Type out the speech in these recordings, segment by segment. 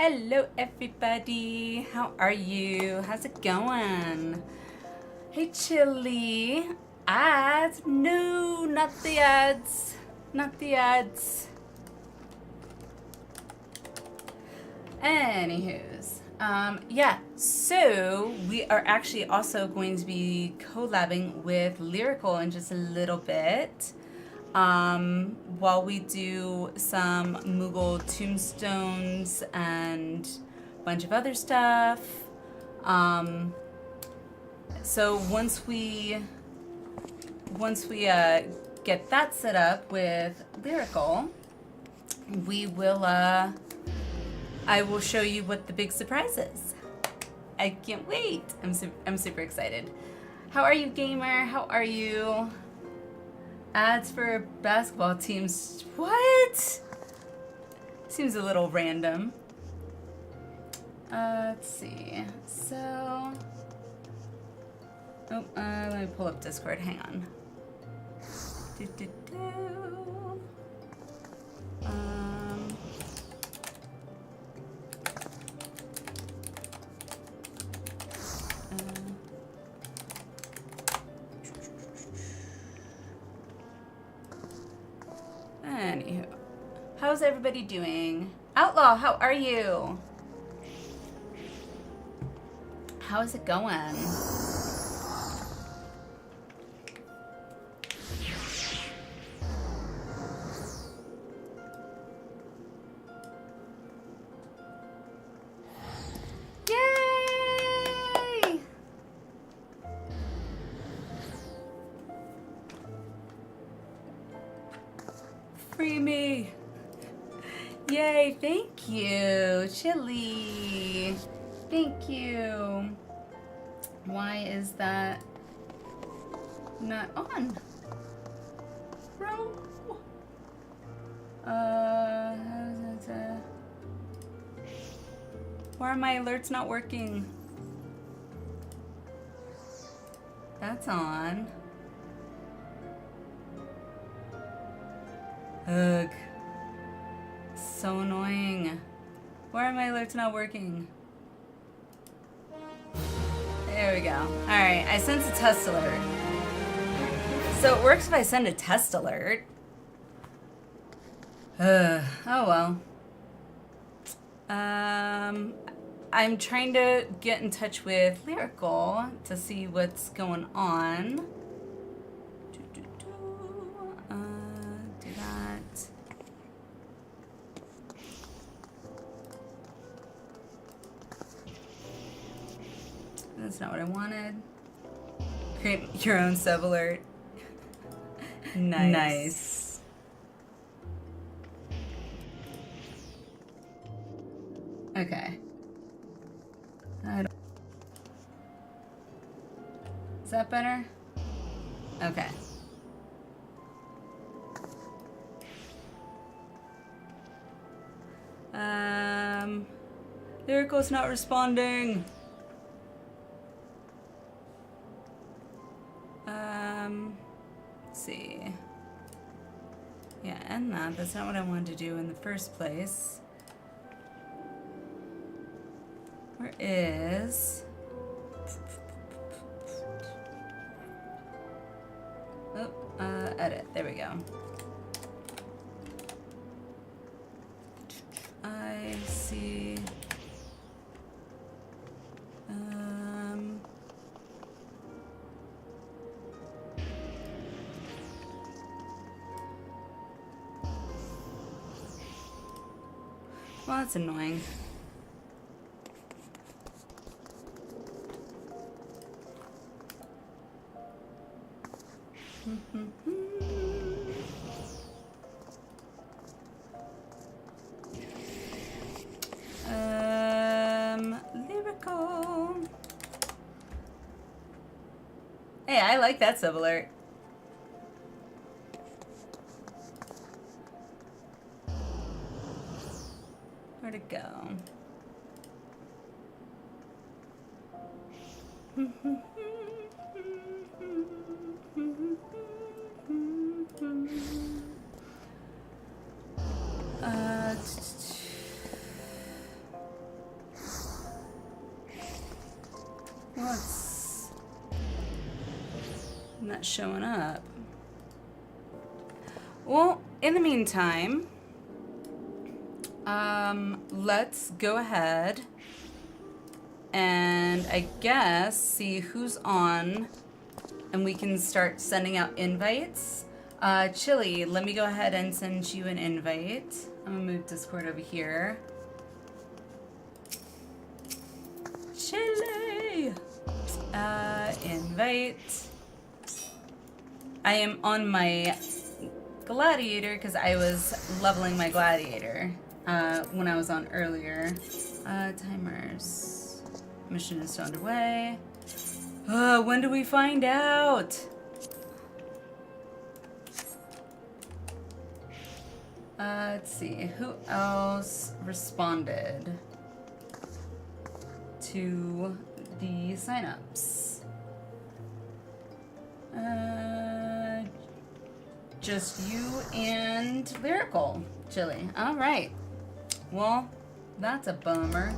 Hello everybody, how are you? How's it going? Hey Chili, ads? No, not the ads, not the ads. Anywho's, yeah, so we are actually also going to be collabing with Lyrical in just a little bit. While we do some Moogle tombstones and a bunch of other stuff. So once we get that set up with Lyrical, we will I will show you what the big surprise is. I can't wait. I'm super excited. How are you, gamer? How are you? Ads for basketball teams. What? Seems a little random. Let's see. So, let me pull up Discord. Hang on. Anywho, how's everybody doing? Outlaw, how are you? How's it going? Yay! Free me! Yay, thank you, Chili. Thank you. Why is that not on? Bro. Why are my alerts not working? That's on. Ugh. So annoying. Why are my alerts not working? There we go. Alright, I sent a test alert. So it works if I send a test alert. Oh well. I'm trying to get in touch with Lyrical to see what's going on. Do that. That's not what I wanted. Create your own sub alert. Nice. Okay. Is that better? Okay. Lyrical's not responding. Let's see. Yeah, end that. That's not what I wanted to do in the first place. Where is... edit. There we go. I see... Well, that's annoying. Lyrical. Hey, I like that sub alert. Where'd it go? not showing up. Well, in the meantime, let's go ahead and I guess see who's on, and we can start sending out invites. Chili, let me go ahead and send you an invite. I'm gonna move Discord over here. Chili! Invite. I am on my gladiator because I was leveling my gladiator when I was on earlier. Timers. Mission is still underway. When do we find out? Let's see. Who else responded to the signups? Just you and Lyrical, Chili. All right. Well, that's a bummer.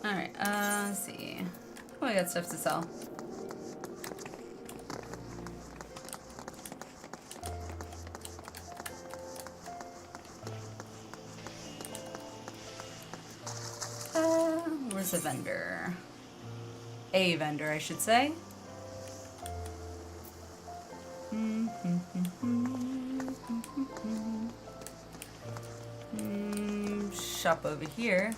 Alright, let's see. Oh, I got stuff to sell. Where's the vendor? A vendor, I should say. Shop over here.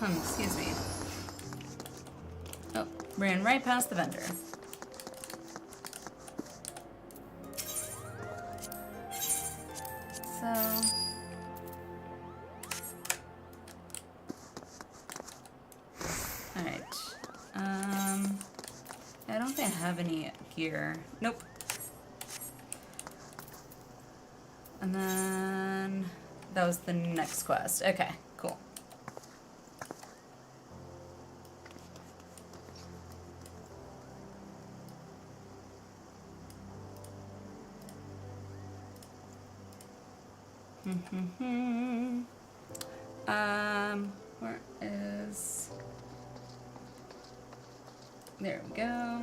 Excuse me. Oh, ran right past the vendor. So... Alright. I don't think I have any gear. Nope. And then... that was the next quest. Okay, cool. Where is... there we go.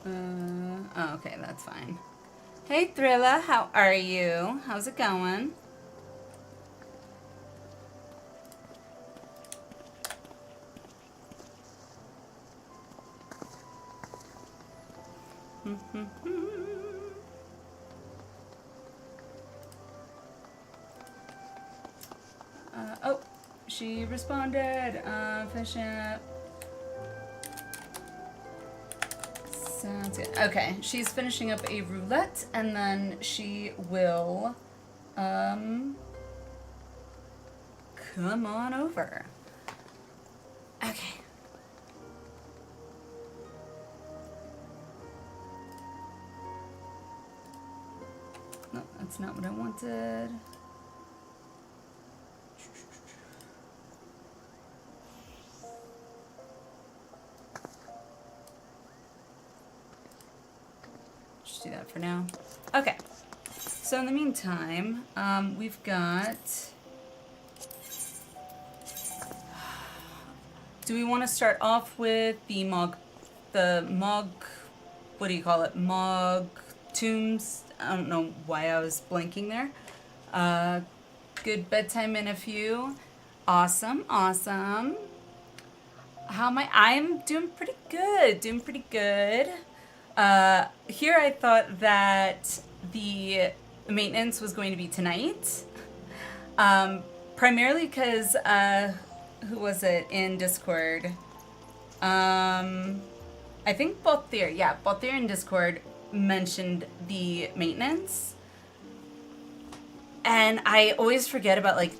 Oh, okay, that's fine. Hey Thrilla, how are you? How's it going? Oh, she responded. Finish up. Sounds good. Okay, she's finishing up a roulette, and then she will, come on over. Okay. No, that's not what I wanted. Do that for now. Okay. So in the meantime, we've got... do we want to start off with the Mog... what do you call it? Mog tombs? I don't know why I was blanking there. Good bedtime in a few. Awesome, awesome. How am I? I'm doing pretty good. Doing pretty good. Here I thought that the maintenance was going to be tonight, primarily because, who was it in Discord? I think Balthier, yeah, Balthier in Discord mentioned the maintenance, And I always forget about like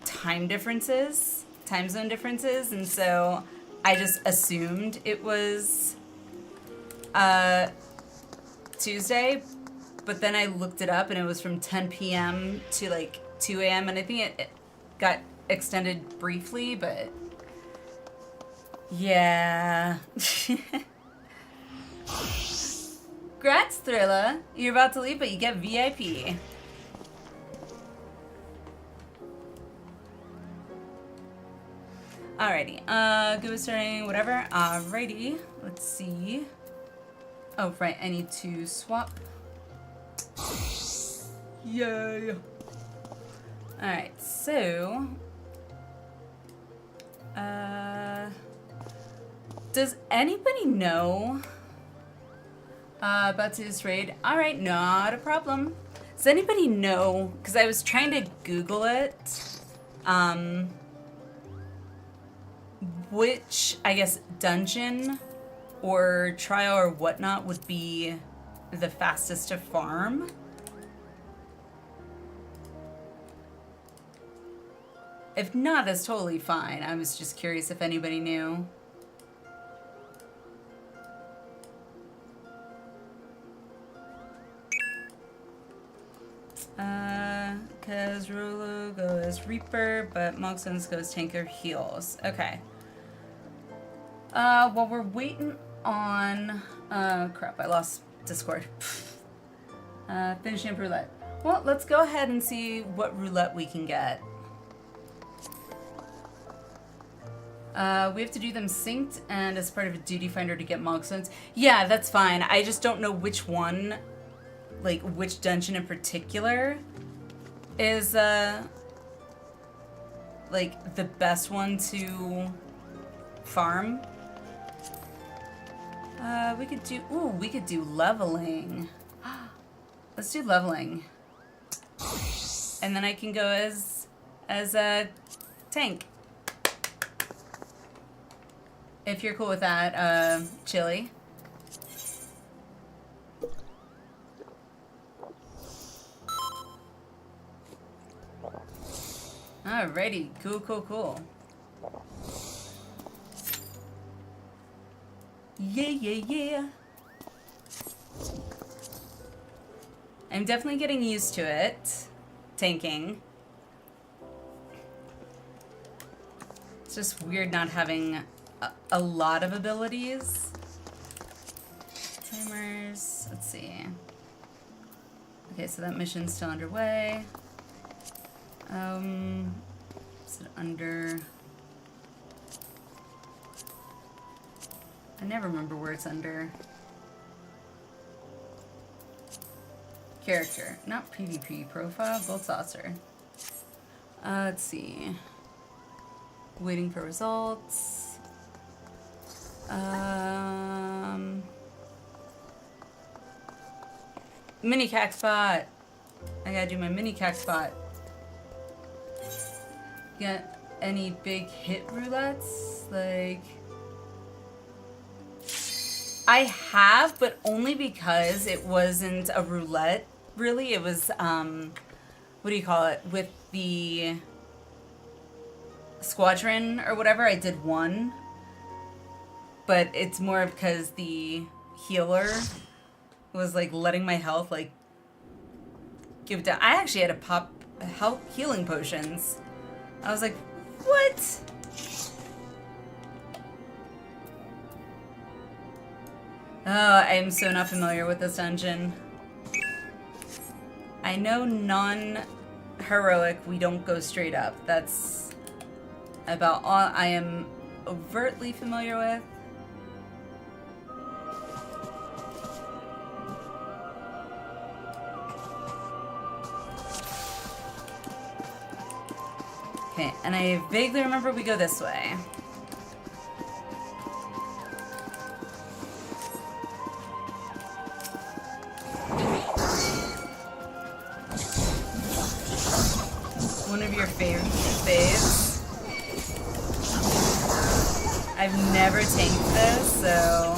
time zone differences, and so I just assumed it was Tuesday, but then I looked it up and it was from 10 p.m. to like 2 a.m. and I think it got extended briefly, but yeah. Grats, Thrilla. You're about to leave, but you get VIP. Alrighty, go starting, whatever. Alrighty, let's see. Oh, right, I need to swap. Yay! Alright, so... does anybody know about this raid? Alright, not a problem. Does anybody know, because I was trying to Google it, which, I guess, dungeon or trial or whatnot would be the fastest to farm? If not, that's totally fine. I was just curious if anybody knew. Because Rulu goes Reaper, but Mogstones goes Tanker Heals. Okay. While we're waiting on... crap, I lost Discord. Finishing up roulette. Well, let's go ahead and see what roulette we can get. We have to do them synced and as part of a duty finder to get Mogstones. Yeah, that's fine. I just don't know which one, like which dungeon in particular is like the best one to farm. We could do leveling. Let's do leveling. And then I can go as a tank. If you're cool with that, Chili. Alrighty, cool. Yeah. I'm definitely getting used to it, tanking. It's just weird not having a lot of abilities. Timers, let's see. Okay, so that mission's still underway. Is it under... I never remember where it's under. Character, not PvP. Profile, Gold Saucer. Let's see. Waiting for results. Mini cack spot. I gotta do my mini cack spot. Get any big hit roulettes? Like... I have, but only because it wasn't a roulette, really. It was, what do you call it? With the squadron or whatever, I did one. But it's more because the healer was, like, letting my health, like, give down. I actually had to pop health healing potions. I was like, what? Oh, I am so not familiar with this dungeon. I know non-heroic, we don't go straight up. That's about all I am overtly familiar with. Okay, and I vaguely remember we go this way. One of your favorite faves. I've never tanked this, so...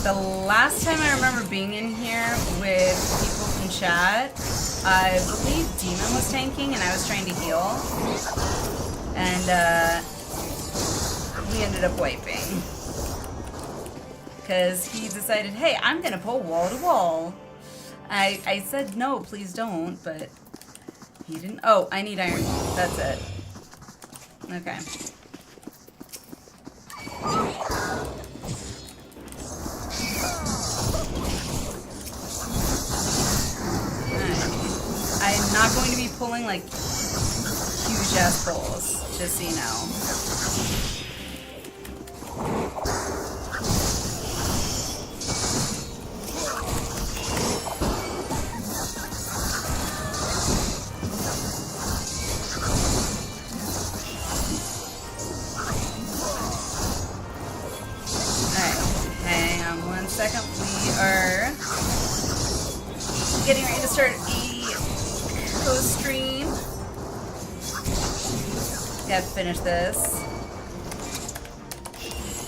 The last time I remember being in here with people from chat, I believe Demon was tanking and I was trying to heal. And we ended up wiping. Because he decided, hey, I'm going to pull wall to wall. I said, no, please don't, but he didn't. Oh, I need iron. That's it. Okay. I'm not going to be pulling, like, huge-ass pulls, just so you know. Second, we are getting ready to start a co-stream. Gotta finish this.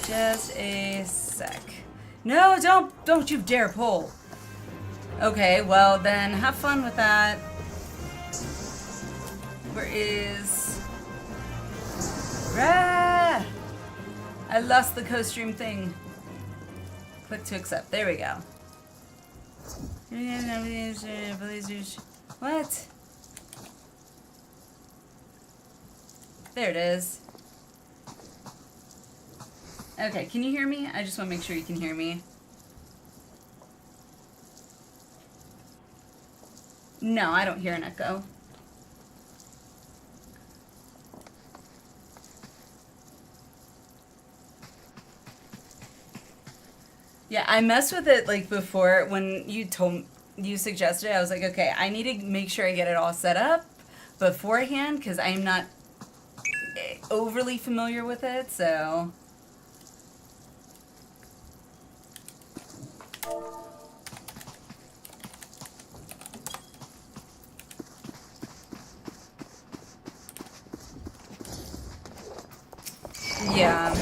Just a sec. No, don't you dare pull. Okay, well then have fun with that. Where is... Rah! I lost the co-stream thing. Click to accept. There we go. What? There it is. Okay, can you hear me? I just want to make sure you can hear me. No, I don't hear an echo. Yeah, I messed with it like before when you suggested it. I was like, okay, I need to make sure I get it all set up beforehand because I'm not overly familiar with it, so. Yeah.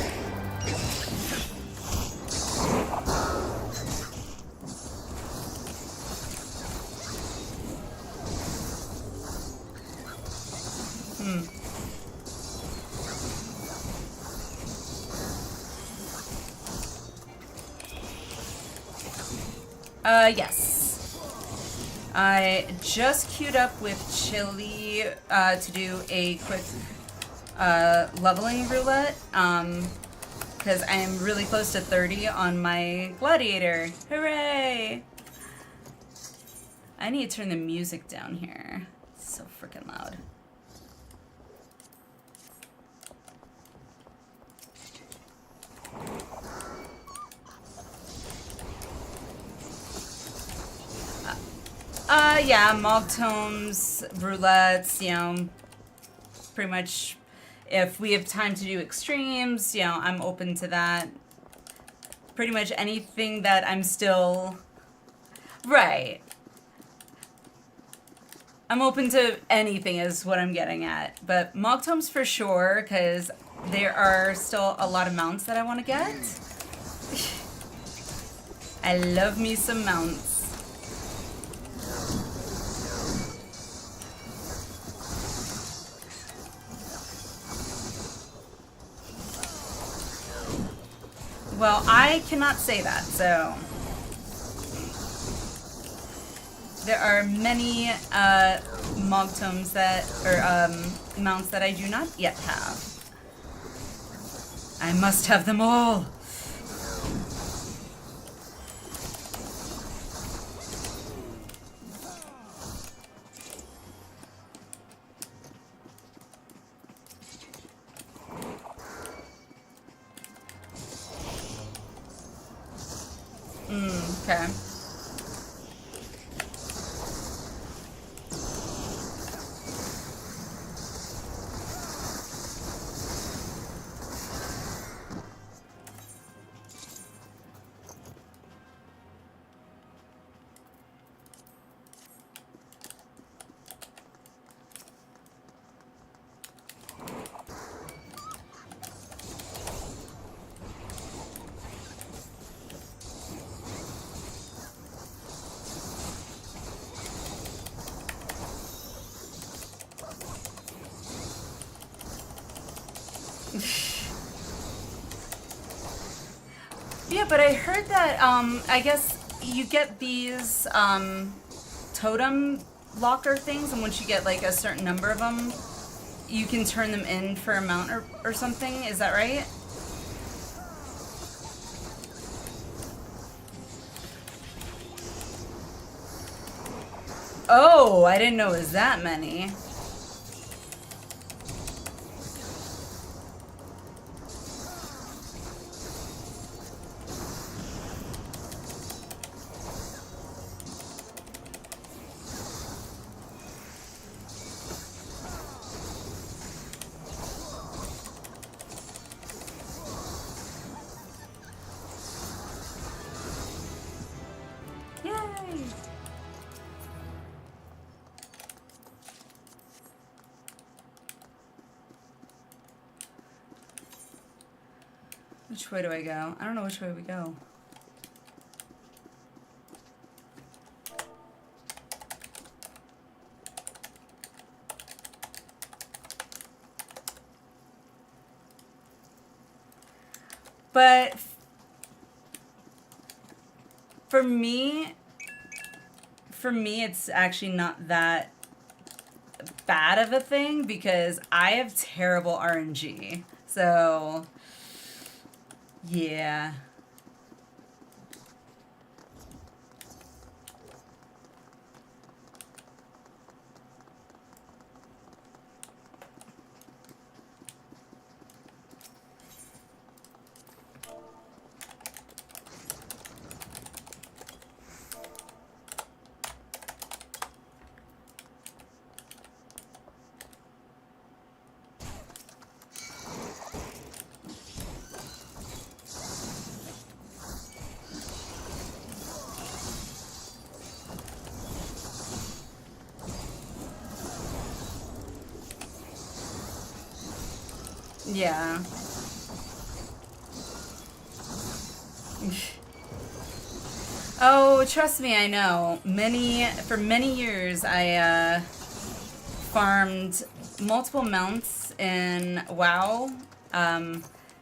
Yes. I just queued up with Chili to do a quick leveling roulette because I am really close to 30 on my gladiator. Hooray! I need to turn the music down here. It's so freaking loud. Yeah, mob tomes, roulettes, you know, pretty much if we have time to do extremes, you know, I'm open to that. Pretty much anything that I'm still... Right. I'm open to anything is what I'm getting at. But mob tomes for sure, because there are still a lot of mounts that I want to get. I love me some mounts. Well, I cannot say that, so... There are many mog tomes that, or mounts that I do not yet have. I must have them all! Okay. Yeah, but I heard that, I guess you get these, totem locker things, and once you get, like, a certain number of them, you can turn them in for a mount or something. Is that right? Oh, I didn't know it was that many. Yay! Which way do I go? I don't know which way we go. But for me, it's actually not that bad of a thing because I have terrible RNG. So, yeah. Yeah. Oh, trust me, I know. For many years, I farmed multiple mounts in WoW.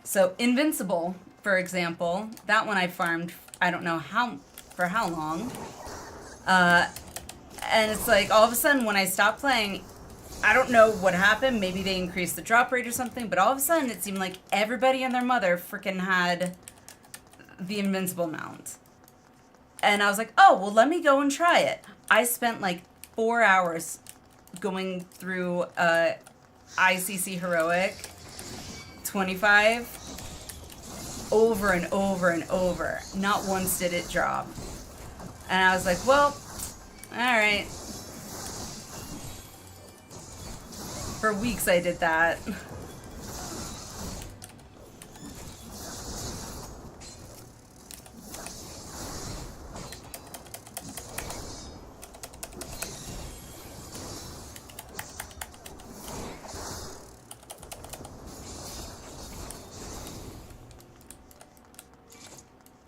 So Invincible, for example, that one I farmed, I don't know for how long. And it's like, all of a sudden, when I stopped playing, I don't know what happened. Maybe they increased the drop rate or something, but all of a sudden, it seemed like everybody and their mother freaking had the Invincible mount. And I was like, oh, well, let me go and try it. I spent like 4 hours going through ICC Heroic 25 over and over and over. Not once did it drop. And I was like, well, all right. For weeks I did that.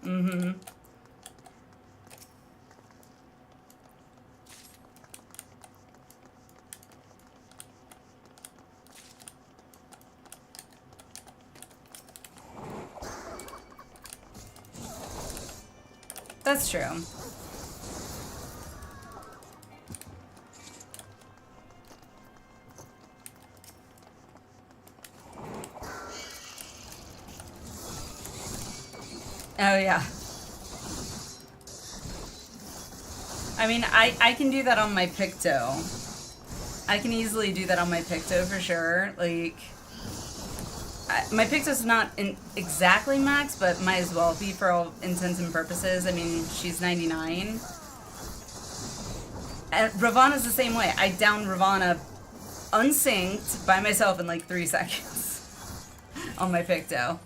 Mm-hmm. That's true. Oh, yeah. I mean, I can do that on my Picto. I can easily do that on my Picto for sure. Like, my Picto's not exactly max, but might as well be for all intents and purposes. I mean, she's 99. And Ravana's the same way. I downed Ravana unsynced by myself in like 3 seconds on my Picto.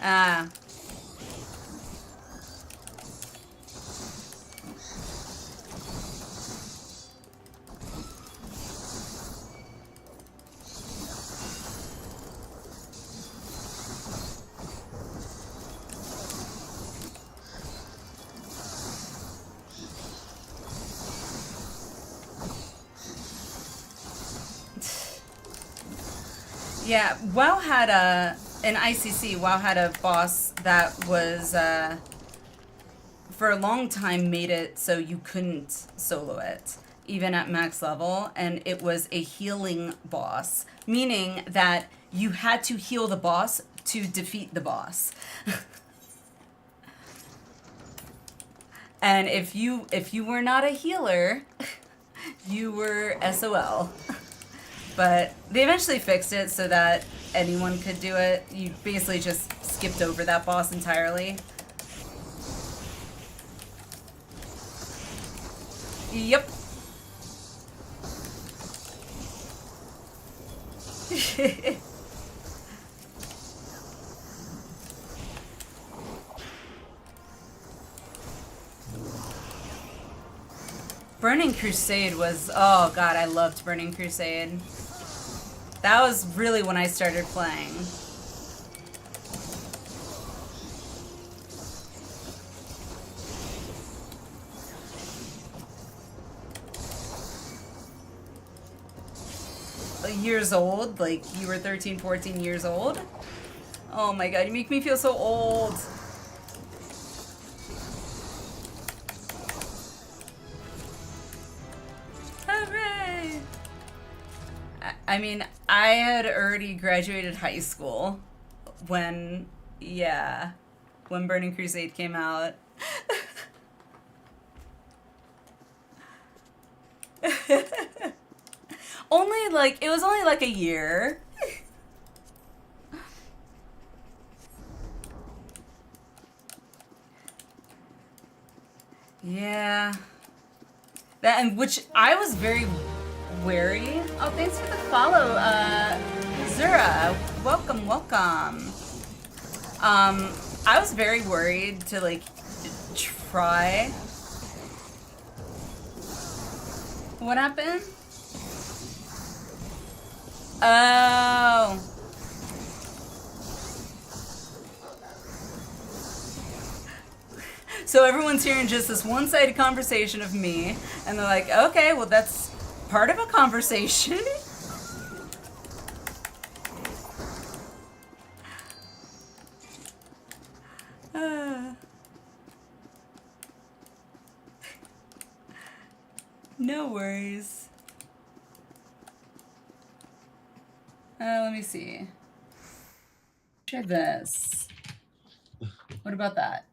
Ah. Yeah, WoW had an ICC. WoW had a boss that was for a long time made it so you couldn't solo it, even at max level, and it was a healing boss, meaning that you had to heal the boss to defeat the boss. And if you were not a healer, you were SOL. But they eventually fixed it so that anyone could do it. You basically just skipped over that boss entirely. Yep. Burning Crusade was, oh god, I loved Burning Crusade. That was really when I started playing. Years old, like you were 13, 14 years old. Oh my god, you make me feel so old. Hooray! I mean, I had already graduated high school when, yeah, when Burning Crusade came out. It was only like a year. Yeah. That, and which I was very wary. Oh, thanks for the follow, Zura. Welcome, welcome. I was very worried to like try. What happened? Oh. So everyone's hearing just this one-sided conversation of me, and they're like, okay, well that's part of a conversation. No worries. Let me see. Try this. What about that?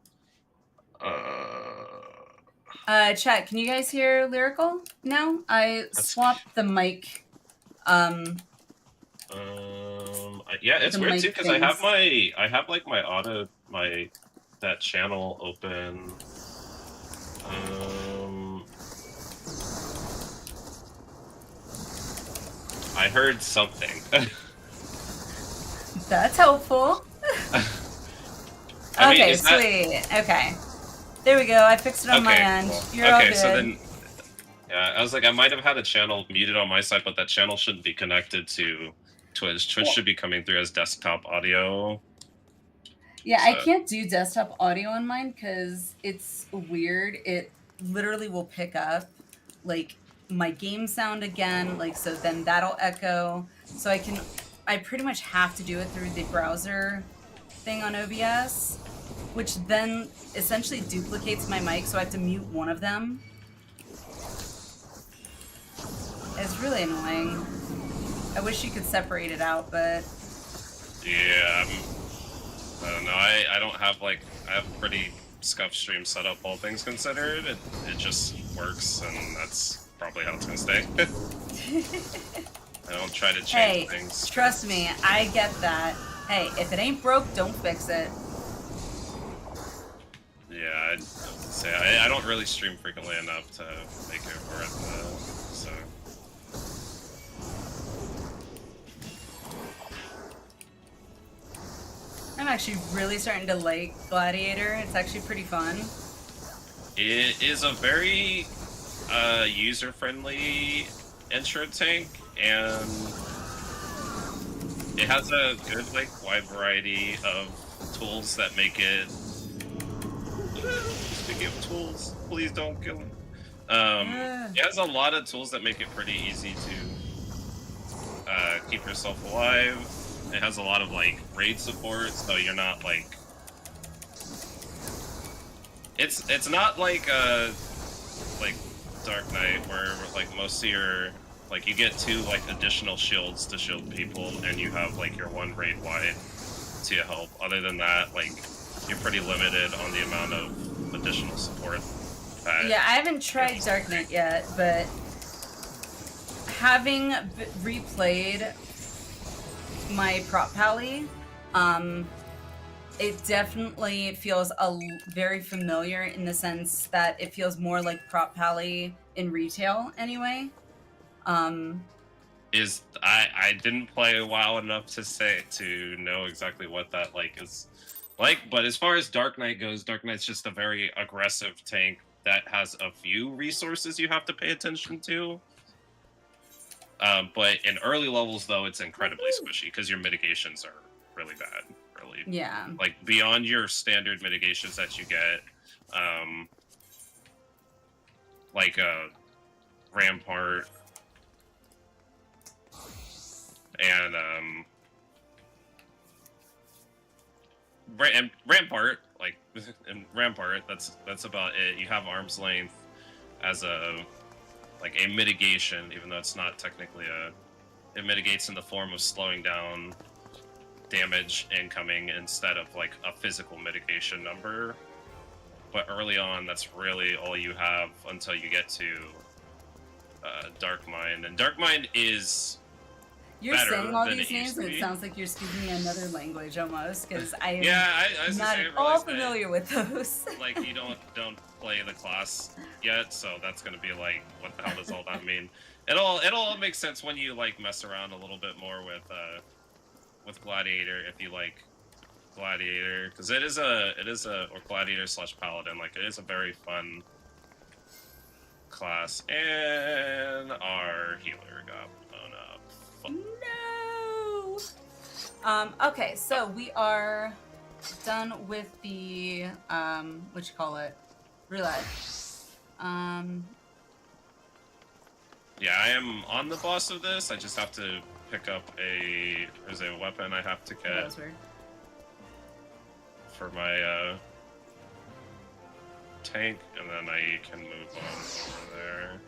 Chat, can you guys hear Lyrical now? I swapped the mic. Yeah, it's weird too because I have like my auto, that channel open. I heard something. That's helpful. Okay, sweet. Okay. There we go. I fixed it on my end. Cool. You're all good. So then, yeah, I was like, I might have had a channel muted on my side, but that channel shouldn't be connected to Twitch. Twitch should be coming through as desktop audio. Yeah, so. I can't do desktop audio on mine because it's weird. It literally will pick up, like, my game sound again, like, so then that'll echo. So I pretty much have to do it through the browser thing on OBS, which then essentially duplicates my mic, so I have to mute one of them. It's really annoying. I wish you could separate it out, but... Yeah, I don't know, I don't have, like, I have a pretty scuffed stream set up, all things considered. It just works, and that's probably how it's gonna stay. I don't try to change things. Trust me, I get that. Hey, if it ain't broke, don't fix it. Yeah, I'd say I don't really stream frequently enough to make it worth it, so. I'm actually really starting to like Gladiator. It's actually pretty fun. It is a very user-friendly intro tank, and it has a good, like, wide variety of tools that make it... Speaking of tools, please don't kill him. It has a lot of tools that make it pretty easy to keep yourself alive. It has a lot of like raid support, so you're not like it's not like Dark Knight where like most of your like you get 2 like additional shields to shield people and you have like your 1 raid wide to help. Other than that, like you're pretty limited on the amount of additional support. Yeah, I haven't tried Dark Knight yet, but having replayed my prop pally, it definitely feels very familiar in the sense that it feels more like prop pally in retail anyway. I didn't play a while enough to know exactly what that like is like, but as far as Dark Knight goes, Dark Knight's just a very aggressive tank that has a few resources you have to pay attention to. But in early levels, though, it's incredibly squishy because your mitigations are really bad. Really, yeah. Like beyond your standard mitigations that you get, like a Rampart and Rampart, like in Rampart, that's about it. You have arm's length as a mitigation, even though it's not technically it mitigates in the form of slowing down damage incoming instead of like a physical mitigation number. But early on, that's really all you have until you get to Dark Mind, and Dark Mind is You're better saying all than these it used names, to and it be. sounds like you're speaking another language almost, because I am I was not gonna say, at all realize that, familiar with those. like you don't play the class yet, so that's gonna be like, what the hell does all that mean? It all makes sense when you like mess around a little bit more with Gladiator, if you like Gladiator, because it is a or Gladiator / Paladin, like it is a very fun class. And our healer got blown up. No. Okay, so we are done with the what you call it, roulette. Yeah, I am on the boss of this. I just have to pick up there's a weapon I have to That get was weird. for my tank, and then I can move on over there.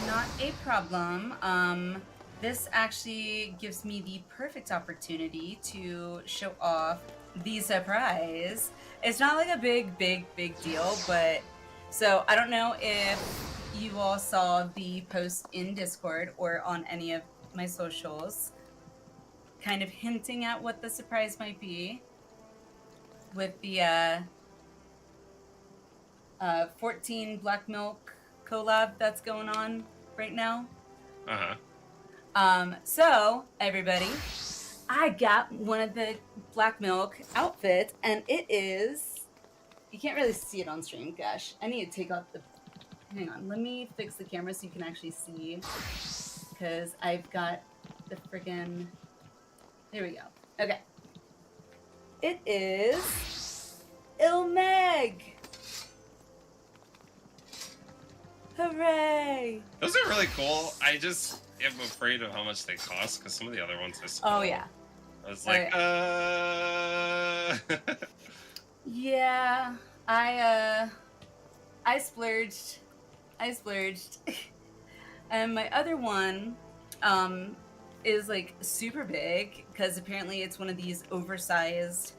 Not a problem. This actually gives me the perfect opportunity to show off the surprise. It's not like a big deal, but so I don't know if you all saw the post in Discord or on any of my socials, kind of hinting at what the surprise might be with the 14 Black Milk collab that's going on right now. So everybody, I got one of the Black Milk outfits, and it is, you can't really see it on stream, gosh. I need to take off the, hang on, let me fix the camera so you can actually see, because I've got the friggin', there we go. Okay. It is Ilmeg. Hooray! Those are really cool. I just am afraid of how much they cost, because some of the other ones are small. Oh yeah. I was like, Yeah, I splurged. And my other one is like super big, because apparently it's one of these oversized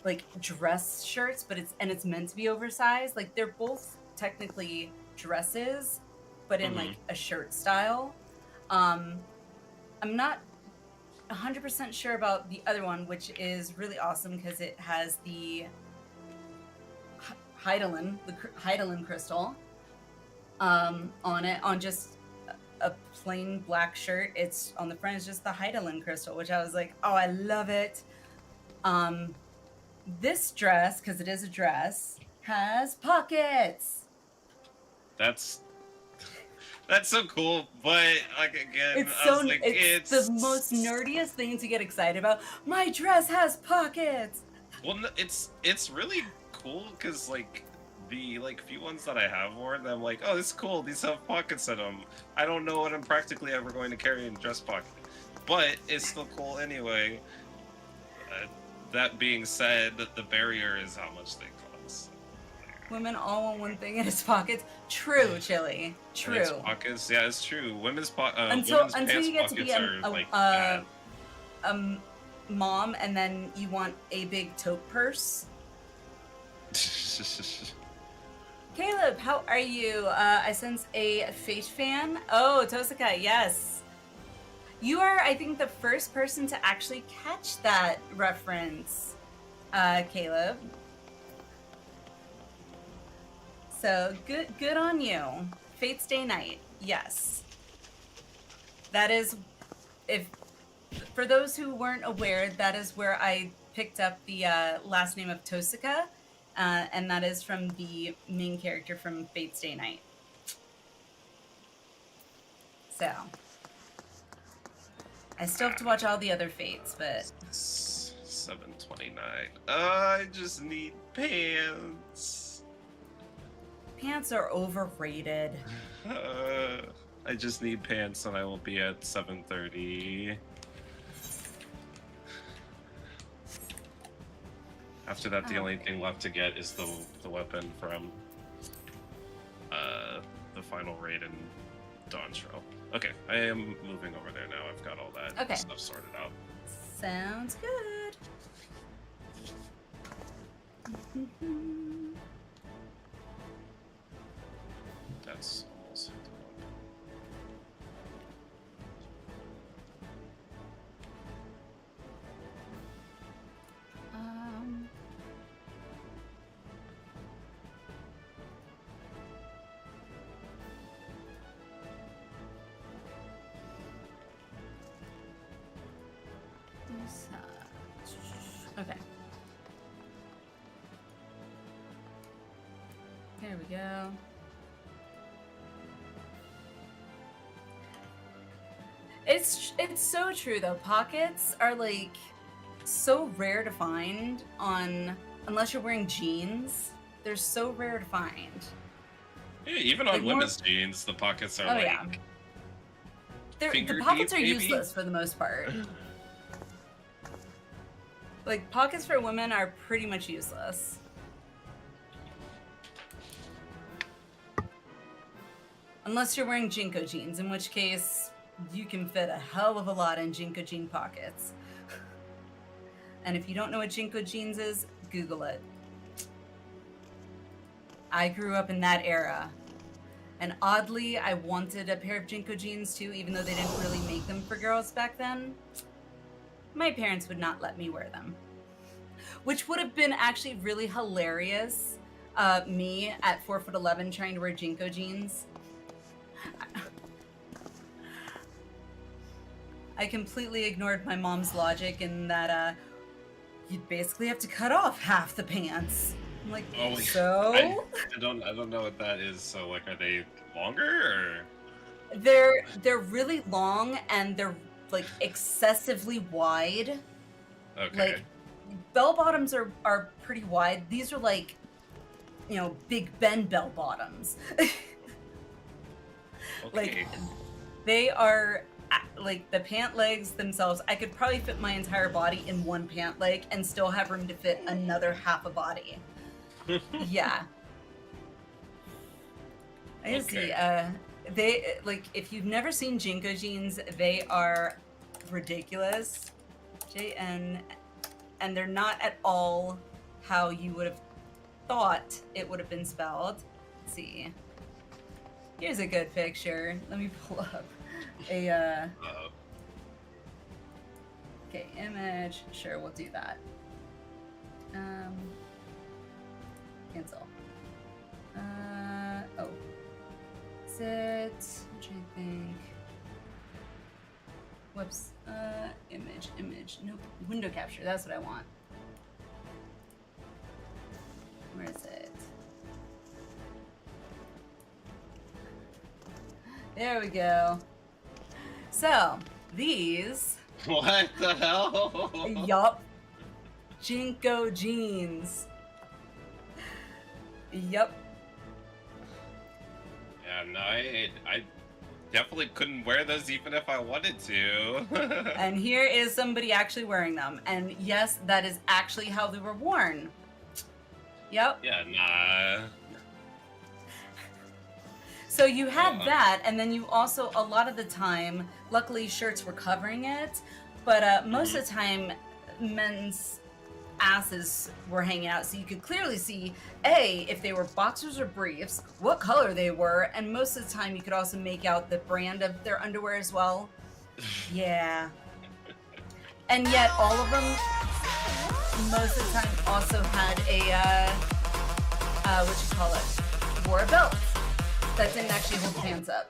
like dress shirts, but it's meant to be oversized. Like they're both technically dresses, but in like a shirt style. I'm not 100% sure about the other one, which is really awesome because it has the Hydaelyn crystal on it, on just a plain black shirt. It's on the front is just the Hydaelyn crystal, which I was like, oh, I love it. This dress, because it is a dress, has pockets. That's so cool, but like again, it's the most nerdiest thing to get excited about. My dress has pockets. Well, it's really cool because like the few ones that I have worn, I'm like, oh, this is cool. These have pockets in them. I don't know what I'm practically ever going to carry in a dress pocket. but it's still cool anyway. That being said, the barrier is how much they cost. Women all want one thing in his pockets. True, Chili. True. In its pockets, yeah, it's true. Until Women's pants you get to be pockets are like bad. Mom, and then you want a big taupe purse. Caleb, how are you? I sense a Fate fan. Oh, Tosaka, yes. You are, I think, the first person to actually catch that reference, Caleb. So good on you. Fate's Day Night, yes. That is, for those who weren't aware, that is where I picked up the last name of Tosaka, and that is from the main character from Fate's Day Night. So, I still have to watch all the other Fates, but... 7:29. I just need pants. Pants are overrated. I just need pants and I will be at 7:30. After that, the only thing left to get is the weapon from the final raid in Dawn's Trail. Okay, I am moving over there now. I've got all that stuff sorted out. Sounds good. That's almost hit the Okay. There we go. It's so true though. Pockets are like so rare to find unless you're wearing jeans. They're so rare to find. Yeah, even on women's jeans, the pockets are the pockets are useless for the most part. Like, pockets for women are pretty much useless. Unless you're wearing Jinko jeans, in which case you can fit a hell of a lot in Jinko jean pockets. And if you don't know what Jinko jeans is, Google it. I grew up in that era. And oddly, I wanted a pair of Jinko jeans too, even though they didn't really make them for girls back then. My parents would not let me wear them. Which would have been actually really hilarious. Me at 4'11" trying to wear Jinko jeans. I completely ignored my mom's logic in that you'd basically have to cut off half the pants. I'm like, so? I don't know what that is. So like, are they longer or? They're really long and they're like excessively wide. Okay. Like bell bottoms are pretty wide. These are like, you know, Big Ben bell bottoms. Like they are like the pant legs themselves. I could probably fit my entire body in one pant leg and still have room to fit another half a body. Yeah. I see. They like if you've never seen Jinko jeans, they are ridiculous. And they're not at all how you would have thought it would have been spelled. Let's see. Here's a good picture. Let me pull up a okay, image. Sure, we'll do that. Cancel. Oh. Is it? I'm trying to think. Whoops. Image. Nope. Window capture. That's what I want. Where is it? There we go. So, these... What the hell? Yup. Jinko jeans. Yup. Yeah, no, definitely couldn't wear those even if I wanted to. And here is somebody actually wearing them. And yes, that is actually how they were worn. Yep. Yeah, nah. So you had that, and then you also, a lot of the time, luckily shirts were covering it, but most of the time, men's asses were hanging out, so you could clearly see, A, if they were boxers or briefs, what color they were, and most of the time you could also make out the brand of their underwear as well. Yeah. And yet all of them, most of the time, also had a, wore a belt that didn't actually hold the pants up.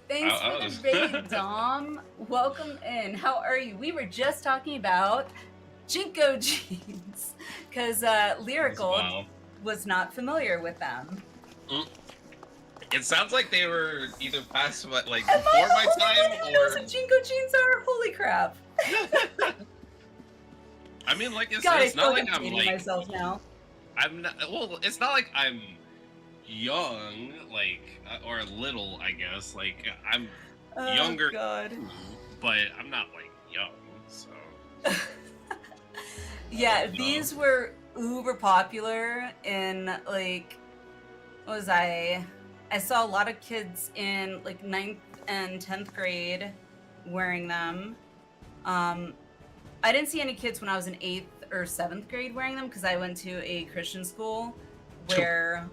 Thanks for the raid, Dom. Welcome in. How are you? We were just talking about Jinko jeans because Lyrical was not familiar with them. It sounds like they were either past before my Nobody time knows what Jinko jeans are. Holy crap! I mean, like God, it's not like I'm like myself now. I'm not. Well, it's not like I'm young, like or little. I guess like I'm younger, God. but I'm not like young. So yeah, these were uber popular in like. What was I saw a lot of kids in like 9th and 10th grade wearing them. I didn't see any kids when I was in 8th or 7th grade wearing them because I went to a Christian school where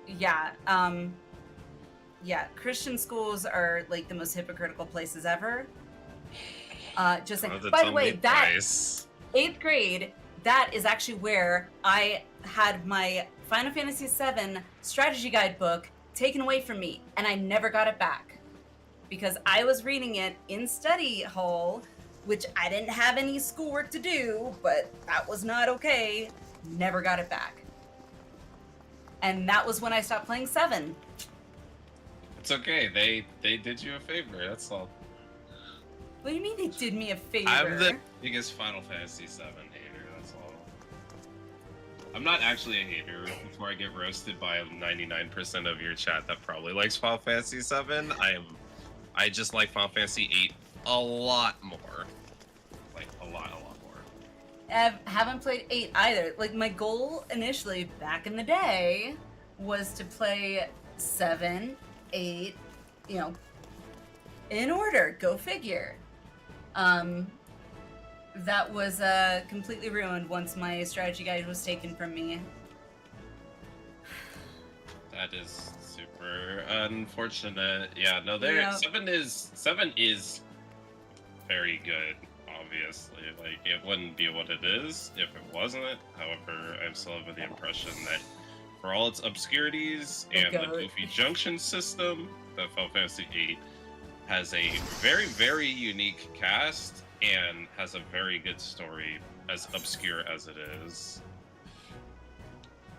yeah, Christian schools are like the most hypocritical places ever. Just like, by the way, that 8th grade, that is actually where I had my Final Fantasy XIV strategy guide book taken away from me, and I never got it back because I was reading it in study hall, which I didn't have any schoolwork to do, but that was not okay. Never got it back. And that was when I stopped playing 7. it's okay. They did you a favor. That's all. What do you mean they did me a favor? I'm the biggest Final Fantasy VII hater. That's all. I'm not actually a hater. Before I get roasted by 99% of your chat that probably likes Final Fantasy VII, I just like Final Fantasy VIII a lot more. Like a lot more. I haven't played 8 either. Like my goal initially back in the day was to play 7, 8, you know, in order. Go figure. That was completely ruined once my strategy guide was taken from me. That is super unfortunate. Yeah, no, Yeah. 7 is very good. Obviously, like it wouldn't be what it is if it wasn't. However, I'm still under the impression that for all its obscurities and the goofy junction system, that Final Fantasy VIII has a very, very unique cast and has a very good story, as obscure as it is.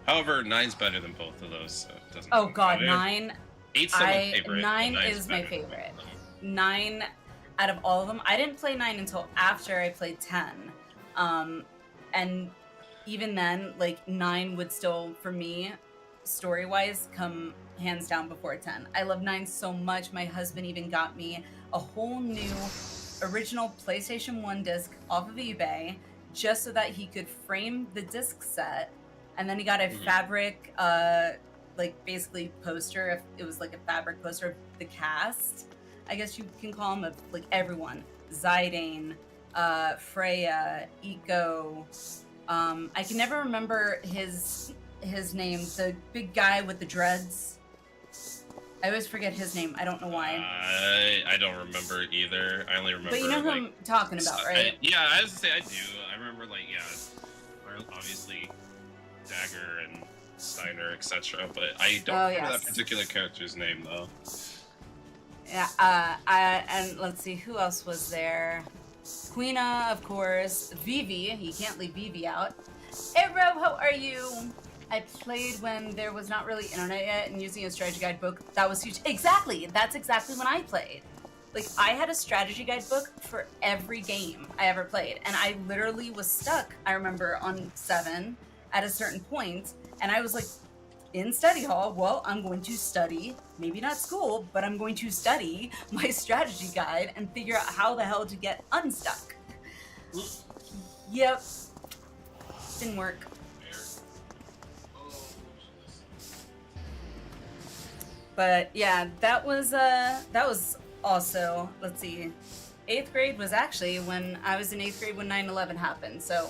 However, 9's better than both of those, so it doesn't. Oh God, 9. 8's still my favorite. 9 is my favorite. 9 out of all of them. I didn't play 9 until after I played 10, and even then, like 9 would still, for me, story-wise, come hands down before 10. I love 9 so much. My husband even got me a whole new original PlayStation 1 disc off of eBay just so that he could frame the disc set, and then he got a fabric like basically poster. It was like a fabric poster of the cast, I guess you can call them, of like everyone. Zidane, Freya, Eco, I can never remember his name, the big guy with the dreads. I always forget his name. I don't know why. I don't remember either. I only remember. But you know who I'm talking about, right? Yeah, I was to say I do. I remember, like, obviously Dagger and Steiner, etc. But I don't remember that particular character's name, though. Yeah. And let's see, who else was there? Queena, of course. Vivi. You can't leave Vivi out. Hey, Rob, how are you? I played when there was not really internet yet, and using a strategy guide book, that was huge. Exactly! That's exactly when I played. Like, I had a strategy guide book for every game I ever played, and I literally was stuck, I remember, on 7 at a certain point, and I was like in study hall, well, I'm going to study, maybe not school, but I'm going to study my strategy guide and figure out how the hell to get unstuck. Yep. Didn't work. But yeah, that was also, let's see, 8th grade was actually when I was in 8th grade when 9/11 happened. So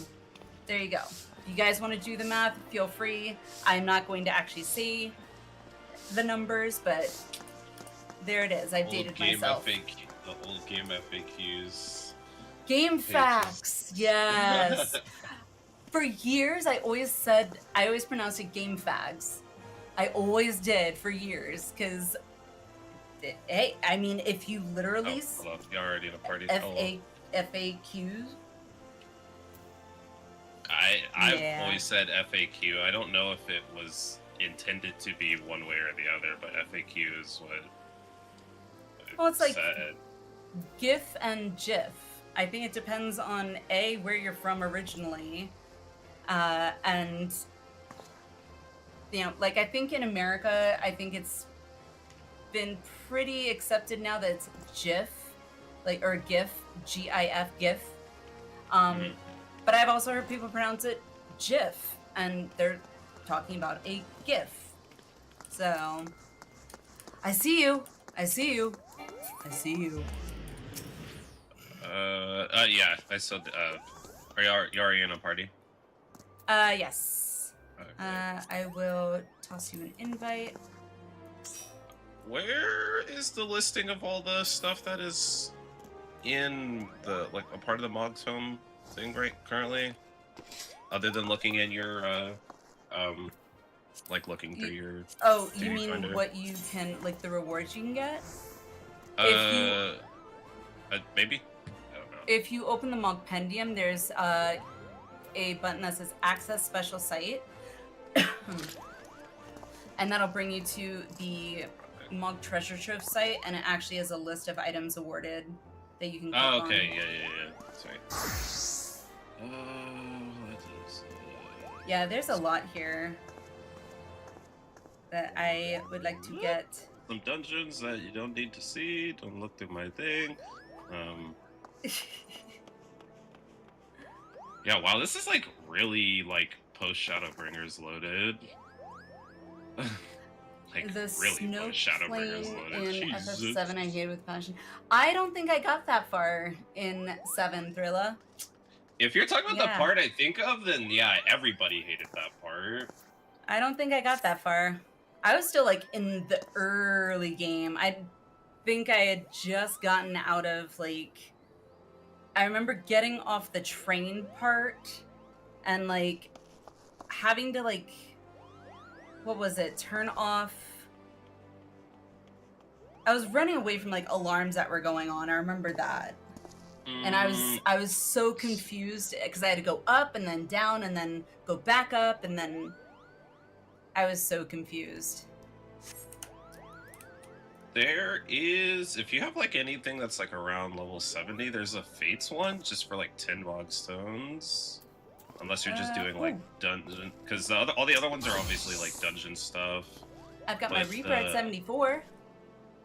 there you go. If you guys want to do the math, feel free. I'm not going to actually say the numbers, but there it is. I've dated myself. The old game FAQs. Game facts, yes. For years, I always pronounced it game fags. I always did for years, because, hey, I mean, if you literally... Oh, hello. You're already in a party. FAQs? I've always said FAQ. I don't know if it was intended to be one way or the other, but FAQ is what well, it's like said. GIF and GIF. I think it depends on, A, where you're from originally, and... You know, like, I think in America, I think it's been pretty accepted now that it's GIF, like, or GIF, G-I-F, GIF. But I've also heard people pronounce it GIF, and they're talking about a GIF. So, I see you. I see you. I see you. Yeah, I still, are you already in a party? Yes. Okay. I will toss you an invite. Where is the listing of all the stuff that is in the, like, a part of the Mog's home thing right currently? Other than looking in your, like, looking through your... Oh, you mean finder? what you can, like, the rewards you can get? Maybe? I don't know. If you open the Mogpendium, there's, a button that says Access Special Site. And that'll bring you to the Mog Treasure Trove site, and it actually has a list of items awarded that you can click on. Oh, okay, yeah. Sorry. Yeah, there's a lot here that I would like to get. Some dungeons that you don't need to see. Don't look through my thing. Yeah, wow, this is like really like post Shadowbringers loaded. Like The really post Shadowbringers snowplane loaded. in Jesus. FF7 I hated with passion. I don't think I got that far in 7, Thrilla. If you're talking about the Yeah. part I think of, then yeah, everybody hated that part. I don't think I got that far. I was still like in the early game. I think I had just gotten out of like... I remember getting off the train part and like having to like... What was it? Turn off... I was running away from like alarms that were going on. I remember that. And I was so confused because I had to go up and then down and then go back up, and then I was so confused. There is, if you have like anything that's like around level 70, there's a Fates one just for like 10 Mog Stones. Unless you're just doing like dungeon, because all the other ones are obviously like dungeon stuff. I've got my Reaper at 74.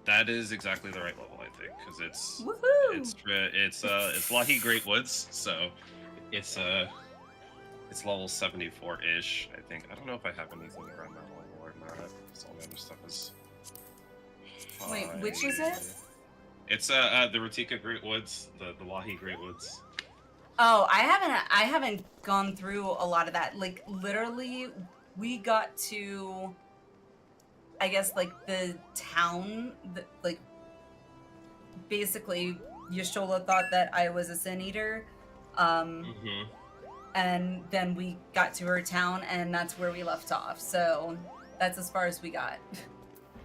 That is exactly the right level, I think, because it's Woohoo! it's Lockheed Great Woods, so it's level 74-ish, I think. I don't know if I have anything around that level or not, because all the other stuff is high. Wait, which is it? It's the Ratika Great Woods, the Lockheed Great Woods. Oh, I haven't gone through a lot of that. Like literally, we got to, I guess, like the town, like basically Y'shtola thought that I was a Sin Eater, and then we got to her town, and that's where we left off. So that's as far as we got.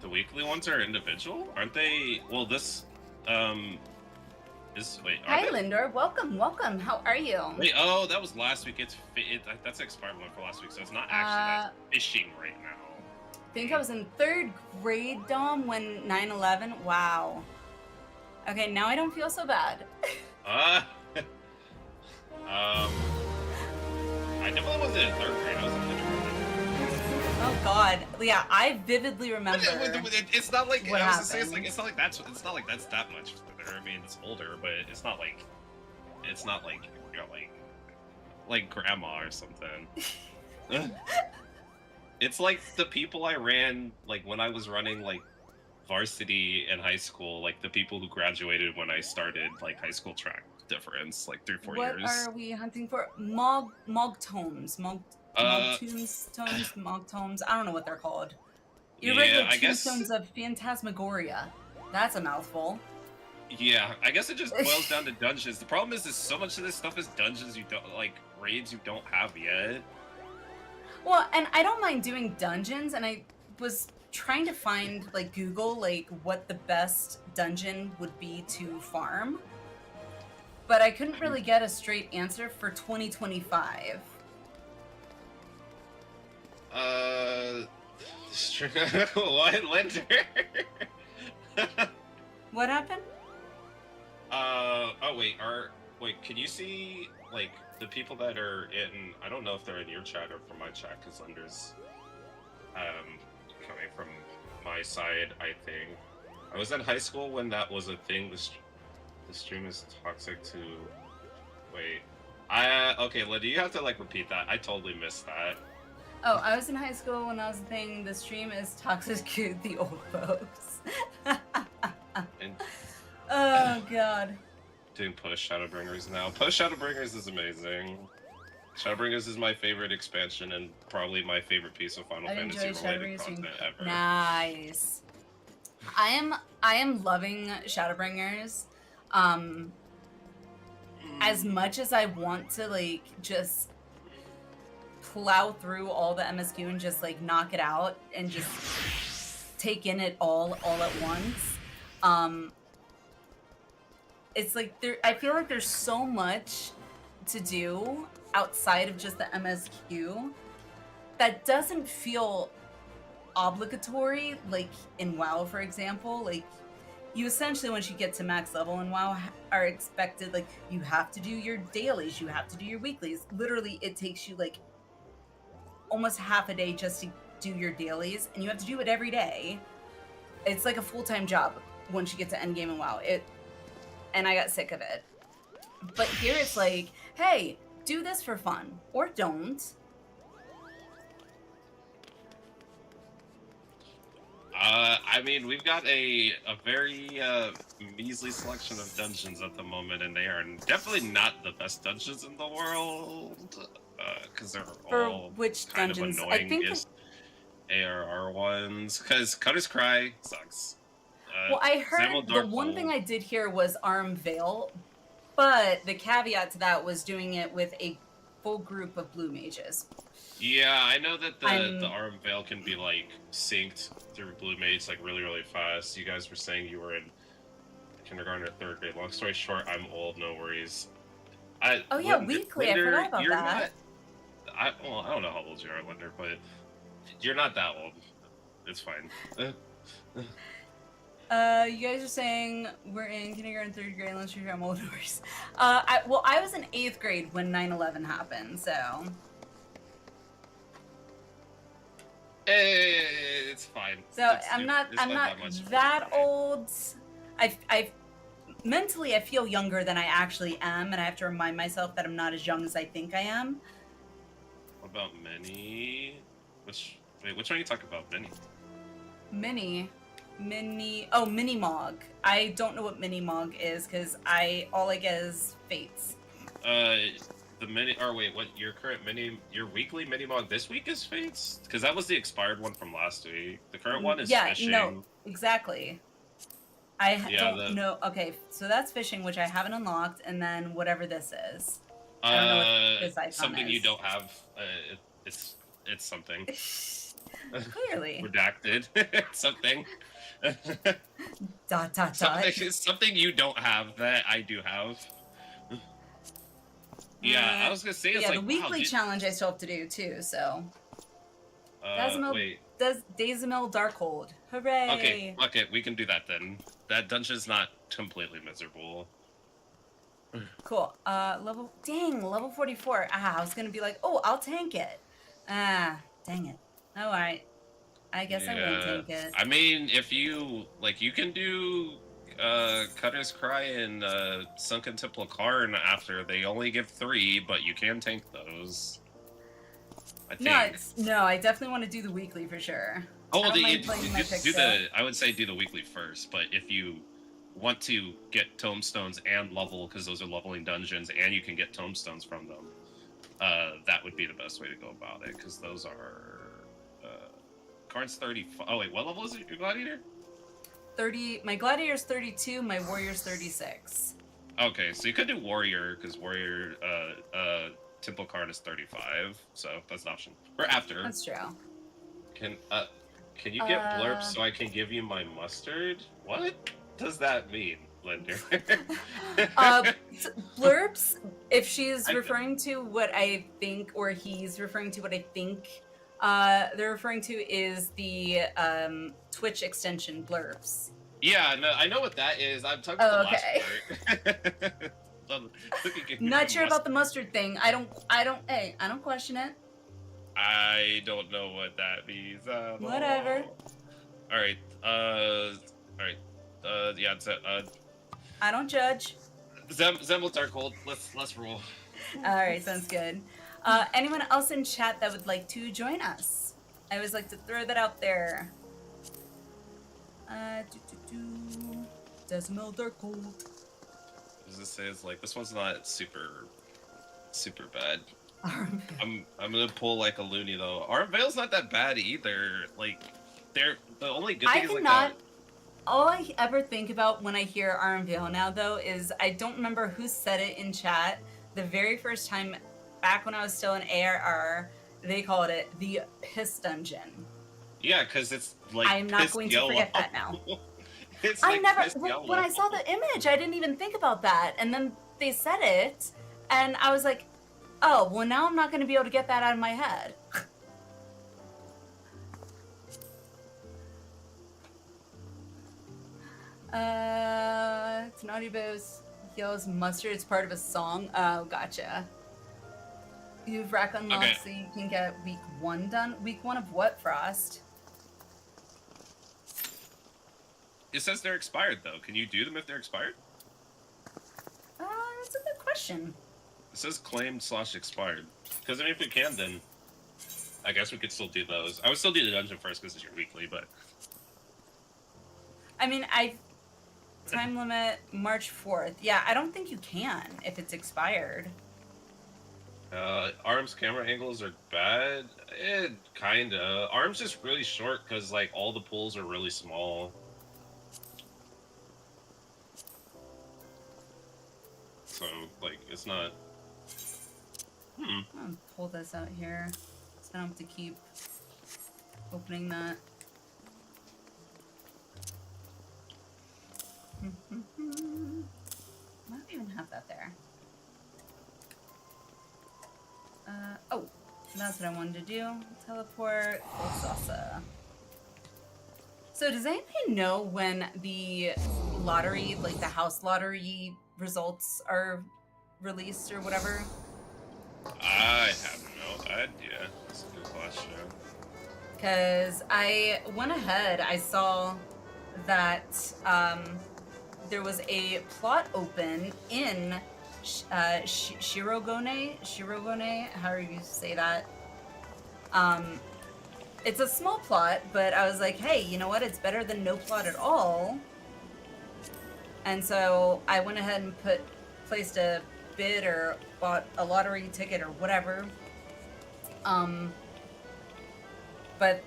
The weekly ones are individual, aren't they? Well, this Hi, Lindor. Welcome. How are you? Wait, oh, that was last week. That's expired one for last week, so it's not actually that fishing right now. I think I was in 3rd grade, Dom, when 9/11. Wow. Okay, now I don't feel so bad. I definitely wasn't in 3rd grade. I was in kindergarten. Oh god. Yeah, I vividly remember. It's not like what I was gonna say. happened. It's not like that's that much further. I mean, it's older, but it's not like you know like grandma or something. It's like the people I ran like when I was running like varsity in high school, like the people who graduated when I started like high school track difference, like 3-4 What years. are we hunting for? Mogtomes. Uh, Mogtomes. I don't know what they're called. yeah, Irregular I guess. tombstones of phantasmagoria. That's a mouthful. Yeah, I guess it just boils down to dungeons. The problem is so much of this stuff is dungeons you don't like, raids you don't have yet. Well, and I don't mind doing dungeons, and I was trying to find, like, Google, like, what the best dungeon would be to farm. But I couldn't really get a straight answer for 2025. What, Lender? What happened? Oh wait, can you see, like, the people that are in, I don't know if they're in your chat or from my chat, because Lender's, coming from my side, I think. I was in high school when that was a thing, the stream is toxic to, wait. Okay, Linda, you have to, like, repeat that. I totally missed that. Oh, I was in high school when I was saying the stream is toxic to the old folks. And Oh, God. doing push Shadowbringers now. Push Shadowbringers is amazing. Shadowbringers is my favorite expansion and probably my favorite piece of Final Fantasy related content ever. Nice. I am loving Shadowbringers. As much as I want to, like, just plow through all the MSQ and just, like, knock it out and just take in it all at once. It's like I feel like there's so much to do outside of just the MSQ that doesn't feel obligatory, like in WoW, for example. Like, you essentially, once you get to max level in WoW, are expected, like, you have to do your dailies, you have to do your weeklies. Literally, it takes you, like, almost half a day just to do your dailies, and you have to do it every day. It's like a full-time job once you get to endgame in WoW. And I got sick of it. But here it's like, hey, do this for fun, or don't. I mean, we've got a very measly selection of dungeons at the moment, and they are definitely not the best dungeons in the world, because they're For all which kind dungeons? of I annoying. think. Is ARR ones, because Cutter's Cry sucks. Well, I heard Zamel the one thing I did hear was Arm Veil, but the caveat to that was doing it with a full group of blue mages. Yeah, I know that the Arm Veil can be, like, synced through Blue Mage, like, really, really fast. You guys were saying you were in kindergarten or third grade. Long story short, I'm old, no worries. Weekly, I forgot about that. I don't know how old you are, Linder, but you're not that old. It's fine. You guys are saying we're in kindergarten, third grade, unless you're from old doors. I was in 8th grade when 9/11 happened, so. It's fine. So I'm not that old. I mentally I feel younger than I actually am, and I have to remind myself that I'm not as young as I think I am. What about Mini? Which one are you talking about, Mini? Mini Mog. I don't know what Mini Mog is because all I get is Fates. The mini, or wait, what, your weekly mini mog this week is Fates? Because that was the expired one from last week. The current one is Fishing. No, exactly. I don't know. Okay, so that's Fishing, which I haven't unlocked, and then whatever this is. I don't know what this icon something is. you don't have. It's something. Clearly. Redacted. Something. Dot. Something you don't have that I do have. Yeah, I was gonna say, it's like, the weekly challenge I still have to do too, so. Wait. Dazamel Darkhold. Hooray! Okay, we can do that then. That dungeon's not completely miserable. Cool. Level 44. I was gonna be like, oh, I'll tank it. Dang it. Alright. I guess I won't take it. I mean, if you like, you can do Cutter's Cry and Sunken Temple of Karn after. They only give 3, but you can tank those. I think. No, I definitely want to do the weekly for sure. Oh, I don't mind playing my pick I would say do the weekly first, but if you want to get tomestones and level, because those are leveling dungeons, and you can get tomestones from them, that would be the best way to go about it, because those are Karn's 35. Oh wait, what level is it, your gladiator? 30. My gladiator's 32. My warrior's 36. Okay, so you could do warrior, because warrior Temple Karn is 35, so that's an option. Or after. That's true. Can you get blurb so I can give you my mustard? What does that mean, Linder? Blurbs, if she's referring to what I think, or he's referring to what I think they're referring to, is the Twitch extension blurbs. Yeah, no, I know what that is. I'm talking about the last part. Not sure about the mustard thing. I don't question it. I don't know what that means. Whatever. Alright, yeah, I don't judge. Zemblets are cold. Let's roll. Alright, sounds good. Anyone else in chat that would like to join us? I always like to throw that out there. Decimal Dark Cold. As this says, like, this one's not super bad. I'm gonna pull like a loony though. Armvale's not that bad either. Like, they're the only good thing is like that. All I ever think about when I hear Armvale now though is I don't remember who said it in chat. The very first time back when I was still in ARR, they called it the piss dungeon. Yeah, because it's like I'm not going to forget that now. It's I like never when I saw the image, I didn't even think about that, and then they said it, and I was like, oh, well, now I'm not going to be able to get that out of my head. It's Naughty Bo's yells mustard. It's part of a song. Oh, gotcha. You've rack unlocked so you can get week 1 done. Week 1 of what, Frost? It says they're expired though. Can you do them if they're expired? That's a good question. It says claimed / expired. Because I mean, if we can, then I guess we could still do those. I would still do the dungeon first because it's your weekly, but I mean, time limit March 4th. Yeah, I don't think you can if it's expired. Arm's camera angles are bad. Kinda. Arm's just really short because like all the pools are really small. So like it's not. I'm gonna pull this out here, so I don't have to keep opening that. Might even have that there. Oh, that's what I wanted to do. Teleport, full salsa. So does anybody know when the lottery, like the house lottery results are released or whatever? I have no idea. That's a good question. Because I went ahead, I saw that there was a plot open in Shirogane, however you say that. It's a small plot, but I was like, hey, you know what? It's better than no plot at all. And so I went ahead and placed a bid or bought a lottery ticket or whatever. But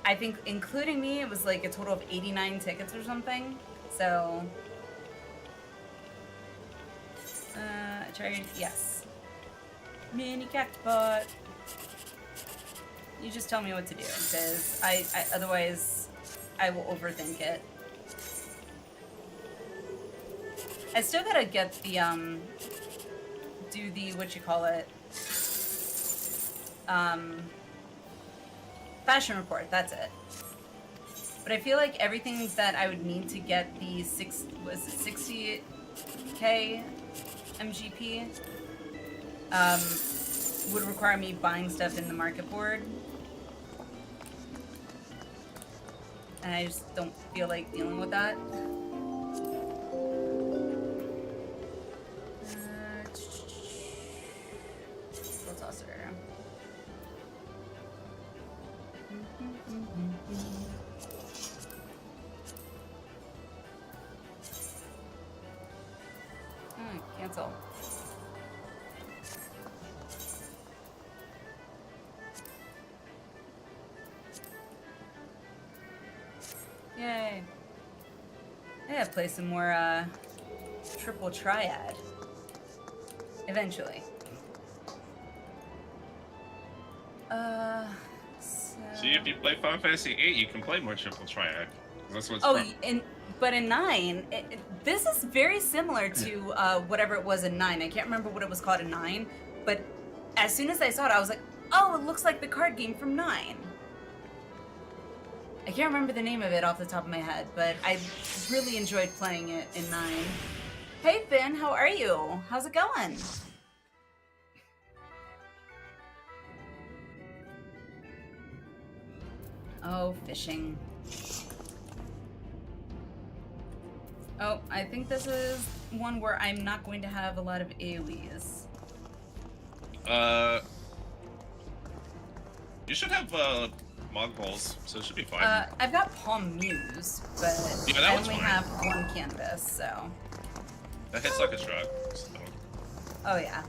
I think including me, it was like a total of 89 tickets or something. So, yes. Mini cactbot. You just tell me what to do, because I otherwise I will overthink it. I still gotta get the do the fashion report. That's it. But I feel like everything that I would need to get the 60K MGP would require me buying stuff in the market board. and I just don't feel like dealing with that. Roll tosser. Cancel. Yay. I gotta play some more triple triad. Eventually. See, if you play Final Fantasy VIII, you can play more triple triad. That's what's but in 9, this is very similar to whatever it was in 9. I can't remember what it was called in 9, but as soon as I saw it, I was like, oh, it looks like the card game from 9. I can't remember the name of it off the top of my head, but I really enjoyed playing it in 9. Hey Finn, how are you? How's it going? Oh, fishing. Oh, I think this is one where I'm not going to have a lot of AoEs. You should have Moogle, so it should be fine. I've got Palm Muse, but yeah, I only have one canvas, so. That hits like a truck. So. Oh yeah.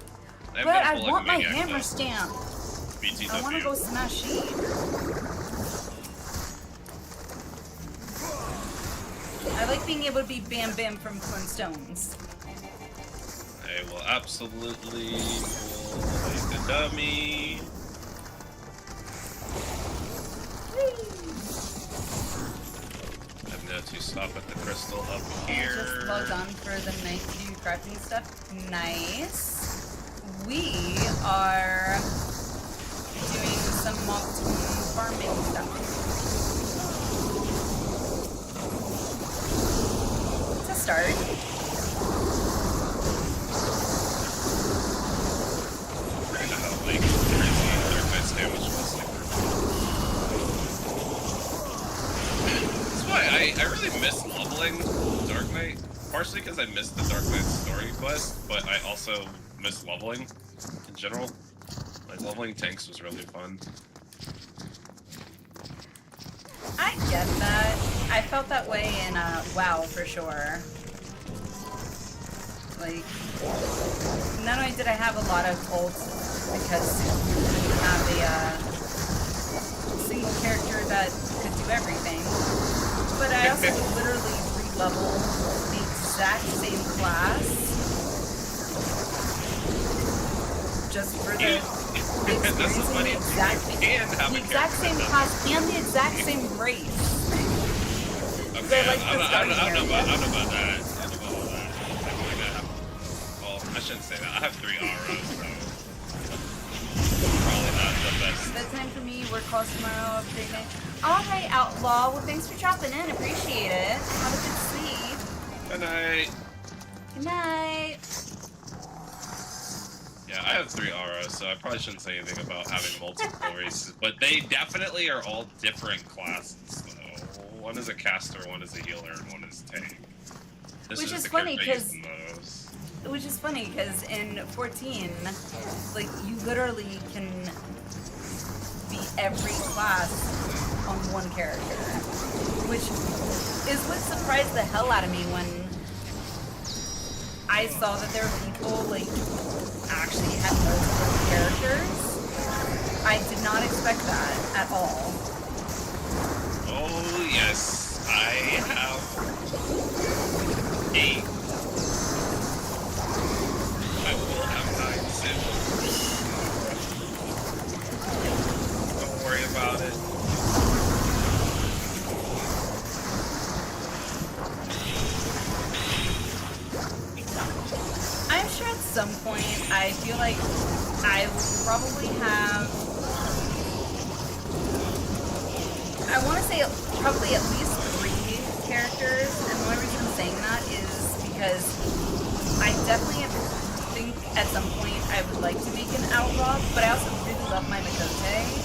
But I want my hammer stamp. BTW. I want to go smash sheep. I like being able to be Bam Bam from Flintstones. I will absolutely like the dummy. I'm going to stop at the crystal up here. Just logged on for the night to do crafting stuff. Nice. We are doing some mock farming stuff. Start. Dark Knight's damage was that's why I really miss leveling Dark Knight. Partially because I missed the Dark Knight story quest, but I also miss leveling in general. Like leveling tanks was really fun. I get that. I felt that way in WoW for sure. Like, not only did I have a lot of ults because you couldn't have a single character that could do everything, but I also literally re-leveled the exact same class just for the experience the exact same class and the exact same race. Okay, I don't know about that. I shouldn't say that. I have 3 auras, so probably not the best. Bedtime for me. Work calls tomorrow. Big night. All right, Outlaw. Well, thanks for dropping in. Appreciate it. Have a good sleep. Good night. Good night. Yeah, I have 3 auras, so I probably shouldn't say anything about having multiple races, but they definitely are all different classes. So one is a caster, one is a healer, and one is tank. Which is funny because in 14, like, you literally can be every class on one character, which is what surprised the hell out of me when I saw that there were people like actually had multiple characters. I did not expect that at all. Oh yes, I have 8. I will have 9 soon. Don't worry about it. I'm sure at some point I feel like I will probably have, I want to say probably at least 3 characters, and the only reason I'm saying that is because I definitely think at some point I would like to make an outlaw, but I also really love my Makote.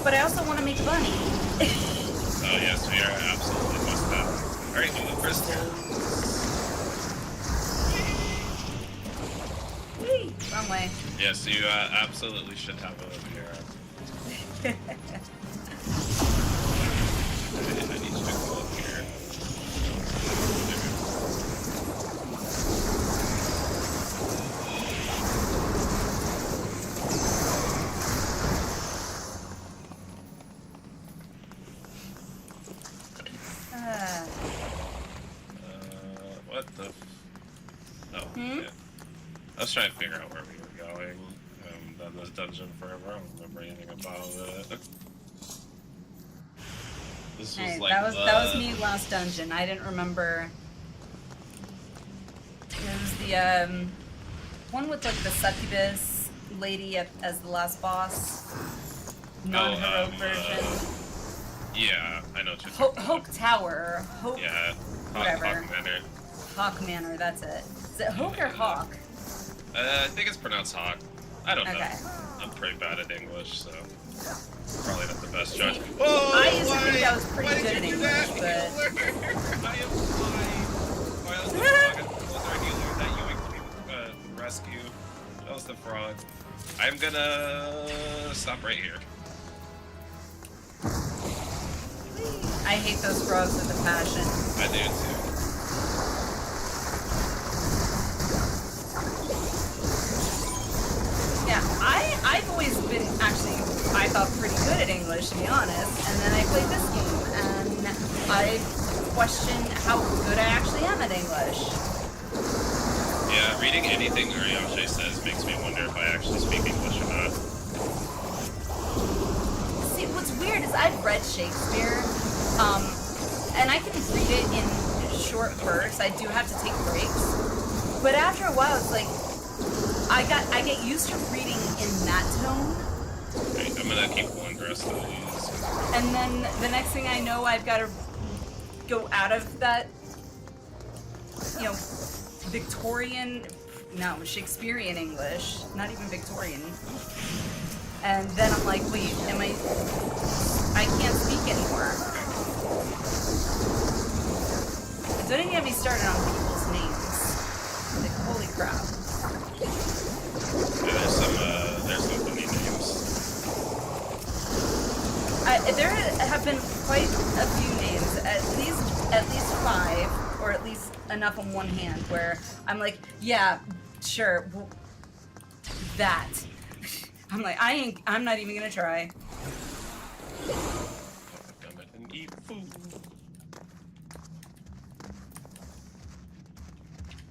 but I also want to make money. Oh yes, we are absolutely must have. Alright, move crystals. Whee! Wrong way. Yes, you absolutely should have a mirror. I need you to go up here. What the? Oh, yeah. I was trying to figure out where we were going. Done this dungeon forever. I don't remember anything about it. This was Hey, like that was me last dungeon. I didn't remember. It was the one with like the succubus lady as the last boss. Non-heroic version. Yeah, I know what you're talking Hoke Tower. Hoke. Yeah, whatever. Hawk Manor. Hawk Manor. That's it. Is it Hoke or Hawk? I think it's pronounced Hawk. I don't know. Okay. I'm pretty bad at English, so probably not the best judge. See, Whoa, I used to think I was pretty why good did at you do English, that? but I am fine. Why was the frog? Was our healer that you rescue? That was the frog. I'm gonna stop right here. I hate those frogs with a passion. I do too. Yeah, I've always been actually, I thought pretty good at English, to be honest, and then I played this game, and I questioned how good I actually am at English. Yeah, reading anything Urianger says makes me wonder if I actually speak English or not. See, what's weird is I've read Shakespeare, and I can read it in short bursts. I do have to take breaks, but after a while, it's like, I get used to reading in that tone. Right, I'm gonna keep pulling the rest of these. And then the next thing I know, I've got to go out of that, you know, Shakespearean English, not even Victorian. And then I'm like, wait, I can't speak anymore. Don't even get me started on people's names. Like, holy crap. Yeah, there's some funny names. There have been quite a few names, at least 5, or at least enough on one hand, where I'm like, yeah, sure, that. I'm like, I'm not even gonna try. Come and eat food.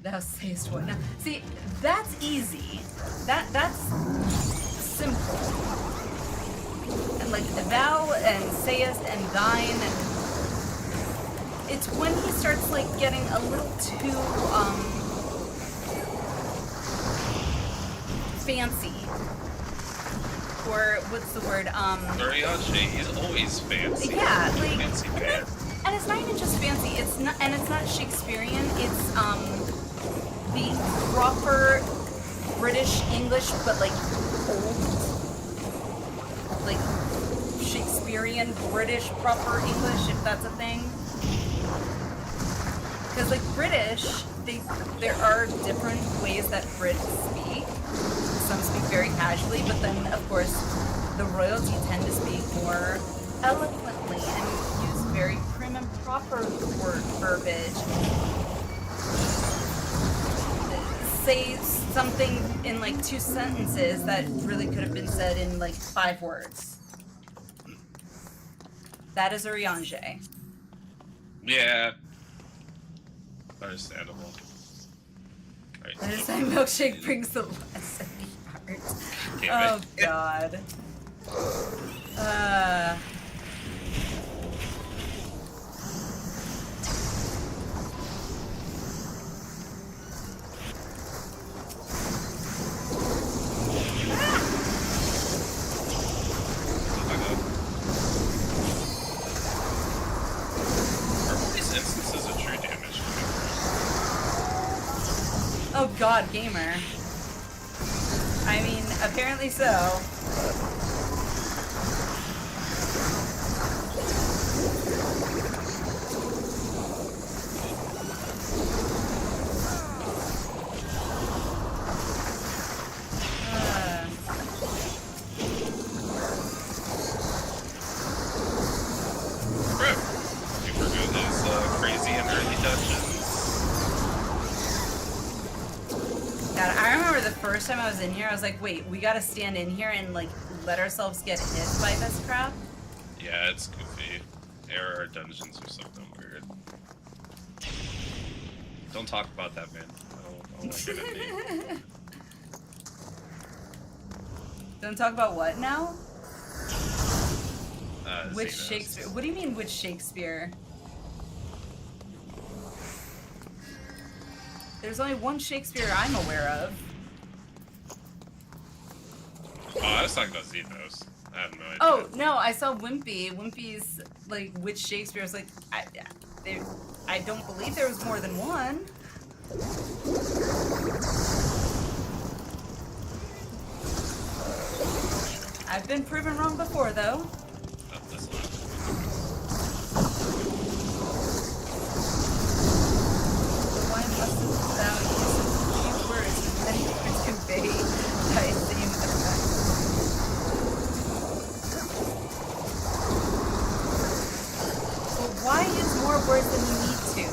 Thou sayest what now? See, that's easy. That's simple. And like thou and sayest and thine, and it's when he starts like getting a little too fancy. Or what's the word? Urianger, he's always fancy. Yeah, like Fancy man. and it's not even just fancy. It's not Shakespearean. It's the proper British English, but like old, like Shakespearean British proper English, if that's a thing. Because like British, there are different ways that Brits speak. Some speak very casually, but then of course the royalty tend to speak more eloquently and use very prim and proper word verbiage. Say something in like 2 sentences that really could have been said in like 5 words. That is Urianger. Yeah. Understandable. Right. That is my milkshake brings the less of the art. Oh god. Oh god, gamer. I mean, apparently so. the first time I was in here, I was like, wait, we gotta stand in here and like let ourselves get hit by this crap? Yeah, it's goofy. Error dungeons or something weird. Don't talk about that, man. I don't like it. Don't talk about what now? Which Xenos. Shakespeare? What do you mean, which Shakespeare? There's only one Shakespeare I'm aware of. Oh, I was talking about Xenos. I have no idea. Oh, no, I saw Wimpy. Wimpy's, like, which Shakespeare? I was like, I don't believe there was more than one. I've been proven wrong before, though. Oh, that's a lot. Why must thou use few words with many words convey thy same effect? Well, why use more words than you need to?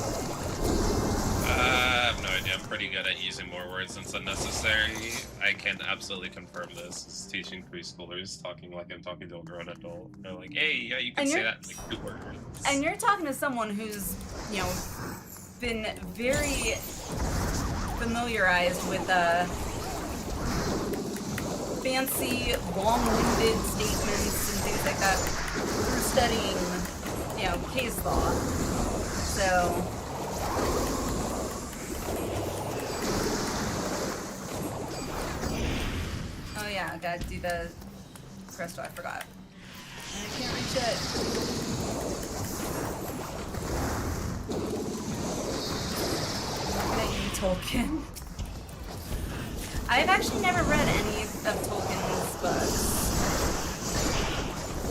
I have no idea. I'm pretty good at using more words than's unnecessary. I can absolutely confirm this. It's teaching preschoolers talking like I'm talking to a grown adult. They're like, hey, yeah, you can say that in like 2 words. And you're talking to someone who's, you know, been very familiarized with fancy, long-winded statements and things like that through studying, you know, case law. So. Oh yeah, I gotta do the Presto, I forgot. And I can't reach it. Looking at you, Tolkien. I've actually never read any of Tolkien's books.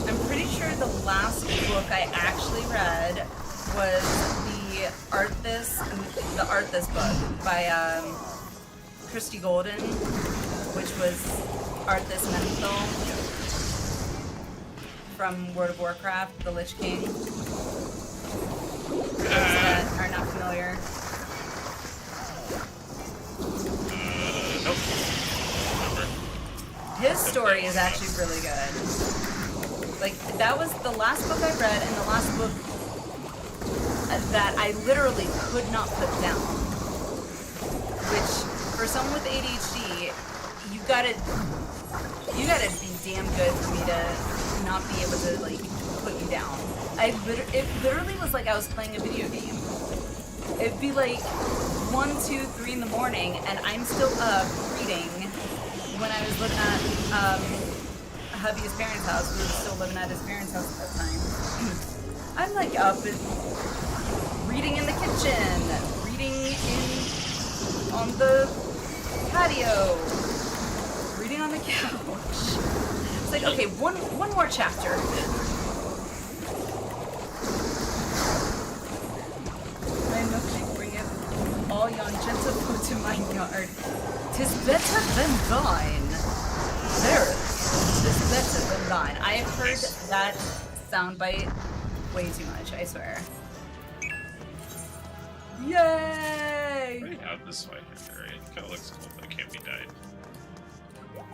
I'm pretty sure the last book I actually read was the Arthas book by Christy Golden, which was Arthas Menethil from World of Warcraft, the Lich King. For those that are not familiar. Nope. His story is actually really good. Like, that was the last book I read, and the last book that I literally could not put down. Which, for someone with ADHD, you gotta be damn good for me to not be able to, like, put you down. It literally was like I was playing a video game. It'd be like 1, 2, 3 in the morning, and I'm still up reading when I was living at hubby's parents' house. We were still living at his parents' house at that time. I'm like up and reading in the kitchen, reading on the patio, reading on the couch. It's like, okay, one more chapter. My milkshake bringeth all yon gentlefolk to my yard. 'Tis better than thine. There, 'tis better than thine. I have heard that soundbite way too much, I swear. Yay! What do you have this way here? Right? It kind of looks cool, but it can't be dyed.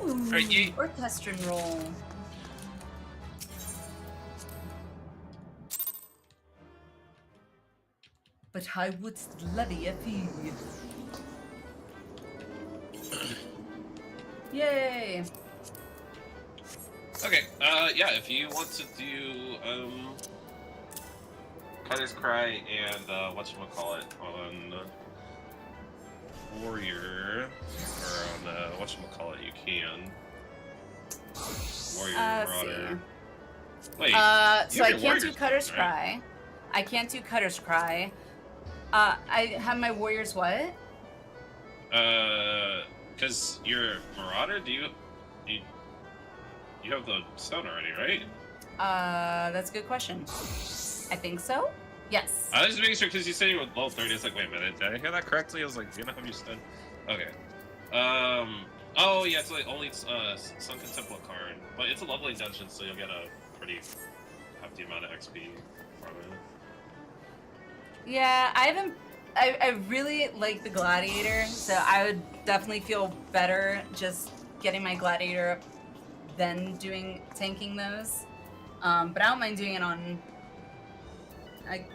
Ooh, Alright, orchestral roll. But I would levy a fee. Yay! Okay, yeah, if you want to do, Cutter's Cry and, whatchamacallit on Warrior, or on, whatchamacallit, you can. Warrior, Marauder. Wait, so I your can't do Warriors, Cutter's right? Cry. I can't do Cutter's Cry. I have my Warriors what? Because you're Marauder, do you have the stone already, right? That's a good question. I think so? Yes. I was just making sure because you said you were level 30. It's like, wait a minute, did I hear that correctly? I was like, do you not have your stone? Okay. Oh yeah, it's like only Sunken Temple of Karn, but it's a leveling dungeon, so you'll get a pretty hefty amount of XP from it. Yeah, I haven't I really like the gladiator, so I would definitely feel better just getting my gladiator up than tanking those. But I don't mind doing it on. I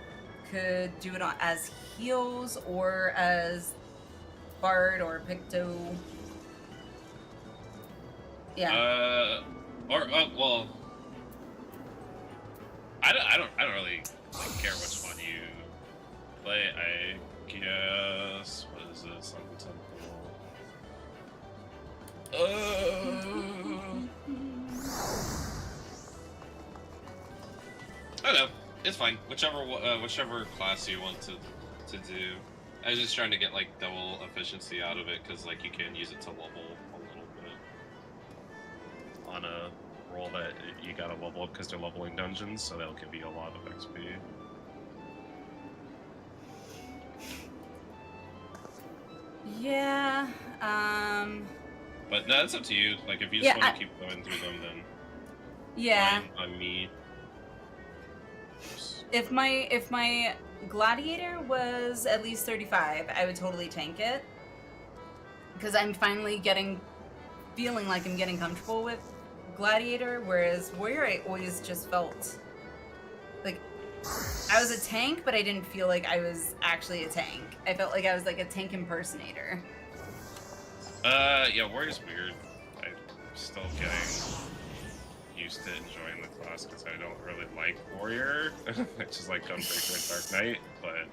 could do it on as heals or as bard or picto. Yeah. Well, I don't really care which one you play. I guess what is this? I don't know. It's fine. Whichever class you want to do. I was just trying to get like double efficiency out of it because like you can use it to level a little bit on a roll that you gotta level up because they're leveling dungeons, so that'll give you a lot of XP. Yeah. But no, it's up to you. Like if you just want to keep going through them, then yeah. fine on me. If my gladiator was at least 35, I would totally tank it. Because I'm finally feeling like I'm getting comfortable with gladiator, whereas warrior I always just felt like I was a tank, but I didn't feel like I was actually a tank. I felt like I was like a tank impersonator. Yeah, warrior's weird. I'm still getting used to enjoying the class because I don't really like warrior. I just like Gunbreaker and Dark Knight, but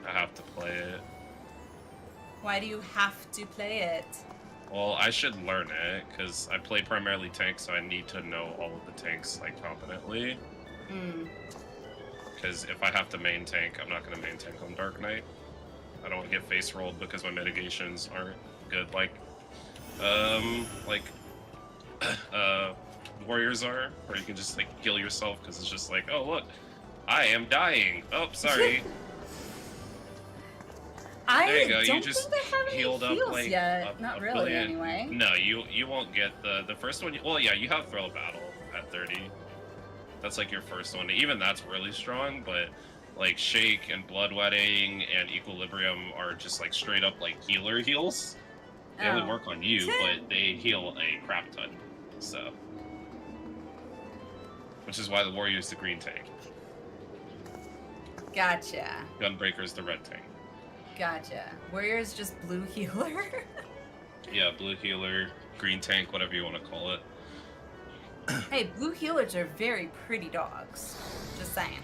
I have to play it. Why do you have to play it? Well, I should learn it because I play primarily tanks, so I need to know all of the tanks like competently. Because if I have to main tank, I'm not going to main tank on Dark Knight. I don't want to get face rolled because my mitigations aren't good like warriors are, where you can just like kill yourself because it's just like, oh look, I am dying. Oh, sorry. There you go. You just healed up like not really anyway. No, you won't get the first one. Well, yeah, you have Thrill Battle at 30. That's like your first one. Even that's really strong, but like Shake and Bloodwetting and Equilibrium are just like straight up like healer heals. They only work on you, but they heal a crap ton. So, which is why the warrior is the green tank. Gotcha. Gunbreaker is the red tank. Gotcha. Warrior is just blue healer. Yeah, blue healer, green tank, whatever you want to call it. Hey, blue healers are very pretty dogs. Just saying.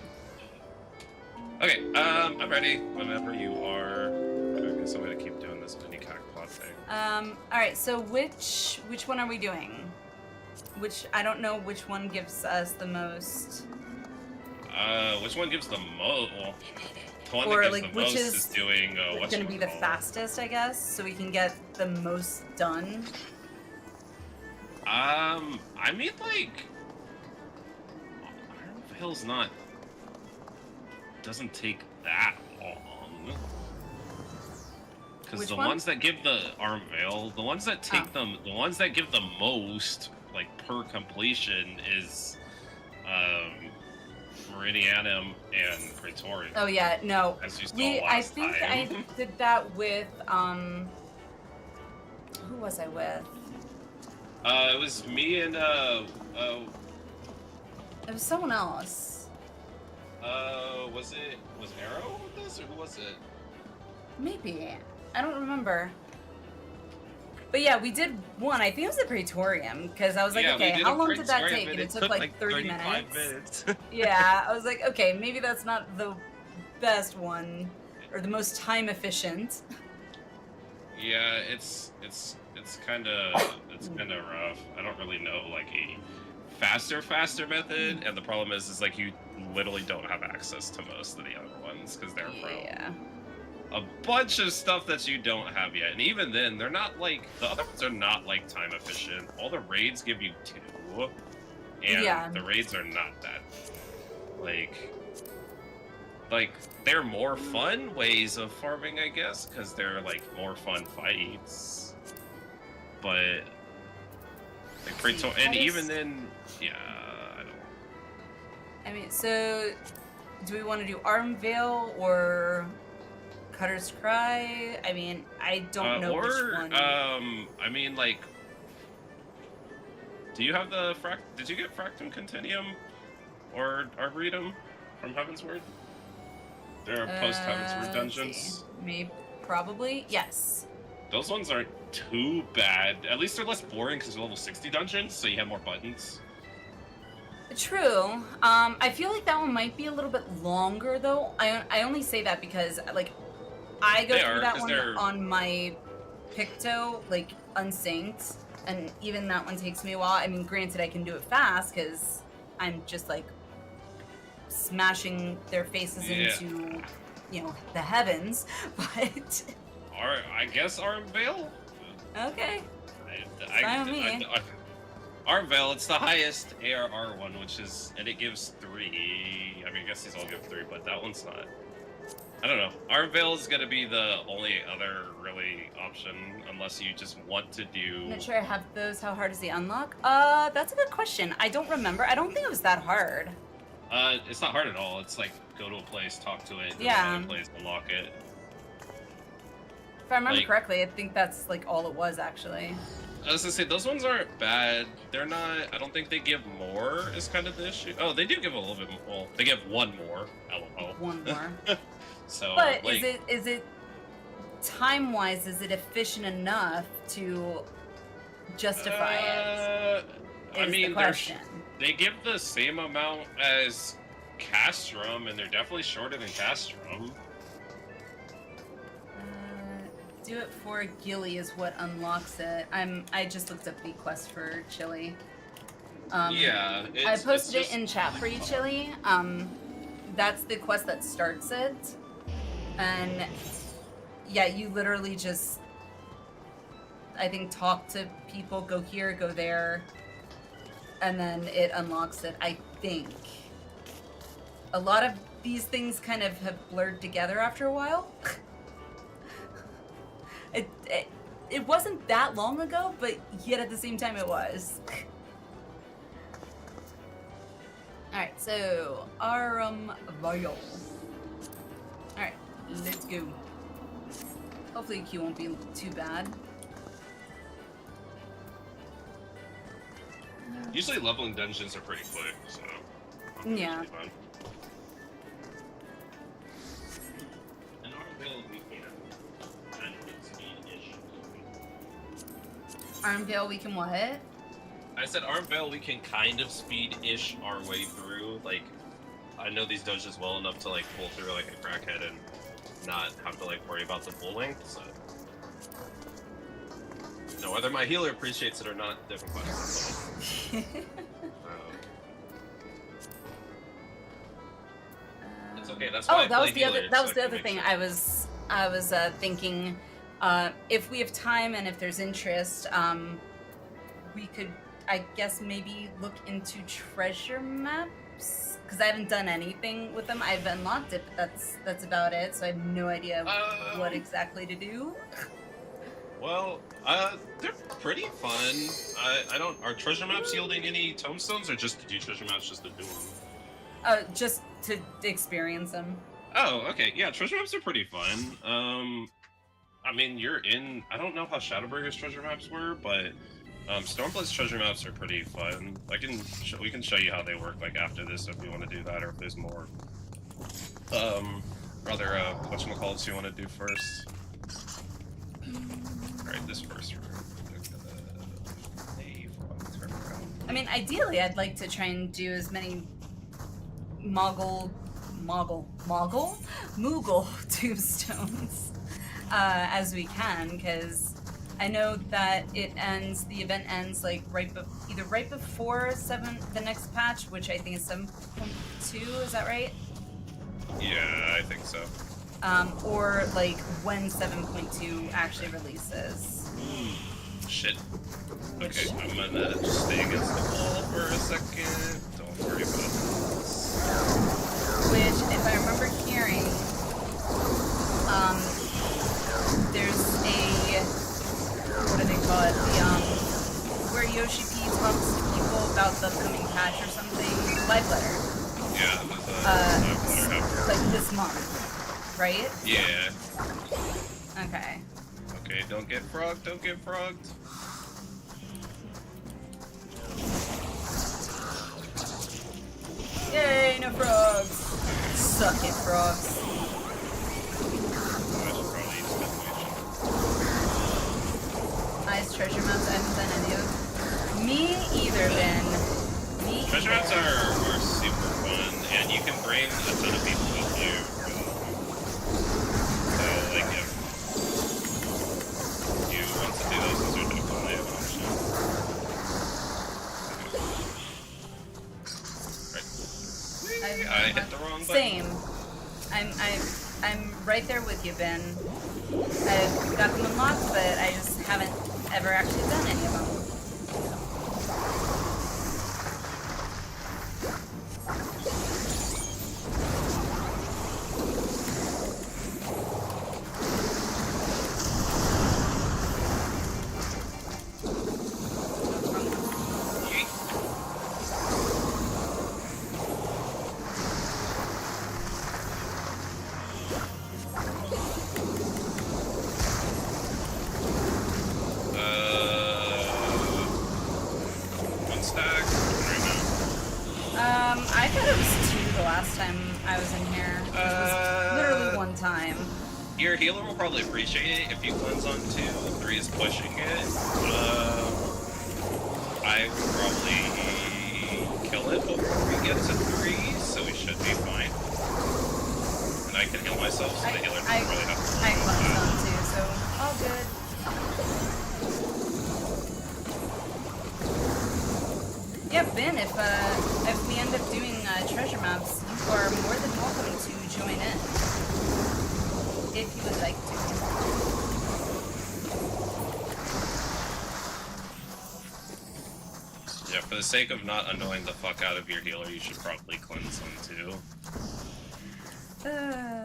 Okay, I'm ready whenever you are. I guess I'm gonna keep doing this mini cackpot thing. Alright, so which one are we doing? I don't know which one gives us the most. Which one gives the most? Well, the one or that like gives the which most is doing what's gonna be the fastest, I guess, so we can get the most done. I mean, like, Iron Veil's doesn't take that long. Because the ones that give the Arm Veil, the ones that take them, the ones that give the most, like, per completion is, Meridianum and Praetorian. Oh yeah, no. As you saw last I think time. I did that with, who was I with? It was me and, It was someone else. was Arrow with this, or who was it? Maybe. I don't remember. But yeah, we did one. I think it was the Praetorium, because I was like, okay, how long did that take? And it took like 30 minutes. Yeah, I was like, okay, maybe that's not the best one, or the most time efficient. Yeah, it's kind of rough. I don't really know like a faster method, and the problem is like you literally don't have access to most of the other ones because they're from a bunch of stuff that you don't have yet, and even then they're not like the other ones are not like time efficient. All the raids give you 2, and the raids are not that like they're more fun ways of farming, I guess, because they're like more fun fights. But like and even then, yeah, I don't. I mean, so do we want to do Arm Veil or Cutter's Cry? I mean, I don't know which one. I mean, like, do you have the Did you get Fractum Continuum or Arboretum from Heavensward? There are post Heavensward dungeons. Maybe, probably, yes. Those ones aren't too bad. At least they're less boring because they're level 60 dungeons, so you have more buttons. True. I feel like that one might be a little bit longer, though. I only say that because, like, I go through that one on my Picto, like, unsynced, and even that one takes me a while. I mean, granted, I can do it fast because I'm just, like, smashing their faces into, you know, the heavens, but... I guess Arm Veil? Okay. Arm Veil, it's the highest ARR one, which is, and it gives 3. I mean, I guess these all give 3, but that one's not. I don't know. Arm Veil is gonna be the only other really option, unless you just want to do... I'm not sure I have those. How hard is the unlock? That's a good question. I don't remember. I don't think it was that hard. It's not hard at all. It's like, go to a place, talk to it, go to another place, unlock it. If I remember correctly, I think that's like all it was actually. I was gonna say, those ones aren't bad. They're not, I don't think they give more is kind of the issue. Oh, they do give a little bit more. Well, they give 1 more. LOL. 1 more. So, but like, is it time-wise, is it efficient enough to justify it? I mean, they give the same amount as Castrum, and they're definitely shorter than Castrum. Do it for Gilly is what unlocks it. I just looked up the quest for Chili. Yeah, I posted it in chat for you, Chili. That's the quest that starts it, and yeah, you literally just, I think, talk to people, go here, go there, and then it unlocks it. I think a lot of these things kind of have blurred together after a while. It wasn't that long ago, but yet at the same time it was. Alright, so Arum Veil. Alright, let's go. Hopefully the queue won't be too bad. Usually leveling dungeons are pretty quick, so... Yeah. Arm Veil, we can what? I said Arm Veil, we can kind of speed-ish our way through. Like, I know these dungeons well enough to, like, pull through like a crackhead and not have to, like, worry about the full length, so... You know, whether my healer appreciates it or not, different question. It's okay, that's why that was the other. That was the other thing. I was thinking, if we have time and if there's interest, we could, I guess, maybe look into treasure maps, because I haven't done anything with them. I've unlocked it, but that's about it. So I have no idea what exactly to do. Well, they're pretty fun. I don't. Are treasure maps yielding any tomestones, or just to do treasure maps just to do them? Just to experience them. Oh, okay. Yeah, treasure maps are pretty fun. I mean, you're in. I don't know how Shadowbringers treasure maps were, but Stormblade's treasure maps are pretty fun. We can show you how they work like after this if you want to do that, or if there's more. Rather, whatchamacallits you want to do first? Alright, this first room. I mean, ideally, I'd like to try and do as many Moogle tombstones as we can, because I know that the event ends like either right before the next patch, which I think is 7.2, is that right? Yeah, I think so. Or like when 7.2 actually releases. Shit. Okay, I'm gonna just stay against the wall for a second. Don't worry about this. Which, if I remember hearing, there's what do they call it? Where Yoshi P talks to people about the upcoming patch or something. Live letter. Yeah, there's like this month, right? Yeah. Okay. Okay, don't get frogged, don't get frogged. Yay, no frogs! Suck it, frogs. I should probably use ventilation. Nice treasure maps, I haven't done any of. Me either, Ben. Me Treasure either. maps are super fun, and you can bring a ton of people with you. So, like, if you want to do those, those are definitely an option. Right. I hit the wrong button. Same. I'm right there with you, Ben. I've got them unlocked, but I just haven't ever actually done any of them. I thought it was 2 the last time I was in here. It was literally 1 time. Your healer will probably appreciate it if you cleanse on 2. 3 is pushing it. I would probably kill it before we get to 3, so we should be fine. And I can heal myself, so the healer doesn't really have to. I cleansed on 2, so all good. Yeah, Ben, if we end up doing treasure maps, you are more than welcome to join in. If you would like to. Yeah, for the sake of not annoying the fuck out of your healer, you should probably cleanse them too.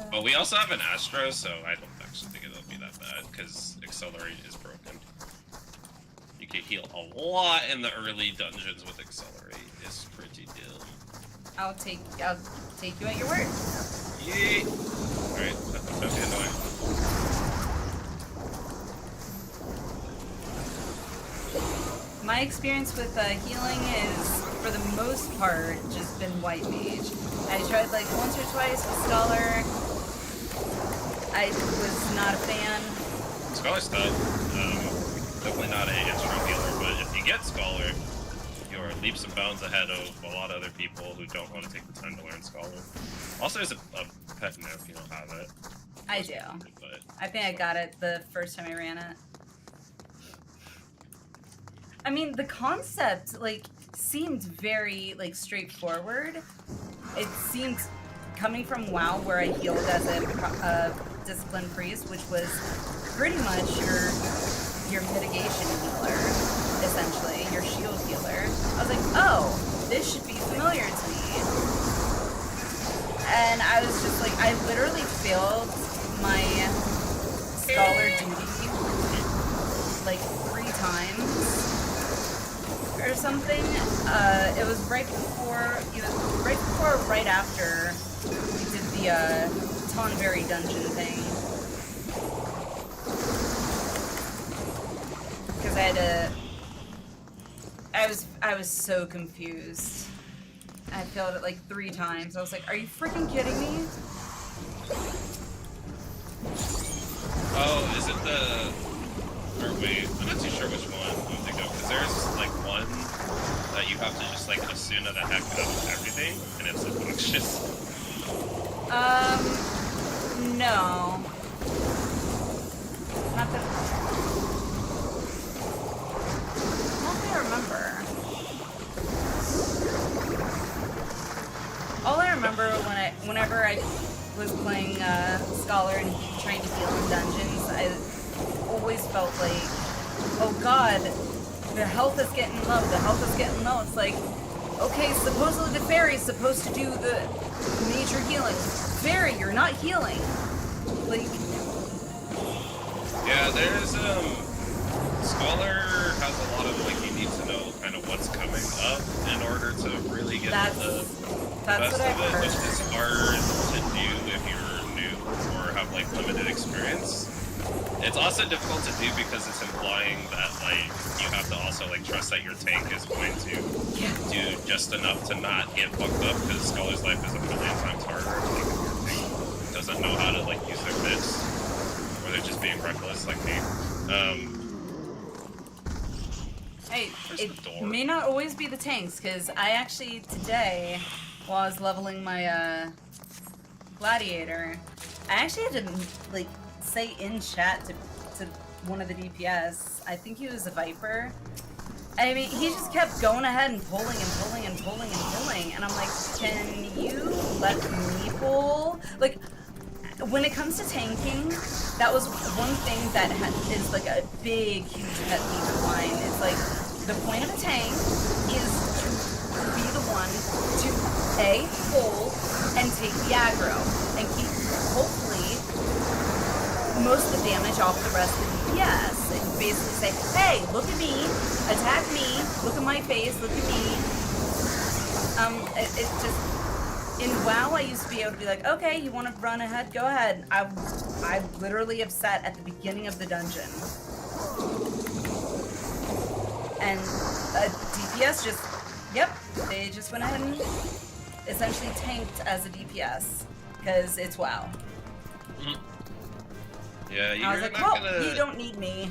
But we also have an Astro, so I don't actually think it'll be that bad, because Accelerate is broken. You can heal a lot in the early dungeons with Accelerate. It's pretty dumb. I'll take you at your word. Yeet! Alright, don't be annoying. My experience with healing is, for the most part, just been White Mage. I tried like once or twice with Scholar. I was not a fan. Scholar's tough. Definitely not a strong healer, but if you get Scholar, you're leaps and bounds ahead of a lot of other people who don't want to take the time to learn Scholar. Also, there's a pet note if you don't have it. I do. But, I think I got it the first time I ran it. I mean, the concept, like, seemed very, like, straightforward. It seemed, coming from WoW, where I healed as a disciplined priest, which was pretty much your mitigation healer, essentially, your shield healer. I was like, oh, this should be familiar to me. And I was just like, I literally failed my Scholar duty, like, 3 times. Or something. It was right before, or right after we did the Tonberry dungeon thing. Because I was so confused. I failed it like 3 times. I was like, are you freaking kidding me? oh, is it the... Or wait, I'm not too sure which one I'm thinking of, because there's like one that you have to just like Asuna the heck out of everything, and it's obnoxious. No. Not that I remember. All I remember whenever I was playing Scholar and trying to heal in dungeons, I always felt like, oh god, the health is getting low, It's like, okay, supposedly the fairy's supposed to do the major healing. Fairy, you're not healing. Like... Yeah, there's, Scholar has a lot of, like, you need to know kind of what's coming up in order to really get the That's best what of I've it, heard. which is hard to do if you're new or have like limited experience. It's also difficult to do because it's implying that like you have to also like trust that your tank is going to do just enough to not get fucked up, because Scholar's Life is a million times harder if like, your tank doesn't know how to like use their bits, or they're just being reckless like me. Hey, Where's it the door? may not always be the tanks, because I actually today, while I was leveling my gladiator, I actually had to like say in chat to one of the DPS, I think he was a Viper. I mean, he just kept going ahead and pulling and pulling and pulling and pulling, and I'm like, can you let me pull? Like, when it comes to tanking, that was one thing that is like a big, huge pet peeve of mine. It's like, the point of a tank is to be the one to A, pull, and take the aggro, and keep, hopefully, most of the damage off the rest of the DPS. And basically say, hey, look at me, attack me, look at my face, look at me. It just, in WoW, I used to be able to be like, okay, you want to run ahead, go ahead. I literally have sat at the beginning of the dungeon. And DPS just, yep, they just went ahead and essentially tanked as a DPS, because it's WoW. Yeah, you're I was like, not well, gonna... you don't need me.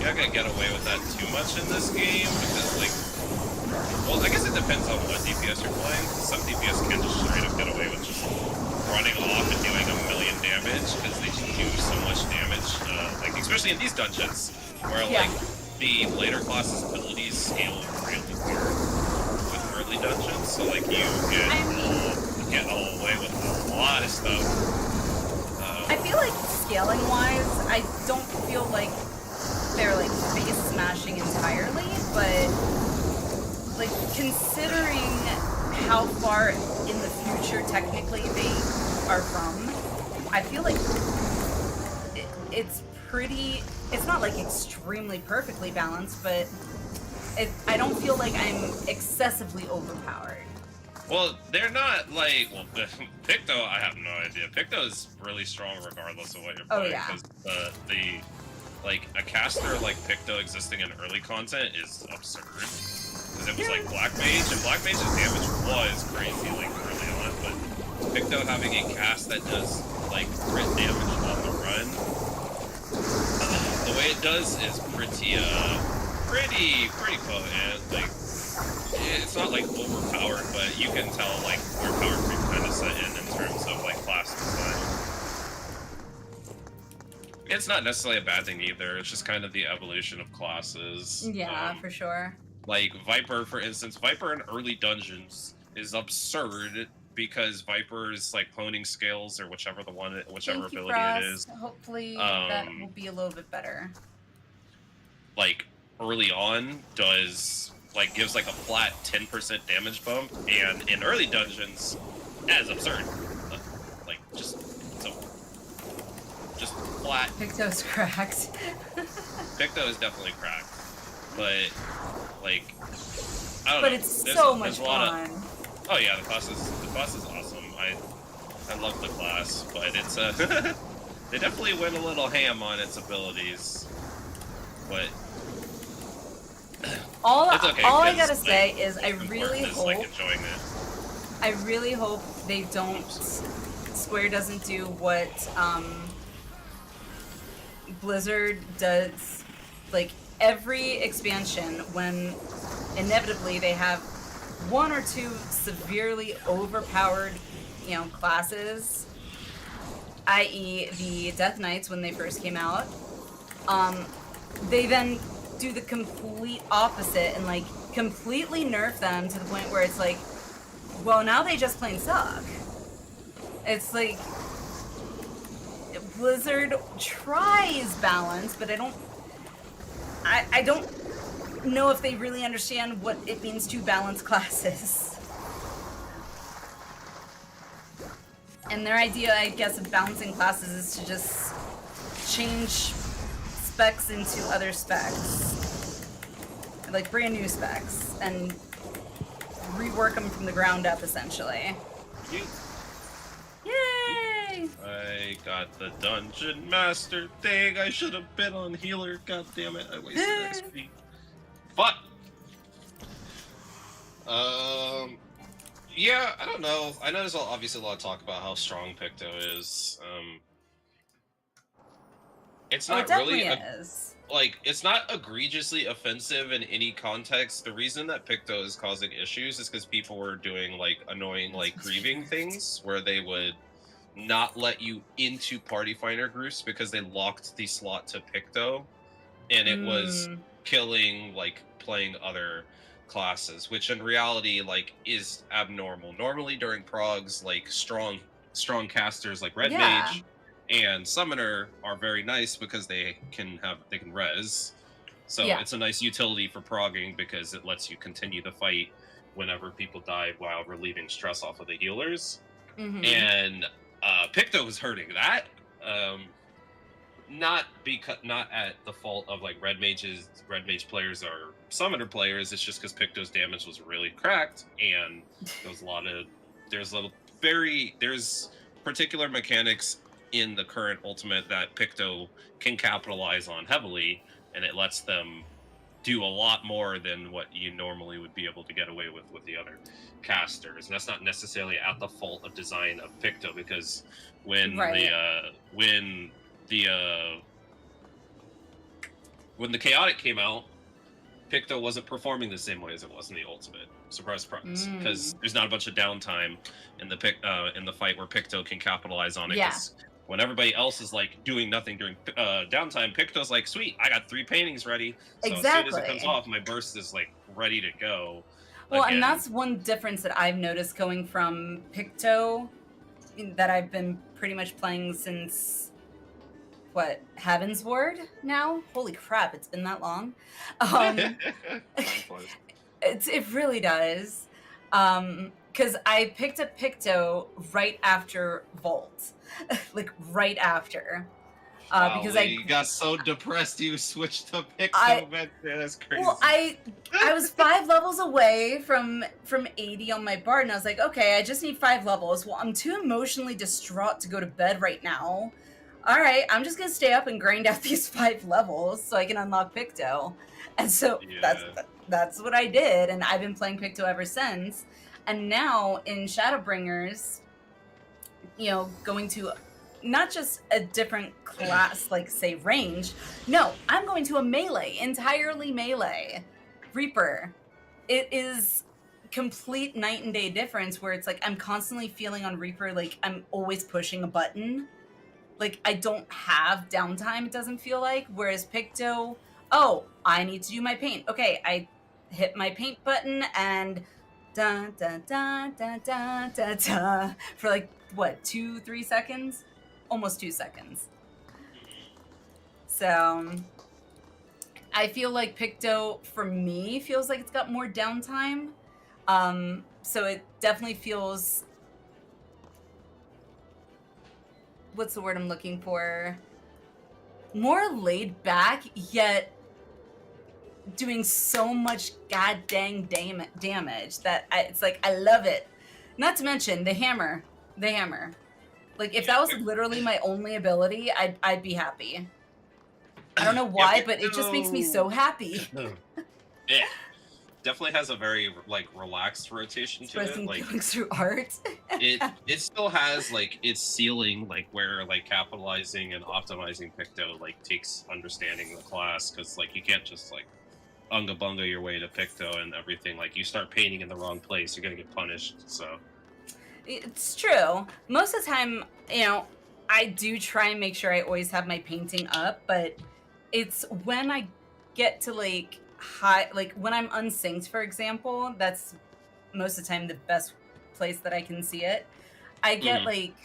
You're not gonna get away with that too much in this game, because, like... Well, I guess it depends on what DPS you're playing. Some DPS can just straight up get away with just running off and doing a million damage, because they just do so much damage. Like, especially in these dungeons, where, like, the later classes' abilities scale really weird with early dungeons, so, like, you get all away with a lot of stuff. I feel like scaling-wise, I don't feel like they're like face smashing entirely, but like considering how far in the future technically they are from, I feel like it's pretty. It's not like extremely perfectly balanced, but I don't feel like I'm excessively overpowered. Well, they're not like, well, Picto, I have no idea. Picto is really strong regardless of what you're playing. Oh, yeah. Because like, a caster like Picto existing in early content is absurd. Because it was like Black Mage, and Black Mage's damage was crazy, like, early on, but Picto having a cast that does, like, crit damage on the run, the way it does is pretty potent. Like, it's not like overpowered, but you can tell like where power creep kind of set in terms of like class design. It's not necessarily a bad thing either. It's just kind of the evolution of classes. Yeah, for sure. Like Viper, for instance, Viper in early dungeons is absurd because Viper's like honing skills or whichever ability it is. Hopefully that will be a little bit better. Like early on gives like a flat 10% damage bump, and in early dungeons, that is absurd. Like just flat. Picto's cracked. Picto is definitely cracked, but like I don't know. But it's so much fun. Oh yeah, the class is awesome. I love the class, but it's they definitely went a little ham on its abilities, but. All okay, I gotta say is I really hope enjoying it. I really hope they don't Square doesn't do what Blizzard does, like every expansion when inevitably they have one or two severely overpowered, classes, i.e. the Death Knights when they first came out. They then do the complete opposite and like completely nerf them to the point where it's like, well, now they just plain suck. It's like Blizzard tries balance, but I don't know if they really understand what it means to balance classes. And their idea, I guess, of balancing classes is to just change specs into other specs. like brand new specs, and rework them from the ground up, essentially. Yay! I got the Dungeon Master thing. I should have been on healer. God damn it! I wasted XP. Fuck. Yeah, I don't know. I know there's obviously a lot of talk about how strong Picto is. It's not really it's not egregiously offensive in any context. The reason that Picto is causing issues is because people were doing like annoying like grieving things where they would not let you into party finder groups because they locked the slot to Picto, and it was killing like playing other classes, which in reality like is abnormal. Normally during progs, like strong casters like Red Mage and Summoner are very nice because they can res. So it's a nice utility for progging because it lets you continue the fight whenever people die while relieving stress off of the healers. And Picto is hurting that. Not at the fault of like Red Mage players or Summoner players. It's just because Picto's damage was really cracked, and there's particular mechanics in the current ultimate that Picto can capitalize on heavily, and it lets them do a lot more than what you normally would be able to get away with the other casters. And that's not necessarily at the fault of design of Picto, because when the Chaotic came out, Picto wasn't performing the same way as it was in the Ultimate. Surprise, surprise. Because there's not a bunch of downtime in the fight where Picto can capitalize on it. When everybody else is like doing nothing during downtime, Picto's like, sweet, I got 3 paintings ready. So as soon as it comes off, my burst is like ready to go. Well, and that's one difference that I've noticed going from Picto that I've been pretty much playing since Heaven's Ward now? Holy crap, it's been that long. It really does. Because I picked up Picto right after Volt. Like, right after. Because you got so depressed you switched to Picto. Man, that's crazy. Well, I was 5 levels away from 80 on my bard, and I was like, okay, I just need 5 levels. Well, I'm too emotionally distraught to go to bed right now. All right, I'm just going to stay up and grind out these 5 levels so I can unlock Picto. And so that's what I did, and I've been playing Picto ever since. And now in Shadowbringers, going to not just a different class, like say range. No, I'm going to a melee, entirely melee Reaper. It is complete night and day difference where it's like I'm constantly feeling on Reaper like I'm always pushing a button. Like I don't have downtime, it doesn't feel like. Whereas Picto, I need to do my paint. Okay, I hit my paint button and da da da da da da da for like 2-3 seconds? Almost 2 seconds. So I feel like Picto for me feels like it's got more downtime. So it definitely feels, what's the word I'm looking for? More laid back, yet doing so much god dang damage that it's like I love it. Not to mention the hammer. Like if that was literally my only ability, I'd be happy. I don't know why, but it just makes me so happy. Yeah, definitely has a very like relaxed rotation to it. Like through art. it still has like its ceiling, like where like capitalizing and optimizing Picto like takes understanding the class, because like you can't just like unga bunga your way to Picto and everything. Like you start painting in the wrong place, you're gonna get punished. So it's true. Most of the time, I do try and make sure I always have my painting up, but it's when I get to like high, like when I'm unsynced, for example, that's most of the time the best place that I can see it. I get like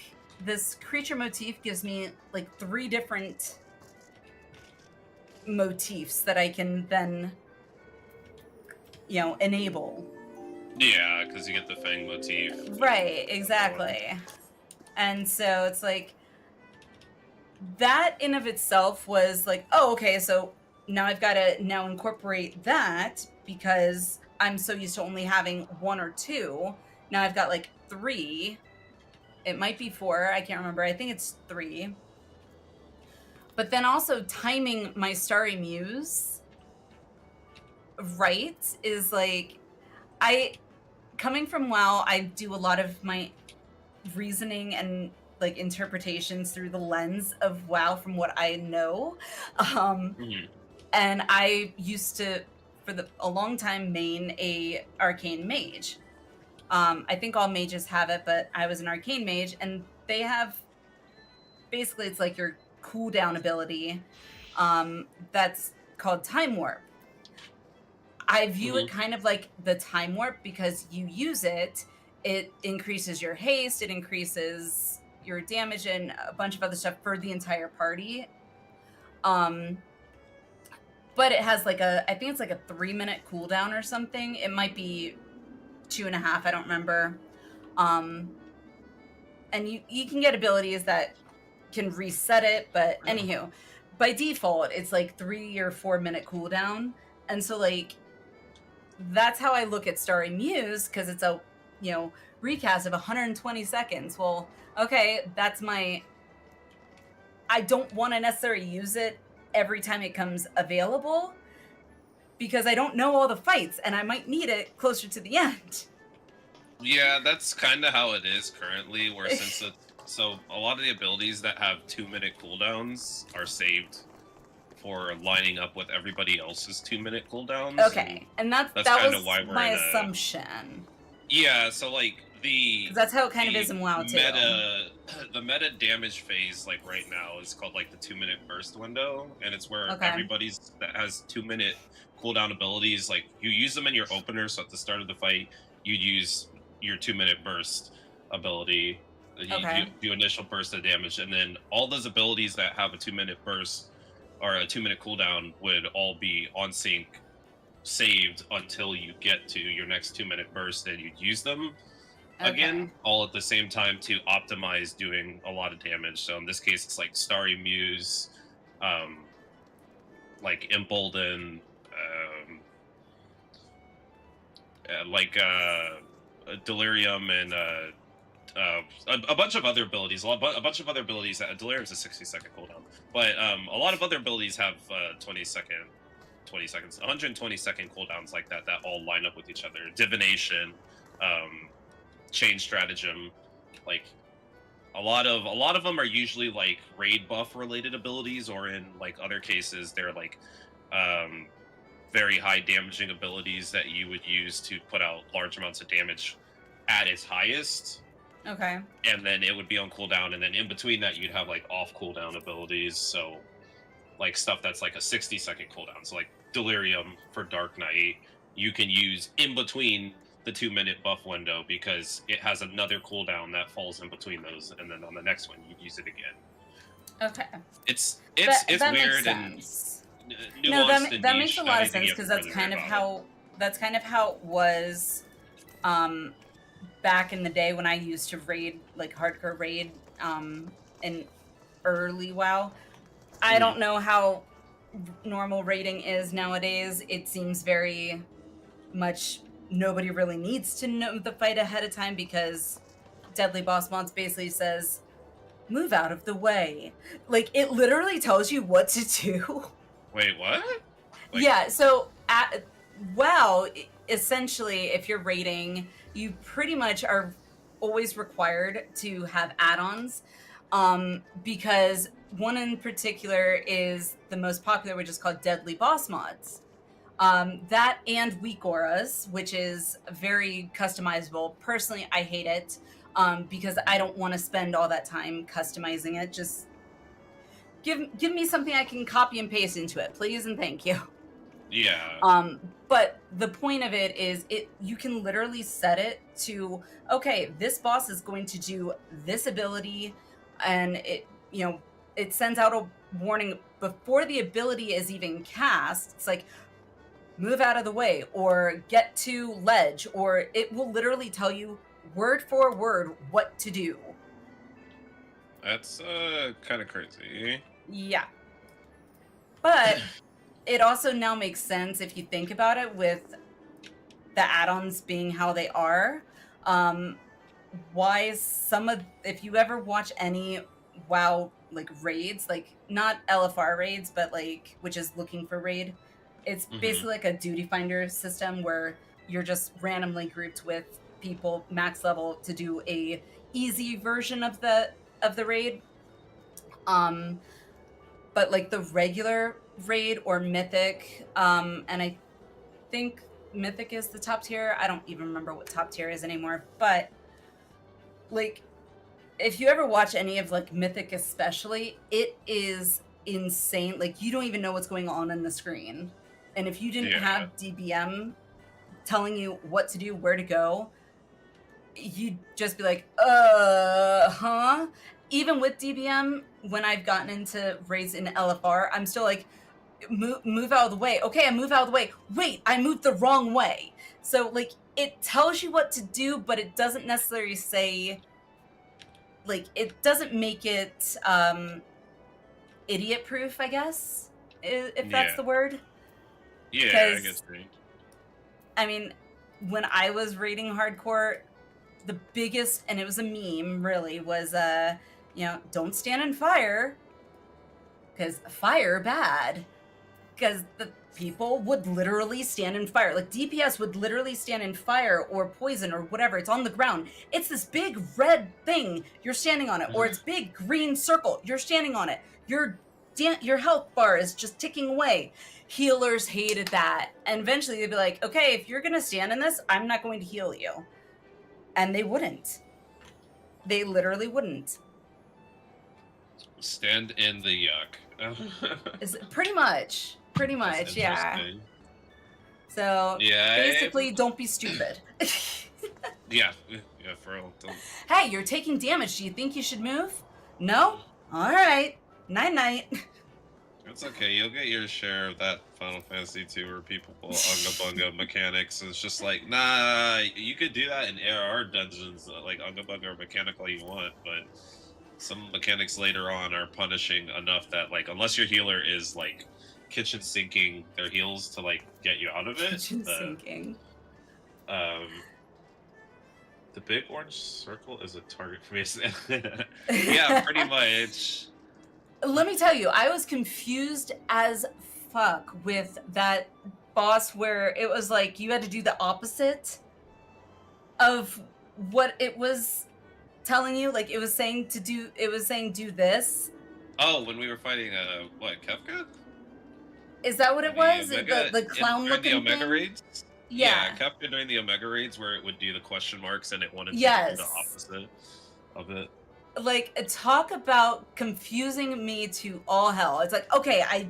this creature motif gives me like 3 different motifs that I can then enable. Yeah, because you get the Fang motif. Right, exactly. And so it's like that in of itself was like, oh, okay, so now I've got to now incorporate that because I'm so used to only having 1 or 2. Now I've got like 3. It might be 4. I can't remember. I think it's 3. But then also timing my Starry Muse right is like, coming from WoW, I do a lot of my reasoning and like interpretations through the lens of WoW from what I know. And I used to, for a long time, main a arcane mage. I think all mages have it, but I was an arcane mage, and they have, basically it's like your cooldown ability that's called Time Warp. I view it kind of like the Time Warp because you use it, it increases your haste, it increases your damage, and a bunch of other stuff for the entire party. But it has like I think it's like a 3-minute cooldown or something. It might be 2.5, I don't remember. And you can get abilities that can reset it, but anywho, by default, it's like 3 or 4-minute cooldown. And so like, that's how I look at Starry Muse, because it's a, recast of 120 seconds. Well, okay, that's I don't want to necessarily use it every time it comes available, because I don't know all the fights, and I might need it closer to the end. Yeah, that's kind of how it is currently, where so a lot of the abilities that have 2-minute cooldowns are saved for lining up with everybody else's 2-minute cooldowns. Okay, and that was why my assumption. Yeah, so like that's how it kind of is in WoW too. The meta damage phase, like right now, is called like the 2-minute burst window, and it's where everybody's that has 2-minute cooldown abilities, like you use them in your opener. So at the start of the fight, you'd use your 2-minute burst ability. You do initial burst of damage, and then all those abilities that have a 2-minute burst or a 2-minute cooldown would all be on sync, saved until you get to your next 2-minute burst, and you'd use them again, all at the same time to optimize doing a lot of damage. So in this case, it's like Starry Muse, like Embolden, like Delirium, and a bunch of other abilities. A bunch of other abilities. Delirium's a 60-second cooldown, but a lot of other abilities have 20 seconds, 120-second cooldowns like that all line up with each other. Divination, Chain Stratagem, like a lot of them are usually like raid buff related abilities, or in like other cases they're like very high damaging abilities that you would use to put out large amounts of damage at its highest. Okay. And then it would be on cooldown, and then in between that you'd have like off cooldown abilities, so like stuff that's like a 60-second cooldown. So like Delirium for Dark Knight, you can use in between the 2-minute buff window because it has another cooldown that falls in between those, and then on the next one you'd use it again. Okay. It's weird and nuanced. No, that makes a lot of sense, because that's kind of how it was back in the day when I used to raid, like hardcore raid, in early WoW. I don't know how normal raiding is nowadays. It seems very much nobody really needs to know the fight ahead of time, because Deadly Boss Mods basically says, move out of the way. Like, it literally tells you what to do. Wait, what? Like... Yeah, so WoW, essentially, if you're raiding, you pretty much are always required to have add-ons, because one in particular is the most popular, which is called Deadly Boss Mods. That and Weak Auras, which is very customizable. Personally, I hate it, because I don't want to spend all that time customizing it. Just give me something I can copy and paste into it, please and thank you. Yeah. But the point of it is, you can literally set it to, okay, this boss is going to do this ability, and it sends out a warning before the ability is even cast. It's like, move out of the way, or get to ledge, or it will literally tell you word for word what to do. That's kind of crazy. Yeah. But it also now makes sense if you think about it with the add-ons being how they are. Why if you ever watch any WoW like raids, like not LFR raids, but like which is looking for raid, it's basically like a duty finder system where you're just randomly grouped with people max level to do a easy version of the raid. But like the regular raid or mythic, and I think mythic is the top tier. I don't even remember what top tier is anymore, but like if you ever watch any of like mythic especially, it is insane. Like you don't even know what's going on the screen, and if you didn't have DBM telling you what to do, where to go, you'd just be like, huh? Even with DBM, when I've gotten into raids in LFR, I'm still like, move out of the way. Okay, I move out of the way. Wait, I moved the wrong way. So like it tells you what to do, but it doesn't necessarily say, like, it doesn't make it idiot proof, I guess, if that's the word. Yeah, I guess. I mean, when I was raiding hardcore, the biggest, and it was a meme really, was don't stand in fire because fire bad, because the people would literally stand in fire. Like DPS would literally stand in fire or poison or whatever. It's on the ground. It's this big red thing, you're standing on it, or it's big green circle, you're standing on it. Your health bar is just ticking away. Healers hated that, and eventually they'd be like, okay, if you're gonna stand in this, I'm not going to heal you. And they wouldn't. They literally wouldn't. Stand in the yuck. Pretty much, yeah. So basically, don't be stupid. yeah, for real. Hey, you're taking damage. Do you think you should move? No? All right. Night. It's okay. You'll get your share of that Final Fantasy II where people pull unga bunga mechanics. And it's just like, nah, you could do that in ARR dungeons, like unga bunga mechanic all you want, but some mechanics later on are punishing enough that, like, unless your healer is like kitchen sinking their heals to like get you out of it. Kitchen sinking. The big orange circle is a target for me. Yeah, pretty much. Let me tell you, I was confused as fuck with that boss where it was like you had to do the opposite of what it was telling you. Like it was saying do this. Oh, when we were fighting Kefka? Is that what it was? The clown looking the Omega thing? raids? Yeah, Kefka during the Omega raids where it would do the question marks and it wanted to do the opposite of it. Like, talk about confusing me to all hell. It's like, okay, I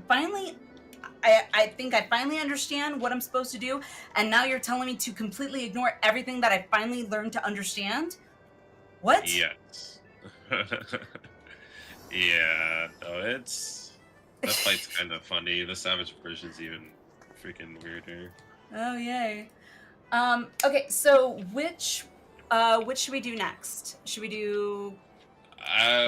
think I finally understand what I'm supposed to do, and now you're telling me to completely ignore everything that I finally learned to understand? What? Yes. Yeah, no, that fight's kind of funny. The Savage version's even freaking weirder. Oh, yay. Okay, so which should we do next? Should we do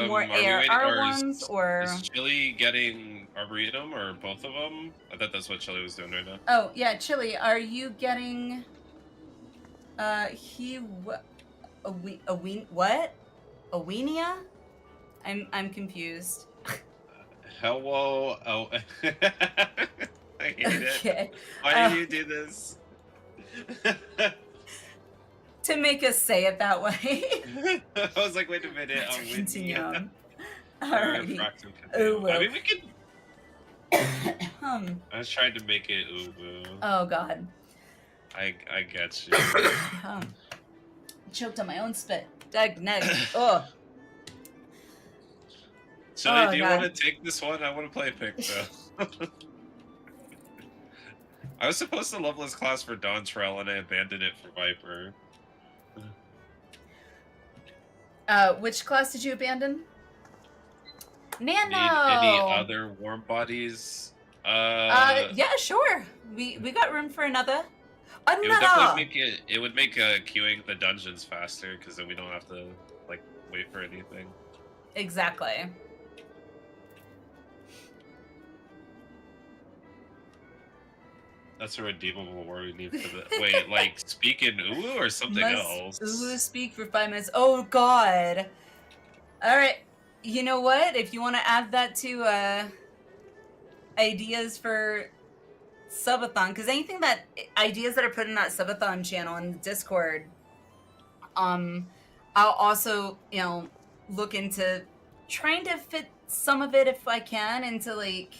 more ARR ones, or is Chili getting Arboretum, or both of them? I thought that's what Chili was doing right now. Oh yeah, Chili, are you getting what? Alliniea? I'm confused. Hello. Oh. I hate it. Why do you do this? To make us say it that way. I was like, wait a minute. Continue on. Alrighty. Ooh, I mean, we could. I was trying to make it ooh. Oh God. I get you. Choked on my own spit. Dag neg. Ugh. So do you want to take this one? I want to play a pick though. I was supposed to level this class for Dawntrail and I abandoned it for Viper. Which class did you abandon? Nano. Need any other warm bodies? Yeah, sure. We got room for another. It would definitely make queuing the dungeons faster because then we don't have to like wait for anything. Exactly. That's a redeemable word we need for the. Wait, like speak in Uwu or something else? Uwu speak for 5 minutes. Oh God. All right. You know what? If you want to add that to ideas for subathon, because anything that ideas that are put in that subathon channel in the Discord, I'll also look into trying to fit some of it if I can into like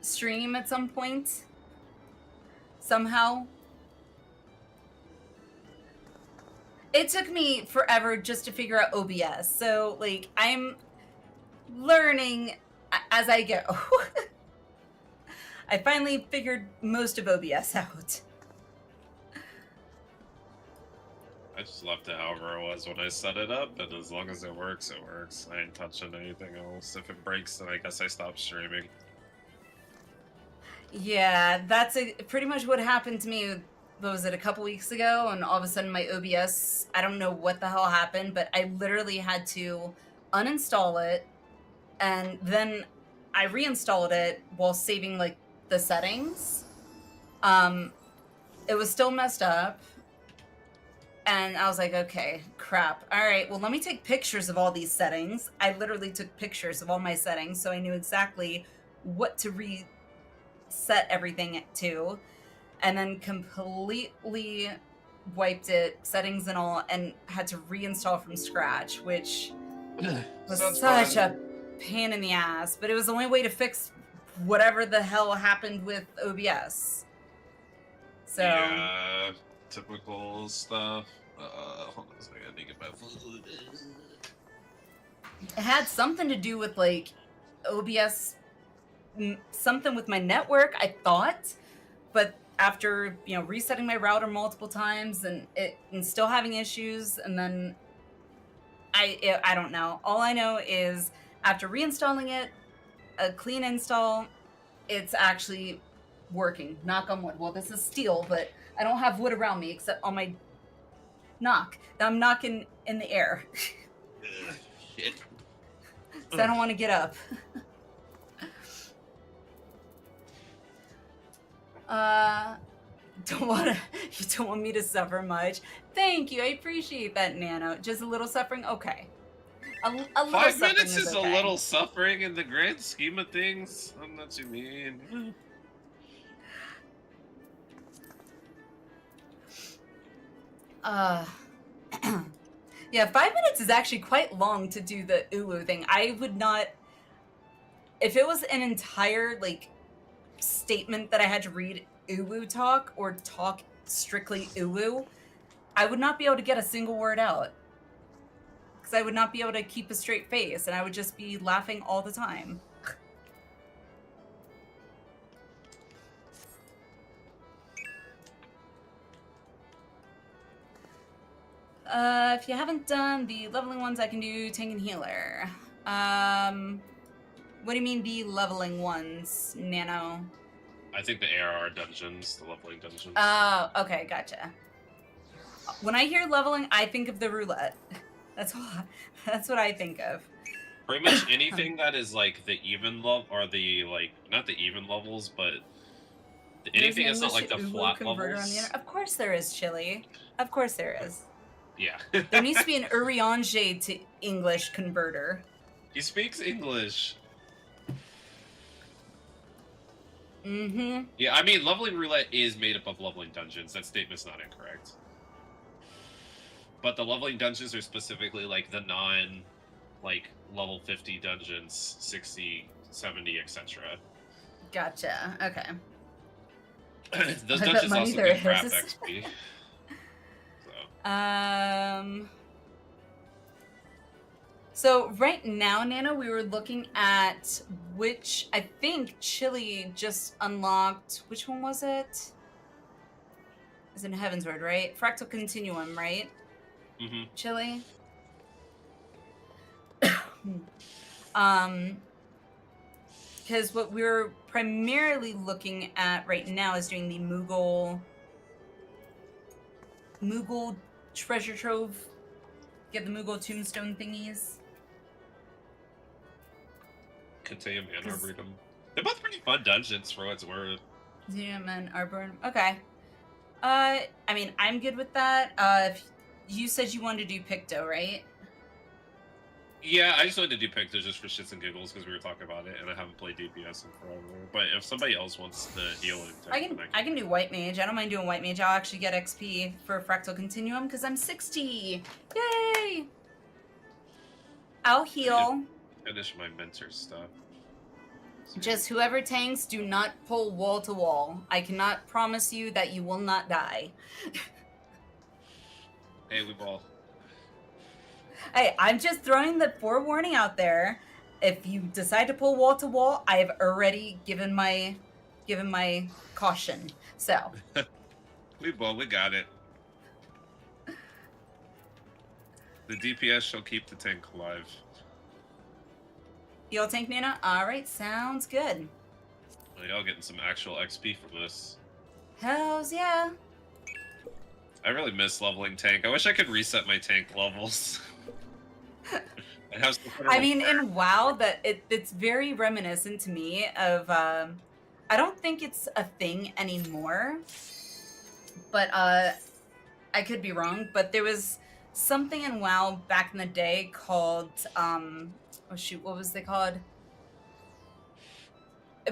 stream at some point somehow. It took me forever just to figure out OBS, so like I'm learning as I go. I finally figured most of OBS out. I just left it however it was when I set it up, and as long as it works, it works. I ain't touching anything else. If it breaks, then I guess I stop streaming. Yeah, that's pretty much what happened to me. What was it, a couple weeks ago? And all of a sudden my OBS, I don't know what the hell happened, but I literally had to uninstall it, and then I reinstalled it while saving like the settings. It was still messed up. And I was like, okay, crap. All right, well, let me take pictures of all these settings. I literally took pictures of all my settings, so I knew exactly what to reset everything to. And then completely wiped it, settings and all, and had to reinstall from scratch, which was such a pain in the ass. But it was the only way to fix whatever the hell happened with OBS. So... yeah. Typical stuff. Hold on a second, I need to get my food. It had something to do with like OBS, something with my network, I thought, but after resetting my router multiple times and still having issues, and then I don't know. All I know is after reinstalling it, a clean install, it's actually working. Knock on wood. Well, this is steel, but I don't have wood around me except on my knock. I'm knocking in the air. Shit. So I don't want to get up. You don't want me to suffer much. Thank you. I appreciate that, Nano. Just a little suffering? Okay. A little 5 minutes suffering is okay. a little suffering in the grand scheme of things. I don't know what you mean. Yeah, 5 minutes is actually quite long to do the Uwu thing. I would not, if it was an entire like statement that I had to read Uwu talk or talk strictly Uwu, I would not be able to get a single word out. Because I would not be able to keep a straight face, and I would just be laughing all the time. If you haven't done the leveling ones, I can do tank and healer. What do you mean the leveling ones, Nano? I think the ARR dungeons, the leveling dungeons. Oh, okay, gotcha. When I hear leveling, I think of the roulette. That's what I think of. Pretty much anything that is like the even level, or the like, not the even levels, but anything that's not like the flat levels. Of course there is, Chili. Of course there is. Yeah. There needs to be an Uriange to English converter. He speaks English. Mm-hmm. Yeah, I mean, leveling roulette is made up of leveling dungeons. That statement's not incorrect. But the leveling dungeons are specifically like the like level 50 dungeons, 60, 70, etc. Gotcha. Okay. Those dungeons also get crap XP. So right now, Nana, we were looking at which, I think Chili just unlocked. Which one was it? It's in Heavensward, right? Fractal Continuum, right? Mm-hmm. Chili? Because what we're primarily looking at right now is doing the Moogle treasure trove. Get the Moogle tombstone thingies. Could say them and Arboretum. They're both pretty fun dungeons for what it's worth. Men are born. Okay. I mean, I'm good with that. You said you wanted to do Picto, right? Yeah, I just wanted to do Picto just for shits and giggles because we were talking about it, and I haven't played DPS in forever. But if somebody else wants the healing, I can do White Mage. I don't mind doing White Mage. I'll actually get XP for Fractal Continuum because I'm 60. Yay! I'll heal. Finish my mentor stuff. Just whoever tanks, do not pull wall to wall. I cannot promise you that you will not die. Hey, we ball. Hey, I'm just throwing the forewarning out there. If you decide to pull wall to wall, I have already given my caution. So We ball, we got it. The DPS shall keep the tank alive. you'll tank, Nana? Alright, sounds good. Well, y'all getting some actual XP from this. Hells yeah. I really miss leveling tank. I wish I could reset my tank levels. I mean, in WoW, it's very reminiscent to me of, I don't think it's a thing anymore, but I could be wrong, but there was something in WoW back in the day called, oh shoot, what was they called?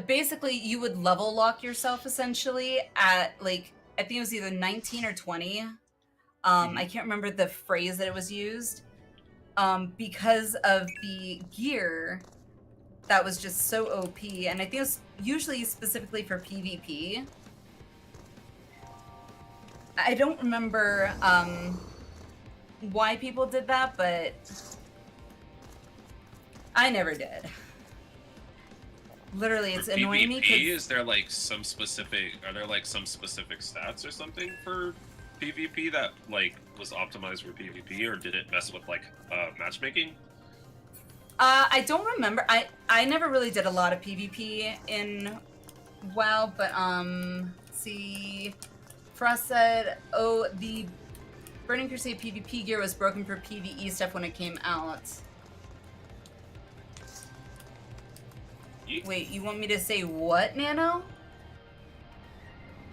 Basically, you would level lock yourself, essentially, at, like, I think it was either 19 or 20. I can't remember the phrase that it was used. Because of the gear that was just so OP, and I think it was usually specifically for PvP. I don't remember why people did that, but I never did. Literally, it's annoying me because is there like some specific? Are there like some specific stats or something for PvP that like was optimized for PvP, or did it mess with like matchmaking? I don't remember. I never really did a lot of PvP in WoW, but let's see. Frost said, "Oh, the Burning Crusade PvP gear was broken for PvE stuff when it came out." Wait, you want me to say what, Nano?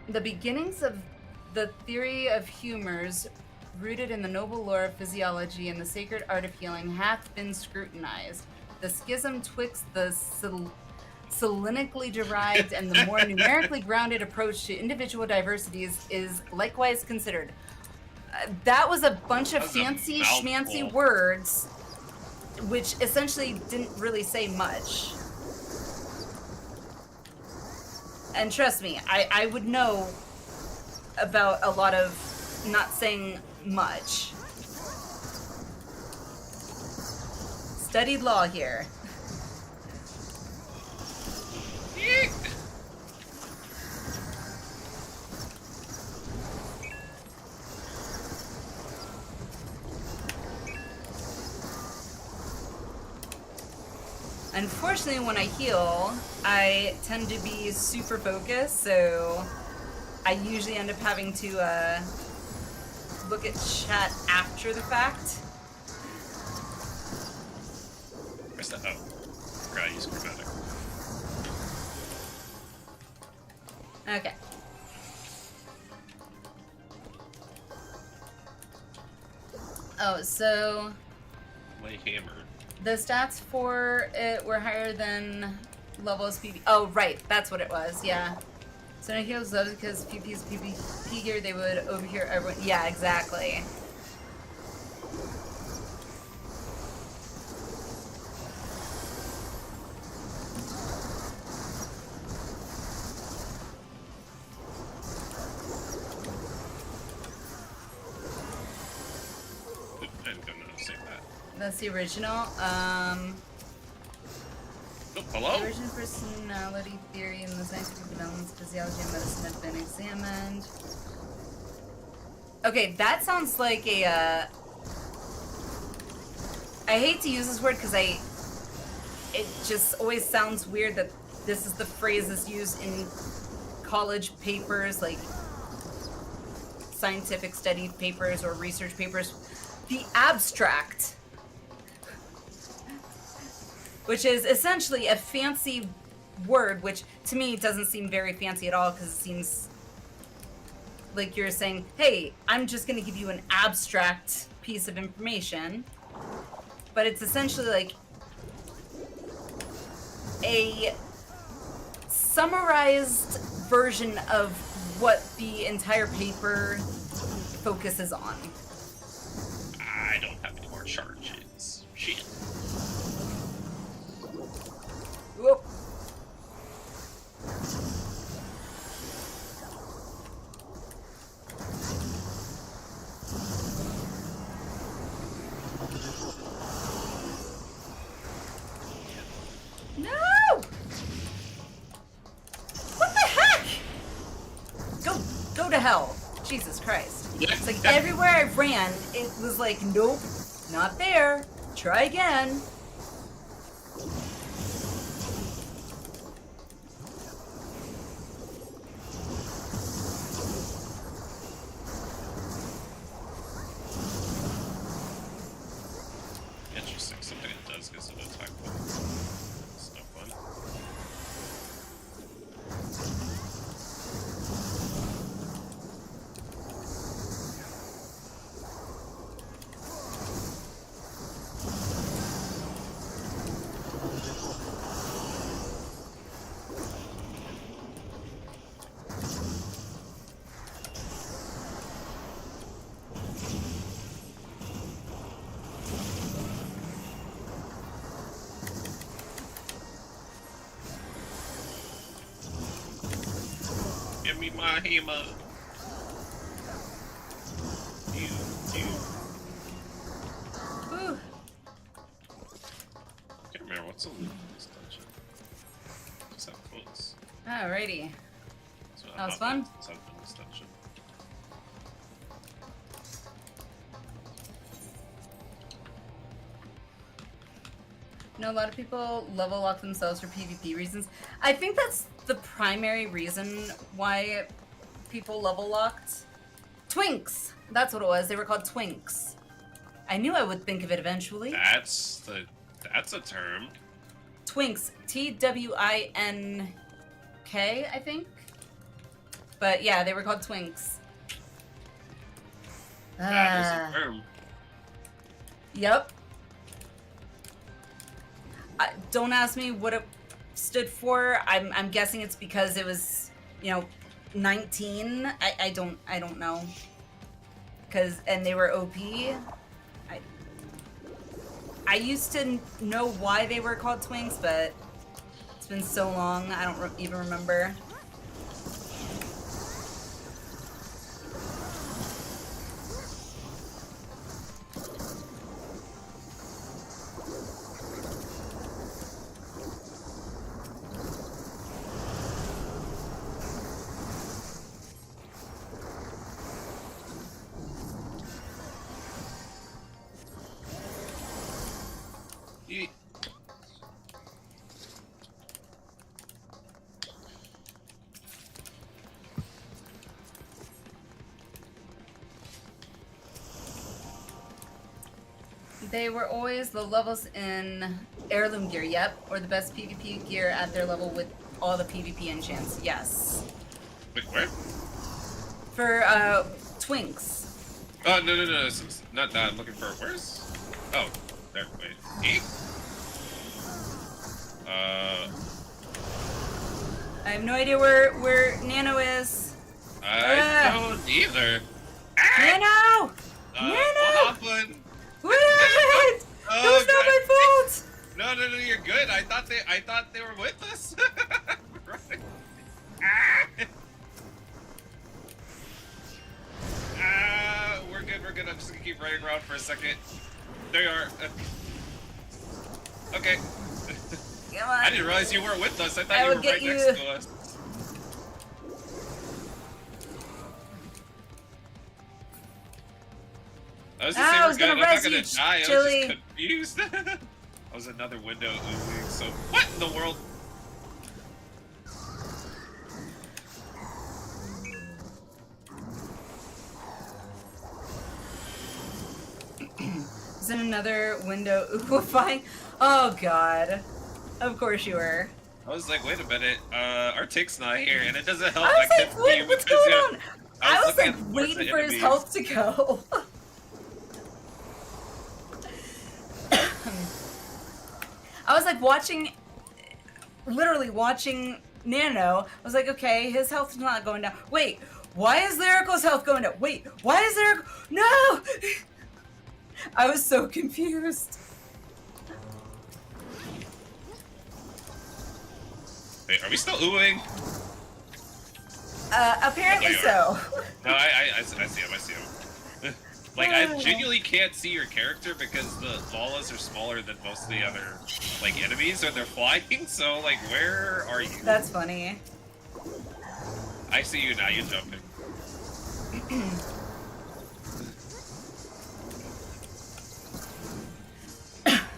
The beginnings of the theory of humors, rooted in the noble lore of physiology and the sacred art of healing, hath been scrutinized. The schism twixt the salinically derived and the more numerically grounded approach to individual diversities is likewise considered. That was a bunch of fancy schmancy words, which essentially didn't really say much. And trust me, I would know about a lot of not saying much. Studied law here. Unfortunately, when I heal, I tend to be super focused, so I usually end up having to look at chat after the fact. Where's that? Oh, forgot I used chromatic. Okay. Oh, so Lay hammered. the stats for it were higher than levels PvP. Oh, right, that's what it was. Yeah. So no heals those because PvP's PvP gear, they would overhear everyone. Yeah, exactly. I'm gonna say that. That's the original. Oh, hello? The origin of personality theory and the scientific developments of physiology and medicine have been examined. Okay, that sounds like a, I hate to use this word because it just always sounds weird that this is the phrase that's used in college papers, like scientific study papers or research papers. The abstract, which is essentially a fancy word, which to me doesn't seem very fancy at all, because it seems like you're saying, hey, I'm just going to give you an abstract piece of information. But it's essentially like a summarized version of what the entire paper focuses on. I don't have any more charges. Shit. Whoop. No! What the heck? Go to hell. Jesus Christ. It's like everywhere I ran, it was like, nope, not there. Try again. Interesting. Something it does gives it an attack. It's no fun. Give me my hammer. Whew. Can't remember what's the loot in this dungeon. Just have quotes. Alrighty. So That was fun. What's up in this dungeon? You know, a lot of people level lock themselves for PvP reasons. I think that's the primary reason why people level locked. Twinks! That's what it was. They were called twinks. I knew I would think of it eventually. That's a term. Twinks. Twink, I think. But yeah, they were called twinks. That is a term. Yep. Don't ask me what it stood for. I'm guessing it's because it was, 19. I don't know. And they were OP. I used to know why they were called twinks, but it's been so long, I don't even remember. They were always the levels in heirloom gear, yep, or the best PvP gear at their level with all the PvP enchants, yes. Wait, where? For, twinks. Oh, no, it's not that. I'm looking for, where's? Oh, there, wait. E? I have no idea where Nano is. I don't either. Nano! Nano! What happened? Wait! It was not my fault! No, you're good. I thought they were with us. Right. We're good. I'm just gonna keep running around for a second. There you are. Okay. Come on. I didn't realize you weren't with us. I thought you were right next to us. I was just saying we're good. I'm not gonna die. I was just confused. That was another window oozing. So what in the world? Is in another window oofifying? Oh god. Of course you were. I was like, wait a minute, our tick's not here, and it doesn't help. I was like, couldn't see what's because, going on? I was looking like at the waiting for his enemies. health to go. I was like literally watching Nano. I was like, okay, his health's not going down. Wait, why is Lyrical's health going down? Wait, why is there? No! I was so confused. Wait, are we still oohing? Apparently so. No, I see him, I see him. Like, I genuinely can't see your character because the Valas are smaller than most of the other, like, enemies, and they're flying, so, like, where are you? That's funny. I see you now, you're jumping.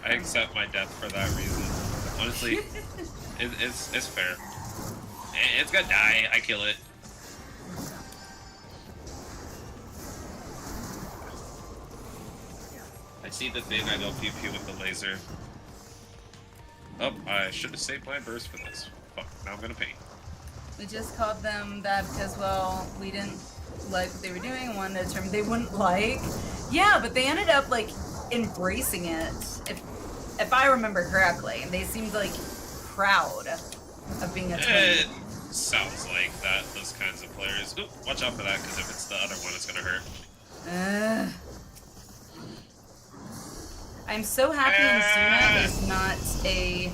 I accept my death for that reason. Honestly, it's fair. It's gonna die, I kill it. I see the thing, I go pew pew with the laser. Oh, I should have saved my burst for this. Fuck, now I'm gonna paint. We just called them that because, well, we didn't like what they were doing and wanted a term they wouldn't like. Yeah, but they ended up, like, embracing it, if I remember correctly. They seemed, like, proud of being a twin. It sounds like that, those kinds of players. Oop, watch out for that, because if it's the other one, it's gonna hurt. I'm so happy in Suna is not a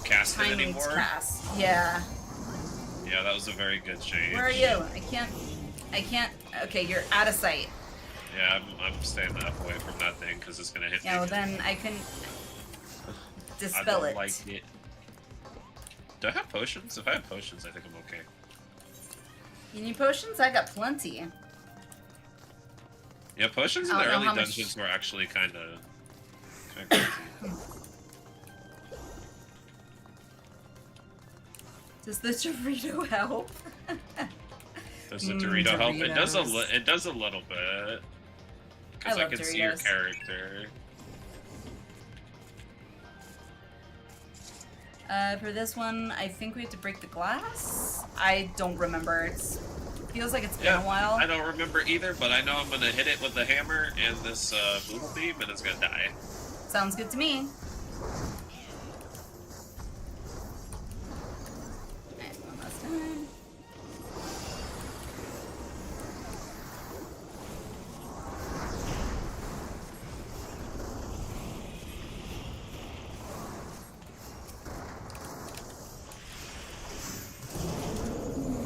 Cast it tiny anymore? cast. Yeah. Yeah, that was a very good change. Where are you? I can't. Okay, you're out of sight. Yeah, I'm staying the F away from that thing because it's gonna hit me. Yeah, well then I can I dispel don't it. like it. Do I have potions? If I have potions, I think I'm okay. You need potions? I got plenty. Yeah, potions in I the don't know early how much- dungeons were actually kind of crazy. Does the Dorito help? Does the Dorito help? It does Doritos. it does a little bit. Because I love can see your Doritos. character. For this one, I think we have to break the glass. I don't remember. It feels like it's been a while. I don't remember either, but I know I'm gonna hit it with the hammer and this Moogle beam, and it's gonna die. Sounds good to me. Alright, one last time.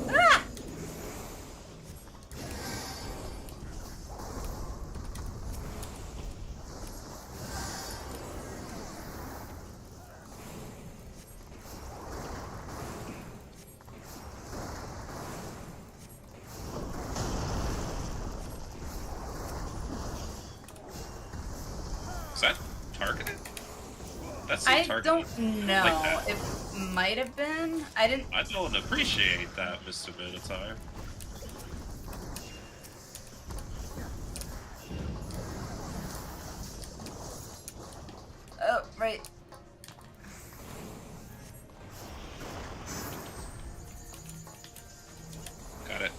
Ah! Is that targeted? That's I targeted. don't know. Like that. It might have been. I didn't. I don't appreciate that, Mr. Minotaur. Oh, right. Got it.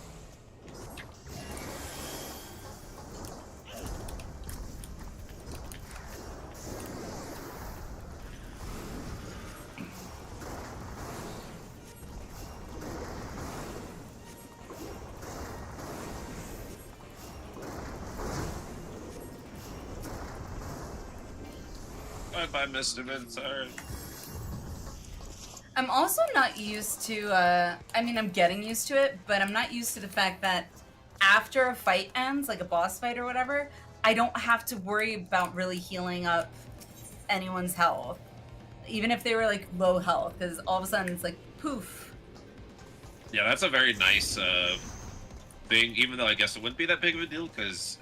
Bye-bye, Mr. Minotaur. I'm also not used to, I mean, I'm getting used to it, but I'm not used to the fact that after a fight ends, like a boss fight or whatever, I don't have to worry about really healing up anyone's health. Even if they were, like, low health, because all of a sudden it's like, poof. Yeah, that's a very nice thing, even though I guess it wouldn't be that big of a deal, because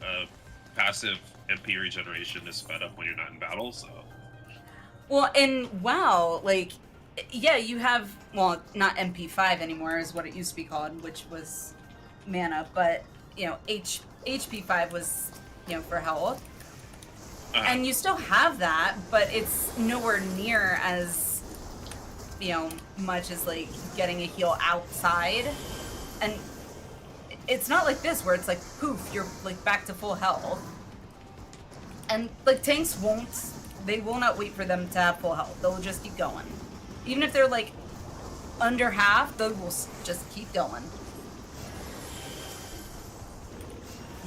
passive MP regeneration is sped up when you're not in battle, so... Well, and WoW, like, yeah, you have, well, not MP5 anymore is what it used to be called, which was mana, but, you know, HP5 was, you know, for health. And you still have that, but it's nowhere near as, you know, much as, like, getting a heal outside. And it's not like this, where it's like, poof, you're, like, back to full health. And, like, tanks won't, they will not wait for them to have full health. They'll just keep going. Even if they're, like, under half, they will just keep going.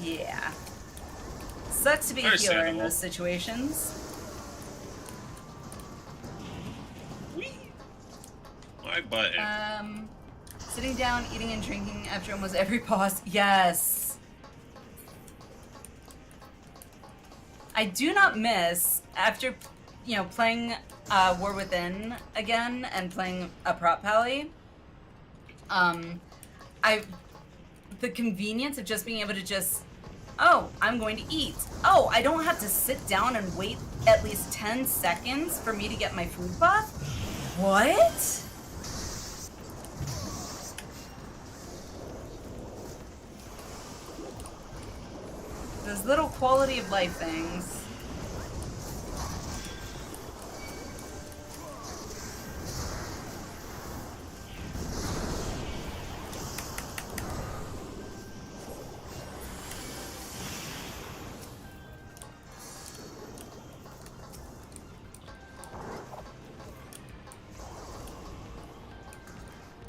Yeah. Sucks to be a healer in those situations. Whee! My button. Sitting down, eating and drinking after almost every boss. Yes. I do not miss, after, you know, playing War Within again and playing a prop pally, the convenience of just being able to just, oh, I'm going to eat. Oh, I don't have to sit down and wait at least 10 seconds for me to get my food buff? What? Those little quality of life things.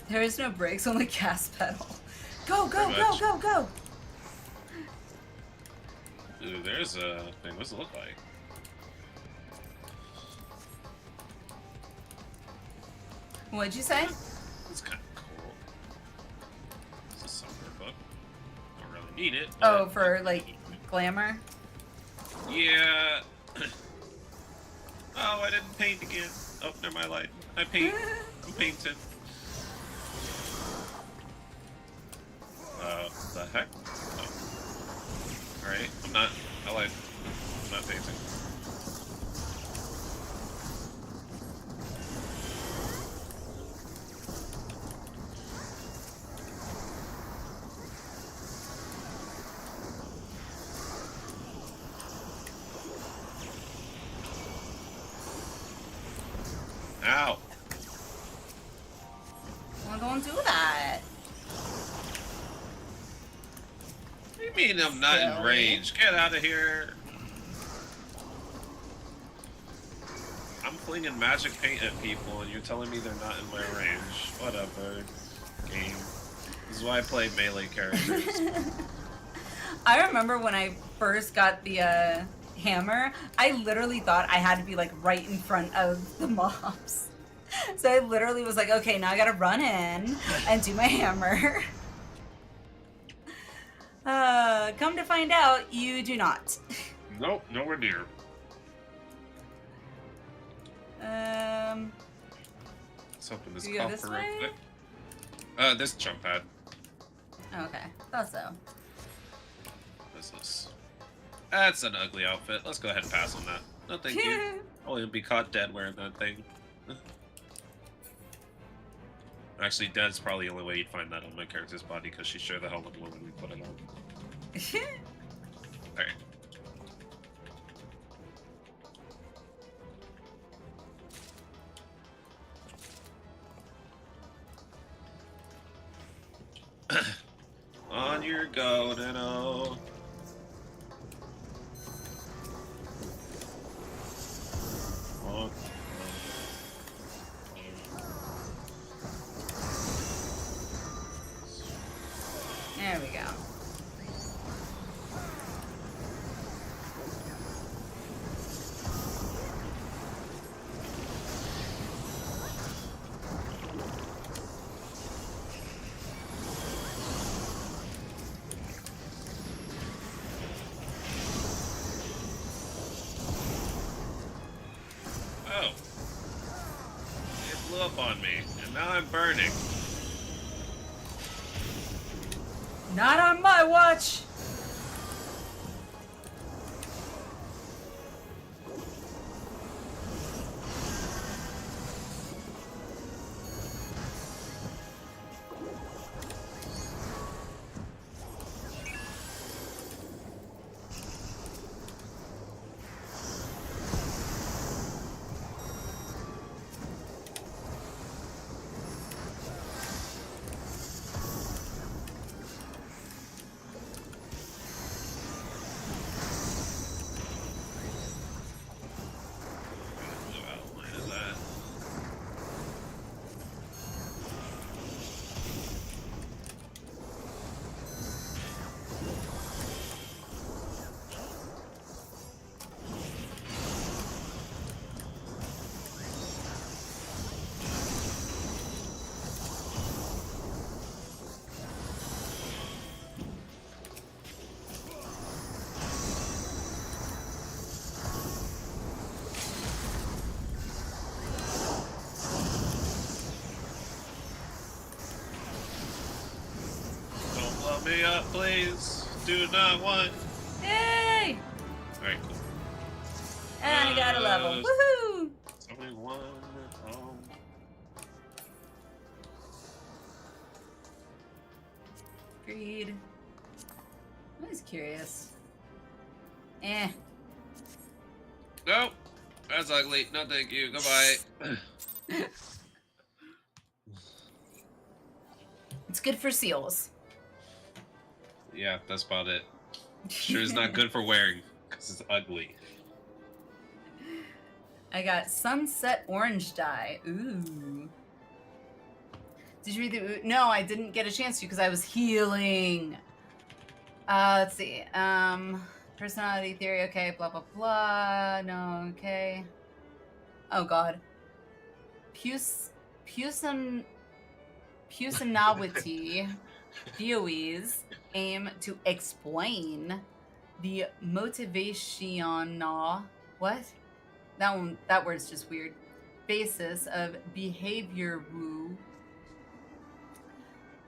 There is no brakes, only gas pedal. Go, go, go, go, go! Ooh, there's a thing. What's it look like? What'd you say? It's kind of cool. It's a summer book. Don't really need it. Oh, for, like, glamour? Yeah. Oh, I didn't paint again. Oh, never mind. Light. I paint. I'm painted. The heck? Oh. Alright, I'm not. I lied. I'm not painting. Ow! Well, don't do that. What do you mean I'm not in range? Get out of here! I'm flinging magic paint at people and you're telling me they're not in my range. Whatever. Game. This is why I play melee characters. I remember when I first got the hammer, I literally thought I had to be like right in front of the mobs. So I literally was like, okay, now I gotta run in and do my hammer. Come to find out, you do not. Nope, nowhere near. Let's open this coffer real quick. This jump pad. Okay, thought so. What is this? That's an ugly outfit. Let's go ahead and pass on that. No thank you. I'll even be caught dead wearing that thing. Actually, dead's probably the only way you'd find that on my character's body because she sure the hell would when we put it on. Alright. On your golden O. There we go. Oh. It blew up on me, and now I'm burning. Not on my watch! me up, please. Do not want. Yay! Alright, cool. And I got a level. Woohoo! 71. Greed. I'm always curious. Eh. Nope. That's ugly. No, thank you. Goodbye. It's good for seals. Yeah, that's about it. Sure is not good for wearing, because it's ugly. I got sunset orange dye. Ooh. Did you read the... No, I didn't get a chance to because I was healing. Let's see. Personality theory, okay, blah, blah, blah. No, okay. Oh, God. Pusinawati theories aim to explain the motivational... What? That word's just weird. Basis of behavior woo.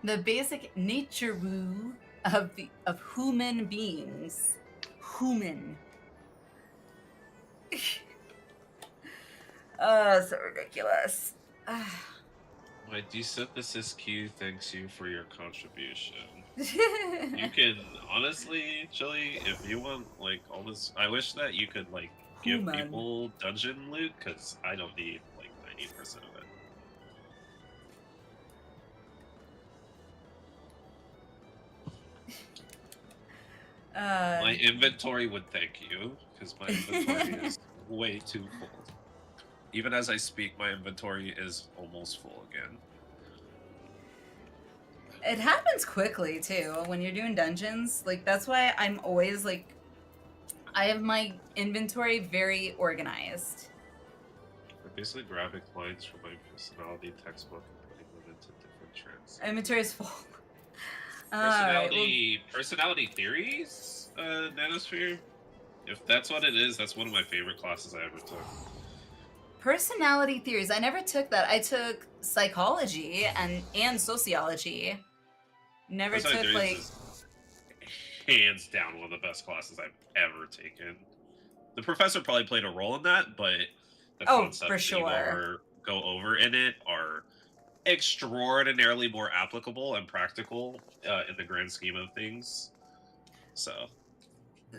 The basic nature woo of human beings. Human. Oh, so ridiculous. My desynthesis queue thanks you for your contribution. You can honestly, Chili, if you want like all this, I wish that you could like give Human. people dungeon loot because I don't need like 90% of it. My inventory would thank you because my inventory is way too full. Even as I speak, my inventory is almost full again. It happens quickly too when you're doing dungeons. Like that's why I'm always like, I have my inventory very organized. I'm basically grabbing lines from my personality textbook and putting them into different trends. Inventory is full. Personality theories, Nanosphere. If that's what it is, that's one of my favorite classes I ever took. Personality theories. I never took that. I took psychology and sociology. Never took like. Hands down, one of the best classes I've ever taken. The professor probably played a role in that, but the concepts for sure. that go over in it are extraordinarily more applicable and practical in the grand scheme of things. So,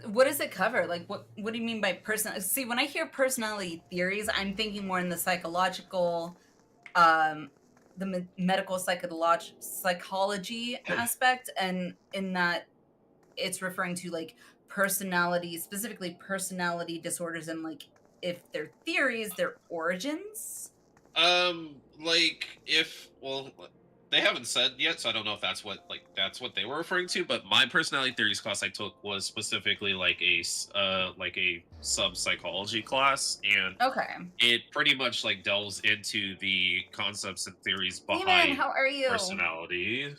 what does it cover? Like, what do you mean by personal? See, when I hear personality theories, I'm thinking more in the psychological, the medical psychology aspect, and in that it's referring to like personality, specifically personality disorders, and like if they're theories, their origins. They haven't said yet, so I don't know if that's what they were referring to. But my personality theories class I took was specifically like a sub psychology class, and it pretty much like delves into the concepts and theories behind how are you? Personality,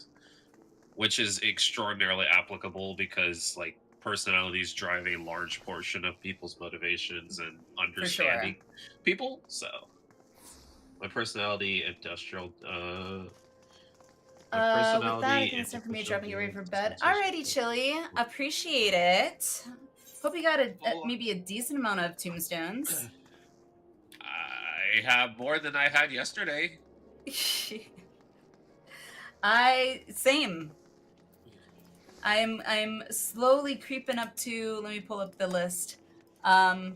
which is extraordinarily applicable because like personalities drive a large portion of people's motivations and understanding people. So my personality industrial with that, I think it's time for me to drop and get ready for bed. Alrighty, Chili. Appreciate it. Hope you got maybe a decent amount of tombstones. I have more than I had yesterday. Same. I'm slowly creeping up to. Let me pull up the list. Let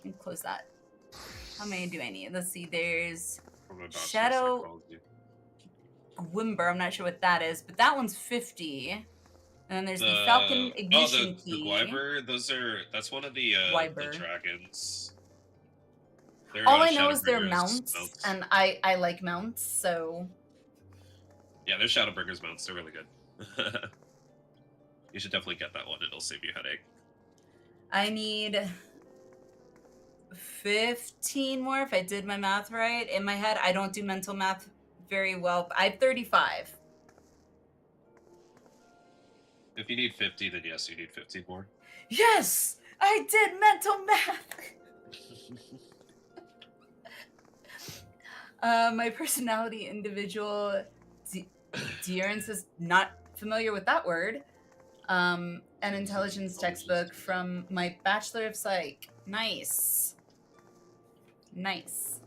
me close that. How many do I need? Let's see. There's Shadow Gwimber. I'm not sure what that is, but that one's 50. And then there's the Falcon Ignition Key. The Gwyber. That's one of the dragons. All I know is they're mounts, and I like mounts, so. Yeah, they're Shadowbringers mounts. They're really good. You should definitely get that one. It'll save you a headache. I need 15 more if I did my math right. In my head, I don't do mental math very well. I have 35. If you need 50, then yes, you need 15 more. Yes! I did mental math! My personality individual Dearance is not familiar with that word. An intelligence textbook from my Bachelor of Psych. Nice. Nice.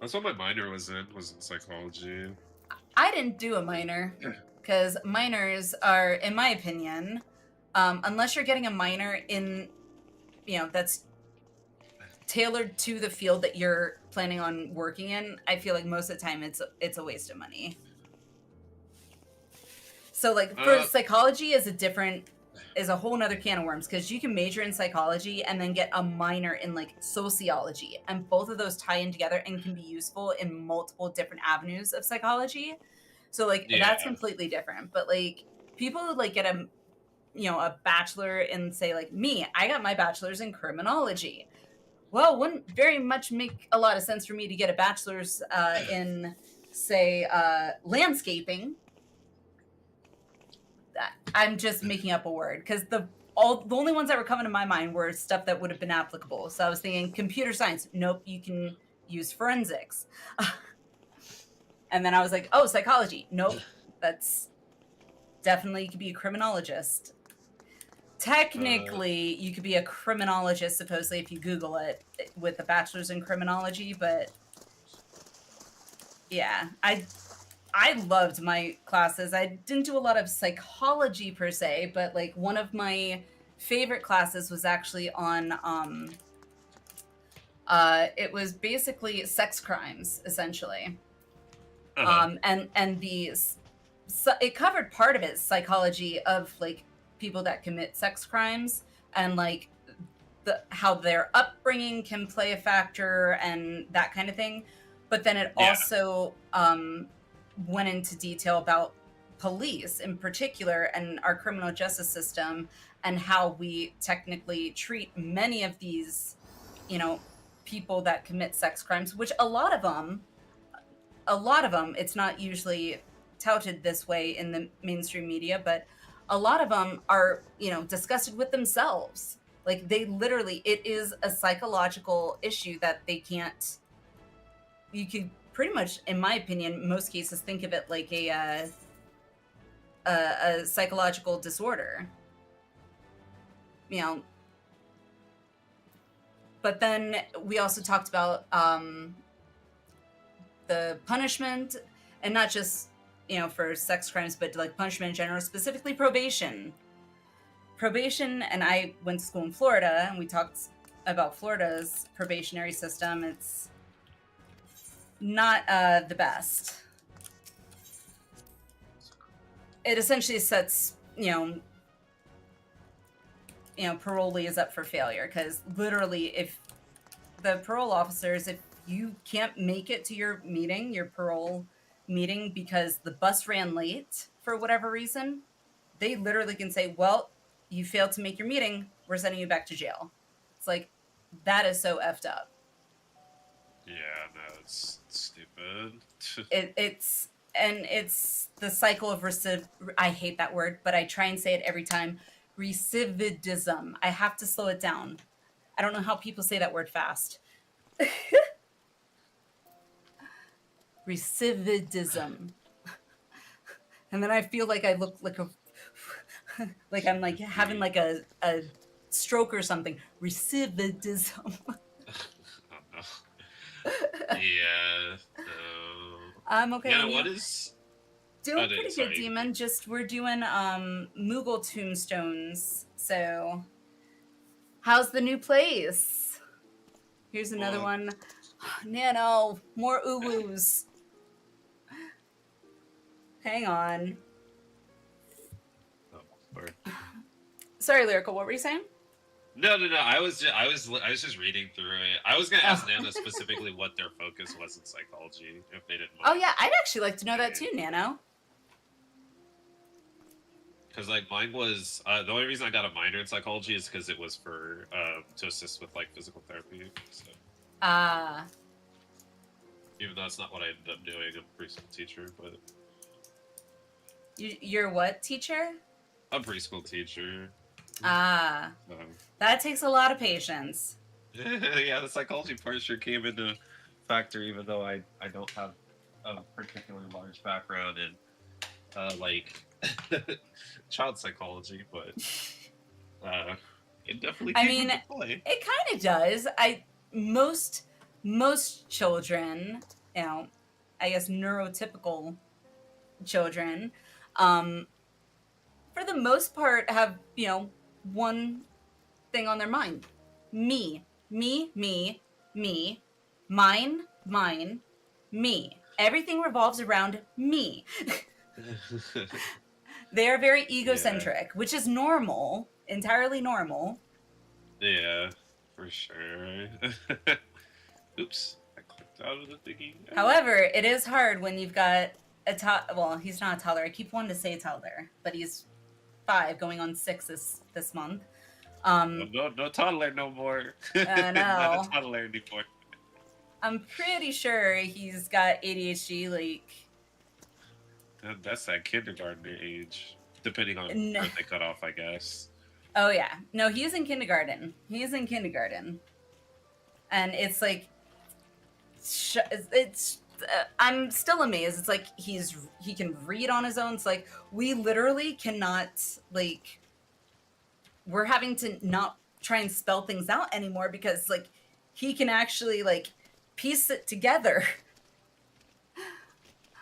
That's what my minor was in psychology. I didn't do a minor because minors are, in my opinion, unless you're getting a minor in, that's tailored to the field that you're planning on working in, I feel like most of the time it's a waste of money. So like for psychology is a whole nother can of worms, because you can major in psychology and then get a minor in like sociology, and both of those tie in together and can be useful in multiple different avenues of psychology. So like that's completely different. But like people who like get a bachelor in, say like me, I got my bachelor's in criminology. Well, wouldn't very much make a lot of sense for me to get a bachelor's in, say, landscaping. I'm just making up a word, because the only ones that were coming to my mind were stuff that would have been applicable. So I was thinking computer science. Nope, you can use forensics. And then I was like, oh, psychology. Nope, that's definitely, you could be a criminologist. Technically, you could be a criminologist, supposedly, if you Google it, with a bachelor's in criminology, but yeah, I loved my classes. I didn't do a lot of psychology per se, but like one of my favorite classes was actually on it was basically sex crimes, essentially. And it covered part of it, psychology of like people that commit sex crimes, and like how their upbringing can play a factor and that kind of thing. But then it also went into detail about police in particular and our criminal justice system, and how we technically treat many of these, people that commit sex crimes, which a lot of them, it's not usually touted this way in the mainstream media, but a lot of them are, disgusted with themselves. Like they literally, it is a psychological issue that they can't, you can pretty much, in my opinion, most cases think of it like a psychological disorder. But then we also talked about the punishment, and not just, for sex crimes, but like punishment in general, specifically probation. And I went to school in Florida, and we talked about Florida's probationary system. It's not the best. It essentially sets, parolees up for failure, because literally, if the parole officers, if you can't make it to your parole meeting, because the bus ran late for whatever reason, they literally can say, well, you failed to make your meeting, we're sending you back to jail. It's like, that is so effed up. Yeah, no, it's stupid. It's the cycle of I hate that word, but I try and say it every time. Recidivism. I have to slow it down. I don't know how people say that word fast. Recidivism. And then I feel like I look like like I'm like having like a stroke or something. Recidivism. Yeah. I'm okay. Yeah, what is... Doing pretty good, Demon. Just we're doing Moogle tombstones. So how's the new place? Here's another one. Nano, more uwus. Hang on. Oh, sorry. Sorry, Lyrical, what were you saying? No. I was just reading through it. I was gonna ask Nano specifically what their focus was in psychology, if they didn't. Oh yeah, I'd actually like to know that too, Nano. Because like mine was the only reason I got a minor in psychology is because it was for to assist with like physical therapy. So. Even though that's not what I ended up doing, I'm a preschool teacher, but. You're what teacher? A preschool teacher. That takes a lot of patience. Yeah, the psychology part sure came into factor, even though I don't have a particularly large background in like child psychology, but it definitely I came mean, into play. it kind of does. Most children, you know, I guess neurotypical children, um, for the most part, have, you know, one thing on their mind: me, me, me, me, mine, mine, me. Everything revolves around me. They are very Yeah, egocentric, which is normal, entirely normal. yeah, for sure. Oops, I clicked out of the thingy. However, it is hard when you've got well, he's not a toddler. I keep wanting to say toddler, but he's 5, going on 6 this month. No toddler no more. I Not a know. toddler anymore. I'm pretty sure he's got ADHD. Like, That's that kindergarten age, depending on No. birthday cutoff, I guess. oh yeah, no, he's in kindergarten. He's in kindergarten, and it's like, it's. I'm still amazed. It's like he can read on his own. It's like we literally cannot, like, we're having to not try and spell things out anymore because, like, he can actually, like, piece it together.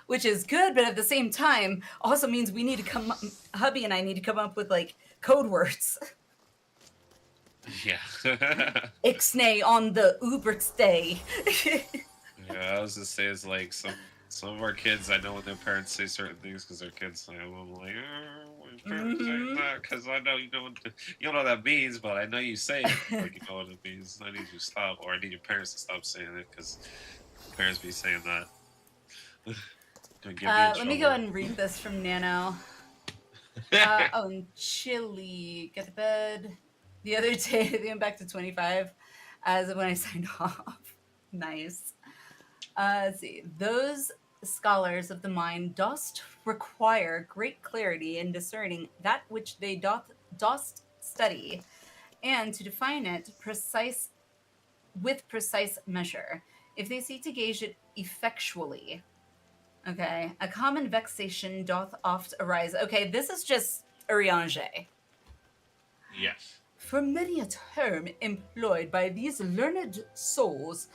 Which is good, but at the same time also means we need to hubby and I need to come up with, like, code words. Yeah. Ixnay on the Uberstay. Yeah, I was gonna say it's like some of our kids. I know when their parents say certain things because their kids say them. I'm like, my parents saying that because I know you don't know what that means, but I know you say it like you know what it means. I need you to stop, or I need your parents to stop saying it because parents be saying that. Let me go ahead and read this from Nano. Oh, and Chili, get to bed. The other day, they went back to 25 as of when I signed off. Nice. Let's see. Those scholars of the mind dost require great clarity in discerning that which they dost study, and to define it with precise measure, if they seek to gauge it effectually. Okay, a common vexation doth oft arise. Okay, this is just Urianger. Yes. For many a term employed by these learned souls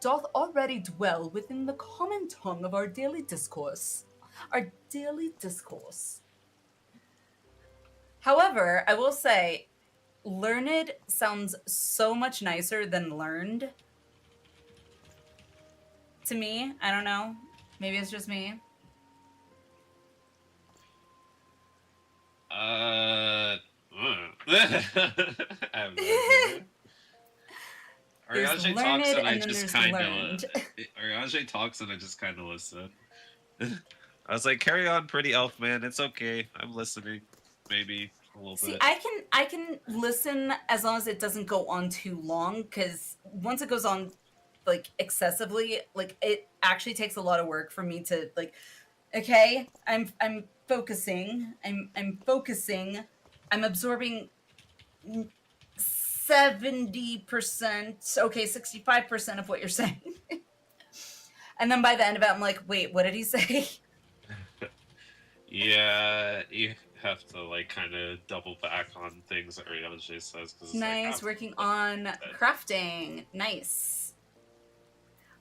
doth already dwell within the common tongue of our daily discourse. Our daily discourse. However, I will say, learned sounds so much nicer than learned. To me, I don't know. Maybe it's just me. I have no idea. Ariane talks and I just kind of. Ariane talks and I just kind of listen. I was like, "Carry on, pretty elf man. It's okay. I'm listening. Maybe a little bit." I can listen as long as it doesn't go on too long. Because once it goes on, like, excessively, like, it actually takes a lot of work for me to, like, okay, I'm focusing. I'm focusing. I'm absorbing 70%, okay, 65% of what you're saying. And then by the end of it, I'm like, wait, what did he say? Yeah, you have to, like, kind of double back on things that Ariane says. Cause Nice, like, working on crafting. Nice.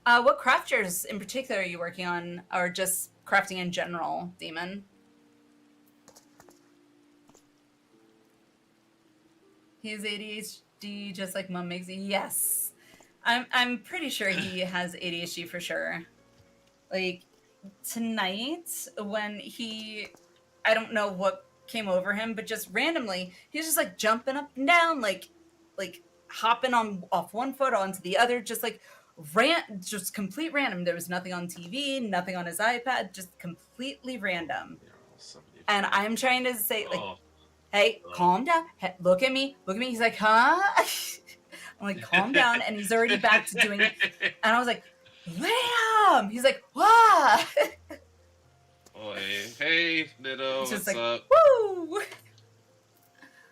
What crafters in particular are you working on, or just crafting in general, Demon? He has ADHD just like Mum makes it. Yes. I'm pretty sure he has ADHD for sure. Like, tonight when I don't know what came over him, but just randomly he was just like jumping up and down, like hopping off one foot onto the other, just like just complete random. There was nothing on TV, nothing on his iPad, just completely random. And I'm trying to say, like, hey, calm down. Hey, look at me. He's like, huh? I'm like, calm down. And he's already back to doing it. And I was like, wham! He's like, what? Oh, hey, Nitto, what's like, up? Woo!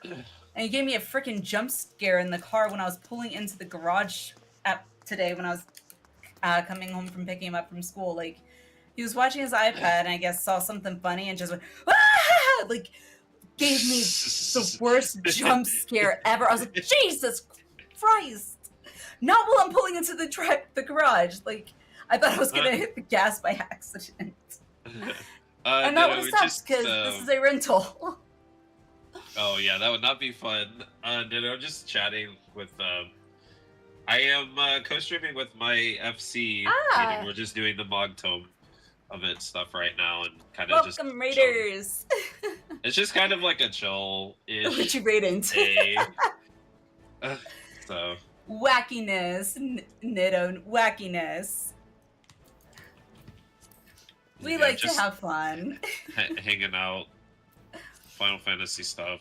And he gave me a freaking jump scare in the car when I was pulling into the garage today when I was coming home from picking him up from school. Like, He was watching his iPad and I guess saw something funny and just went, ah! Like, gave me the worst jump scare ever. I was like, Jesus Christ! Not while I'm pulling into the garage. Like, I thought I was gonna hit the gas by accident. And that would have sucked because this is a rental. Oh yeah, that would not be fun. I'm just chatting with. I am co-streaming with my FC meeting. We're just doing the Mog Tome event stuff right now, and kind of just. Welcome, Raiders. It's just kind of like a chill-ish. What you rating? So. Wackiness, Nido, wackiness. We like to have fun. Hanging out. Final Fantasy stuff.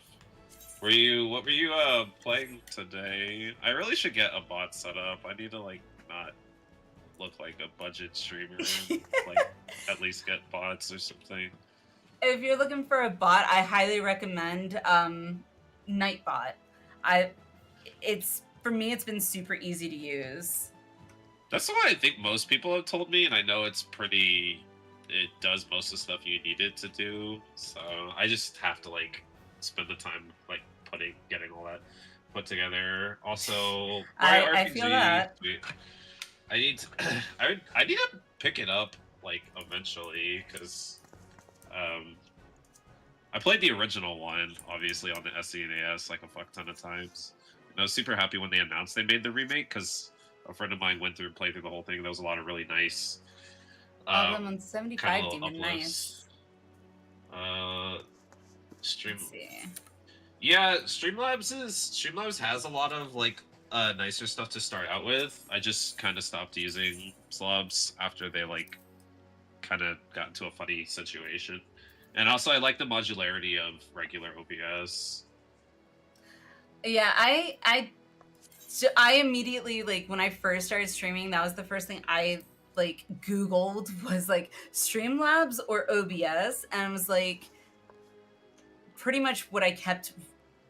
What were you playing today? I really should get a bot set up. I need to like not look like a budget streamer. Like at least get bots or something. If you're looking for a bot, I highly recommend Nightbot. For me it's been super easy to use. That's what I think most people have told me, and I know it does most of the stuff you need it to do, so I just have to like spend the time like getting all that put together. Also, I feel that. I need to pick it up like eventually, because I played the original one obviously on the SE and AS like a fuck ton of times. And I was super happy when they announced they made the remake, because a friend of mine went through and played through the whole thing. There was a lot of really nice them on 75 demon, nice. Stream. Yeah, Streamlabs has a lot of like nicer stuff to start out with. I just kind of stopped using slobs after they like kind of got into a funny situation. And also I like the modularity of regular OBS. Yeah, I immediately, like, when I first started streaming, that was the first thing I like Googled was like Streamlabs or OBS, and I was like, pretty much what I kept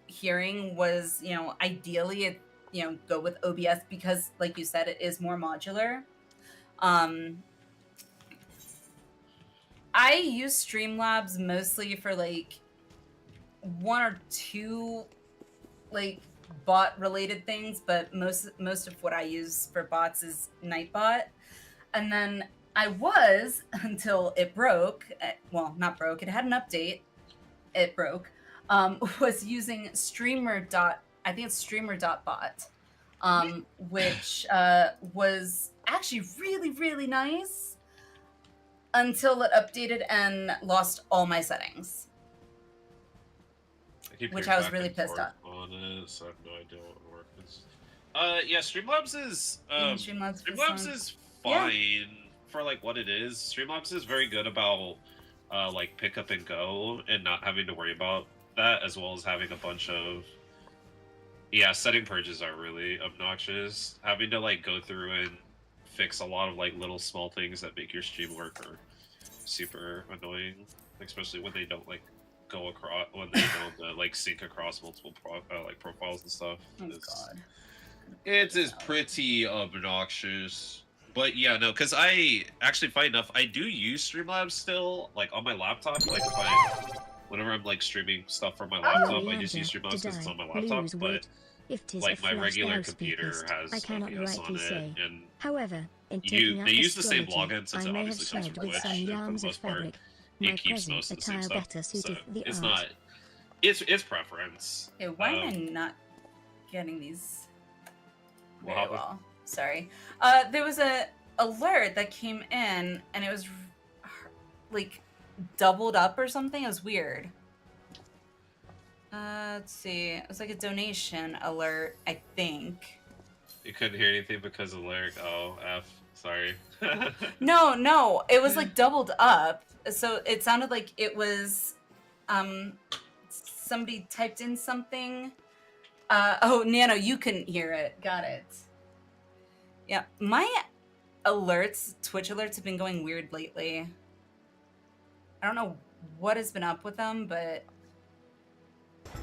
hearing was, you know, ideally go with OBS because, like you said, it is more modular. I use Streamlabs mostly for like one or two like bot related things, but most of what I use for bots is Nightbot. And then I was, until it broke, well, not broke, it had an update, it broke, was using I think it's streamer.bot, which was actually really, really nice until it updated and lost all my settings. Which I was really pissed off. On it, so I have no idea what it works. Yeah, Streamlabs is Streamlabs is fine for like what it is. Streamlabs is very good about like pick up and go and not having to worry about that, as well as having a bunch of setting purges are really obnoxious. Having to like go through and fix a lot of like little small things that make your stream work are super annoying, especially when they don't like go across, when they don't like sync across multiple profiles and stuff. Oh god, it is pretty obnoxious. But yeah, no, because I actually, funny enough, I do use Streamlabs still, like on my laptop. Like whenever I'm like streaming stuff from my laptop, I just use Streamlabs because it's on my laptop. But like my regular computer has OBS on it, and however, they use the same login since it obviously comes from Twitch. And for the most part, it keeps most of the same stuff. So it's not. It's preference. Okay, why am I not getting these very well? Sorry. There was a alert that came in, and it was like doubled up or something. It was weird. Let's see. It was like a donation alert, I think. You couldn't hear anything because of lyric. Oh, F. Sorry. No. It was like doubled up. So it sounded like it was somebody typed in something. Oh, Nano, you couldn't hear it. Got it. Yeah, my alerts, Twitch alerts, have been going weird lately. I don't know what has been up with them, but...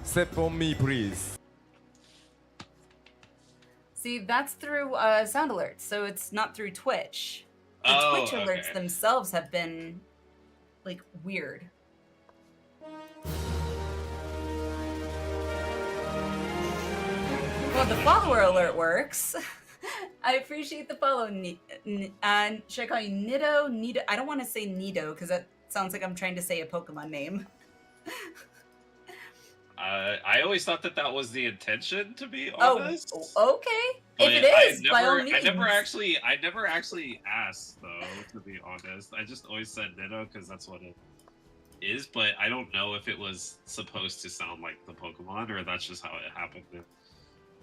Step on me, please. See, that's through sound alerts, so it's not through Twitch The Oh, Twitch alerts okay. themselves have been like weird. Well, the follower alert works. I appreciate the follow. And should I call you Nido? Nido? I don't want to say Nido because that sounds like I'm trying to say a Pokemon name. I always thought that was the intention, to be Oh, honest. okay. But If it is, by all means. I never actually asked though, to be honest. I just always said Nido because that's what it is. But I don't know if it was supposed to sound like the Pokemon or that's just how it happened.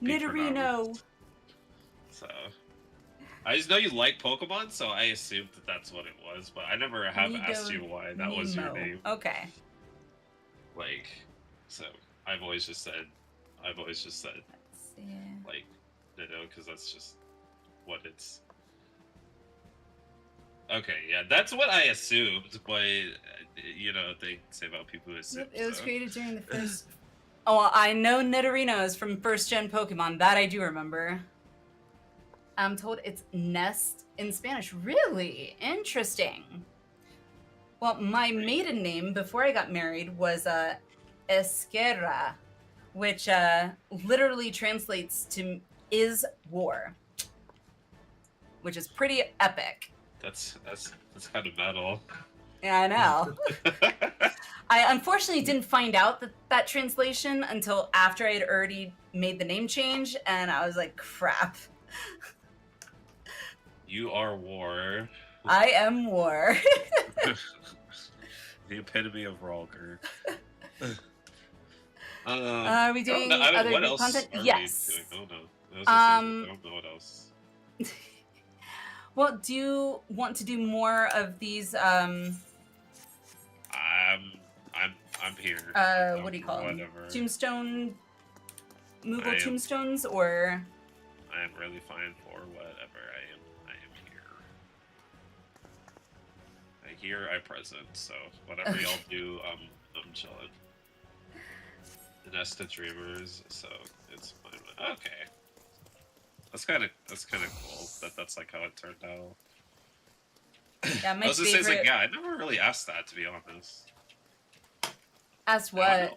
Nidorino. So I just know you like Pokemon, so I assumed that that's what it was. But I never have asked you why that was your name. Okay. Like, so I've always just said, Let's see. like, Nido, because that's just what it's. Okay, yeah, that's what I assumed, but you know they say about people who assume. Yep, it was so. created during the first. Oh, well, I know Nidorino is from first gen Pokemon. That I do remember. I'm told it's nest in Spanish. Really interesting. Well, my maiden name before I got married was Esquerra, which literally translates to "is war," which is pretty epic. That's kind of metal. Yeah, I know. I unfortunately didn't find out that translation until after I had already made the name change, and I was like, crap. You are war. I am war. The epitome of Rolker. Are we doing other what new else content? are Yes. we doing? I don't know what else. Well, do you want to do more of these? I'm here. What do you call them? Whatever. Tombstone, Moogle tombstones, or? I am really fine for whatever. I am here. I hear, I present. So whatever y'all do, I'm chilling. The nest of dreamers. So it's fine. Okay. That's kind of cool. That's like how it turned out. Yeah, my I was just saying, favorite. like, yeah, I never really asked that, to be honest. Asked I don't what? know.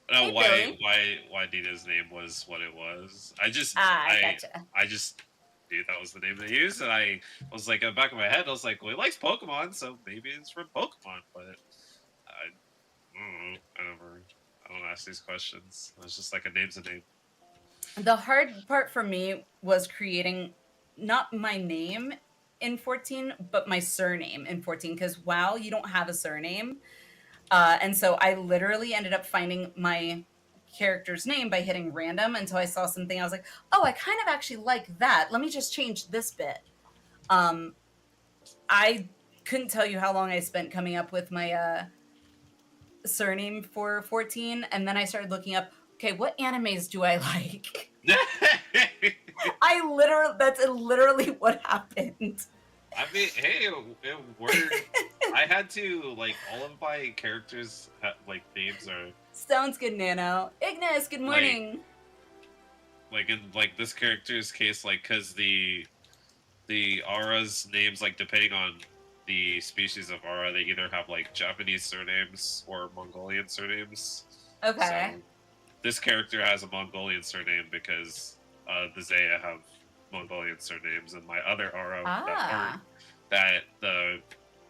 I don't know Hey, why Dita's name was what it was. I Gotcha. I just knew that was the name they used, and I was like, in the back of my head, I was like, well, he likes Pokemon, so maybe it's from Pokemon. But I don't know. I don't ask these questions. It's just like a name's a name. The hard part for me was creating not my name in 14, but my surname in 14, because WoW, you don't have a surname. And so I literally ended up finding my character's name by hitting random until I saw something. I was like, oh, I kind of actually like that. Let me just change this bit. I couldn't tell you how long I spent coming up with my surname for 14. And then I started looking up, okay, what animes do I like? That's literally what happened. I mean, hey, it worked. I had to, like, all of my characters, like, names are... Sounds good, Nano. Ignis, good morning. Like in, like, this character's case, like, because the Aura's names, like, depending on the species of Aura, they either have, like, Japanese surnames or Mongolian surnames. Okay. So, this character has a Mongolian surname because the Zaya have Mongolian surnames, and my other Aura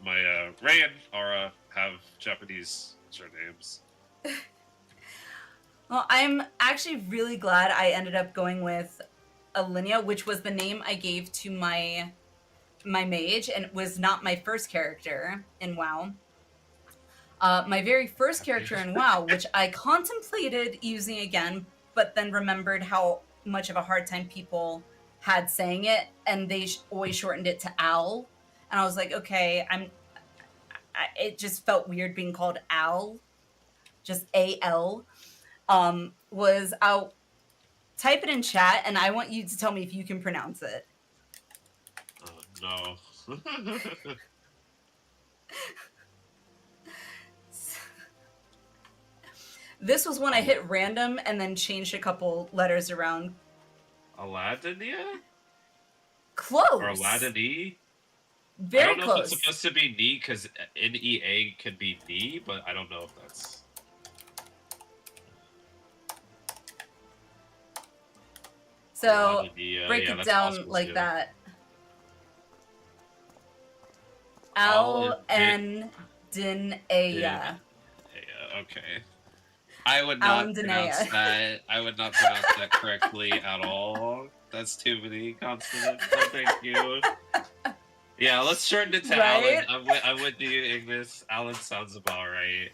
my Rayan Aura have Japanese surnames. Well, I'm actually really glad I ended up going with Alliniea, which was the name I gave to my mage, and it was not my first character in WoW. My very first character in WoW, which I contemplated using again, but then remembered how much of a hard time people had saying it, and they always shortened it to Al. And I was like, okay, it just felt weird being called Al, just A-L. I'll type it in chat, and I want you to tell me if you can pronounce it. No. This was when I hit random and then changed a couple letters around. Alliniea? Close. Or Alliniea? Very I don't know close. if it's supposed to be knee because in EA could be knee, but I don't know if that's. So Alliniea. break Yeah, it that's down possible like too. that. Alliniea. Alliniea. Okay. I would not pronounce Alliniea. that. I would not pronounce that correctly at all. That's too many consonants. So thank you. Yeah, let's shorten it to Right? Alan. I'm with you, Ignis. Alan sounds about right.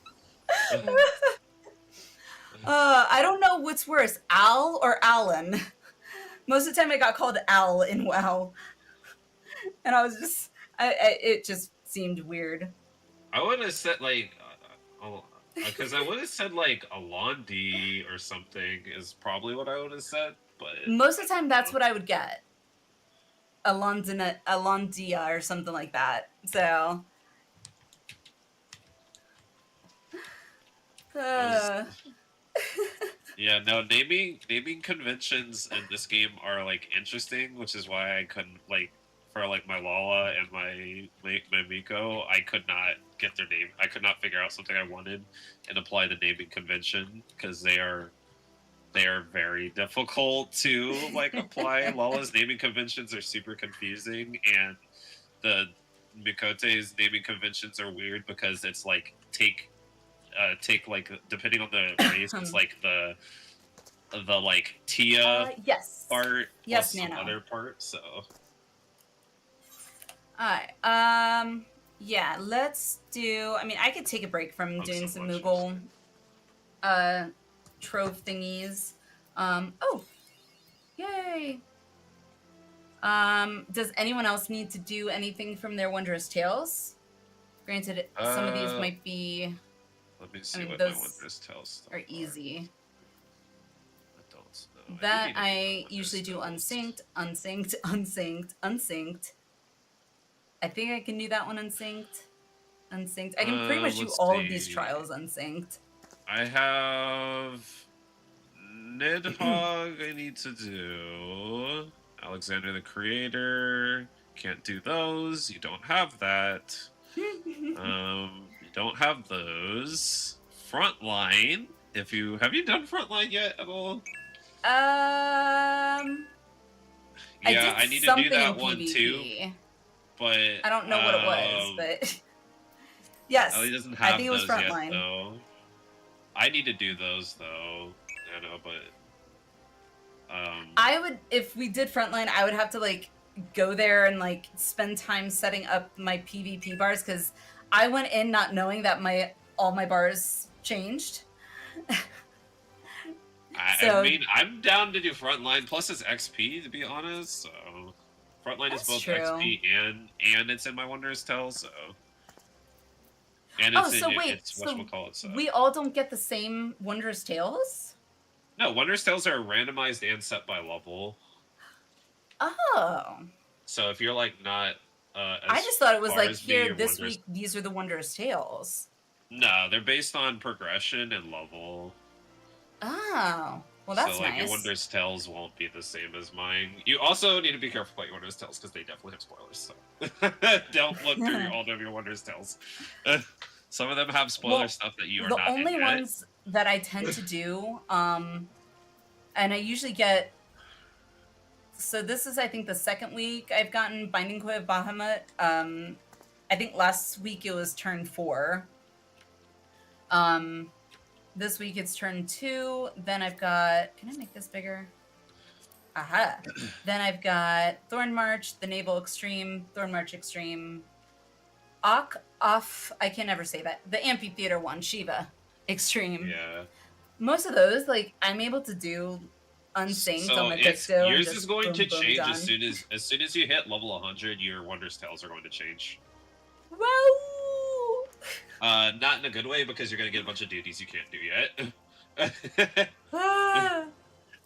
I don't know what's worse, Al or Alan. Most of the time I got called Al in WoW. And I was just, it just seemed weird. I would have said like, because I would have said like Alondi or something is probably what I would have said, but Most of the time that's what I would get. Alondia or something like that. So. Yeah, no, naming conventions in this game are like interesting, which is why I couldn't like for like my Lala and my Miko, I could not get their name. I could not figure out something I wanted and apply the naming convention because they are very difficult to like apply. Lala's naming conventions are super confusing, and the Mikote's naming conventions are weird because it's like take like depending on the race, it's like the like Tia yes. part Yes, plus some Nano. other part. So alright. Yeah, let's do. I mean, I could take a break from doing some Moogle trove thingies. Oh, yay. Does anyone else need to do anything from their Wondrous Tales? Granted, some of these might be. let me see what those my Wondrous Tales are easy. I don't know. That I usually do unsynced, unsynced, unsynced, unsynced. I think I can do that one unsynced. Unsynced. I can pretty much do all of these trials unsynced. I have Nidhogg I need to do. Alexander the Creator. Can't do those. You don't have that. You don't have those. Frontline. Have you done Frontline yet at all? Yeah, I need to do that one PvP. too. But I don't know what it was, but yes, Ellie doesn't have I think it was those Frontline. yet, though. I need to do those though. I know, but I would, if we did Frontline, I would have to like go there and like spend time setting up my PvP bars because I went in not knowing that all my bars changed. I mean, I'm down to do Frontline. Plus, it's XP to be honest. So Frontline is both true. XP and it's in my Wondrous Tale. So and it's so we all don't get the same Wondrous Tales? No, Wondrous Tales are randomized and set by level. Oh. So if you're like not, I just thought it was like here this week. These are the Wondrous Tales. No, they're based on progression and level. Oh, well, that's so, like, nice. Your Wondrous Tales won't be the same as mine. You also need to be careful about your Wondrous Tales because they definitely have spoilers. So don't look through all of your Wondrous Tales. Some of them have spoiler stuff that you are not. The only ones that I tend to do, and I usually get. So this is, I think, the second week I've gotten Binding Coil of Bahamut. I think last week it was turn 4. This week it's turn 2. Then I've got. Can I make this bigger? Aha. Then I've got Thorn March, the Naval Extreme, Thorn March Extreme, I can never say that. The Amphitheater one, Shiva Extreme. Yeah. Most of those, like, I'm able to do unsynced on my Dexto. Yours is going to change as soon as you hit level 100. Your Wondrous Tales are going to change. Woo! Not in a good way because you're going to get a bunch of duties you can't do yet.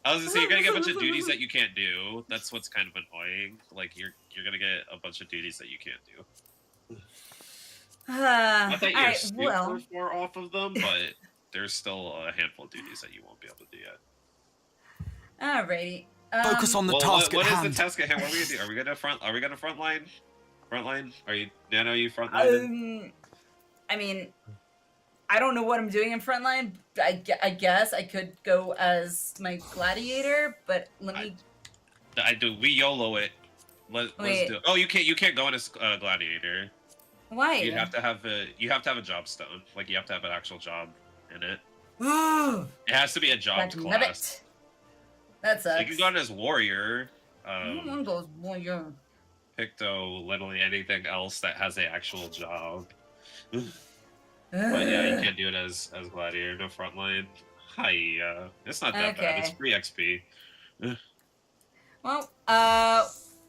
I was gonna say you're gonna get a bunch of duties that you can't do. That's what's kind of annoying. Like you're gonna get a bunch of duties that you can't do. Not that you're super far off of them, but there's still a handful of duties that you won't be able to do yet. Alrighty. Focus on the task at hand. What is the task at hand? What are we gonna do? Are we gonna frontline? Frontline? Are you Nano? You frontline? I mean, I don't know what I'm doing in frontline. I guess I could go as my gladiator, but let me. I do. We YOLO it. Let's Wait. do it. Oh, you can't go in as gladiator. Why? You have to have a job stone. Like you have to have an actual job in it. It has to be a job class. That sucks. So you can go in as warrior. Warrior. Picto, literally anything else that has an actual job. But yeah, you can't do it as gladiator. No frontline. Hi. It's not that bad. It's free XP. Well,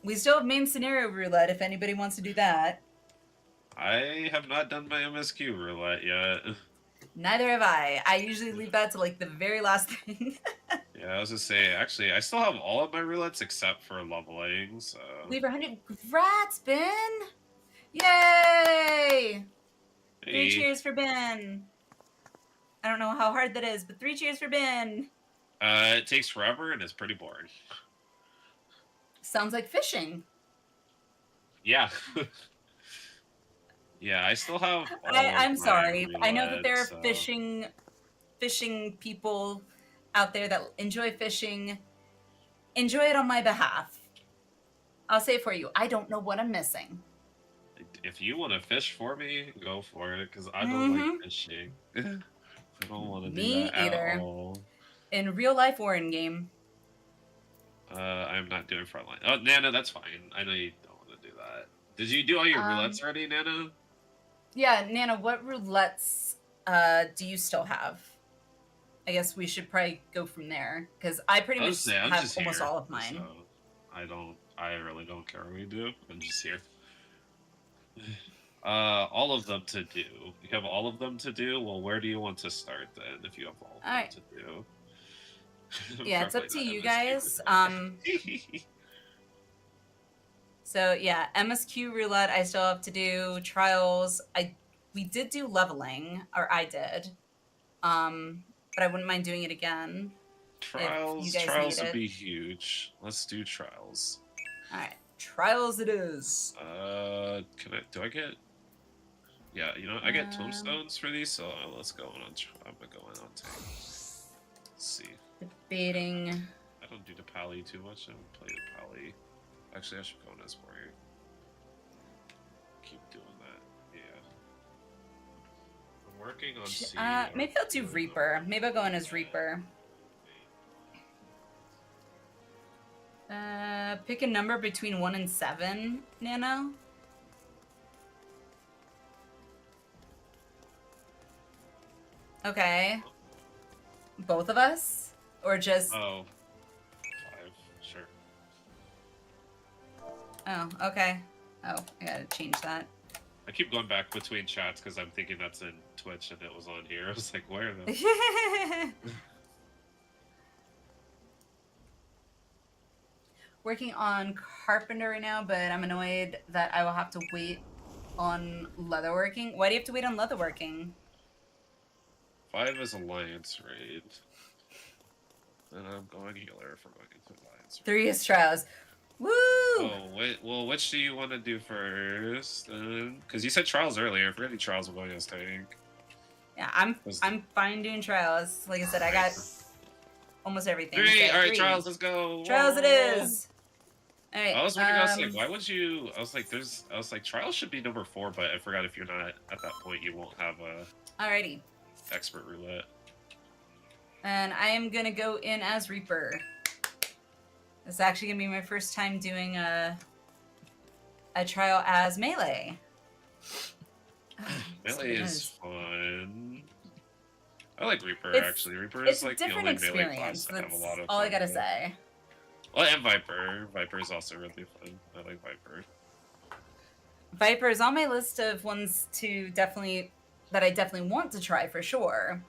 we still have main scenario roulette if anybody wants to do that. I have not done my MSQ roulette yet. Neither have I. I usually leave that to like the very last thing. Yeah, I was gonna say, actually, I still have all of my roulettes except for leveling, so... Leave 100. Congrats, Ben! Yay! Hey. 3 cheers for Ben. I don't know how hard that is, but 3 cheers for Ben. It takes forever and it's pretty boring. Sounds like fishing. Yeah. Yeah, I still have. I'm sorry. Roulettes, I know that there are so... fishing people out there that enjoy fishing. Enjoy it on my behalf. I'll say it for you. I don't know what I'm missing. If you want to fish for me, go for it, because I don't like fishing. I don't want to do that either. At all. In real life or in game. I'm not doing frontline. Oh, Nana, that's fine. I know you don't want to do that. Did you do all your roulettes already, Nana? Yeah, Nana, what roulettes do you still have? I guess we should probably go from there, because I pretty much have almost all of mine. So I really don't care what we do. I'm just here. All of them to do. You have all of them to do? Well, where do you want to start then, if you have all of them to do? Yeah, it's up to you guys. So yeah, MSQ roulette I still have to do. Trials, we did do leveling, or I did. But I wouldn't mind doing it again. Trials would be huge. Let's do trials. Alright. Trials it is. Do I get... Yeah, you know, I get tombstones for these, so let's go on. I'm going on tank. Let's see. Debating. I don't do the pally too much. I don't play the pally. Actually, I should go on as warrior. Keep doing that. Yeah. I'm working on C. Maybe I'll do Reaper. Maybe I'll go in as Reaper. Pick a number between 1 and 7, Nano. Okay. Both of us? Or just... Oh. 5, sure. Oh, okay. Oh, I gotta change that. I keep going back between chats because I'm thinking that's in Twitch and it was on here. I was like, where are they? Working on carpenter right now, but I'm annoyed that I will have to wait on leatherworking. Why do you have to wait on leatherworking? 5 is Alliance raid. And I'm going healer for going into Alliance raid. 3 is trials. Woo! Oh, wait. Well, which do you want to do first? Because you said trials earlier. For any trials, we're going as tank. Yeah, I'm fine doing trials. Like I said, I got almost everything. 3! Alright, trials, let's go! Trials it is! Alright, I was wondering, I was like, why would you... I was like, trials should be number 4, but I forgot if you're not at that point, you won't have a... Alrighty. Expert roulette. And I am gonna go in as Reaper. It's actually gonna be my first time doing a trial as melee. Melee is fun. I like Reaper actually. Reaper is like the only melee class that I have a lot of all fun I gotta with. say. Well, and Viper. Viper is also really fun. I like Viper. Viper is on my list of ones that I definitely want to try for sure.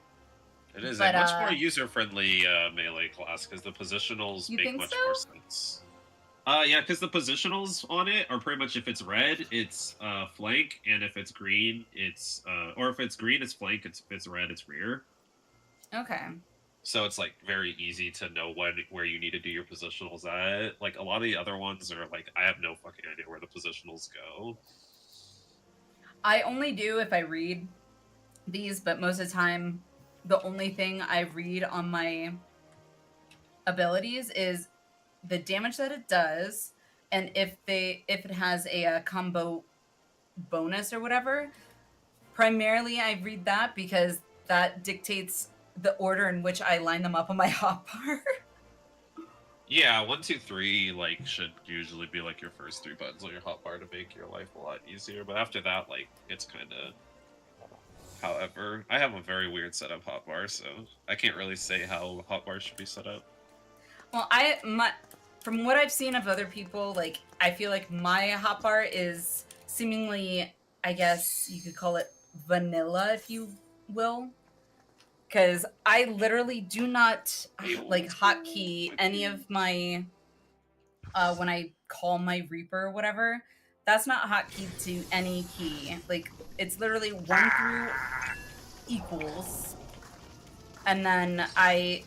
It is a much more user-friendly melee class because the positionals make much more sense. Yeah, because the positionals on it are pretty much if it's red, it's flank, and if it's green, it's or if it's green, it's flank. If it's red, it's rear. Okay. So it's like very easy to know where you need to do your positionals at. Like a lot of the other ones are like I have no fucking idea where the positionals go. I only do if I read these, but most of the time, the only thing I read on my abilities is the damage that it does, and if it has a combo bonus or whatever. Primarily, I read that because that dictates the order in which I line them up on my hotbar. Yeah, 1, 2, 3 like should usually be like your first 3 buttons on your hotbar to make your life a lot easier. But after that, like it's kind of. However, I have a very weird setup hotbar, so I can't really say how hotbars should be set up. Well, from what I've seen of other people, like I feel like my hotbar is seemingly, I guess you could call it vanilla, if you will, because I literally do not like hotkey any of my when I call my Reaper or whatever. That's not hotkeyed to any key. Like it's literally 1 through equals, and then I'm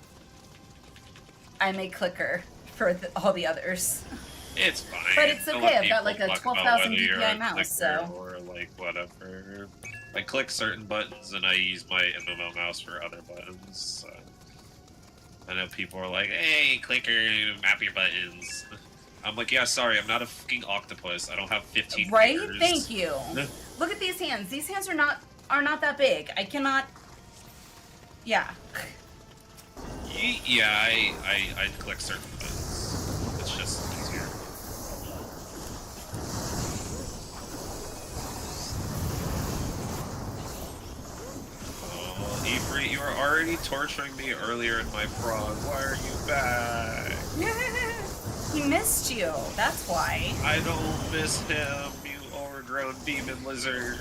a clicker for all the others. It's fine. But it's okay. I've got like a 12,000 DPI mouse, so. Or like whatever. I click certain buttons and I use my MMO mouse for other buttons. So. I know people are like, "Hey, clicker, map your buttons." I'm like, "Yeah, sorry, I'm not a fucking octopus. I don't have 15 Right? fingers." Thank you. Look at these hands. These hands are not that big. I cannot. Yeah. Yeah, I click certain buttons. It's just easier. Oh, Ifrit, you were already torturing me earlier in my prog. Why are you back? He missed you. That's why. I don't miss him, you overgrown demon lizard.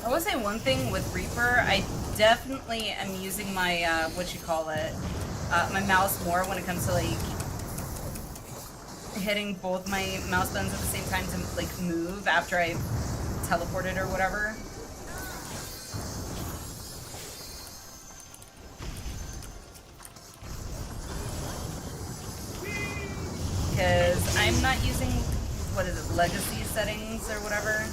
I will say one thing with Reaper, I definitely am using my, my mouse more when it comes to, like, hitting both my mouse buttons at the same time to, like, move after I've teleported or whatever. Because I'm not using, legacy settings or whatever.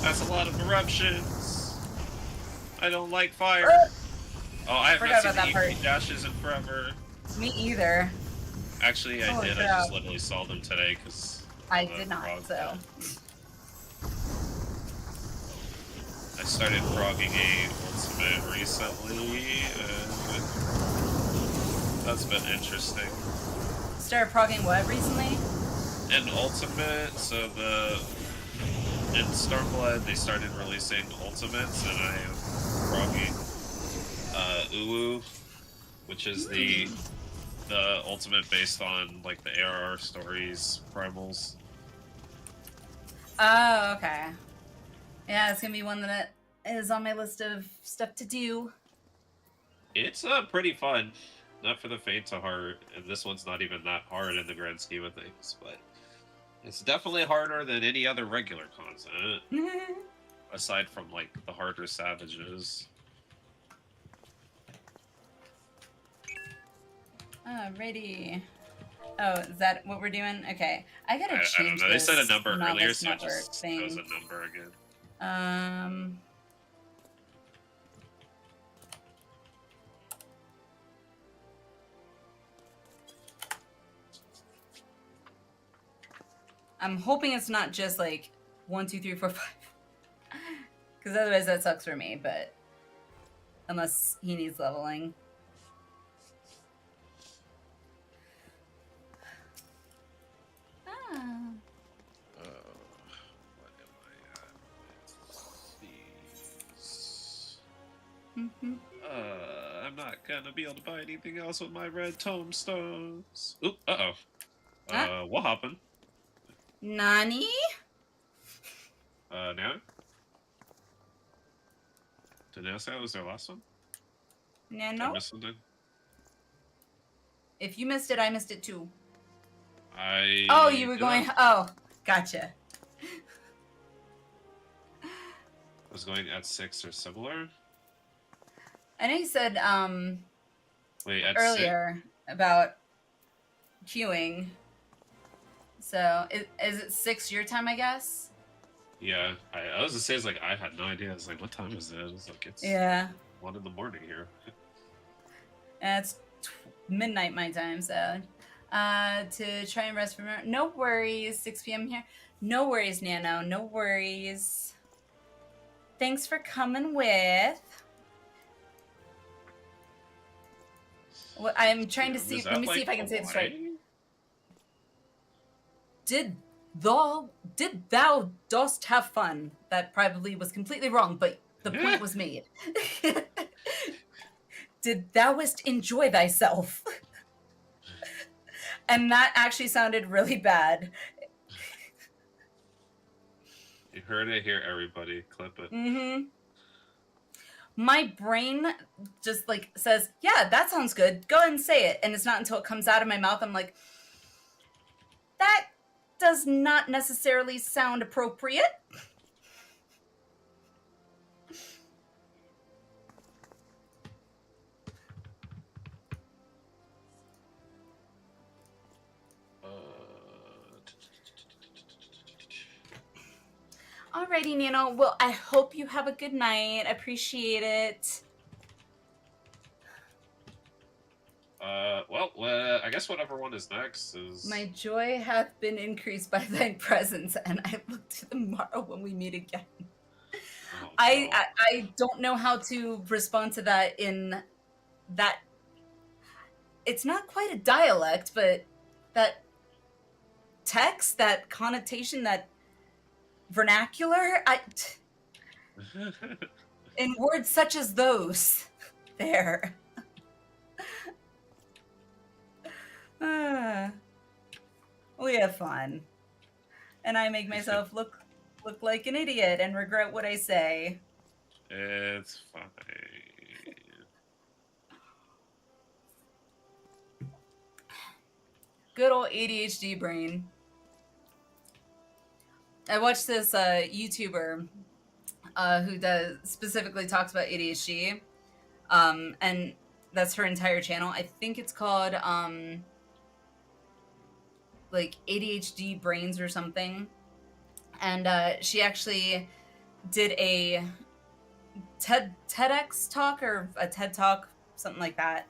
That's a lot of eruptions. I don't like fire. Oh, I haven't seen the EP dashes in forever. Me either. Actually, I did. I just literally saw them today because I did not, so. I started frogging a ultimate recently, and that's been interesting. Started progging what recently? An ultimate, so in Stormblood they started releasing ultimates, and I am frogging Uwu, which is the ultimate based on like the ARR stories primals. Oh, okay. Yeah, it's gonna be one that is on my list of stuff to do. It's pretty fun. Not for the faint of heart, and this one's not even that hard in the grand scheme of things, but it's definitely harder than any other regular content. Aside from like the harder savages. Alrighty. Oh, is that what we're doing? Okay. I gotta change I don't know. They said a number earlier, so it network just thing. goes a number again. I'm hoping it's not just like 1, 2, 3, 4, 5. Because otherwise that sucks for me, but unless he needs leveling. Ah. What am I at with these? Mm-hmm. I'm not gonna be able to buy anything else with my red tomestones. Oop, uh-oh. Huh? What happened? Nani? Now? Did I say that was their last one? Did I No. miss something? If you missed it, I missed it too. I... Oh, you were did going... not. Oh, gotcha. I was going at 6 or similar. I know you said Wait, at earlier about queuing. So, is it 6 your time, I guess? 6? Yeah, I was gonna say, it's like, I had no idea. I was like, what time is it? I was like, it's Yeah. 1 in the morning here. And it's midnight my time, so... to try and rest from... No worries, 6 p.m. here. No worries, Nano, no worries. Thanks for coming with. Well, I'm trying to see... Is Let that, me see like, if I can say it straight. Hawaii? Did thou dost have fun? That probably was completely wrong, but the point was made. Did thouest enjoy thyself? And that actually sounded really bad. You heard it here, everybody. Clip it. Mm-hmm. My brain just like says, yeah, that sounds good. Go ahead and say it. And it's not until it comes out of my mouth, I'm like, that does not necessarily sound appropriate. Alrighty, Nano. Well, I hope you have a good night. I appreciate it. Well, I guess whatever one is next is... My joy hath been increased by thy presence, and I look to the morrow when we meet again. Oh, I don't know how to respond to that in that... It's not quite a dialect, but that text, that connotation, that vernacular, in words such as those, there. We have fun. And I make myself look like an idiot and regret what I say. It's fine. Good old ADHD brain. I watched this YouTuber who specifically talks about ADHD, and that's her entire channel. I think it's called like ADHD Brains or something. And she actually did a TEDx talk or a TED talk, something like that,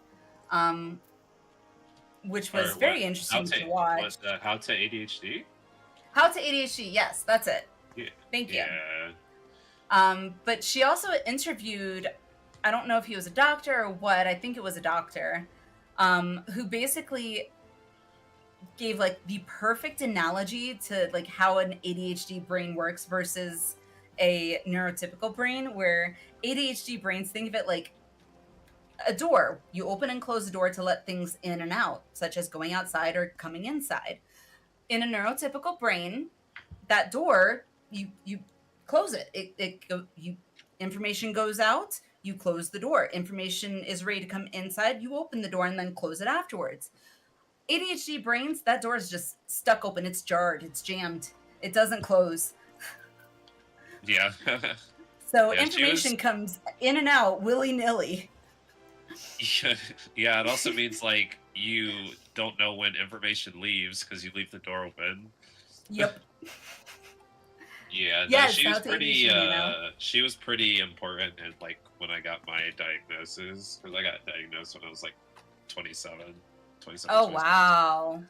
which was very interesting to watch. How to ADHD? How to ADHD, yes, that's it. Yeah. Thank you. Yeah. But she also interviewed, I don't know if he was a doctor or what, I think it was a doctor, who basically gave like the perfect analogy to like how an ADHD brain works versus a neurotypical brain, where ADHD brains, think of it like a door. You open and close the door to let things in and out, such as going outside or coming inside. In a neurotypical brain, that door, you close it. Information goes out, you close the door. Information is ready to come inside, you open the door and then close it afterwards. ADHD brains, that door is just stuck open. It's jarred. It's jammed. It doesn't close. Yeah. So yeah, information comes in and out willy-nilly. Yeah, it also means like you don't know when information leaves because you leave the door open. Yep. Yeah, yes, no, she was pretty important in like when I got my diagnosis, because I got diagnosed when I was like 27. Oh, wow.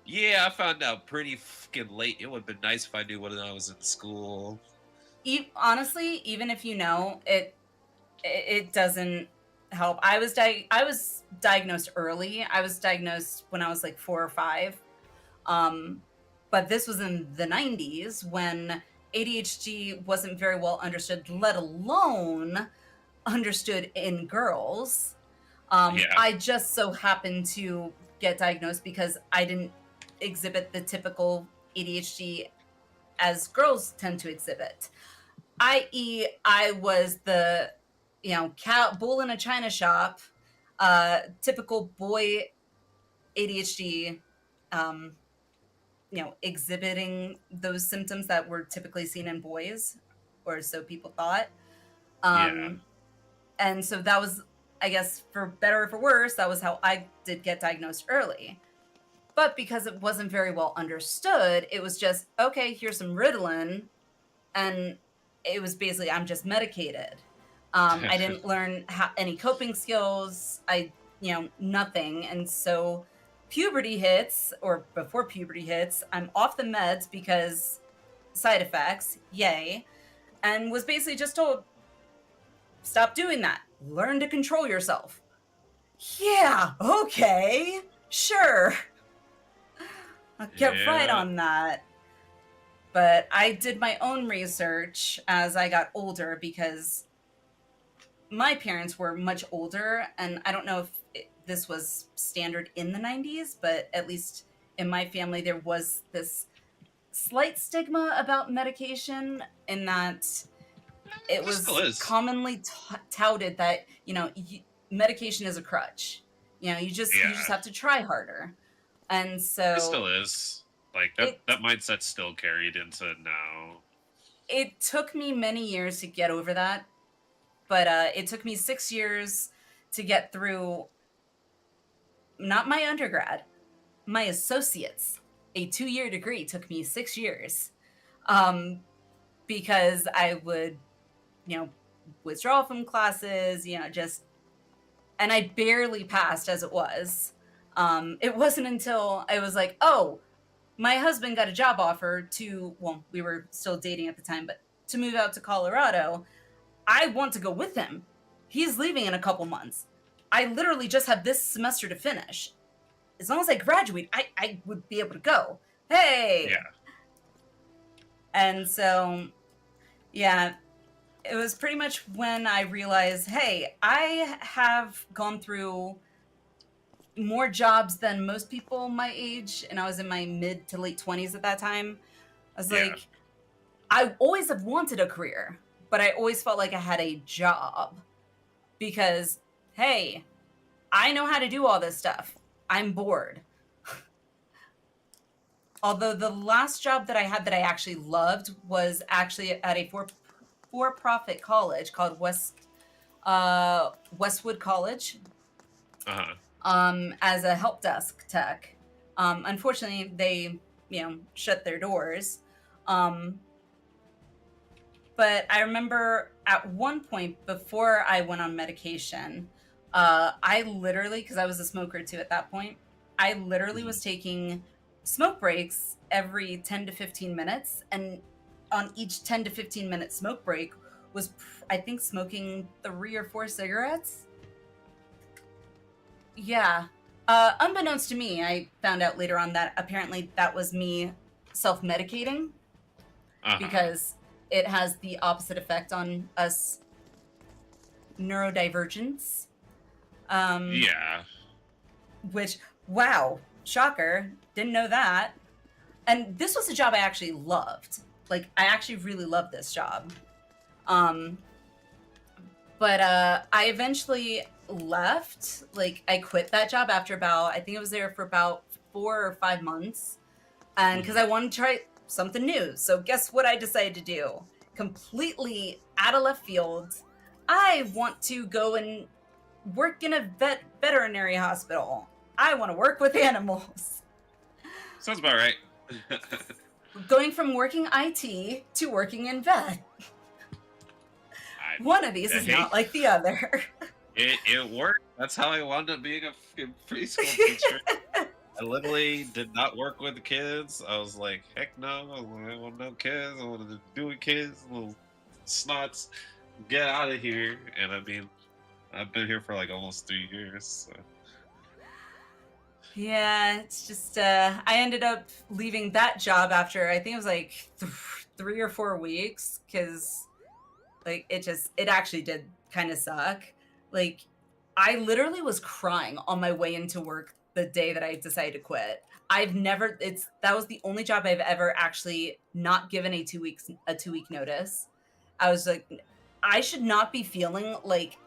Yeah, I found out pretty fucking late. It would have been nice if I knew when I was in school. Honestly, even if you know, it doesn't help. I was diagnosed early. I was diagnosed when I was like 4 or 5. But this was in the 90s when ADHD wasn't very well understood, let alone understood in girls. Yeah. I just so happened to get diagnosed because I didn't exhibit the typical ADHD as girls tend to exhibit, i.e., I was the cat bull in a china shop, typical boy ADHD, exhibiting those symptoms that were typically seen in boys, or so people thought. Yeah. And so that was, I guess, for better or for worse, that was how I did get diagnosed early. But because it wasn't very well understood, it was just, okay, here's some Ritalin. And it was basically, I'm just medicated. I didn't learn any coping skills. Nothing. And so puberty hits, or before puberty hits, I'm off the meds because side effects, yay. And was basically just told, stop doing that. Learn to control yourself. Yeah, okay, sure. I'll get right on that. But I did my own research as I got older because my parents were much older, and I don't know if this was standard in the 90s, but at least in my family there was this slight stigma about medication in that it was commonly touted that medication is a crutch. You just have to try harder, and so it still is. Like that mindset's still carried into now. It took me many years to get over that, but it took me 6 years to get through. Not my undergrad, my associates. A 2-year degree took me 6 years, because I would, withdraw from classes, and I barely passed as it was. It wasn't until I was like, oh, my husband got a job offer we were still dating at the time, but to move out to Colorado. I want to go with him. He's leaving in a couple months. I literally just have this semester to finish. As long as I graduate, I would be able to go. Hey! Yeah. And so, yeah, it was pretty much when I realized, hey, I have gone through more jobs than most people my age, and I was in my mid to late 20s at that time. I was like, I always have wanted a career, but I always felt like I had a job because, hey, I know how to do all this stuff. I'm bored. Although the last job that I had that I actually loved was actually at a for-profit college called Westwood College. As a help desk tech. Unfortunately, they, shut their doors. But I remember at one point before I went on medication, I literally, because I was a smoker too at that point, I literally was taking smoke breaks every 10 to 15 minutes. And on each 10 to 15 minute smoke break was, I think, smoking 3 or 4 cigarettes. Yeah. Unbeknownst to me, I found out later on that apparently that was me self-medicating because it has the opposite effect on us neurodivergents. Which, wow, shocker, didn't know that. And this was a job I actually loved. Like, I actually really loved this job. But I eventually left. Like, I quit that job after about, I think I was there for about 4 or 5 months. And because I wanted to try something new. So guess what I decided to do? Completely out of left field. I want to go and work in a veterinary hospital. I want to work with animals. Sounds about right. Going from working IT to working in vet. One of these is not like the other. It worked. That's how I wound up being a fucking preschool teacher. I literally did not work with the kids. I was like, heck no, I don't want no kids. I wanted to do with kids, little snots. Get out of here. And I mean, I've been here for like almost 3 years. So. Yeah, it's just I ended up leaving that job after I think it was like 3 or 4 weeks because like it actually did kind of suck. Like I literally was crying on my way into work the day that I decided to quit. That was the only job I've ever actually not given a 2 week notice. I was like, I should not be feeling like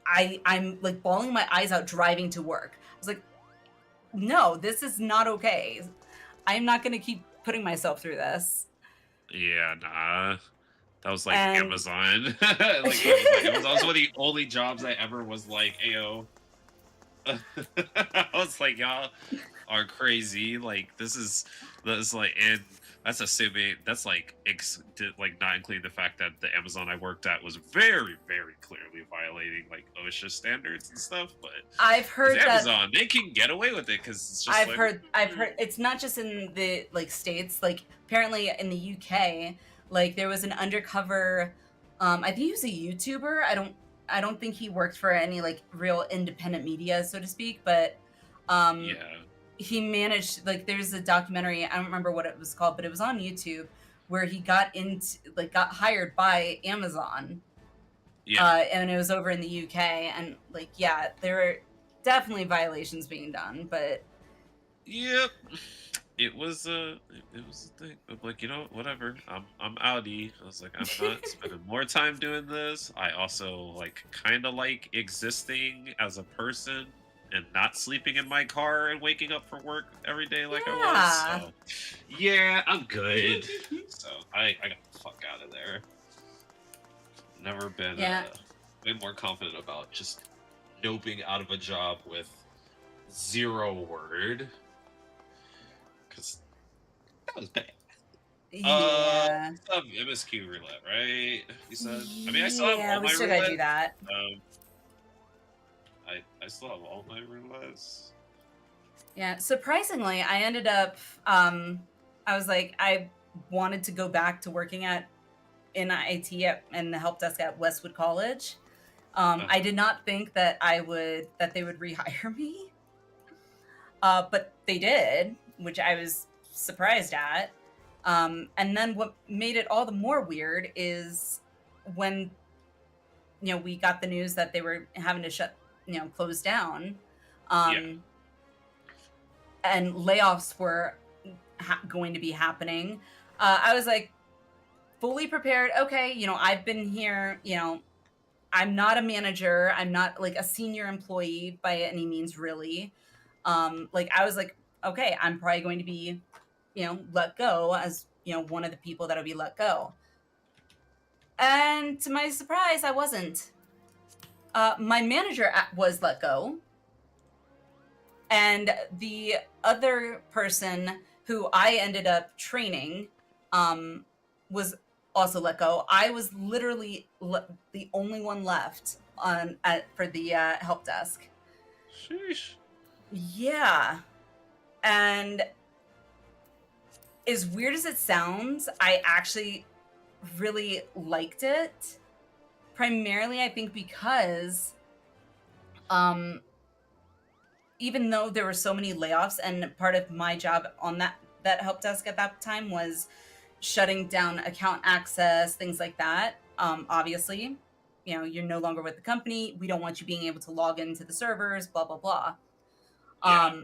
I'm like bawling my eyes out driving to work. I was like, no, this is not okay. I'm not going to keep putting myself through this. Yeah, nah. That was like And- Amazon. Like Amazon was one of the only jobs I ever was like, ayo. I was like, y'all are crazy. Like that's like, and that's assuming that's like not including the fact that the Amazon I worked at was very, very clearly violating like OSHA standards and stuff. But I've heard that Amazon, they can get away with it because it's just. I've heard it's not just in the like states. Like apparently in the UK, like there was an undercover. I think he was a YouTuber. I don't think he worked for any like real independent media, so to speak. But Yeah. he managed like there's a documentary. I don't remember what it was called, but it was on YouTube where he got hired by Amazon. Yeah. And it was over in the UK, and like yeah, there were definitely violations being done, but Yep. It was a thing. I'm like, you know, whatever. I'm outie. I was like, I'm not spending more time doing this. I also like kind of like existing as a person and not sleeping in my car and waking up for work every day like I was. So yeah, I'm good. So I got the fuck out of there. Never been way more confident about just noping out of a job with 0 word. Because that was bad. yeah. You still have MSQ roulette, right? You said. I mean, I still have all we my still gotta do roulette. that. I still have all my roulettes. Yeah, surprisingly, I ended up. I was like, I wanted to go back to working in IT in the help desk at Westwood College. I did not think that they would rehire me, but they did, which I was surprised at. And then what made it all the more weird is when we got the news that they were having to close down, and layoffs were going to be happening. I was like fully prepared. Okay, I've been here. I'm not a manager. I'm not like a senior employee by any means, really. Like I was like, okay, I'm probably going to be, let go as one of the people that'll be let go. And to my surprise, I wasn't. My manager was let go. And the other person who I ended up training was also let go. I was literally the only one left for the help desk. Sheesh. Yeah. And as weird as it sounds, I actually really liked it. Primarily, I think because even though there were so many layoffs, and part of my job on that help desk at that time was shutting down account access, things like that. Obviously, you're no longer with the company. We don't want you being able to log into the servers, blah, blah, blah. Yeah.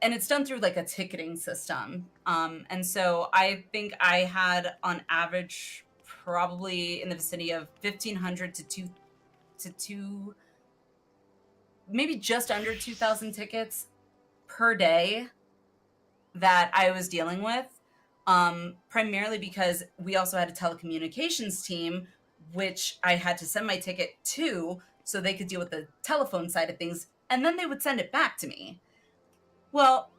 And it's done through like a ticketing system. And so I think I had on average probably in the vicinity of 1,500 to two, maybe just under 2,000 tickets per day that I was dealing with. Primarily because we also had a telecommunications team, which I had to send my ticket to so they could deal with the telephone side of things, and then they would send it back to me. Well,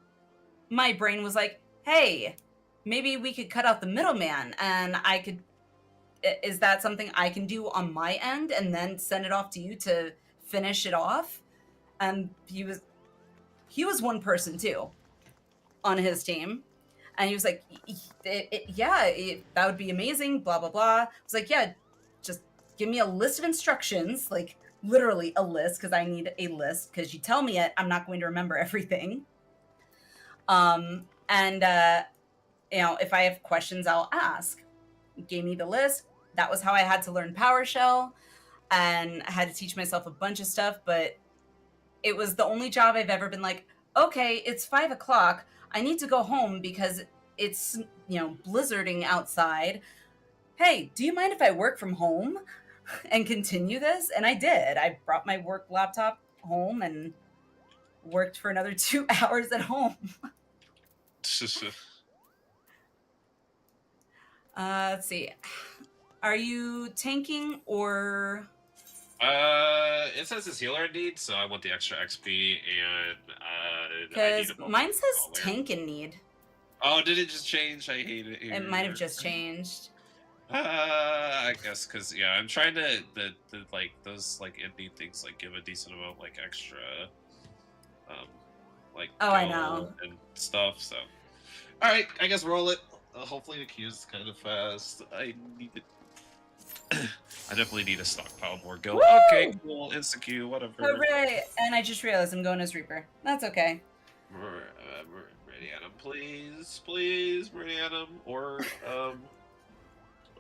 my brain was like, hey, maybe we could cut out the middleman, and is that something I can do on my end and then send it off to you to finish it off? And he was he was one person too on his team. And he was like, that would be amazing, blah, blah, blah. I was like, yeah, just give me a list of instructions, like literally a list, because I need a list, because you tell me it, I'm not going to remember everything. If I have questions, I'll ask. He gave me the list. That was how I had to learn PowerShell, and I had to teach myself a bunch of stuff, but it was the only job I've ever been like, okay, it's 5 o'clock. I need to go home because it's, blizzarding outside. Hey, do you mind if I work from home and continue this? And I did. I brought my work laptop home and worked for another 2 hours at home. Let's see. Are you tanking or... It says it's healer indeed, so I want the extra XP, and because mine says tank in need. Oh, did it just change? I hate it here. It might have just changed. I guess because I'm trying to like those like in need things like give a decent amount like extra, like I know and stuff. So, all right, I guess roll it. Hopefully the queue is kind of fast. I need it. I definitely need to stockpile more gil. Okay, cool. Insta queue, whatever. Hooray! And I just realized I'm going as Reaper. That's okay. Meridianum, please, please, Meridianum, or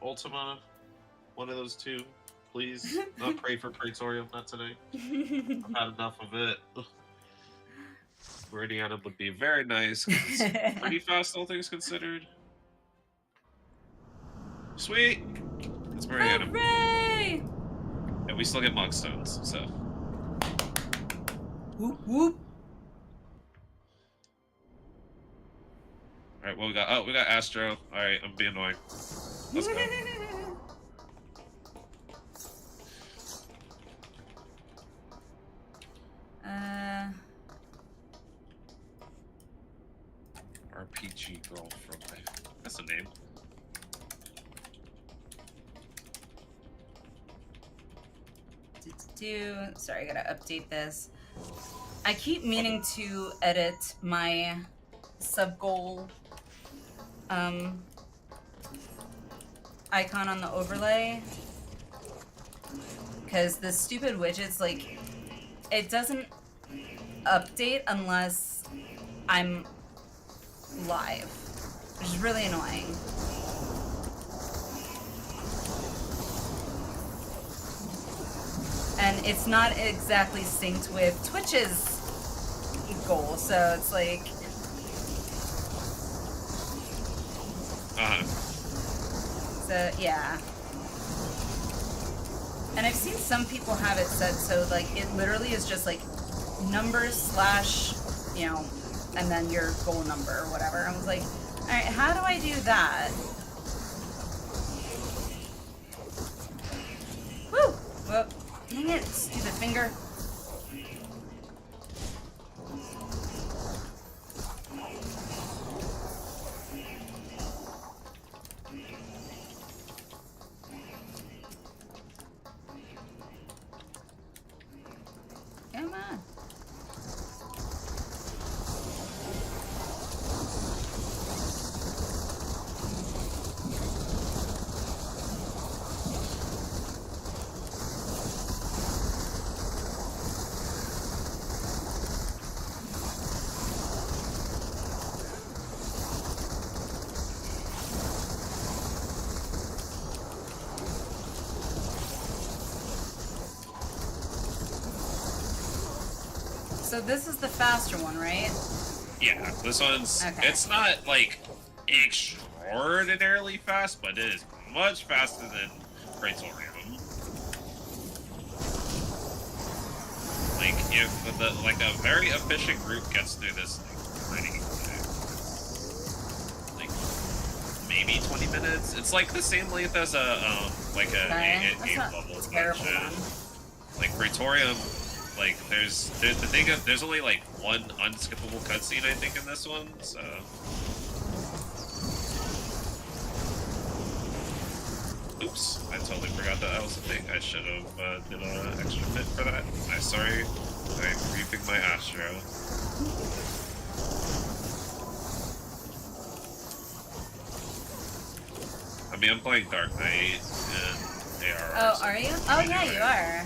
Ultima, one of those two, please. Not pray for Praetorium, not today. I've had enough of it. Meridianum would be very nice. It's pretty fast, all things considered. Sweet. It's Meridianum. Hooray! And we still get Mogstones, so. Whoop whoop. Alright, what we got? Oh, we got Astro. Alright, I'm being annoying. Let's go. RPG girl from that's a name. Sorry, I gotta update this. I keep meaning to edit my sub goal icon on the overlay, because the stupid widget's like, it doesn't update unless I'm live, which is really annoying. And it's not exactly synced with Twitch's goal, so it's like... So, yeah. And I've seen some people have it set so, like, it literally is just, like, numbers / and then your goal number or whatever. I was like, alright, how do I do that? Woo! Well, dang it, stupid finger. Come on. So this is the faster one, right? Yeah, this one's, okay. It's not, like, extraordinarily fast, but it is much faster than Praetorium. Like, if a very efficient group gets through this, like, pretty quick. Like, maybe 20 minutes? It's like the same length as a bubble dungeon. Like, Praetorium... Like, there's only, like, one unskippable cutscene, I think, in this one, so... Oops, I totally forgot that was a thing. I should have did an extra bit for that. I'm sorry. I'm reaping my Astro. I mean, I'm playing Dark Knight and ARR. Oh, are you? Oh, yeah, you are.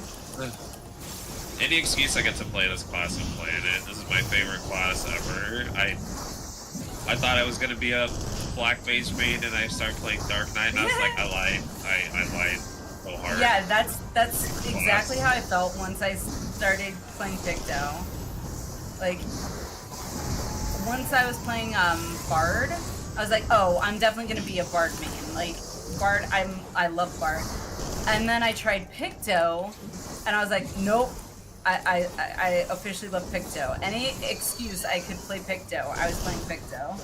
Any excuse I get to play this class, I'm playing it. This is my favorite class ever. I thought I was gonna be a Black Mage main, and I started playing Dark Knight, and I was like, I lied. I lied so hard. Yeah, that's exactly how I felt once I started playing Picto. Like, once I was playing Bard, I was like, oh, I'm definitely gonna be a Bard main. Like, Bard, I love Bard. And then I tried Picto, and I was like, nope. I officially love Picto. Any excuse I could play Picto, I was playing Picto.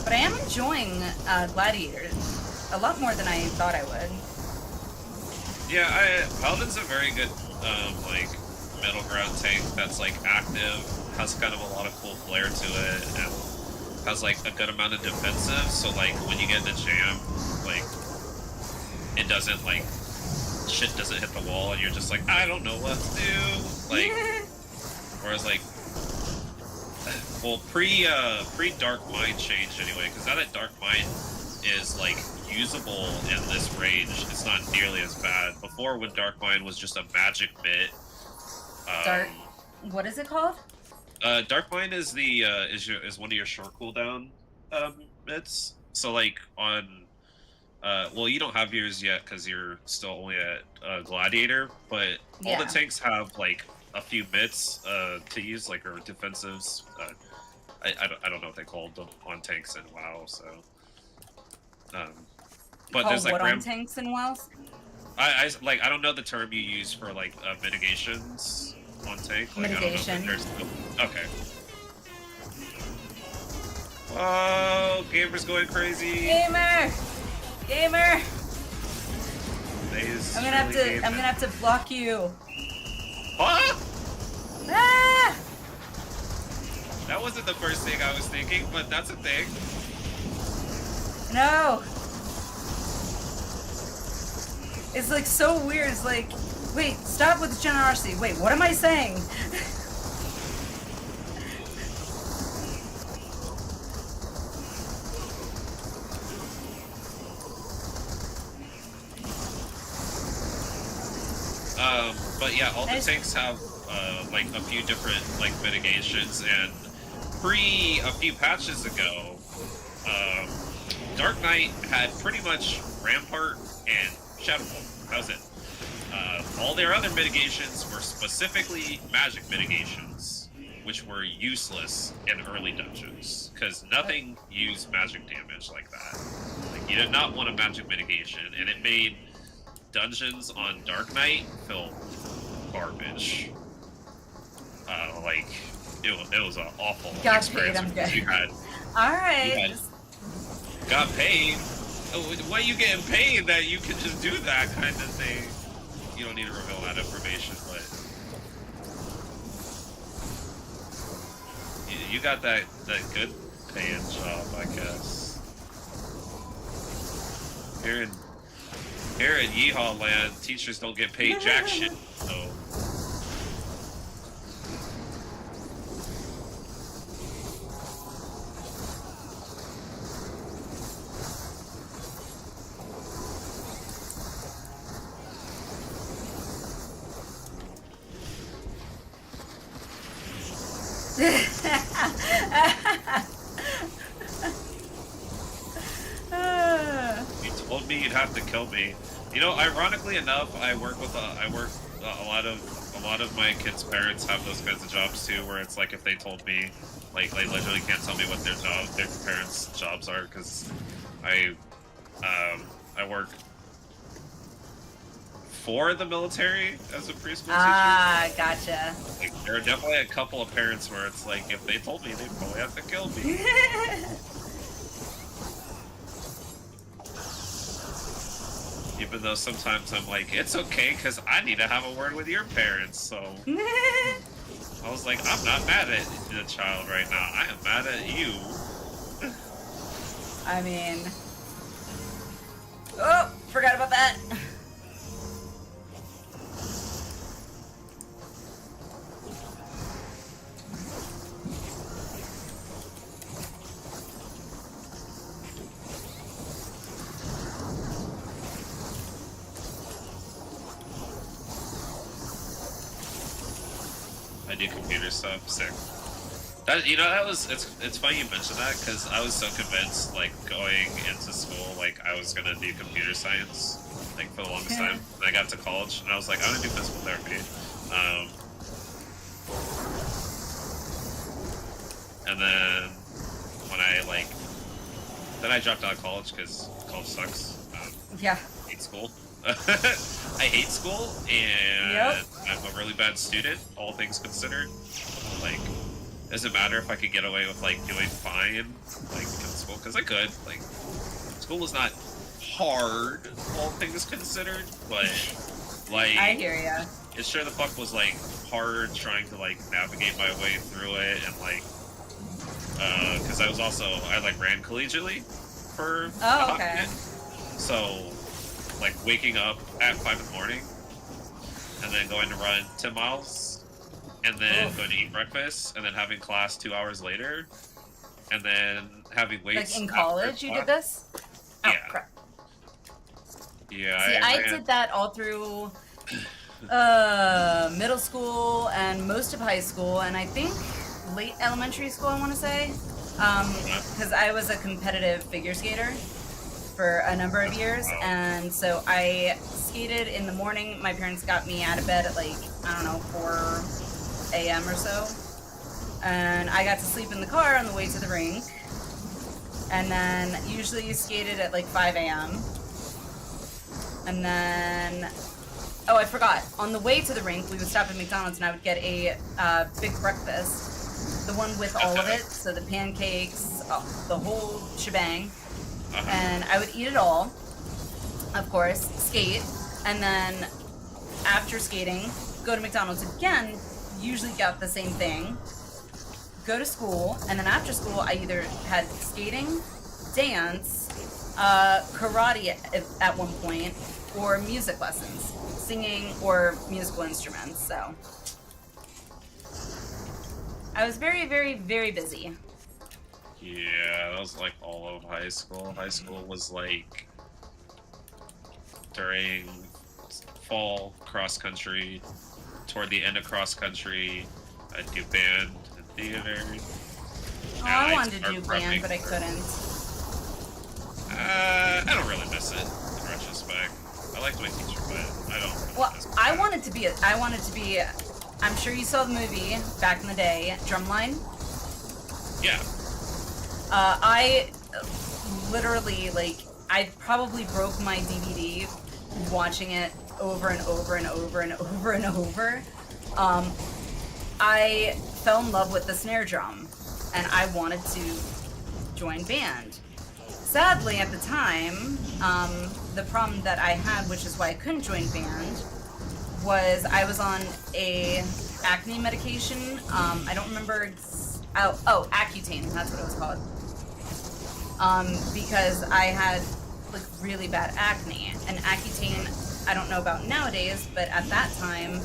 But I am enjoying Gladiator a lot more than I thought I would. Yeah, Paladin's a very good, like, middle ground tank that's, like, active, has kind of a lot of cool flair to it, and has, like, a good amount of defensive, so, like, when you get in a jam, like, it doesn't, like, shit doesn't hit the wall, and you're just like, I don't know what to do, like, whereas, like, well, pre-Dark Mind change, anyway, because now that Dark Mind is, like, usable in this range, it's not nearly as bad. Before, when Dark Mind was just a magic bit, what is it called? Dark Mind is the is one of your short cooldown bits. So like on well, you don't have yours yet because you're still only at Gladiator, but all the tanks have like a few bits to use, like, or defensives. I don't know what they call them on tanks in WoW. So, but there's like on tanks in WoW? I don't know the term you use for like mitigations on tank. Like, mitigation. I don't know if there's okay. Oh, gamer's going crazy. Gamer. I'm gonna have to block you. Huh? Ah! That wasn't the first thing I was thinking, but that's a thing. No. It's like so weird. It's like, wait, stop with the generosity. Wait, what am I saying? But yeah, all the tanks have like a few different like mitigations, and a few patches ago, Dark Knight had pretty much Rampart and Shadowbolt. That was it. All their other mitigations were specifically magic mitigations, which were useless in early dungeons, because nothing used magic damage like that. Like, you did not want a magic mitigation, and it made dungeons on Dark Knight feel garbage. Like, it was an awful experience. I'm good. You had, Alright. got paid. Why are you getting paid that you can just do that kind of thing? You don't need to reveal that information, but you got that good paying job, I guess. Here in Yeehaw land, teachers don't get paid jack shit, so. You told me you'd have to kill me. You know, ironically enough, I work a lot of my kids' parents have those kinds of jobs too, where it's like if they told me, like, they literally can't tell me what their parents' jobs are, because I work for the military as a preschool teacher. Ah, gotcha. Like, there are definitely a couple of parents where it's like, if they told me, they'd probably have to kill me. Even though sometimes I'm like, it's okay, because I need to have a word with your parents, so. I was like, I'm not mad at the child right now. I am mad at you. I mean... Oh, forgot about that. I do computer stuff. Sick. That, you know, that was, it's funny you mentioned that, because I was so convinced, like, going into school, like, I was gonna do computer science, like, for the longest time. And I got to college, and I was like, I'm gonna do physical therapy. And then, when I, like, then I dropped out of college, because college sucks. Yeah. I hate school. I hate school, and I'm a really bad student, all things considered. Like, doesn't matter if I could get away with, like, doing fine, like, in school, because I could. Like, school was not hard, all things considered, but, like... I hear ya. It sure the fuck was, like, hard trying to, like, navigate my way through it, and, like, because I was also, I, like, ran collegiately for a hot minute. So, like, waking up at 5 in the morning, and then going to run 10 miles, and then going to eat breakfast, and then having class 2 hours later, and then having weights. Like in college, you did this? Oh, Yeah. crap. Yeah. See, I did that all through middle school and most of high school, and I think late elementary school, I want to say, because I was a competitive figure skater for a number of years, and so I skated in the morning. My parents got me out of bed at, like, I don't know, 4 a.m. or so, and I got to sleep in the car on the way to the rink, and then usually skated at like 5 a.m. and then, oh, I forgot, on the way to the rink we would stop at McDonald's and I would get a big breakfast, the one with all of it, so the pancakes, the whole shebang, and I would eat it all, of course, skate, and then after skating go to McDonald's again, usually got the same thing, go to school, and then after school I either had skating, dance, karate at one point, or music lessons, singing or musical instruments, so I was very, very, very busy. Yeah, that was like all of high school. High school was like during fall cross country, toward the end of cross country, I'd do band and theater. Oh, I wanted to do band, but I couldn't. I don't really miss it in retrospect. I liked my teacher, but I don't. Really Well, miss I wanted to be. I'm sure you saw the movie back in the day, Drumline. Yeah. I literally, like, I probably broke my DVD watching it over and over and over and over and over. I fell in love with the snare drum, and I wanted to join band. Sadly, at the time, the problem that I had, which is why I couldn't join band, was I was on a acne medication. I don't remember. Accutane. That's what it was called. Because I had like really bad acne, and Accutane, I don't know about nowadays, but at that time,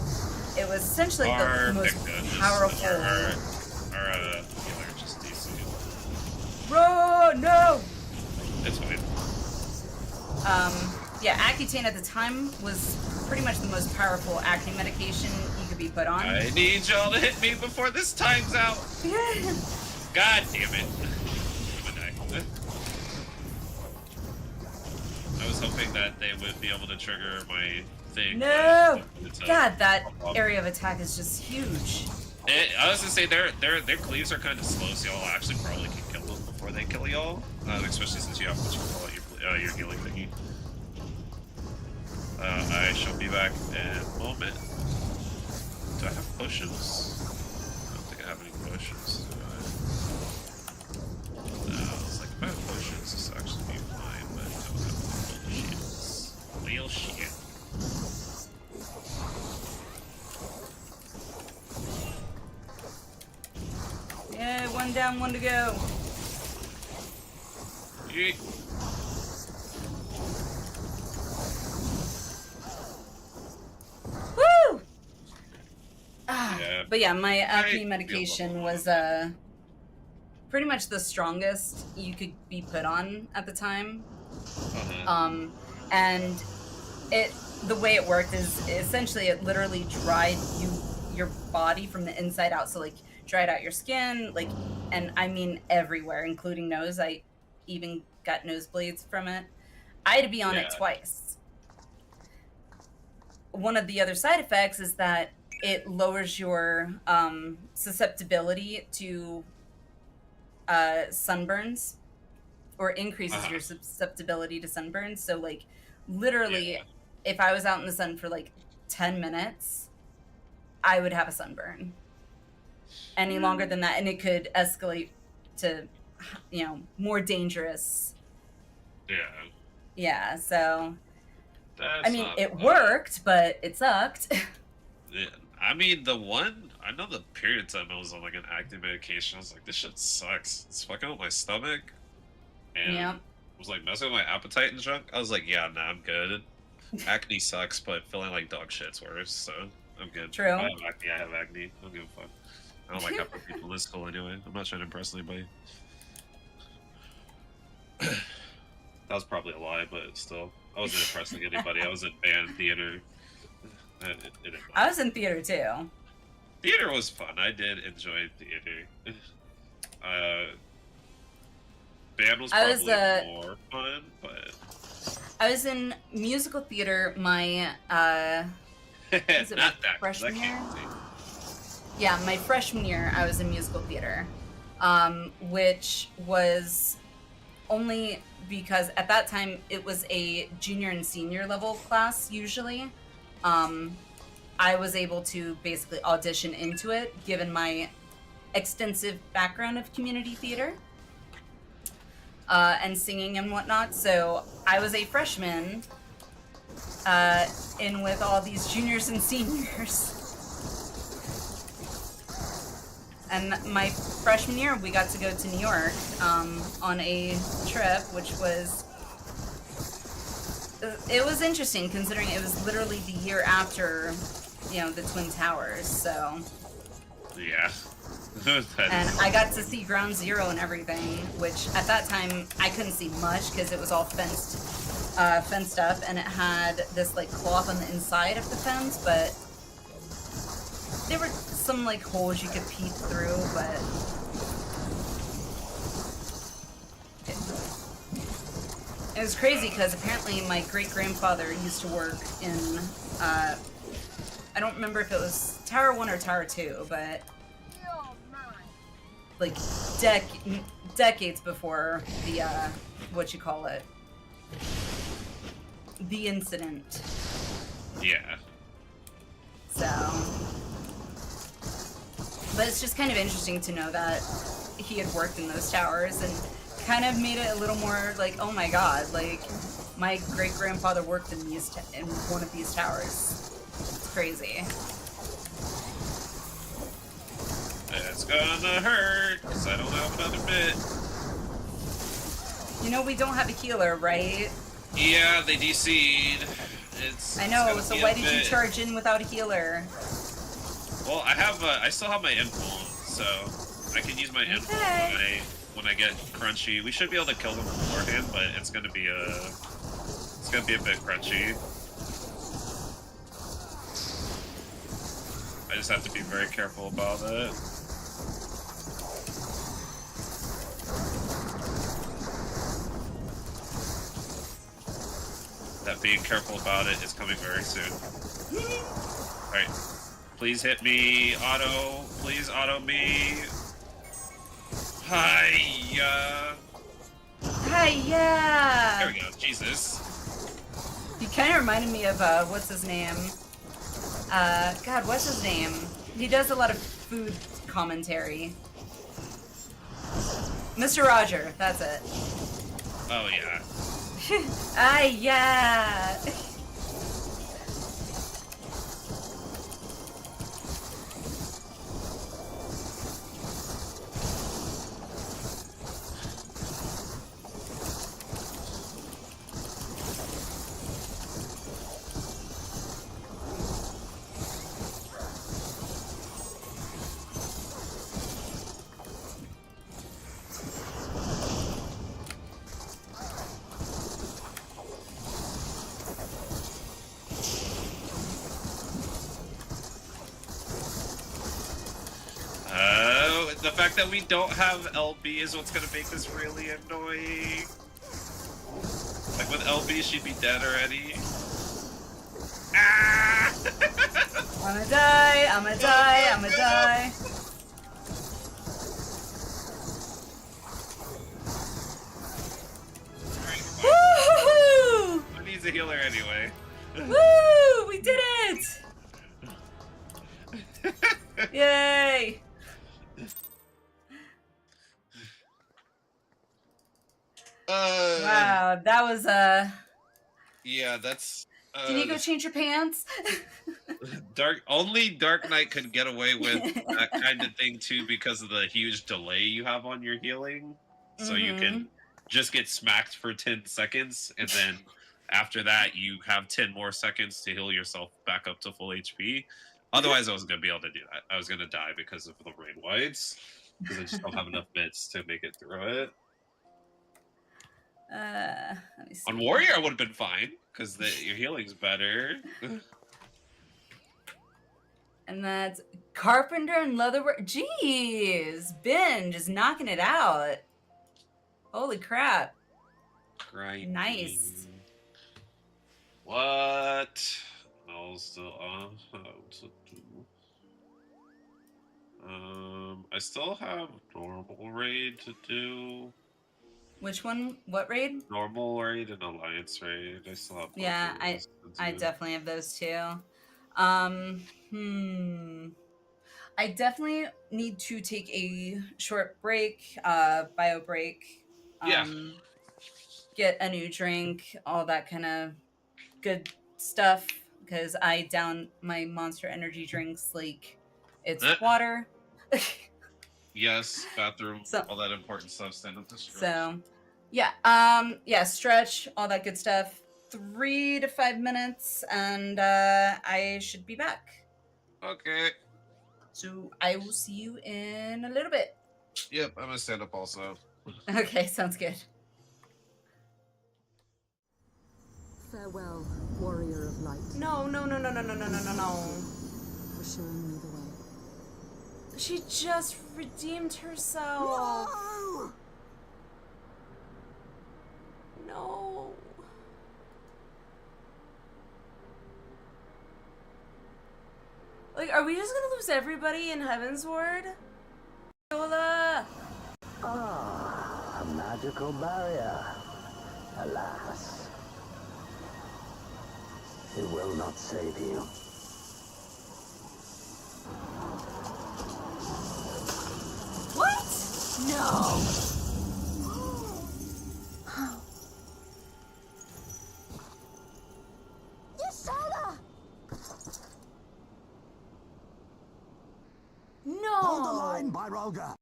it was essentially the most powerful. Our healer just DC. Bro, no. It's fine. Yeah, Accutane at the time was pretty much the most powerful acne medication you could be put on. I need y'all to hit me before this time's out. God damn it. I'm gonna die. I was hoping that they would be able to trigger my thing. No! God, that area of attack is just huge. I was gonna say their cleaves are kind of slow, so y'all actually probably can kill them before they kill y'all. Especially since you have what you call your healing thingy. I shall be back in a moment. Do I have potions? I don't think I have any potions. No, it's like if I have potions, this will actually be fine, but I don't have any shields. Wheel shit. Yeah, one down, one to go. Yeet. Woo! Ah, Yeah. but yeah, my I acne feel medication the was pretty much the strongest you could be put on at the time. And the way it worked is essentially it literally dried your body from the inside out. So like dried out your skin, like, and I mean everywhere, including nose. I even got nosebleeds from it. I had to be on it Yeah. twice. One of the other side effects is that it lowers your susceptibility to sunburns, or increases your susceptibility to sunburns. So like literally Yeah. if I was out in the sun for like 10 minutes, I would have a sunburn. Any longer than that, and it could escalate to, you know, more dangerous. Yeah. Yeah, so That's I mean, not it fun. worked, but it sucked. Yeah, I mean, I know the period of time I was on like an active medication, I was like, this shit sucks. It's fucking with my stomach. And Yeah. it was like messing with my appetite and junk. I was like, yeah, nah, I'm good. Acne sucks, but feeling like dog shit's worse, so I'm good. True. If I have acne, I have acne. I don't give a fuck. I don't like having people in this school anyway. I'm not trying to impress anybody. That was probably a lie, but still. I wasn't impressing anybody. I was in band, theater. I was in theater too. Theater was fun. I did enjoy theater. Band was probably more fun, but I was in musical theater my was it not my that. freshman I year? can't see. Yeah, my freshman year I was in musical theater, which was only because at that time it was a junior and senior level class usually. I was able to basically audition into it given my extensive background of community theater and singing and whatnot. So I was a freshman in with all these juniors and seniors. And my freshman year, we got to go to New York on a trip, which was, it was interesting considering it was literally the year after, you know, the Twin Towers, so. Yeah. And I got to see Ground Zero and everything, which at that time I couldn't see much because it was all fenced up, and it had this like cloth on the inside of the fence, but there were some like holes you could peek through, but it was crazy because apparently my great-grandfather used to work in I don't remember if it was Tower 1 or Tower 2, but like decades before the the incident. Yeah. So, but it's just kind of interesting to know that he had worked in those towers, and kind of made it a little more like, oh my god, like my great-grandfather worked in in one of these towers. It's crazy. It's gonna hurt, because I don't have another bit. You know we don't have a healer, right? Yeah, they DC'd. I know, so why did you charge in without a healer? Well, I still have my influence, so I can use my influence when I get crunchy. We should be able to kill them beforehand, but it's gonna be a bit crunchy. I just have to be very careful about it. That being careful about it is coming very soon. Alright. Please hit me, auto. Please auto me. Hiya. Hiya! There we go. Jesus. He kind of reminded me of, what's his name? God, what's his name? He does a lot of food commentary. Mr. Roger, that's it. Oh, yeah. Yeah. that we don't have LB is what's gonna make this really annoying. Like with LB, she'd be dead already. Ah! I'm gonna die, I'm gonna die, I'm gonna die. Woo! Who needs a healer anyway? Woo! We did it! Yay! Wow, that was Yeah, that's. Can you go change your pants? Only Dark Knight could get away with that kind of thing too because of the huge delay you have on your healing. So you can just get smacked for 10 seconds, and then after that you have 10 more seconds to heal yourself back up to full HP. Otherwise, I wasn't gonna be able to do that. I was gonna die because of the rain whites, because I just don't have enough bits to make it through it. Let me see. On Warrior, I would have been fine because your healing's better. And that's Carpenter and Leatherwork. Jeez, Ben just knocking it out. Holy crap! Grinding. Nice. What? I'll still how to do. I still have normal raid to do. Which one? What raid? Normal raid and alliance raid. I still have. Yeah, I definitely have those too. I definitely need to take a short break, bio break. Get a new drink, all that kind of good stuff, because I down my Monster Energy drinks like it's water. Yes, bathroom, all that important stuff. Stand up to stretch. So, yeah, stretch, all that good stuff. 3 to 5 minutes, and I should be back. Okay. So I will see you in a little bit. Yep, I'm gonna stand up also. Okay, sounds good. Farewell, warrior of light. No. For showing me the way. She just redeemed herself. No. Like, are we just gonna lose everybody in Heaven's Ward? Yola! Ah, a magical barrier. Alas, it will not save you. What? No! No! Hold the line, Byroga.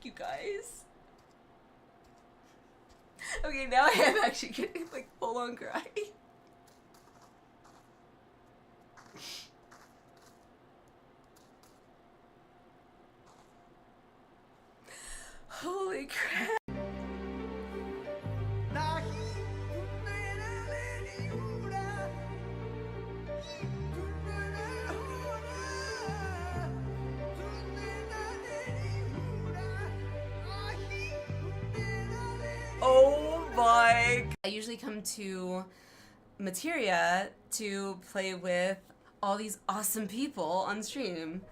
You guys. Okay, now I am actually getting like full on cry. Holy crap. Oh my. I usually come to Materia to play with all these awesome people on stream,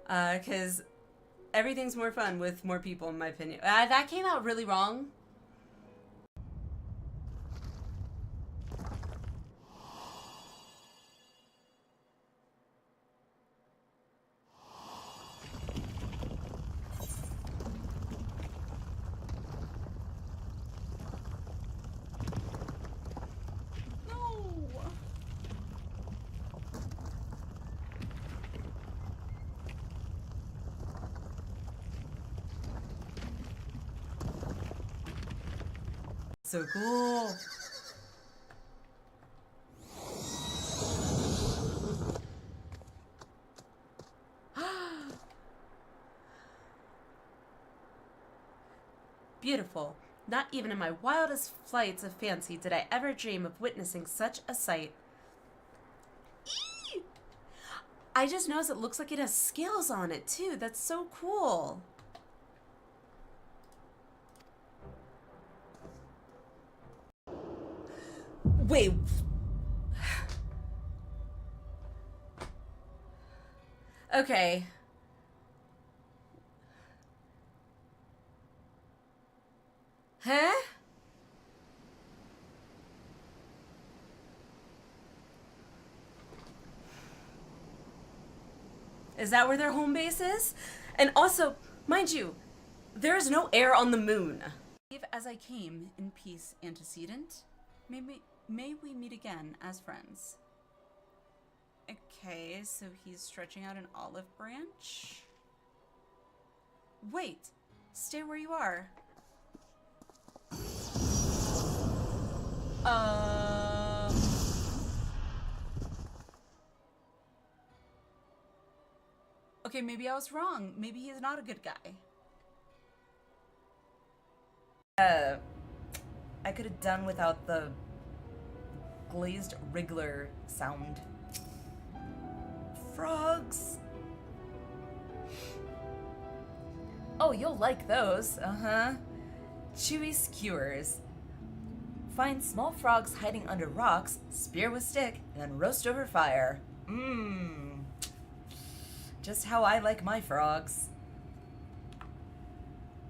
because everything's more fun with more people, in my opinion. That came out really wrong. So cool. beautiful. Not even in my wildest flights of fancy did I ever dream of witnessing such a sight. Eee! I just noticed it looks like it has scales on it too. That's so cool. Wait. Okay. Huh? Is that where their home base is? And also, mind you, there is no air on the moon. As I came in peace antecedent, may we meet again as friends. Okay, so he's stretching out an olive branch. Wait, stay where you are. Okay, maybe I was wrong. Maybe he's not a good guy. I could have done without the glazed wriggler sound. Frogs! Oh, you'll like those. Uh-huh. Chewy skewers. Find small frogs hiding under rocks, spear with stick, and then roast over fire. Mmm. Just how I like my frogs.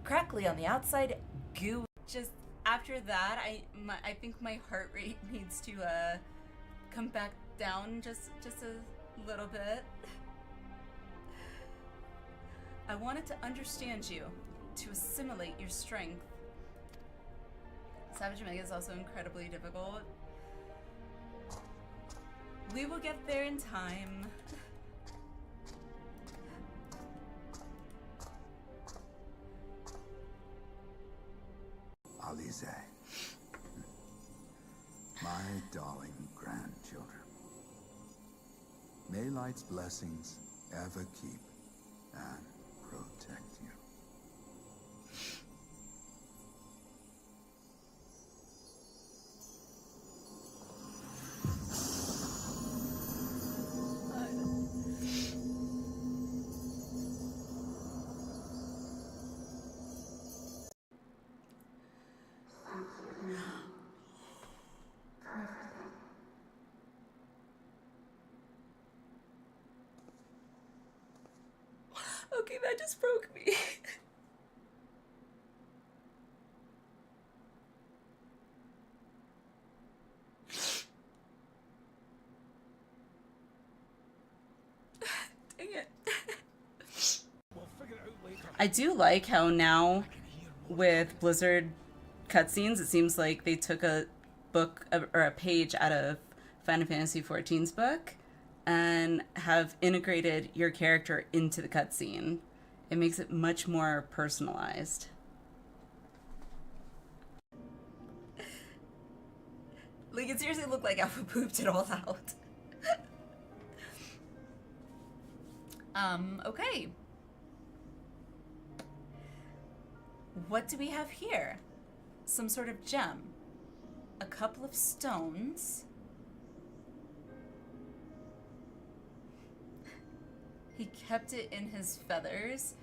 Crackly on the outside, goo. Just after that, I think my heart rate needs to come back down just a little bit. I wanted to understand you, to assimilate your strength. Savage Mega is also incredibly difficult. We will get there in time. Alliniea, my darling grandchildren. May light's blessings ever keep and protect you. Okay, that just broke me. Dang it. I do like how now with Blizzard cutscenes, it seems like they took a book or a page out of Final Fantasy XIV's book and have integrated your character into the cutscene. It makes it much more personalized. Like, it seriously looked like Alpha pooped it all out. Okay. What do we have here? Some sort of gem. A couple of stones. He kept it in his feathers.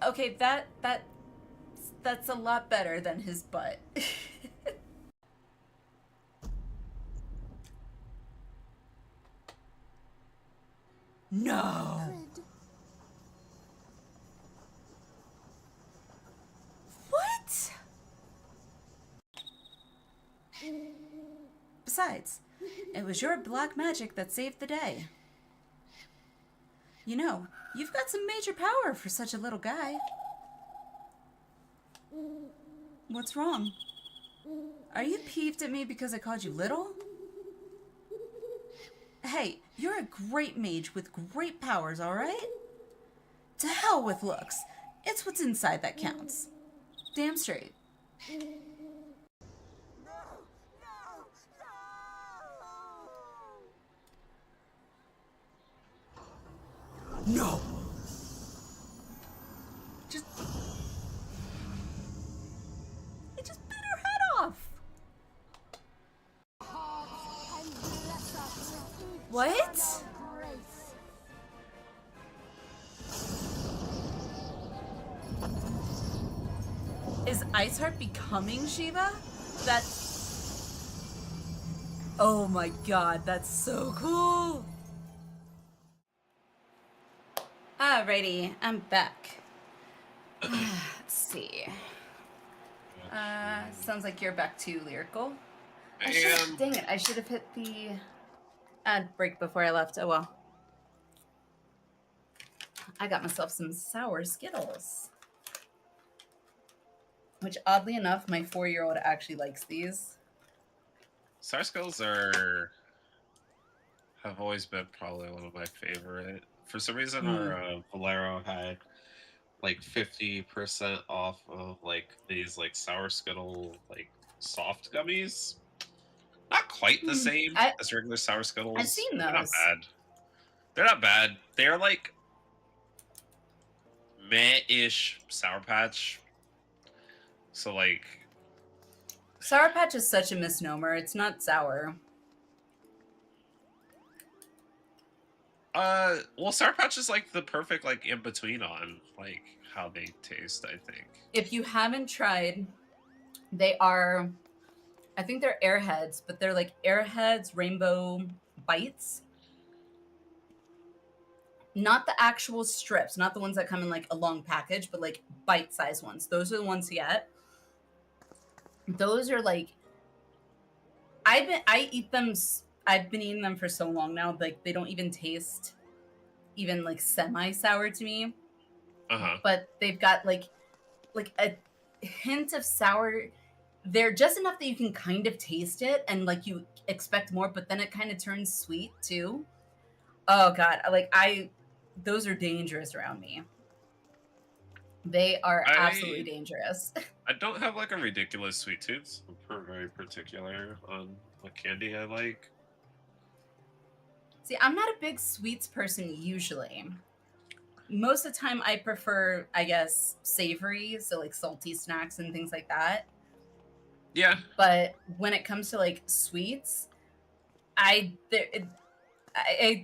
Okay, that's a lot better than his butt. No. What? Besides, it was your black magic that saved the day. You know, you've got some major power for such a little guy. What's wrong? Are you peeved at me because I called you little? Hey, you're a great mage with great powers, alright? To hell with looks. It's what's inside that counts. Damn straight. No! What? Is Iceheart becoming Shiva? Oh my god, that's so cool! Alrighty, I'm back. Let's see. Sounds like you're back too, Lyrical. Dang it, I should have hit the ad break before I left. Oh well. I got myself some sour Skittles. Which, oddly enough, my 4-year-old actually likes these. Sour Skulls have always been probably one of my favorite. For some reason, our Valero had like 50% off of like these like Sour Skittle like soft gummies. Not quite the same as regular Sour Skittles. I've seen those. They're not bad. They're not bad. They're like meh-ish Sour Patch. So like, Sour Patch is such a misnomer. It's not sour. well, Sour Patch is like the perfect like in between on like how they taste. I think. If you haven't tried, they are, I think they're Airheads, but they're like Airheads Rainbow Bites. Not the actual strips, not the ones that come in like a long package, but like bite-sized ones. Those are the ones to get. Those are like, I've been eating them for so long now, like they don't even taste even like semi-sour to me. But they've got like a hint of sour. They're just enough that you can kind of taste it and like you expect more, but then it kind of turns sweet too. Oh god, those are dangerous around me. They are absolutely dangerous. I don't have like a ridiculous sweet tooth. I'm very particular on what candy I like. See, I'm not a big sweets person usually. Most of the time I prefer, I guess, savory, so like salty snacks and things like that. Yeah. But when it comes to like sweets, I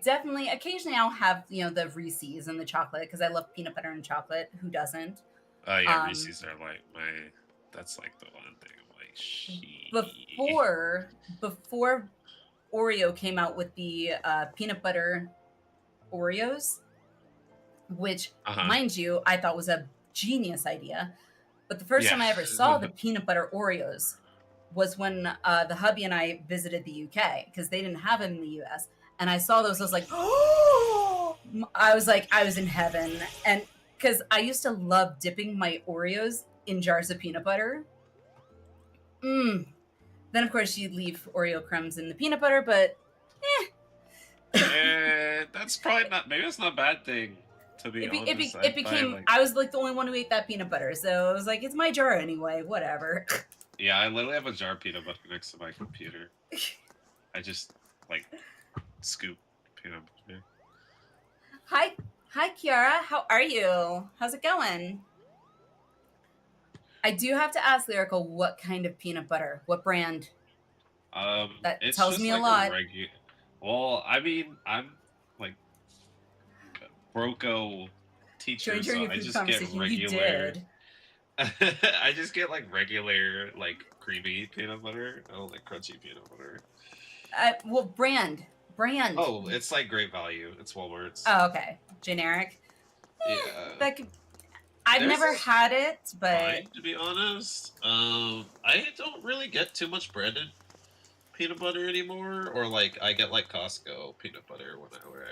definitely occasionally I'll have, you know, the Reese's and the chocolate because I love peanut butter and chocolate. Who doesn't? Yeah, Reese's are like that's like the one thing I'm like, shit. Before Oreo came out with the peanut butter Oreos, which, mind you, I thought was a genius idea. But the first time I ever saw the peanut butter Oreos was when the hubby and I visited the UK because they didn't have them in the US. And I saw those, I was like, oh! I was in heaven. And because I used to love dipping my Oreos in jars of peanut butter. Then, of course, you'd leave Oreo crumbs in the peanut butter, but that's probably not, maybe it's not a bad thing, to be honest. It became, I was like the only one who ate that peanut butter. So I was like, it's my jar anyway, whatever. Yeah, I literally have a jar of peanut butter next to my computer. I just, like, scoop peanut butter. Hi, Kiara. How are you? How's it going? I do have to ask Lyrical what kind of peanut butter, what brand. That it's tells just me like a lot. Well, I mean, I'm like Broco teacher, so I just get regular. I just get like regular, like creamy peanut butter. I don't like crunchy peanut butter. Well, brand. Oh, it's like Great Value. It's Walmart's. Oh, okay. Generic. Yeah. I've never had it, but fine, to be honest, I don't really get too much branded peanut butter anymore, or like I get like Costco peanut butter when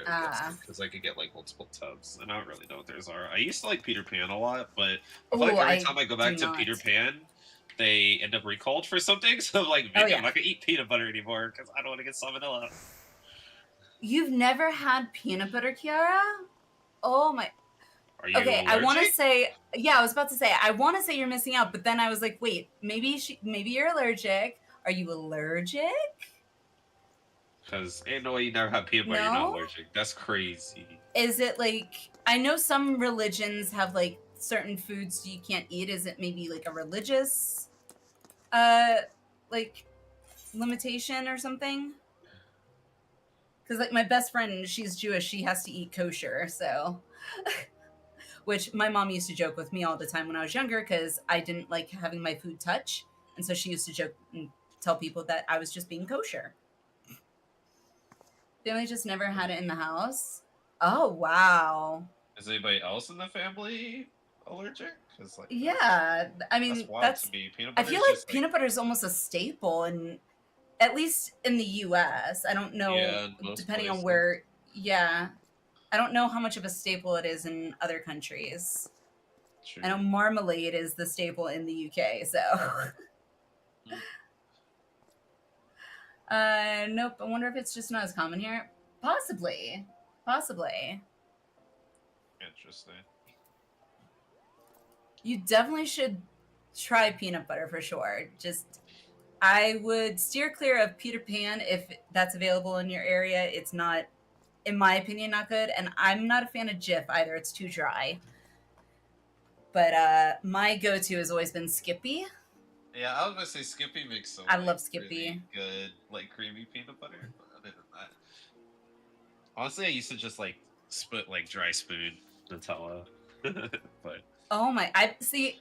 I because I could get like multiple tubs, and I don't really know what theirs are. I used to like Peter Pan a lot, but I feel like every time I go back to Peter Pan, they end up recalled for something. So I'm like, maybe I'm not gonna eat peanut butter anymore because I don't want to get salmonella. You've never had peanut butter, Kiara? Oh my. Are you allergic? I want to say, I was about to say, I want to say you're missing out, but then I was like, wait, maybe you're allergic. Are you allergic? Because ain't no way you never have peanut butter, you're not allergic. That's crazy. Is it like, I know some religions have like certain foods you can't eat. Is it maybe like a religious, like limitation or something? Because like my best friend, she's Jewish, she has to eat kosher, so which my mom used to joke with me all the time when I was younger because I didn't like having my food touch, and so she used to joke and tell people that I was just being kosher. Family just never had it in the house. Oh wow. Is anybody else in the family allergic? Because like Yeah, I mean that's wild that's. to me. Peanut I butter feel is like just peanut butter is almost a staple, and at least in the U.S. I don't know, yeah, in most depending on places. where. Yeah, I don't know how much of a staple it is in other countries. True. I know marmalade is the staple in the UK, so. Nope. I wonder if it's just not as common here. Possibly. Possibly. Interesting. You definitely should try peanut butter for sure. Just, I would steer clear of Peter Pan if that's available in your area. It's not, in my opinion, not good. And I'm not a fan of Jif either. It's too dry. But my go-to has always been Skippy. Yeah, I was gonna say Skippy makes some. I like, love Skippy. Really good, like creamy peanut butter. But other than that, honestly, I used to just like split like dry spoon Nutella. But Oh my, I see.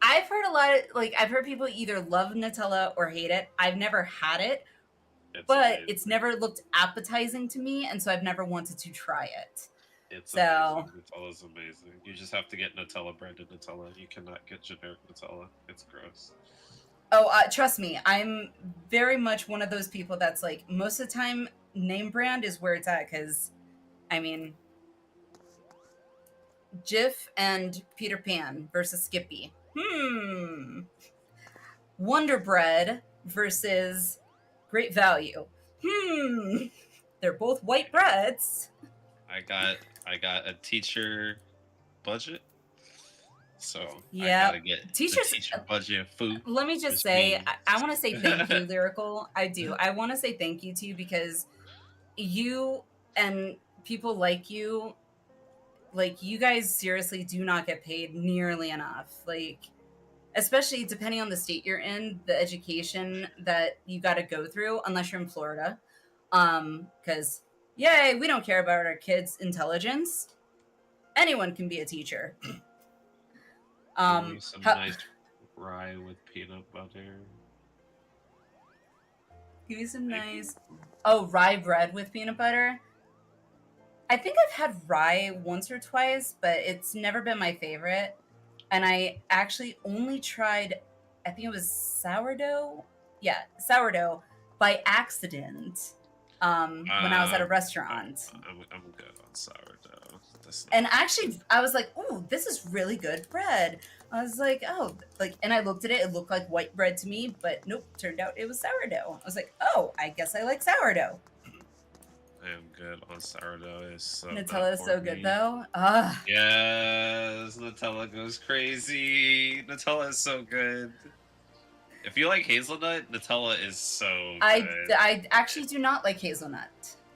I've heard a lot of, like, I've heard people either love Nutella or hate it. I've never had it, but amazing. it's never looked appetizing to me, and so I've never wanted to try it. It's So- amazing. Nutella's amazing. You just have to get Nutella branded Nutella. You cannot get generic Nutella. It's gross. Oh, trust me, I'm very much one of those people that's like, most of the time, name brand is where it's at, because, I mean, Jif and Peter Pan versus Skippy. Wonder Bread versus Great Value. They're both white breads. I got a teacher budget, so Yeah. I gotta get Teachers- the teacher budget food. Let me just Which say, means- I want to say thank you, Lyrical. I do. I want to say thank you to you because you and people like you guys seriously do not get paid nearly enough. Like, especially depending on the state you're in, the education that you got to go through, unless you're in Florida. Because, yay, we don't care about our kids' intelligence. Anyone can be a teacher. Give me some how- nice rye with peanut butter. Give me some nice. Oh, rye bread with peanut butter. I think I've had rye once or twice, but it's never been my favorite. And I actually only tried, I think it was sourdough. Yeah, sourdough by accident when I was at a restaurant. I'm good on sourdough. And actually, I was like, "Ooh, this is really good bread." I was like, "Oh," like, and I looked at it. It looked like white bread to me, but nope. Turned out it was sourdough. I was like, "Oh, I guess I like sourdough." I am good on sourdough. It's so Nutella is good so for good me. though. Ah, Yes, Nutella goes crazy. Nutella is so good. If you like hazelnut, Nutella is so good. I actually do not like hazelnut.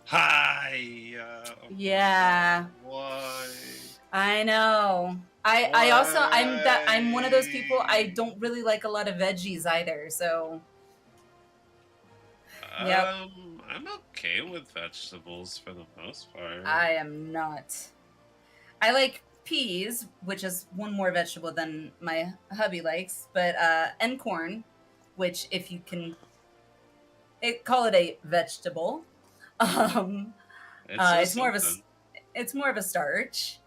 Hi. Yeah. Why? I know. I also I'm one of those people. I don't really like a lot of veggies either. So Yep. I'm okay with vegetables for the most part. I am not. I like peas, which is one more vegetable than my hubby likes, but and corn, which if you can call it a vegetable. It's more of something. it's more of a starch.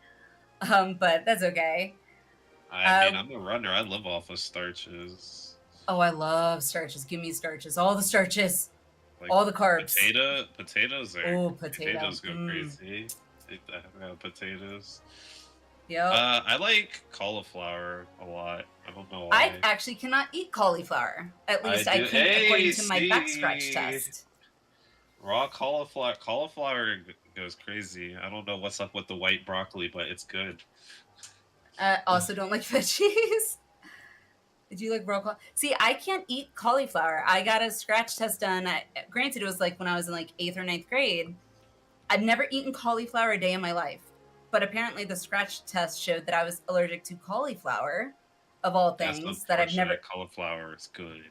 But that's okay. I mean, I'm a runner. I live off of starches. Oh, I love starches. Give me starches. All the starches. Like, All the carbs. Potatoes are. Oh, potato. Potatoes go Mm. crazy. I have potatoes. Yep. I like cauliflower a lot. I don't know why. I actually cannot eat cauliflower. At least I do. couldn't, Hey, according to my back see? scratch test. Raw cauliflower goes crazy. I don't know what's up with the white broccoli, but it's good. Also don't like veggies. Did you like raw cauliflower? See, I can't eat cauliflower. I got a scratch test done. Granted, it was like when I was in like 8th or 9th grade. I've never eaten cauliflower a day in my life. But apparently the scratch test showed that I was allergic to cauliflower, of all That's things, that I've never unfortunate. Cauliflower is good.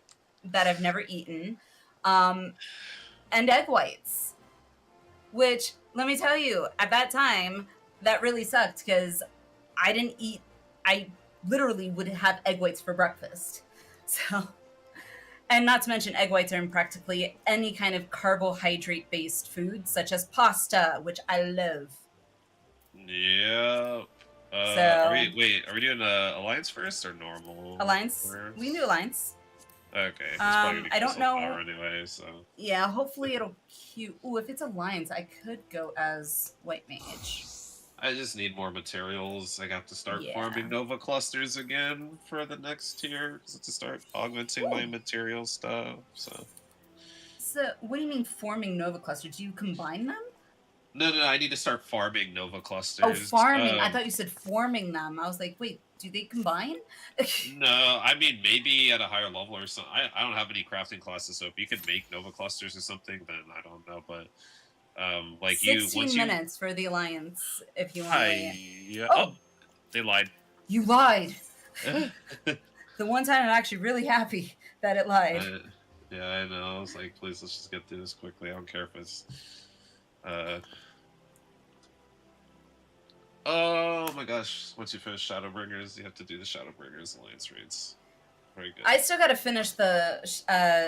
eaten. And egg whites. Which, let me tell you, at that time, that really sucked because I didn't eat. I literally would have egg whites for breakfast. So, and not to mention, egg whites are in practically any kind of carbohydrate-based food, such as pasta, which I love. Yeah. So, are we doing Alliance first or normal? Alliance? First? We can do Alliance. Okay. It's probably gonna be I don't Crystal know. Power anyway, so. Yeah, hopefully it'll queue. Ooh, if it's Alliance, I could go as White Mage. I just need more materials. I got to start Yeah. farming Nova clusters again for the next tier to start augmenting my material stuff. So What do you mean forming Nova Cluster? Do you combine them? no, I need to start farming Nova clusters. Oh, farming. I thought you said forming them. I was like, wait, do they combine? No, I mean maybe at a higher level or something. I don't have any crafting classes, so if you could make Nova clusters or something, then I don't know. But like 16 minutes for the Alliance, if you want to. Yeah. Oh. Oh, they lied. You lied. The one time I'm actually really happy that it lied. Yeah, I know. I was like, please, let's just get through this quickly. I don't care if it's. Oh my gosh! Once you finish Shadowbringers, you have to do the Shadowbringers Alliance raids. Very good. I still got to finish the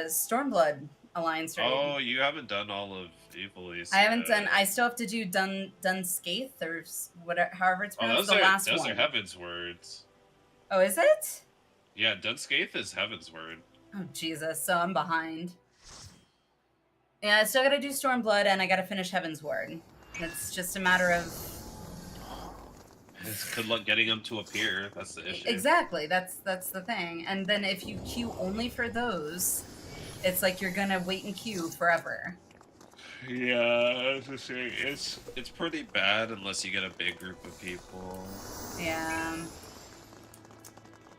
Stormblood Alliance raid. Oh, you haven't done all of Evilise. I haven't done. I still have to do Dunscaith or whatever, however it's pronounced. Oh, the last those one. are Heaven's Words. Oh, is it? Yeah, Dunscaith is Heaven's Word. Oh Jesus! So I'm behind. Yeah, I still got to do Stormblood and I got to finish Heaven's Word. It's just a matter of. Good luck getting them to appear. That's the issue. Exactly. That's the thing. And then if you queue only for those, it's like you're gonna wait in queue forever. Yeah, it's pretty bad unless you get a big group of people. Yeah.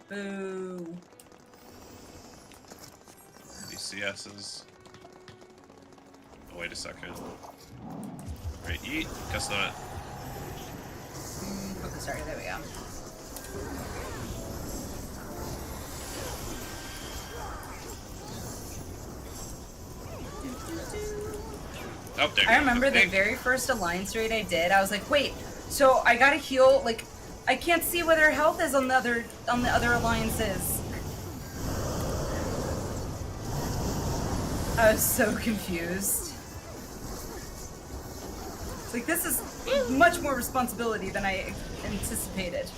Boo. DCS's. Oh, wait a second. Right, eat. Guess not. Okay, sorry. There we go. Oh, there you I go. remember the Thank- very first Alliance raid I did. I was like, wait, so I gotta heal. Like, I can't see where their health is on the other alliances. I was so confused. It's like, this is much more responsibility than I anticipated.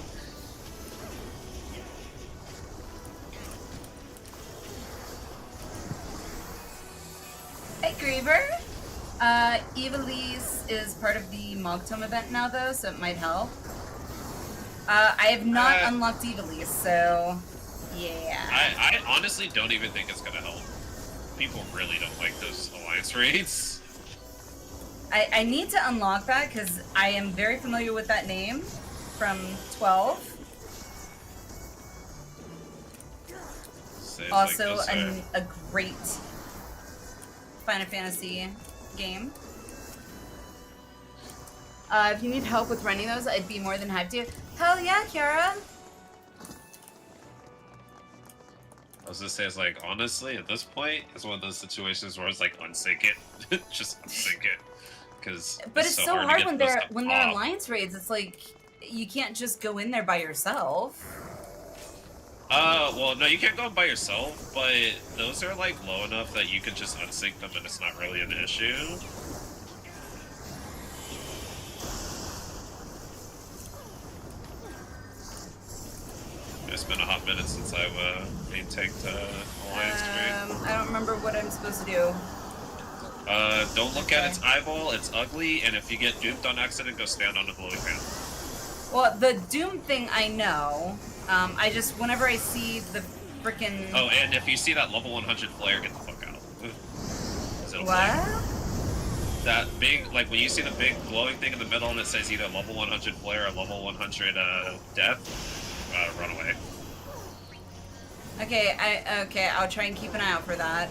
Hey, Griever. Evilise is part of the Mogtome event now, though, so it might help. I have not unlocked Evilise, so yeah. I honestly don't even think it's gonna help. People really don't like those alliance raids. I need to unlock that because I am very familiar with that name from 12. So it's Also, like those a great Final Fantasy game. If you need help with running those, I'd be more than happy to. Hell yeah, Kiara! I was gonna say, it's like, honestly, at this point, it's one of those situations where it's like, unsync it. Just unsync it. Because But it's so hard when they're top. alliance raids. It's like you can't just go in there by yourself. Well, no, you can't go in by yourself, but those are like low enough that you can just unsync them and it's not really an issue. It's been a hot minute since I've main tanked alliance raid. I don't remember what I'm supposed to do. Don't look at its eyeball, it's ugly, and if you get duped on accident, go stand on the glowing fan. Well, the Doom thing I know. I just, whenever I see the frickin'... Oh, and if you see that level 100 flare, get the fuck out. What? That big, like when you see the big glowing thing in the middle and it says either level 100 flare or level 100 death, run away. Okay, I'll try and keep an eye out for that.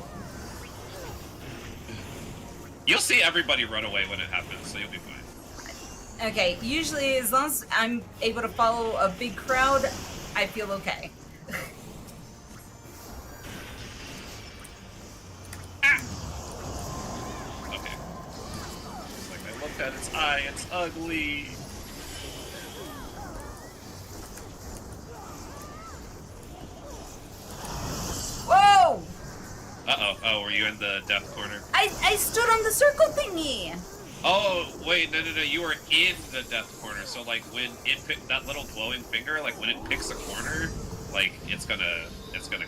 You'll see everybody run away when it happens, so you'll be fine. Okay, usually as long as I'm able to follow a big crowd, I feel okay. Ah! Okay. Just like that. look at its eye. It's ugly. Whoa! Uh-oh. Oh, were you in the death corner? I stood on the circle thingy. Oh, wait, no. You were in the death corner. So, like, when it picked that little glowing finger, like, when it picks a corner, like, it's gonna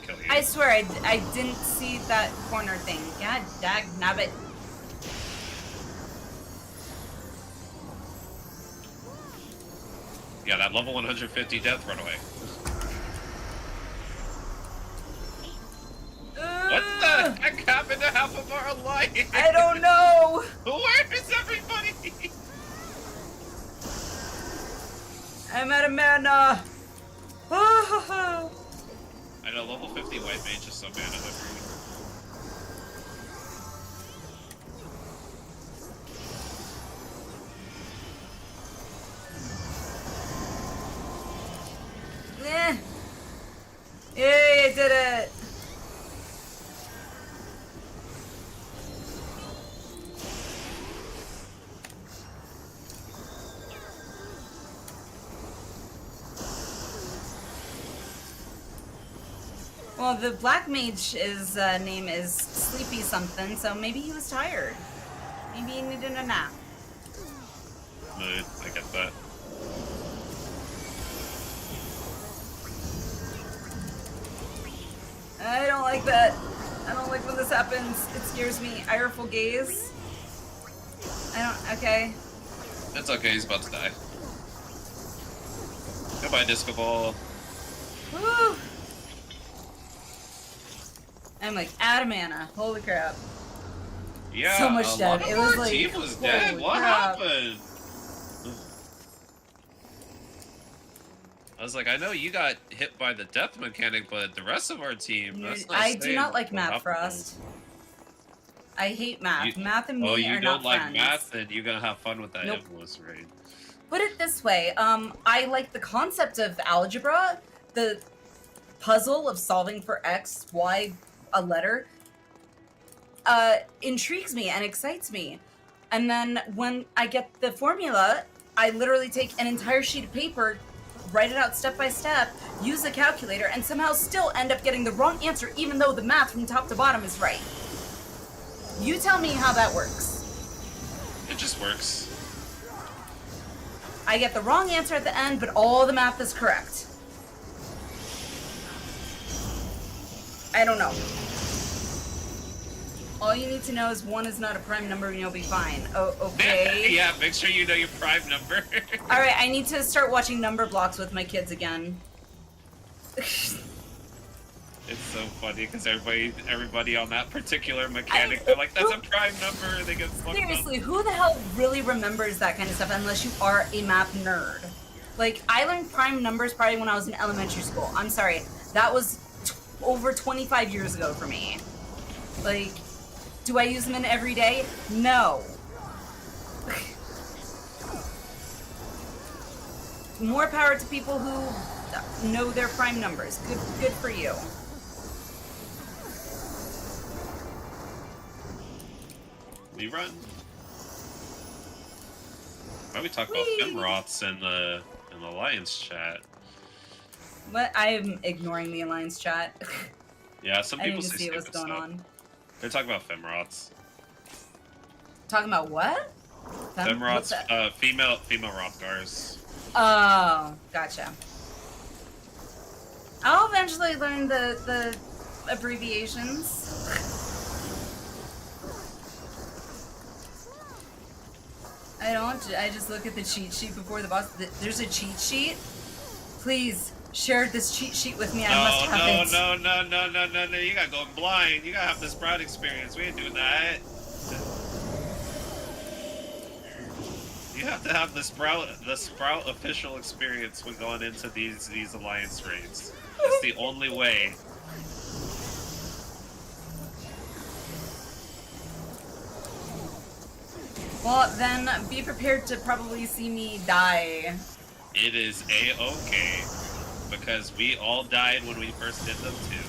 kill you. I swear, I didn't see that corner thing. God dag nabbit. Yeah, that level 150 death runaway. What the heck happened to half of our life? I don't know. Where is everybody? I'm out of mana. I know, level 50 white mage is so mana hungry. Yay, I did it. Well, the black mage's name is Sleepy something, so maybe he was tired. Maybe he needed a nap. Mood, I get that. I don't like that. I don't like when this happens. It scares me. Ireful gaze. Okay. It's okay, he's about to die. Goodbye, Disco Ball. Woo! I'm like out of mana. Holy crap. Yeah, So much a dead. lot of It was our like, team was dead. holy What crap. happened? I was like, I know you got hit by the death mechanic, but the rest of our team, that's not I do saying not like what Math happened. Frost. I hate math. Math and me Oh, are you not don't like friends. math, then you're gonna have fun with that Nope. endless raid. Put it this way, I like the concept of algebra, the puzzle of solving for X, Y, a letter, intrigues me and excites me. And then when I get the formula, I literally take an entire sheet of paper, write it out step by step, use a calculator, and somehow still end up getting the wrong answer even though the math from top to bottom is right. You tell me how that works. It just works. I get the wrong answer at the end, but all the math is correct. I don't know. All you need to know is 1 is not a prime number and you'll be fine. Oh, okay. Yeah, make sure you know your prime number. Alright, I need to start watching number blocks with my kids again. It's so funny because everybody on that particular mechanic, they're like, that's a prime number, and they get fucked Seriously, up. who the hell really remembers that kind of stuff unless you are a math nerd? Like, I learned prime numbers probably when I was in elementary school. I'm sorry. That was over 25 years ago for me. Like, do I use them in every day? No. More power to people who know their prime numbers. Good for you. We run. Why we talk about Femroths in the Alliance chat? But I am ignoring the Alliance chat. Yeah, some I people need to say see what's stupid going stuff. on. They're talking about Femroths. Talking about what? What's that? Femroths, female Rothgars. Oh, gotcha. I'll eventually learn the abbreviations. I don't. I just look at the cheat sheet before the boss. There's a cheat sheet. Please share this cheat sheet with me. I must have it. No. You gotta go blind. You gotta have the Sprout experience. We ain't doing that. You have to have the Sprout official experience when going into these Alliance raids. It's the only way. Well, then be prepared to probably see me die. It is A-okay, because we all died when we first did them too.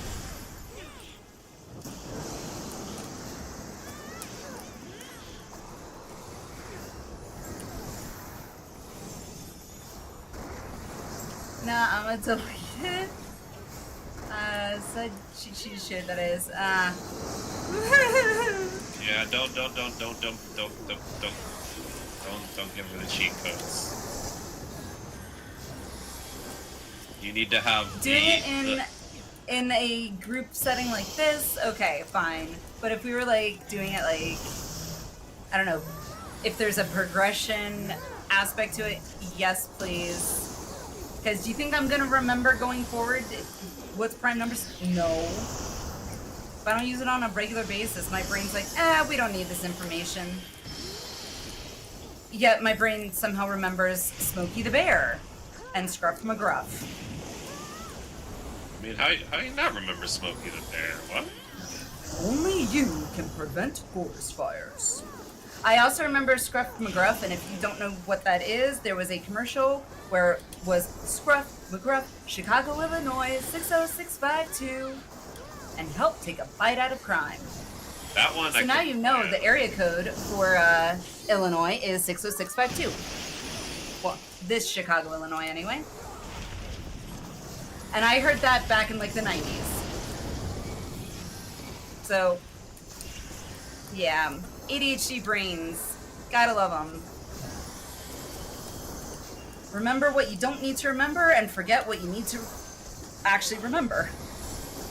Nah, I'm gonna delete it. Said she should, that is. Yeah, don't give her the cheat codes. You need to have Doing it in a group setting like this, okay, fine. But if we were like doing it like, I don't know, if there's a progression aspect to it, yes, please. Because do you think I'm gonna remember going forward what's prime numbers? No. If I don't use it on a regular basis, my brain's like, we don't need this information. Yet my brain somehow remembers Smokey the Bear and Scruff McGruff. I mean, how you not remember Smokey the Bear? What? Only you can prevent forest fires. I also remember Scruff McGruff, and if you don't know what that is, there was a commercial where it was Scruff McGruff, Chicago, Illinois, 60652, and help take a bite out of crime. That one. So now you know the area code for Illinois is 60652. Well, this Chicago, Illinois, anyway. And I heard that back in like the 90s. So, yeah, ADHD brains, gotta love them. Remember what you don't need to remember and forget what you need to actually remember.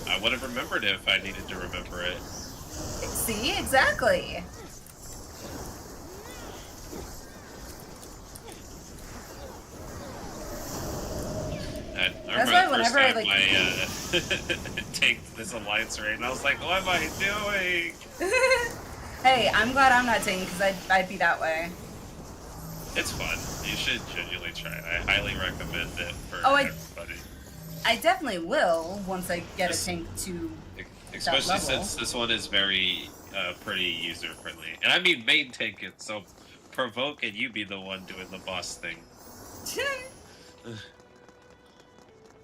I would have remembered it if I needed to remember it. See, exactly. I That's remember why the first whenever I, time like- I take this alliance raid, and I was like, what am I doing? Hey, I'm glad I'm not taking because I'd be that way. It's fun. You should genuinely try it. I highly recommend it for everybody. I definitely will once I get a tank to Especially that level. since this one is very pretty user friendly. And I mean main tank it, so provoke and you be the one doing the boss thing.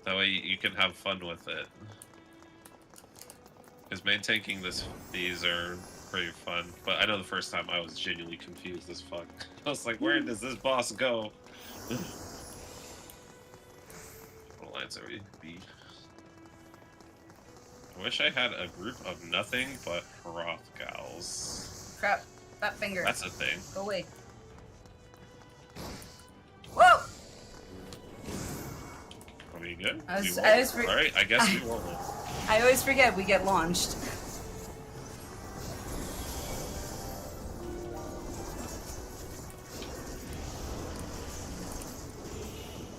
That way you can have fun with it. Because main tanking these are pretty fun. But I know the first time I was genuinely confused as fuck. I was like, where does this boss go? What alliance are we be? I wish I had a group of nothing but Hrothgals. Crap, that finger. That's a thing. Go away. Whoa! Are we good? I was- We I roll? was re- Alright, I guess we roll. I always forget we get launched.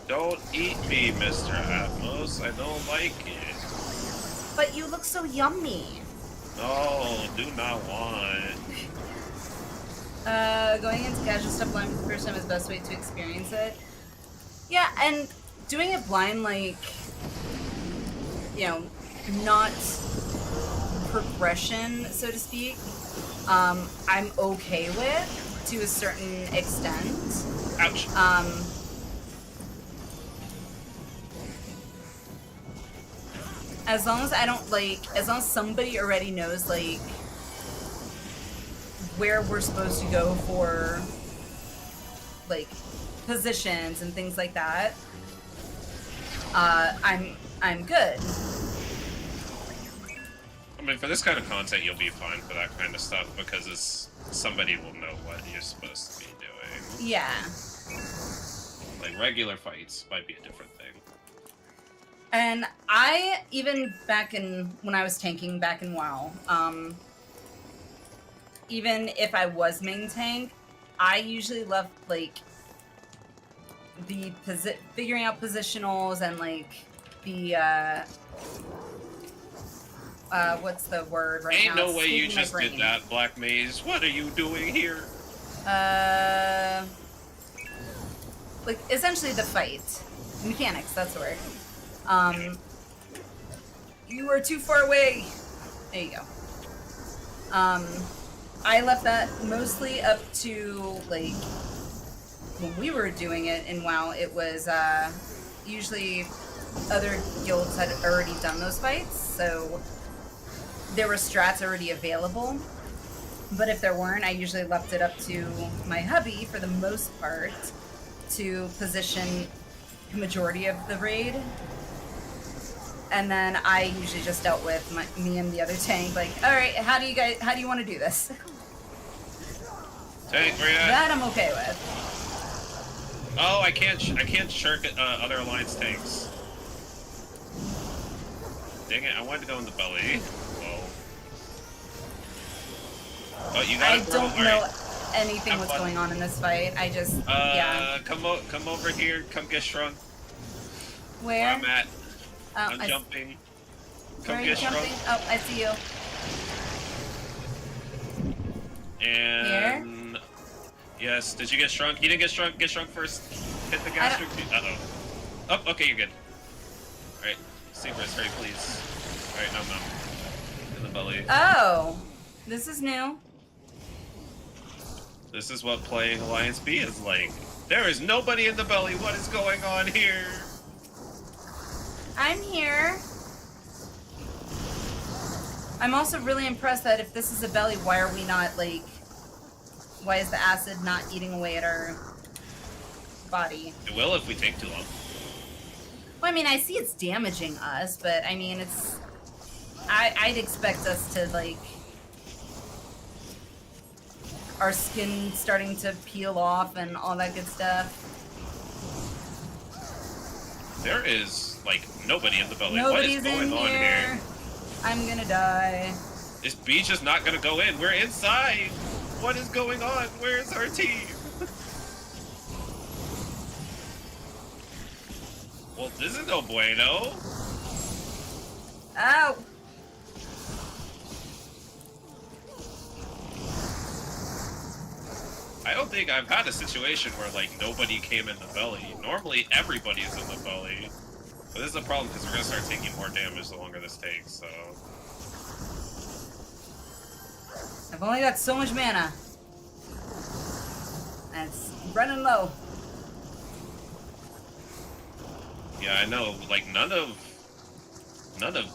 Don't eat me, Mr. Atmos. I don't like it. But you look so yummy. No, do not want. Going into casual stuff blind for the first time is the best way to experience it. Yeah, and doing it blind, like, you know, not progression, so to speak, I'm okay with to a certain extent. Ouch. As long as I don't, like, as long as somebody already knows, like, where we're supposed to go for, like, positions and things like that, I'm good. I mean, for this kind of content, you'll be fine for that kind of stuff because somebody will know what you're supposed to be doing. Yeah. Like, regular fights might be a different thing. And I, even back in, when I was tanking back in WoW, even if I was main tank, I usually left, like, the figuring out positionals and, like, the, what's the word right Ain't now? no It's way you escaping my just did brain. that, Black Maze. What are you doing here? Like, essentially the fight. Mechanics, that's the word. You are too far away. There you go. I left that mostly up to, like, when we were doing it in WoW, it was, usually other guilds had already done those fights, so there were strats already available. But if there weren't, I usually left it up to my hubby, for the most part, to position the majority of the raid. And then I usually just dealt with me and the other tank. Like, all right, how do you want to do this? Tank, where you at? That I'm okay with. Oh, I can't shirk other alliance tanks. Dang it! I wanted to go in the belly. Whoa. Oh, you got I it, bro? don't All know right. anything Have what's fun. going on in this fight. I just yeah. Come over here. Come get shrunk. Where Where? I'm at. I'm I- jumping. Where Come are you get shrunk. jumping? Oh, I see you. And yes, did you get shrunk? You didn't get shrunk. Get shrunk first. Hit the gas. Uh-oh. Oh, okay, you're good. All right, Seabrist, hurry, please. All right, no. In the belly. Oh, this is new. This is what playing Alliance B is like. There is nobody in the belly. What is going on here? I'm here. I'm also really impressed that if this is a belly, why are we not like? Why is the acid not eating away at our body? It will if we take too long. Well, I mean, I see it's damaging us, but I mean, it's. I'd expect us to like. Our skin starting to peel off and all that good stuff. There is like nobody in the belly. Nobody's what is going in on here? I'm gonna die. Is B just not gonna go in? We're inside. What is going on? Where's our team? Well, this is no bueno. Ow! I don't think I've had a situation where like nobody came in the belly. Normally everybody's in the belly. But this is a problem because we're gonna start taking more damage the longer this takes, so. I've only got so much mana. And it's running low. Yeah, I know. Like none of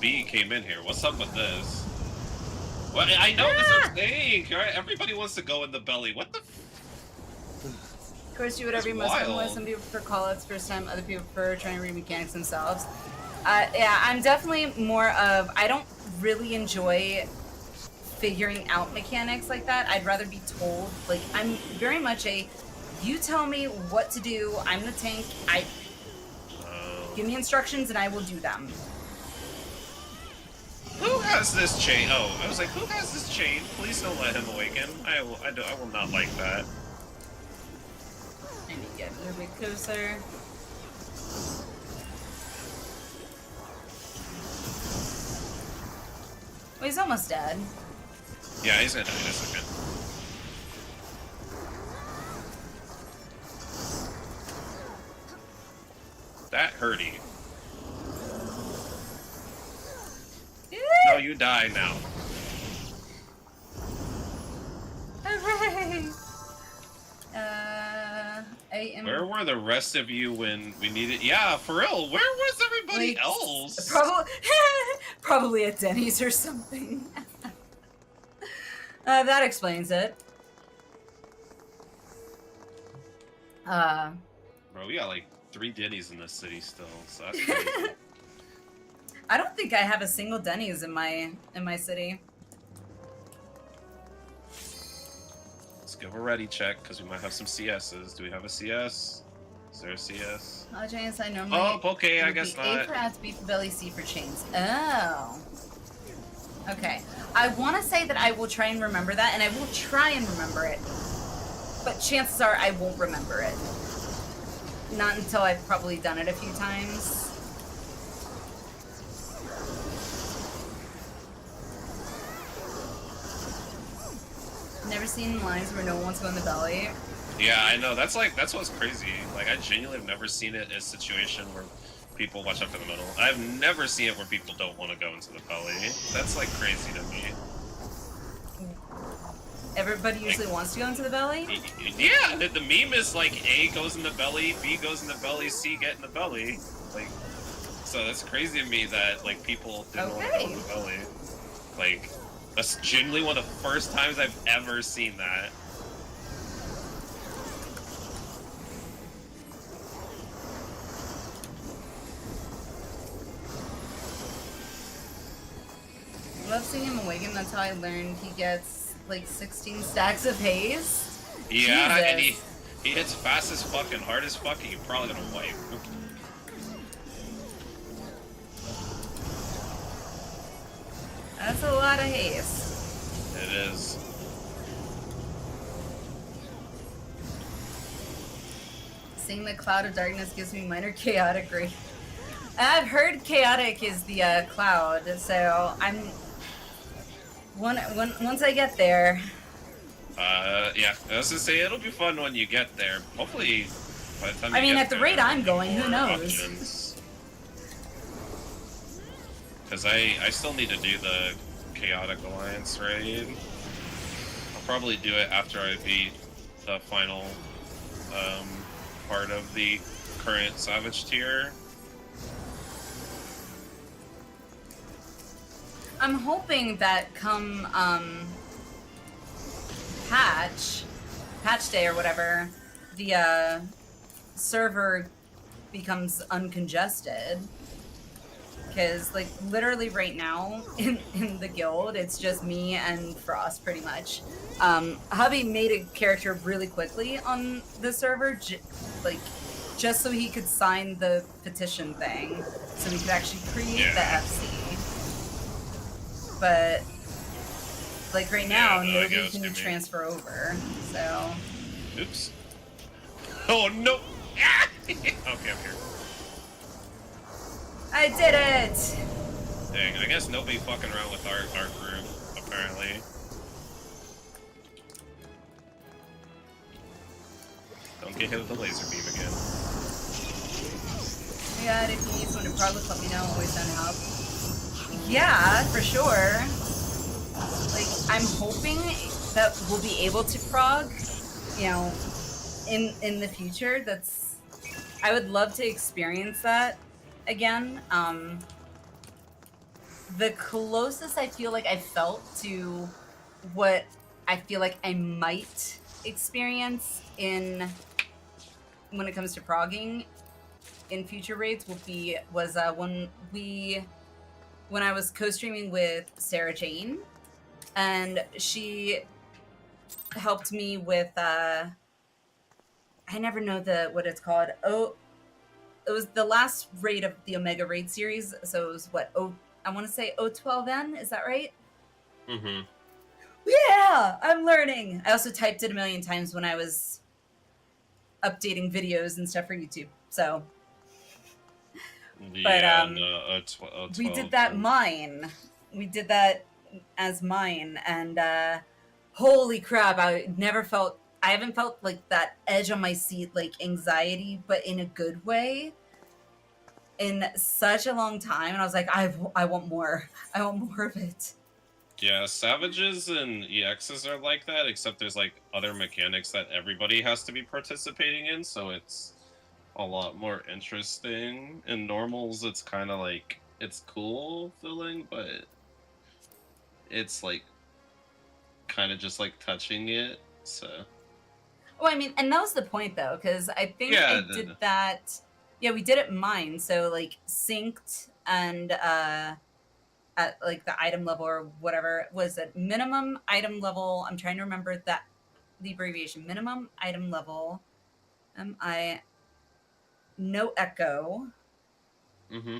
B came in here. What's up with this? Well, I know this is a thing. Right? Everybody wants to go in the belly. What the? Of course, do whatever you most wild. want. Some people prefer callouts first time, other people prefer trying to read mechanics themselves. Yeah, I'm definitely more of. I don't really enjoy figuring out mechanics like that. I'd rather be told. Like, I'm very much a. You tell me what to do. I'm the tank. Give me instructions and I will do them. Who has this chain? Oh, I was like, who has this chain? Please don't let him awaken. I will not like that. I need to get a little bit closer. Well, he's almost dead. Yeah, he's gonna die in a second. That hurty. No, you die now. Hooray! I am Where were the rest of you when we needed? Yeah, for real. Where was everybody like, else? probably at Denny's or something. That explains it. Bro, we got like 3 Denny's in this city still, so that's crazy. I don't think I have a single Denny's in my city. Let's give a ready check because we might have some CSs. Do we have a CS? Is there a CS? Oh, James, I normally. Oh, okay, I would guess be A not. for out to B for belly, C for chains. Oh. Okay. I want to say that I will try and remember that, and I will try and remember it. But chances are I won't remember it. Not until I've probably done it a few times. Never seen lines where no one wants to go in the belly. Yeah, I know. That's what's crazy. Like, I genuinely have never seen it in a situation where people watch up for the middle. I've never seen it where people don't want to go into the belly. That's like crazy to me. Everybody usually wants to go into the belly? Yeah, the meme is like A goes in the belly, B goes in the belly, C get in the belly. Like, so that's crazy to me that like people didn't want to go in the belly. Like, that's genuinely one of the first times I've ever seen that. love seeing him awaken. That's how I learned he gets like 16 stacks of haste. Yeah, and Jesus. he hits fast as fuck and hard as fuck, and you're probably gonna wipe. That's a lot of haste. It is. Seeing the cloud of darkness gives me minor chaotic rage. I've heard chaotic is the cloud, so I'm once I get there. Yeah, I was gonna say it'll be fun when you get there. Hopefully, by the time I you mean, get at the there, rate there'll I'm be going, who more knows? options. Because I still need to do the Chaotic Alliance raid. I'll probably do it after I beat the final part of the current Savage tier. I'm hoping that come patch day or whatever, the server becomes uncongested. Because like literally right now in the guild, it's just me and Frost pretty much. Hubby made a character really quickly on the server, just so he could sign the petition thing, so we could actually create the FC. But like right now, nobody can transfer over. So. Oops. Oh no! Okay, I'm here. I did it! Dang, I guess nobody fucking around with our group, apparently. Don't get hit with the laser beam again. Yeah, if you need someone to prog, let me know. I'm always down to help. Yeah, for sure. Like, I'm hoping that we'll be able to prog, you know, in the future. I would love to experience that again. The closest I feel like I felt to what I feel like I might experience when it comes to progging in future raids was when I was co-streaming with Sarah Jane, and she helped me with I never know what it's called. It was the last raid of the Omega Raid series, so it was I want to say O12N, is that right? Mm-hmm. Yeah, I'm learning. I also typed it a million times when I was updating videos and stuff for YouTube. So, Yeah, but we did that mine. We did that as mine, and holy crap! I haven't felt like that edge on my seat, like anxiety, but in a good way, in such a long time. And I was like, I want more. I want more of it. Yeah, Savages and EXs are like that, except there's like other mechanics that everybody has to be participating in, so it's a lot more interesting. In normals, it's kind of like, it's cool feeling, but it's like kind of just like touching it, so. Well, I mean, and that was the point though, because I think I did that. Yeah, we did it mine, so like synced and at like the item level or whatever was it, minimum item level. I'm trying to remember the abbreviation. Minimum item level. No echo. Mm-hmm.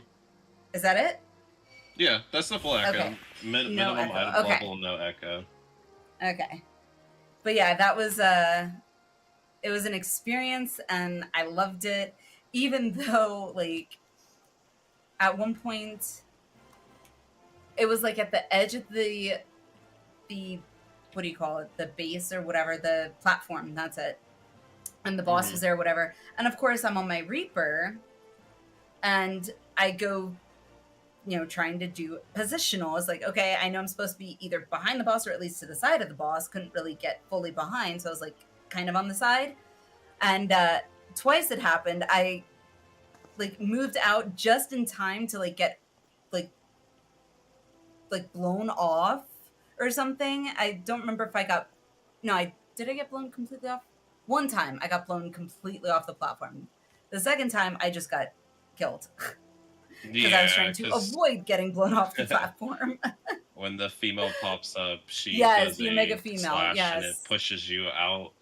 Is that it? Yeah, that's the full echo. Okay. Minimum echo. item Okay. level, no echo. Okay. But yeah, that was it was an experience and I loved it, even though like at one point it was like at the edge of the what do you call it, the base or whatever, the platform, that's it, and the boss was there or whatever, and of course I'm on my Reaper and I go, you know, trying to do positional. It's like, okay, I know I'm supposed to be either behind the boss or at least to the side of the boss. Couldn't really get fully behind, so I was like kind of on the side. And twice it happened. I like moved out just in time to like get like blown off or something. I don't remember if I get blown completely off? One time I got blown completely off the platform. The second time I just got killed. Because I was trying to avoid getting blown off the platform. when the female pops up, she Yes, does the a Omega female, slash and yes. it pushes you out.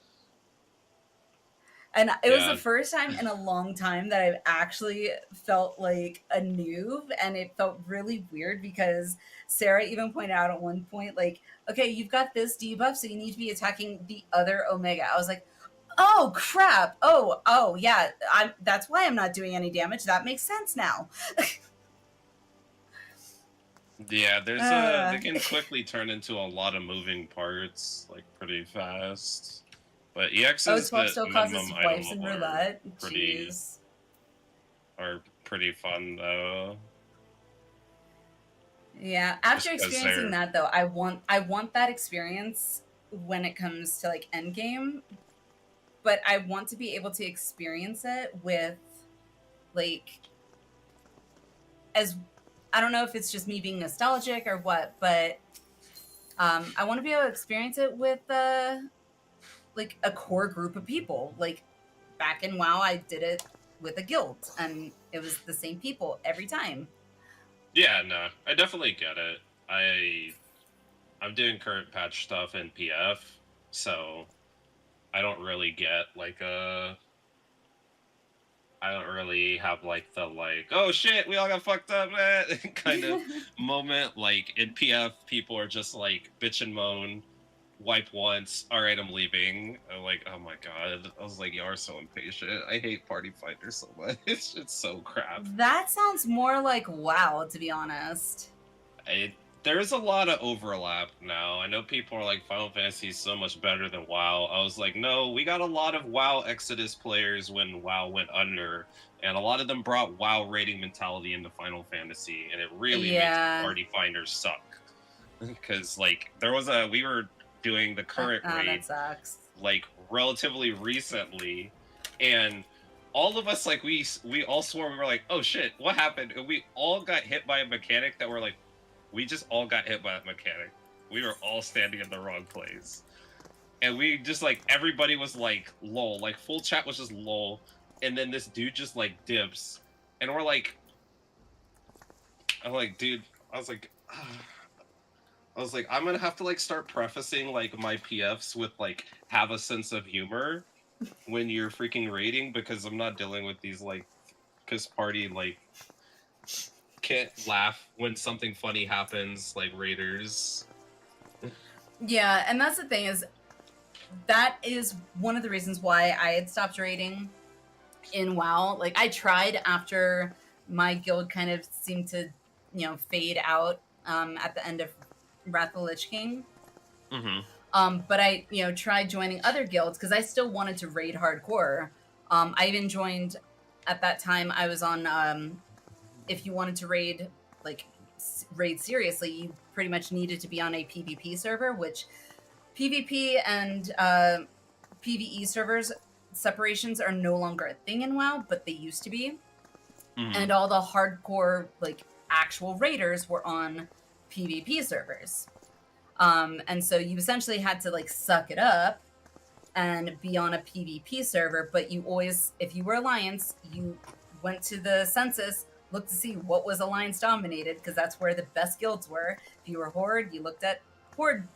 And it was Yeah. the first time in a long time that I've actually felt like a noob, and it felt really weird because Sarah even pointed out at one point, like, okay, you've got this debuff, so you need to be attacking the other Omega. I was like, oh crap! Oh yeah, that's why I'm not doing any damage. That makes sense now. Yeah, they can quickly turn into a lot of moving parts, like pretty fast. But EX's Swap the still minimum causes item wipes and level roulette. pretty Jeez. are pretty fun though. Yeah, after Just 'cause experiencing they're- that though, I want that experience when it comes to like endgame, but I want to be able to experience it with like as I don't know if it's just me being nostalgic or what, but I want to be able to experience it with like a core group of people. Like back in WoW, I did it with a guild, and it was the same people every time. Yeah, no, I definitely get it. I'm doing current patch stuff in PF, so I don't really get like I don't really have like the like, oh shit, we all got fucked up, man, kind of moment. Like in PF, people are just like bitch and moan, wipe once, all right, I'm leaving. I'm like, oh my god. I was like, you are so impatient. I hate party fighters so much. It's so crap. That sounds more like WoW, to be honest. There's a lot of overlap now. I know people are like, Final Fantasy is so much better than WoW. I was like, no, we got a lot of WoW Exodus players when WoW went under, and a lot of them brought WoW rating mentality into Final Fantasy, and it really makes party finders suck. Because like we were doing the current raid that sucks. like relatively recently, and all of us like we all swore, we were like, oh shit, what happened? And we all got hit by a mechanic that were like, we just all got hit by that mechanic. We were all standing in the wrong place. And we just like, everybody was like, lol. Like, full chat was just lol. And then this dude just like dips. And we're like, I'm like, dude, I was like, I'm gonna have to like start prefacing like my PFs with like, have a sense of humor when you're freaking raiding, because I'm not dealing with these like, piss party like, can't laugh when something funny happens, like raiders. Yeah, and that's the thing that is one of the reasons why I had stopped raiding in WoW. Like I tried after my guild kind of seemed to, fade out at the end of Wrath of the Lich King. Mm-hmm. But I, tried joining other guilds because I still wanted to raid hardcore. I even joined at that time. I was on. If you wanted to raid seriously, you pretty much needed to be on a PvP server, which PvP and PvE servers separations are no longer a thing in WoW, but they used to be. Mm-hmm. And all the hardcore, like, actual raiders were on PvP servers. And so you essentially had to, like, suck it up and be on a PvP server, but you always, if you were Alliance, you went to the census, looked to see what was Alliance dominated, because that's where the best guilds were. If you were Horde, you looked at Horde,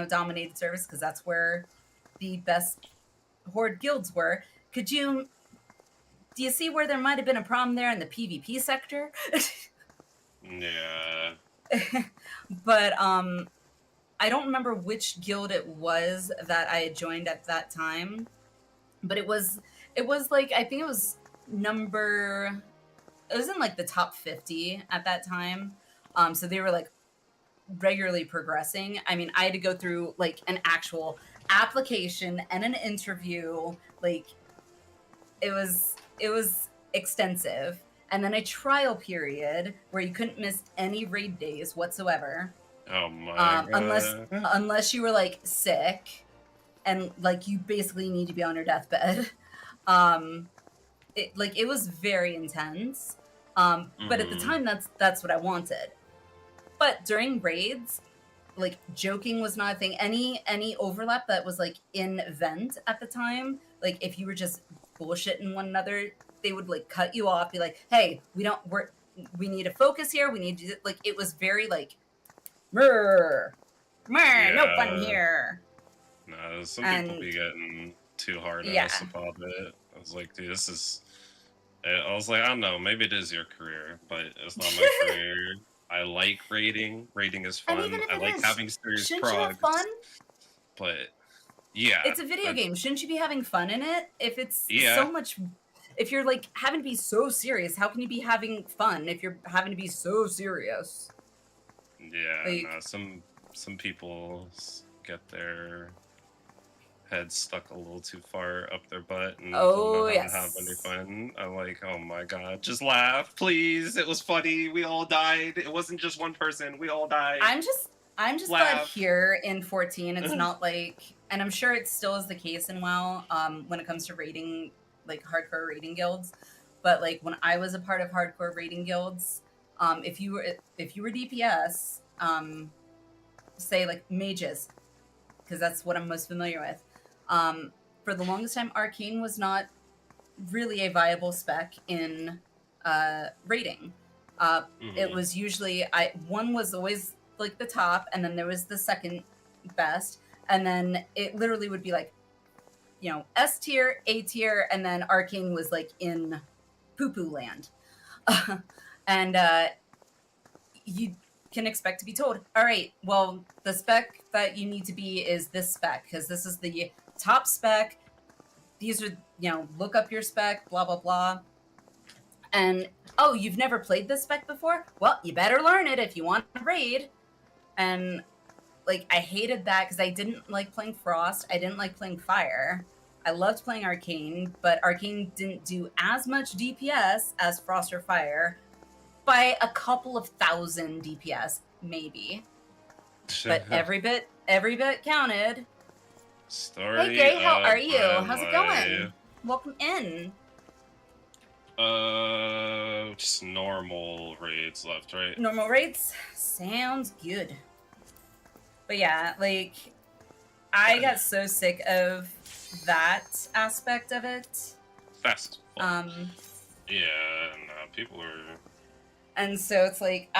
dominated servers, because that's where the best Horde guilds were. Do you see where there might have been a problem there in the PvP sector? Yeah. But I don't remember which guild it was that I had joined at that time, but it was like, I think it was it was in like the top 50 at that time. So they were like regularly progressing. I mean, I had to go through like an actual application and an interview. Like it was extensive. And then a trial period where you couldn't miss any raid days whatsoever. Oh my god. Unless you were like sick and like you basically need to be on your deathbed. It was very intense. But at the time that's what I wanted. But during raids, like joking was not a thing. Any overlap that was like in vent at the time, like if you were just bullshitting one another, they would like cut you off, be like, hey, we need to focus here. We need to, like, it was very like Brr. Brr, no Yeah. fun here. No, some people And- be getting too hard on Yeah. us about it. I was like, dude, this is. I was like, I don't know, maybe it is your career, but it's not my career. I like raiding. Raiding is And fun. even if I it like is, having serious shouldn't you have progs. fun? But yeah, It's a video that- game. Shouldn't you be having fun in it? If it's Yeah. so much, if you're like having to be so serious, how can you be having fun if you're having to be so serious? Yeah, Like- no, some people get their heads stuck a little too far up their butt and Oh, don't know how to have yes. any fun. I'm like, oh my god, just laugh, please. It was funny. We all died. It wasn't just one person. We all died. I'm just glad Laugh. here in 14 it's not like, and I'm sure it still is the case in WoW when it comes to raiding, like hardcore raiding guilds. But like when I was a part of hardcore raiding guilds, if you were DPS, say like mages, because that's what I'm most familiar with. For the longest time, Arcane was not really a viable spec in raiding. It was usually one was always like the top, and then there was the second best, and then it literally would be like, you know, S tier, A tier, and then Arcane was like in poo poo land, and you can expect to be told, all right, well, the spec that you need to be is this spec because this is the top spec. These are, you know, look up your spec, blah blah blah. And oh, you've never played this spec before? Well, you better learn it if you want to raid. And like I hated that because I didn't like playing Frost. I didn't like playing Fire. I loved playing Arcane, but Arcane didn't do as much DPS as Frost or Fire by a couple of thousand DPS, maybe. But every bit counted. Story. Hey Gray, how of are you? my How's it life. going? Welcome in. Just normal raids left, right? Normal rates sounds good. But yeah, like I got so sick of that aspect of it. Fast. Um Yeah, no, people are. and so it's like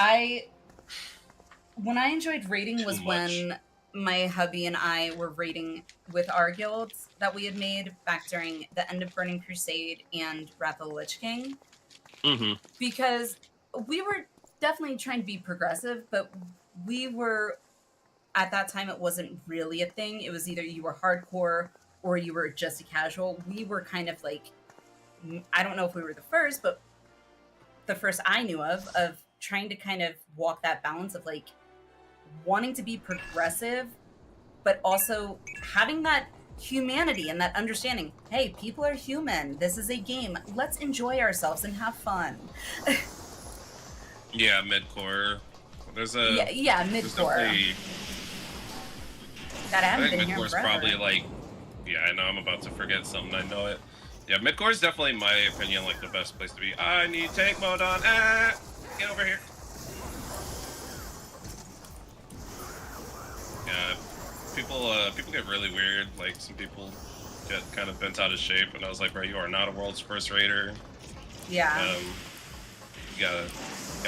when I enjoyed raiding Too was much. when my hubby and I were raiding with our guilds that we had made back during the end of Burning Crusade and Wrath of the Lich King. Mm-hmm. Because we were definitely trying to be progressive, but we were, at that time, it wasn't really a thing. It was either you were hardcore or you were just a casual. We were kind of like, I don't know if we were the first, but the first I knew of trying to kind of walk that balance of like wanting to be progressive, but also having that humanity and that understanding. Hey, people are human. This is a game. Let's enjoy ourselves and have fun. Yeah, midcore. There's a. Yeah, there's mid-core. definitely- That I I haven't think been here midcore's forever. probably like. Yeah, I know I'm about to forget something. I know it. Yeah, midcore is definitely, in my opinion, like the best place to be. I need tank mode on. Get over here. Yeah, people get really weird. Like some people get kind of bent out of shape, and I was like, bro, you are not a world's first raider. Yeah. You gotta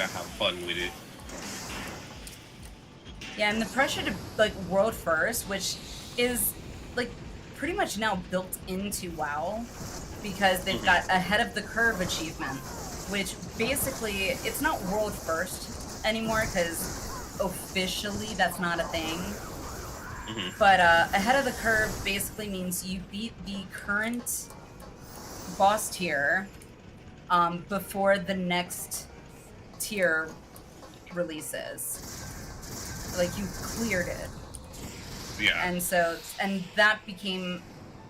have fun with it. Yeah, and the pressure to like world first, which is like pretty much now built into WoW because they've got ahead of the curve achievement, which basically it's not world first anymore because officially that's not a thing. But ahead of the curve basically means you beat the current boss tier before the next tier releases. Like you cleared it. Yeah. And that became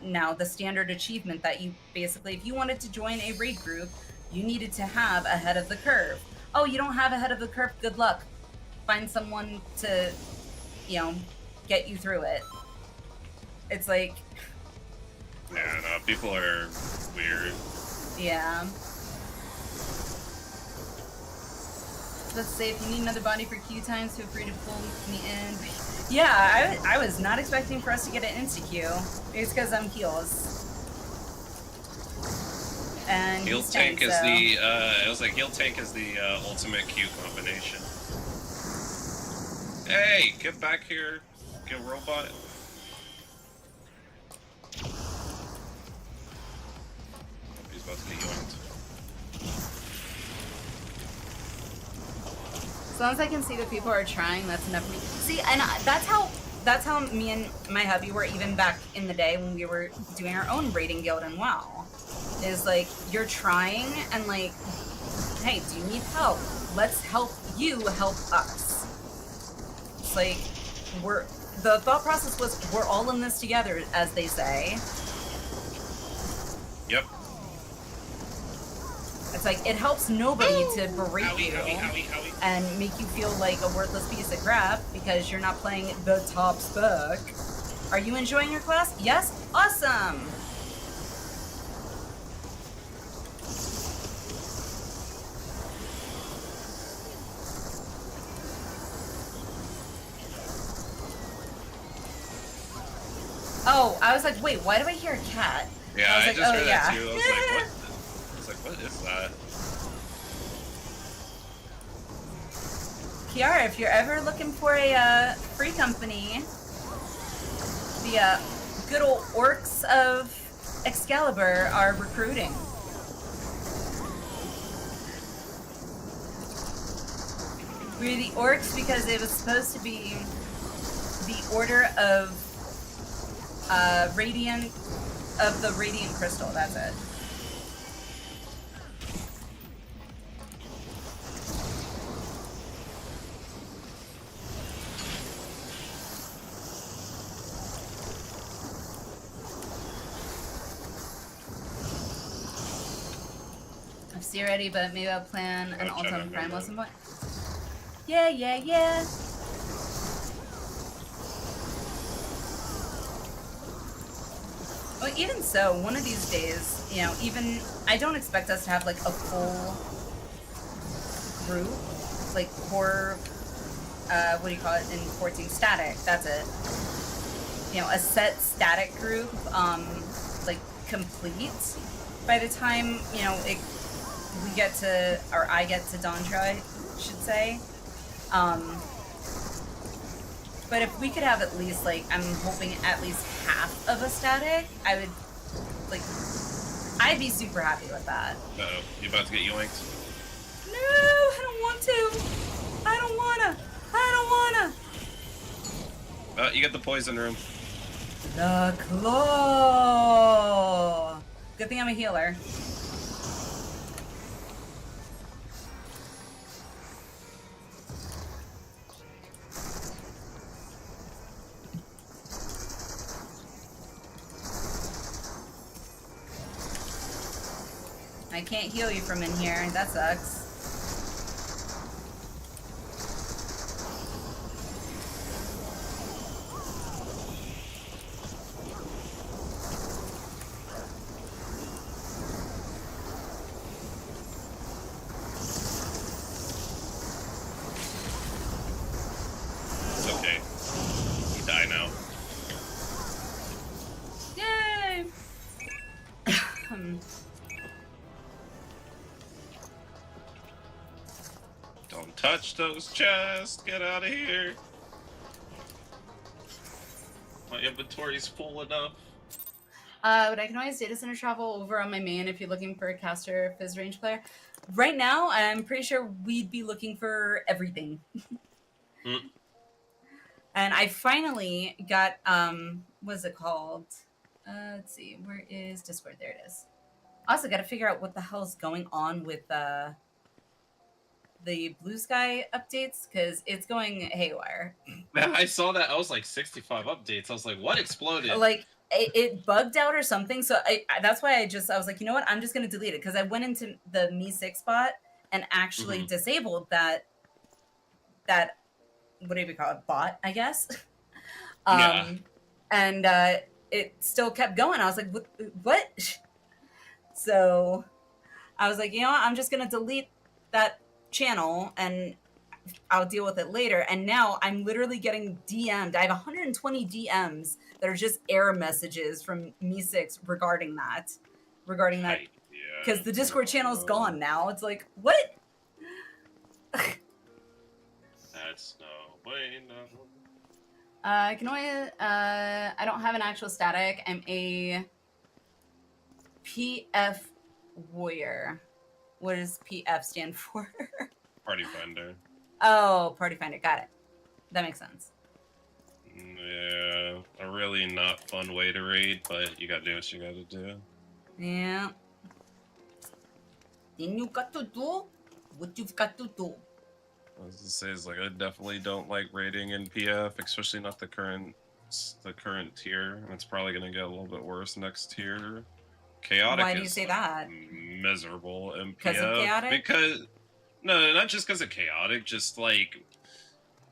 now the standard achievement that you basically, if you wanted to join a raid group, you needed to have ahead of the curve. Oh, you don't have ahead of the curve? Good luck. Find someone to, you know, get you through it. It's like, Yeah, no, people are weird. yeah. Let's say if you need another body for queue times, feel free to pull me in. Yeah, I was not expecting for us to get an insta-queue. It's because I'm heals. And Heal he's tank is so- the it was like heal tank is the ultimate Q combination. Hey, get back here, get robot. He's about to get yoinked. As long as I can see that people are trying, that's enough for me. See, and that's how me and my hubby were even back in the day when we were doing our own raiding guild and WoW. Is like, you're trying and like, hey, do you need help? Let's help you help us. It's like, the thought process was, we're all in this together, as they say. Yep. It's like, it helps nobody to berate Owie, you owie, owie, owie. and make you feel like a worthless piece of crap because you're not playing the top spec. Are you enjoying your class? Yes? Awesome! Oh, I was like, wait, why do I hear a cat? Yeah, was I like, just oh, heard yeah. that too. I was like, what? I was like, what is that? Kiara, if you're ever looking for a free company, the good old orcs of Excalibur are recruiting. We're the orcs because it was supposed to be the order of the radiant crystal. That's it. I'm still ready, but maybe I'll plan an I'll check all-time on crime that. lesson point. Yeah, yeah, yeah. Well, even so, one of these days, you know, even I don't expect us to have like a full group, like core. What do you call it in 14? Static. That's it. You know, a set static group, like complete. By the time we get to, or I get to Dondra, I should say. But if we could have at least, like, I'm hoping at least half of a static, I would, like, I'd be super happy with that. Uh-oh, you about to get yoinked? No, I don't want to. I don't wanna. You get the poison room. The claw. Good thing I'm a healer. I can't heal you from in here. That sucks. It's okay. You die now. Yay! Don't touch those chests. Get out of here. My inventory's full enough. But I can always data center travel over on my main if you're looking for a caster Fizz range player. Right now, I'm pretty sure we'd be looking for everything. And I finally got, what's it called? Let's see, where is Discord? There it is. Also, got to figure out what the hell's going on with the Blue Sky updates, because it's going haywire. I saw that. I was like 65 updates. I was like, what exploded? Like, it bugged out or something, so that's why I was like, you know what, I'm just going to delete it, because I went into the Me6 bot and actually disabled that, what do you call it, bot, I guess? Yeah. And it still kept going. I was like, what? So I was like, you know what, I'm just going to delete that channel and I'll deal with it later. And now I'm literally getting DM'd. I have 120 DMs that are just error messages from Me6 regarding that. Because the Discord channel's gone now. It's like, what? That's no I can only, I don't have an actual static. I'm a PF warrior. What does PF stand for? Party Finder. Oh, Party Finder. Got it. That makes sense. Yeah, a really not fun way to raid, but you gotta do what you gotta do. Yeah. Then you got to do what you've got to do. I was gonna say is like I definitely don't like raiding in PF, especially not the current tier. And it's probably gonna get a little bit worse next tier. Chaotic. Why do you is, say like, that? Miserable in PF. Because of chaotic? Because no, not just because of chaotic. Just like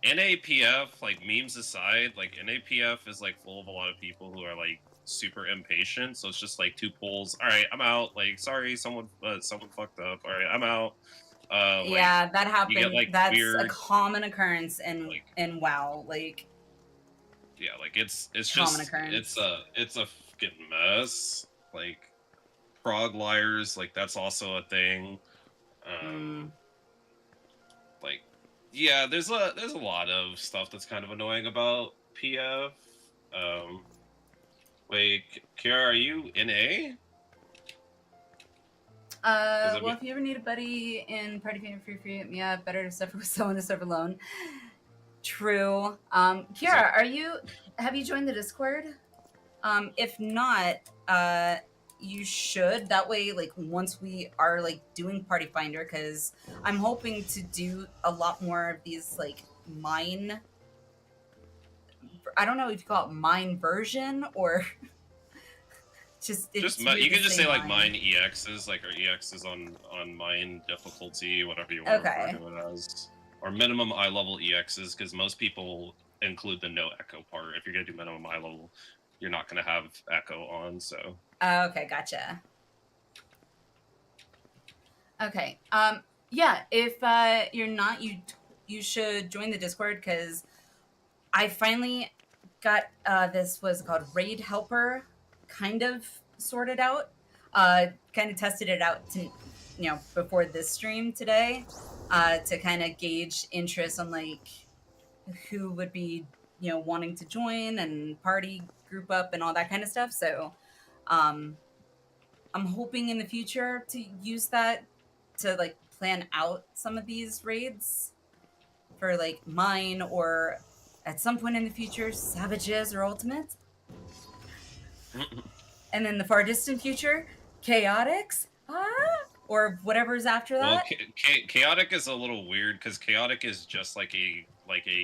NAPF, like memes aside, like NAPF is like full of a lot of people who are like super impatient. So it's just like two pulls. All right, I'm out. Like sorry, someone fucked up. All right, I'm out. Yeah, that happened. Get, like, That's weird, a common occurrence in like, WoW. Like, yeah, like it's common just occurrence. it's a fucking mess. Like prog liars, like that's also a thing. Like yeah, there's a lot of stuff that's kind of annoying about PF. Wait, Kiara, are you in A? Well, if you ever need a buddy in Party Finder free, hit me up. Better to suffer with someone to suffer alone. True. Kiara, have you joined the Discord? If not, you should. That way, like, once we are, like, doing Party Finder, because I'm hoping to do a lot more of these, like, mine... I don't know if you call it mine version, or... you can just say like mine EXs, like or EXs on mine difficulty, whatever you want to refer to it as, or minimum eye level EXs, because most people include the no echo part. If you're gonna do minimum eye level, you're not gonna have echo on. So okay, gotcha. Okay, yeah. If you're not, you should join the Discord, because I finally got this was called Raid Helper kind of sorted out. Kind of tested it out to, before this stream today, to kind of gauge interest on like who would be wanting to join and party group up and all that kind of stuff. So I'm hoping in the future to use that to like plan out some of these raids for like mine, or at some point in the future Savages or Ultimates. And then the far distant future, Chaotix, or whatever's after that. Well, Chaotic is a little weird because Chaotic is just like a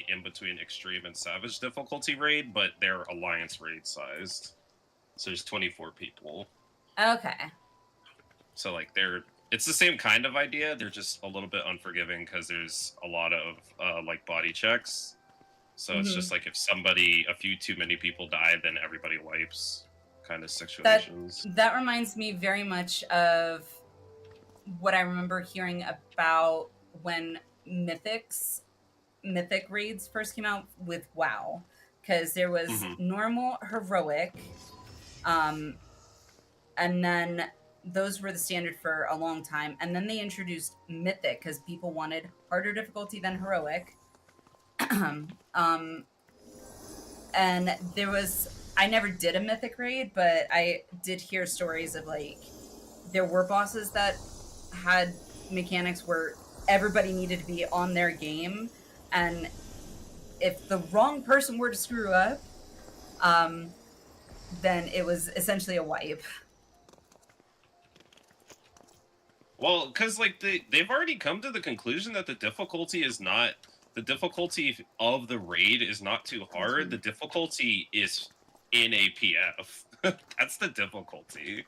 in between extreme and savage difficulty raid, but they're alliance raid sized. So there's 24 people. Okay. So like it's the same kind of idea. They're just a little bit unforgiving because there's a lot of like body checks. So it's just like if a few too many people die, then everybody wipes. Kind of situations. That reminds me very much of what I remember hearing about when mythic raids first came out with WoW, because there was normal, heroic, and then those were the standard for a long time, and then they introduced mythic because people wanted harder difficulty than heroic. And there was, I never did a mythic raid, but I did hear stories of like there were bosses that had mechanics where everybody needed to be on their game, and if the wrong person were to screw up, then it was essentially a wipe. Well, because like they've already come to the conclusion that the difficulty of the raid is not too hard. The difficulty is in a PF. That's the difficulty.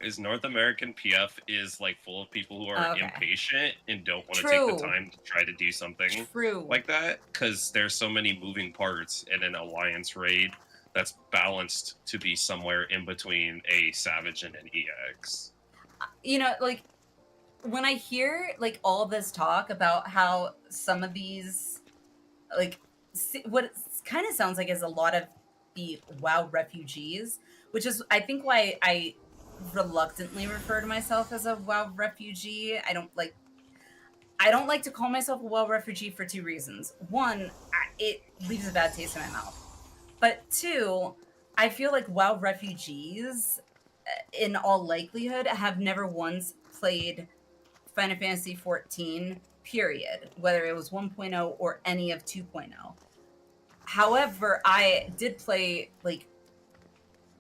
Is North American PF is like full of people who are impatient and don't want to take the time to try to do something like that, because there's so many moving parts in an alliance raid that's balanced to be somewhere in between a savage and an EX. Like when I hear like all this talk about how some of these, like what it kind of sounds like is a lot of the WoW refugees, which is I think why I reluctantly refer to myself as a WoW refugee. I don't like to call myself a WoW refugee for two reasons. One, it leaves a bad taste in my mouth. But 2, I feel like WoW refugees, in all likelihood, have never once played Final Fantasy XIV, period, whether it was 1.0 or any of 2.0. However, I did play like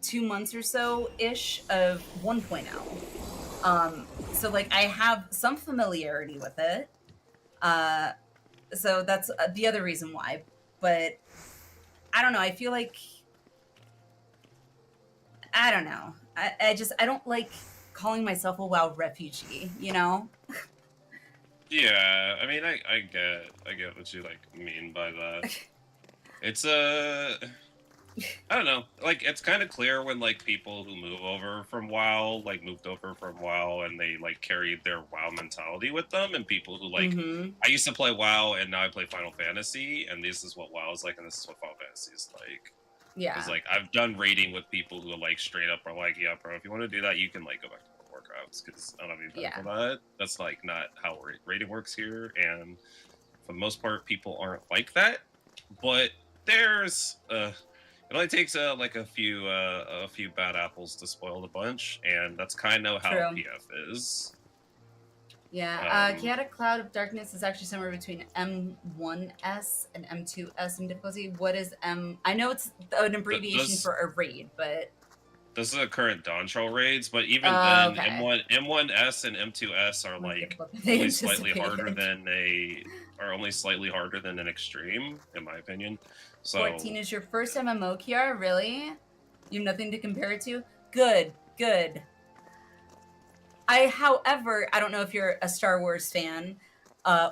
2 months or so ish of 1.0. So like I have some familiarity with it. So that's the other reason why. But I don't know. I feel like I don't know. I don't like calling myself a WoW refugee. You know? Yeah, I mean, I get what you like mean by that. It's I don't know. Like, it's kind of clear when like people who move over from WoW, like moved over from WoW, and they like carried their WoW mentality with them, and people who like, I used to play WoW and now I play Final Fantasy, and this is what WoW is like, and this is what Final Fantasy is like. Yeah. Because like I've done raiding with people who are like straight up are like, yeah, bro, if you want to do that, you can like go back to World of Warcraft because I don't have any time for that. That's like not how raiding works here, and for the most part, people aren't like that. But there's it only takes like a few bad apples to spoil the bunch, and that's kind of how PF is. Yeah, Chaotic Cloud of Darkness is actually somewhere between M1S and M2S in difficulty. What is M? I know it's an abbreviation for a raid, but those are the current Dawntrail raids. But even then, M1S and M2S are like only slightly harder than an extreme, in my opinion. So 14 is your first MMO, Kiara? Really? You have nothing to compare it to? Good, good. However, I don't know if you're a Star Wars fan,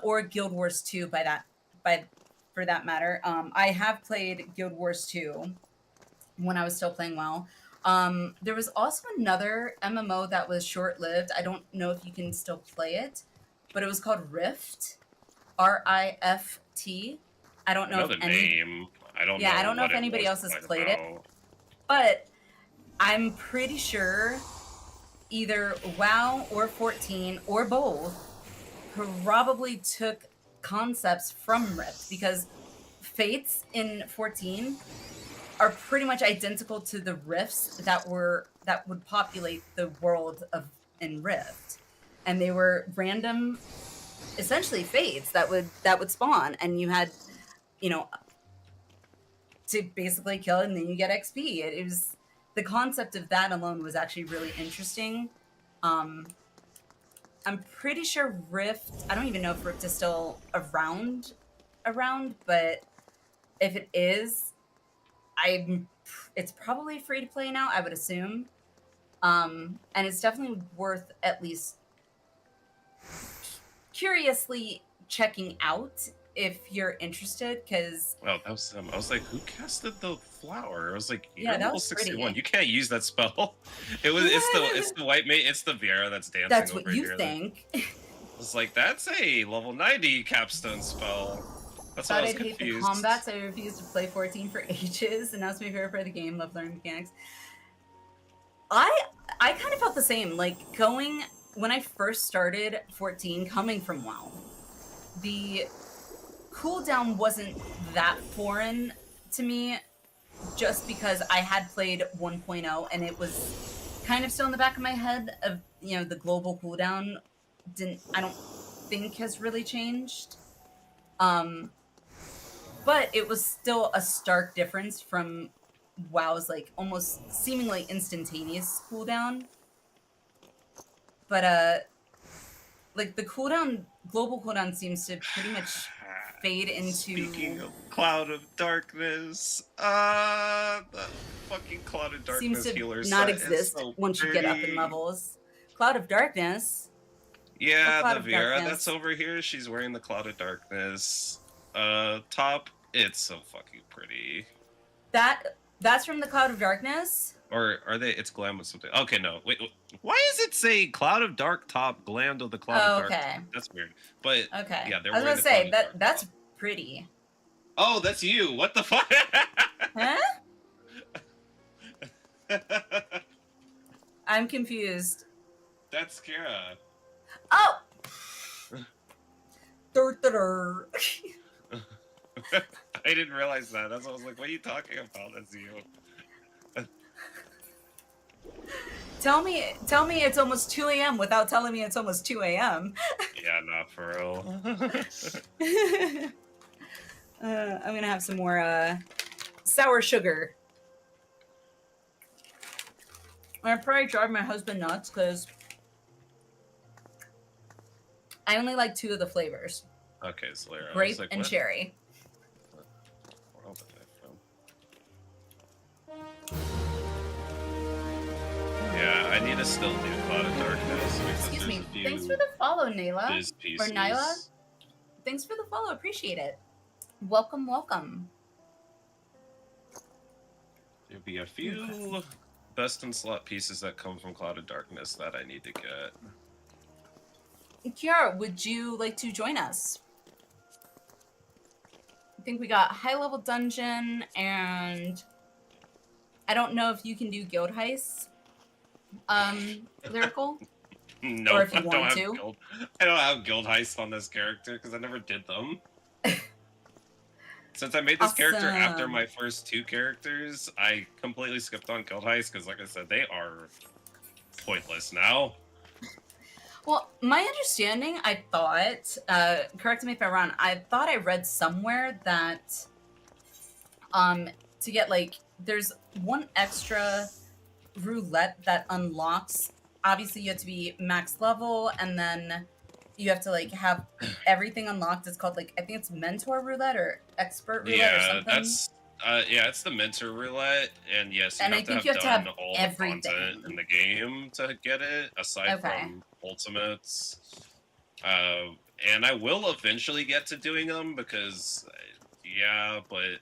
or Guild Wars 2 for that matter. I have played Guild Wars 2 when I was still playing WoW. There was also another MMO that was short-lived. I don't know if you can still play it, but it was called Rift, RIFT. I don't know if name. I don't know. Yeah, I don't know if anybody else has played it, but I'm pretty sure either WoW or 14 or both probably took concepts from Rift, because fates in 14 are pretty much identical to the rifts that would populate the world in Rift, and they were random, essentially fates that would spawn, and you had, you know, to basically kill it, and then you get XP. It was the concept of that alone was actually really interesting. I'm pretty sure Rift, I don't even know if Rift is still around, but if it is, it's probably free to play now, I would assume. And it's definitely worth at least curiously checking out if you're interested, because well, that was I was like, who casted the flower? I was like, you're yeah, that level was 61. pretty. You can't use that spell. It's the white mate. It's the Viera that's dancing. That's over what you here. think. I was like, that's a level 90 capstone spell. That's why I was confused. Hate the combats. I refused to play 14 for ages, and now it's my favorite part of the game. Love learning mechanics. I kind of felt the same. Like when I first started 14, coming from WoW, the cooldown wasn't that foreign to me, just because I had played 1.0 and it was kind of still in the back of my head of, you know, the global cooldown I don't think has really changed. But it was still a stark difference from WoW's like almost seemingly instantaneous cooldown. But like the global cooldown seems to pretty much fade into. Speaking of Cloud of Darkness, the fucking Cloud of Darkness seems to healer not exist once you get up in levels. Cloud of Darkness. Yeah, the Viera that's over here. She's wearing the Cloud of Darkness top. It's so fucking pretty. That's from the Cloud of Darkness? Or are they? It's glam with something. Okay, no. Wait. Why does it say Cloud of Dark top, glammed with the Cloud of Dark? Okay. That's weird. But okay. Yeah, I was gonna say that's pretty. Oh, that's you. What the fuck? Huh? I'm confused. That's Kira. Oh. I I didn't realize that. That's what I was like, what are you talking about? That's you. Tell me it's almost 2 a.m. without telling me it's almost 2 a.m. Yeah, not for real. I'm gonna have some more sour sugar. I probably drive my husband nuts because I only like 2 of the flavors: Okay, so Lara, I grape was like, and what? cherry. Where else did I film? Yeah, I need to still do Cloud of Darkness because Excuse there's me. a few Thanks for the follow, Nayla. biz pieces. Or Nyla. Thanks for the follow. Appreciate it. Welcome, welcome. There'll be a few best in slot pieces that come from Cloud of Darkness that I need to get. Kiara, would you like to join us? I think we got high level dungeon, and I don't know if you can do guild heists. Lyrical? No, Or if you I don't want have to. guild. I don't have guild heists on this character because I never did them. Since I made this character after Awesome. my first 2 characters, I completely skipped on guild heists because, like I said, they are pointless now. Well, my understanding, I thought, correct me if I'm wrong, I thought I read somewhere that to get like there's one extra roulette that unlocks. Obviously you have to be max level, and then you have to like have everything unlocked. It's called like, I think it's mentor roulette or expert roulette or something. That's it's the mentor roulette, and yes, you And I have to think have you have to done have all everything. the content in the game to get it, aside Okay. from ultimates. And I will eventually get to doing them because, yeah, but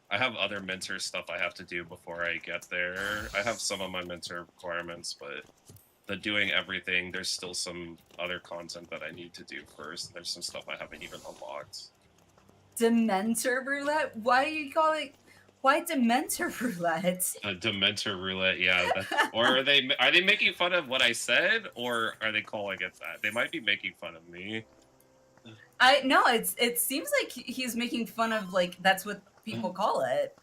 I have other mentor stuff I have to do before I get there. I have some of my mentor requirements, but the doing everything, there's still some other content that I need to do first. There's some stuff I haven't even unlocked. Dementor roulette? Why do you call it? Why Dementor roulette? Dementor roulette, yeah. Or are they making fun of what I said, or are they calling it that? They might be making fun of me. I no, it seems like he's making fun of, like, that's what people call it.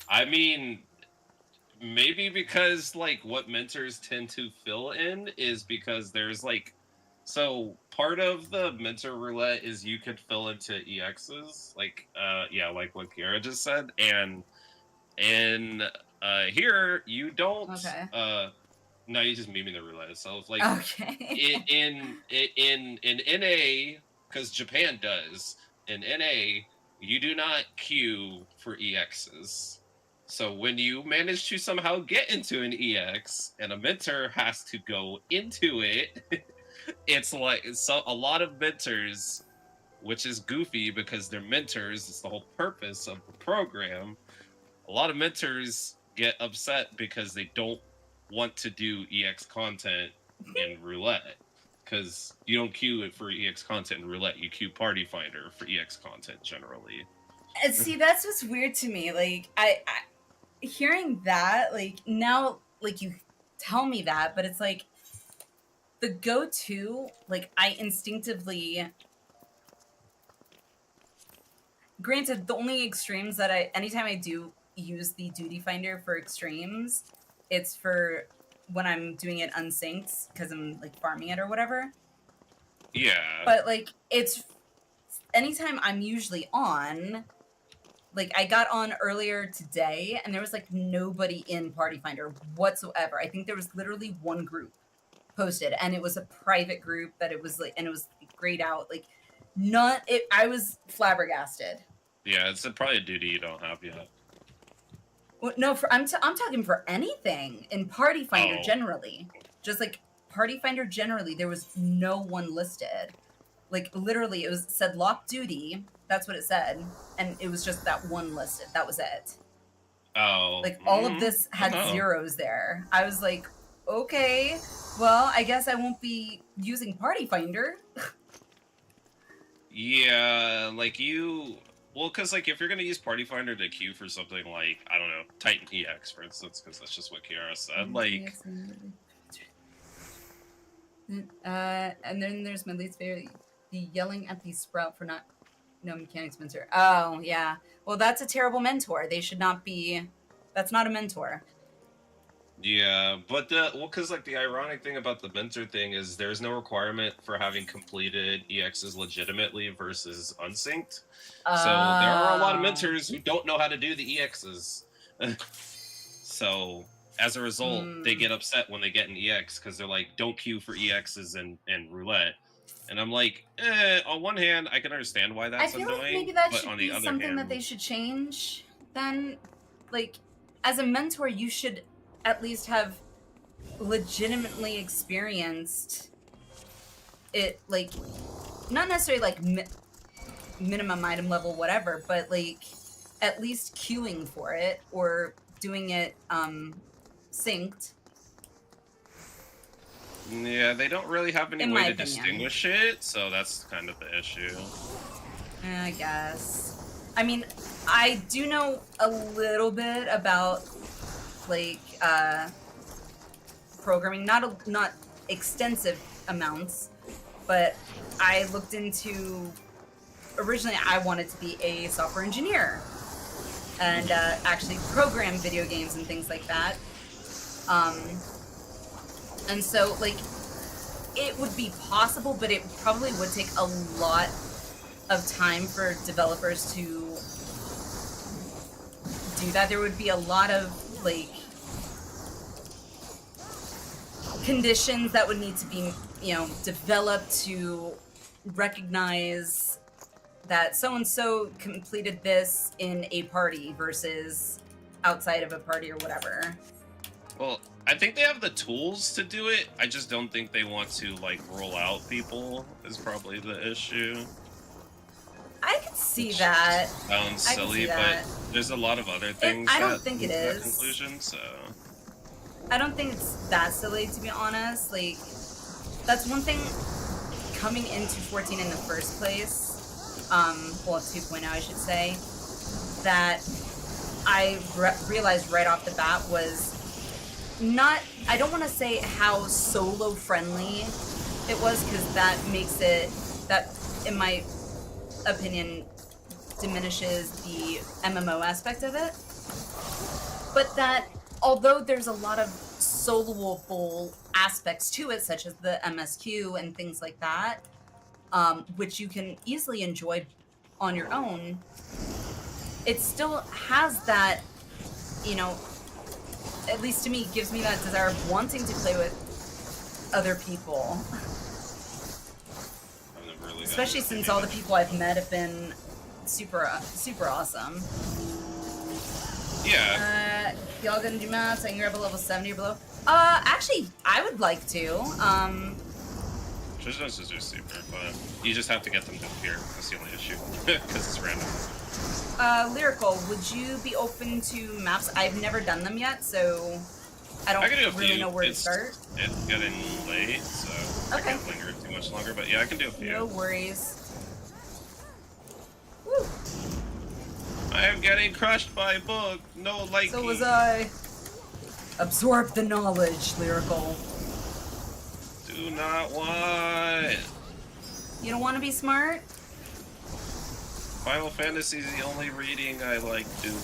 I mean, maybe because like what mentors tend to fill in is because there's like, so part of the mentor roulette is you could fill into EXs, like yeah, like what Kiara just said, and here you don't. Okay. No, you just meme the roulette itself. Like Okay. in NA, because Japan does. In NA, you do not queue for EXs. So when you manage to somehow get into an EX and a mentor has to go into it, it's like a lot of mentors, which is goofy because they're mentors. It's the whole purpose of the program. A lot of mentors get upset because they don't want to do EX content in roulette, because you don't queue it for EX content in roulette. You queue Party Finder for EX content generally. And see, that's what's weird to me. Like, I hearing that, like, now, like, you tell me that, but it's like the go-to, like, I instinctively, granted, the only extremes that anytime I do use the duty finder for extremes, it's for when I'm doing it unsynced because I'm like farming it or whatever. Yeah. But like, it's anytime I'm usually on, like, I got on earlier today and there was like nobody in Party Finder whatsoever. I think there was literally one group posted, and it was a private group that it was like, and it was grayed out. Like, not it. I was flabbergasted. Yeah, it's probably a duty you don't have yet. Well, no, I'm talking for anything in Party Finder generally. Just like Party Finder generally, there was no one listed. Like, literally, it said lock duty. That's what it said, and it was just that one listed. That was it. Oh. Like, all of this had zeros there. I was like, okay, well, I guess I won't be using Party Finder. Yeah, like you. Well, because like if you're gonna use Party Finder to queue for something like, I don't know, Titan EX, for instance, because that's just what Kiara said. Like, and then there's my least favorite: the yelling at the sprout for not No mechanics mentor. Oh, yeah. Well, that's a terrible mentor. They should not be... That's not a mentor. Yeah, but because like the ironic thing about the mentor thing is there's no requirement for having completed EXs legitimately versus unsynced. So there are a lot of mentors who don't know how to do the EXs. So as a result, they get upset when they get an EX because they're like, "Don't queue for EXs and roulette." And I'm like, on one hand, I can understand why that's I feel annoying, like maybe that but should on the be other something hand, that they should change. Then, like, as a mentor, you should at least have legitimately experienced it, like, not necessarily like minimum item level, whatever, but like at least queuing for it or doing it synced. yeah, they don't really have any In way my to opinion. distinguish it, so that's kind of the issue. I guess. I mean, I do know a little bit about like programming, not extensive amounts, but I looked into. Originally, I wanted to be a software engineer and actually program video games and things like that. And so, like, it would be possible, but it probably would take a lot of time for developers to do that. There would be a lot of, like, conditions that would need to be, you know, developed to recognize that so-and-so completed this in a party versus outside of a party or whatever. Well, I think they have the tools to do it. I just don't think they want to, like, roll out people is probably the issue. I could see that. Sounds I can silly, see that. but there's a lot of other things I don't that think it lead to that is. conclusion, so... I don't think it's that silly, to be honest. Like, that's one thing coming into 14 in the first place, well, 2.0, I should say, that I realized right off the bat was not, I don't want to say how solo friendly it was, because that makes it, that, in my opinion, diminishes the MMO aspect of it. But that, although there's a lot of soloable aspects to it, such as the MSQ and things like that, which you can easily enjoy on your own, it still has that, you know, at least to me, gives me that desire of wanting to play with other people. Really, especially since all the people I've met have been super awesome. Yeah. Y'all gonna do math? So you're up at level 70 or below? Actually, I would like to. Treasure dungeons are super, but you just have to get them to appear. That's the only issue, because it's random. Lyrical, would you be open to maps? I've never done them yet, so I don't really know where to start. It's getting late, so Okay. I can't linger too much longer, but yeah, I can do a few. No worries. Woo! I am getting crushed by a book. No liking. So was I. Absorb the knowledge, Lyrical. Do not want. You don't want to be smart? Final Fantasy is the only reading I like doing.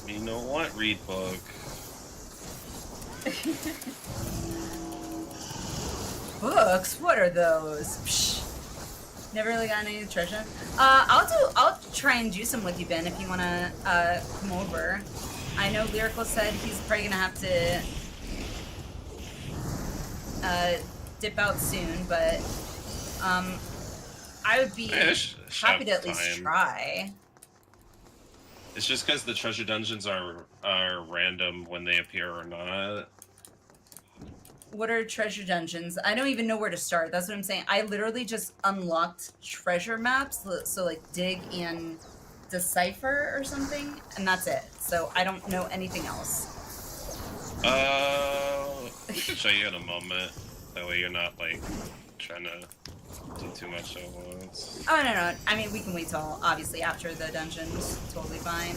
You know what? Read book. Books? What are those? Psh. Never really got any treasure. I'll try and do some with you, Ben, if you wanna come over. I know Lyrical said he's probably gonna have to dip out soon, but I would be happy to at least try. It's just because the treasure dungeons are random when they appear or not. What are treasure dungeons? I don't even know where to start. That's what I'm saying. I literally just unlocked treasure maps, so like dig and decipher or something, and that's it. So I don't know anything else. We can show you in a moment. That way you're not like trying to do too much at once. Oh no. I mean, we can wait till obviously after the dungeons. Totally fine.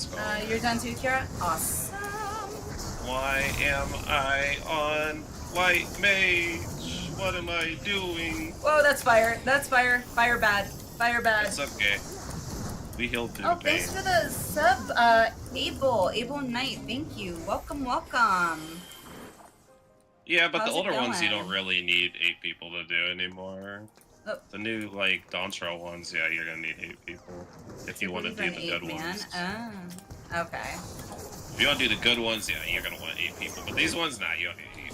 Let's go. You're done too, Kira? Awesome. Why am I on white mage? What am I doing? Whoa, that's fire. That's fire. Fire bad. Fire bad. It's okay. We healed through Oh, the pain. thanks for the sub, Able Knight. Thank you. Welcome, welcome. Yeah, but How's the it older ones you going? don't really need 8 people to do anymore. Oh. The new, like, Dawntrail ones, yeah, you're gonna need 8 people. If you want to For do an the good 8-man? ones. Ah, okay. If you want to do the good ones, yeah, you're gonna want 8 people. But these ones, nah, you don't need 8.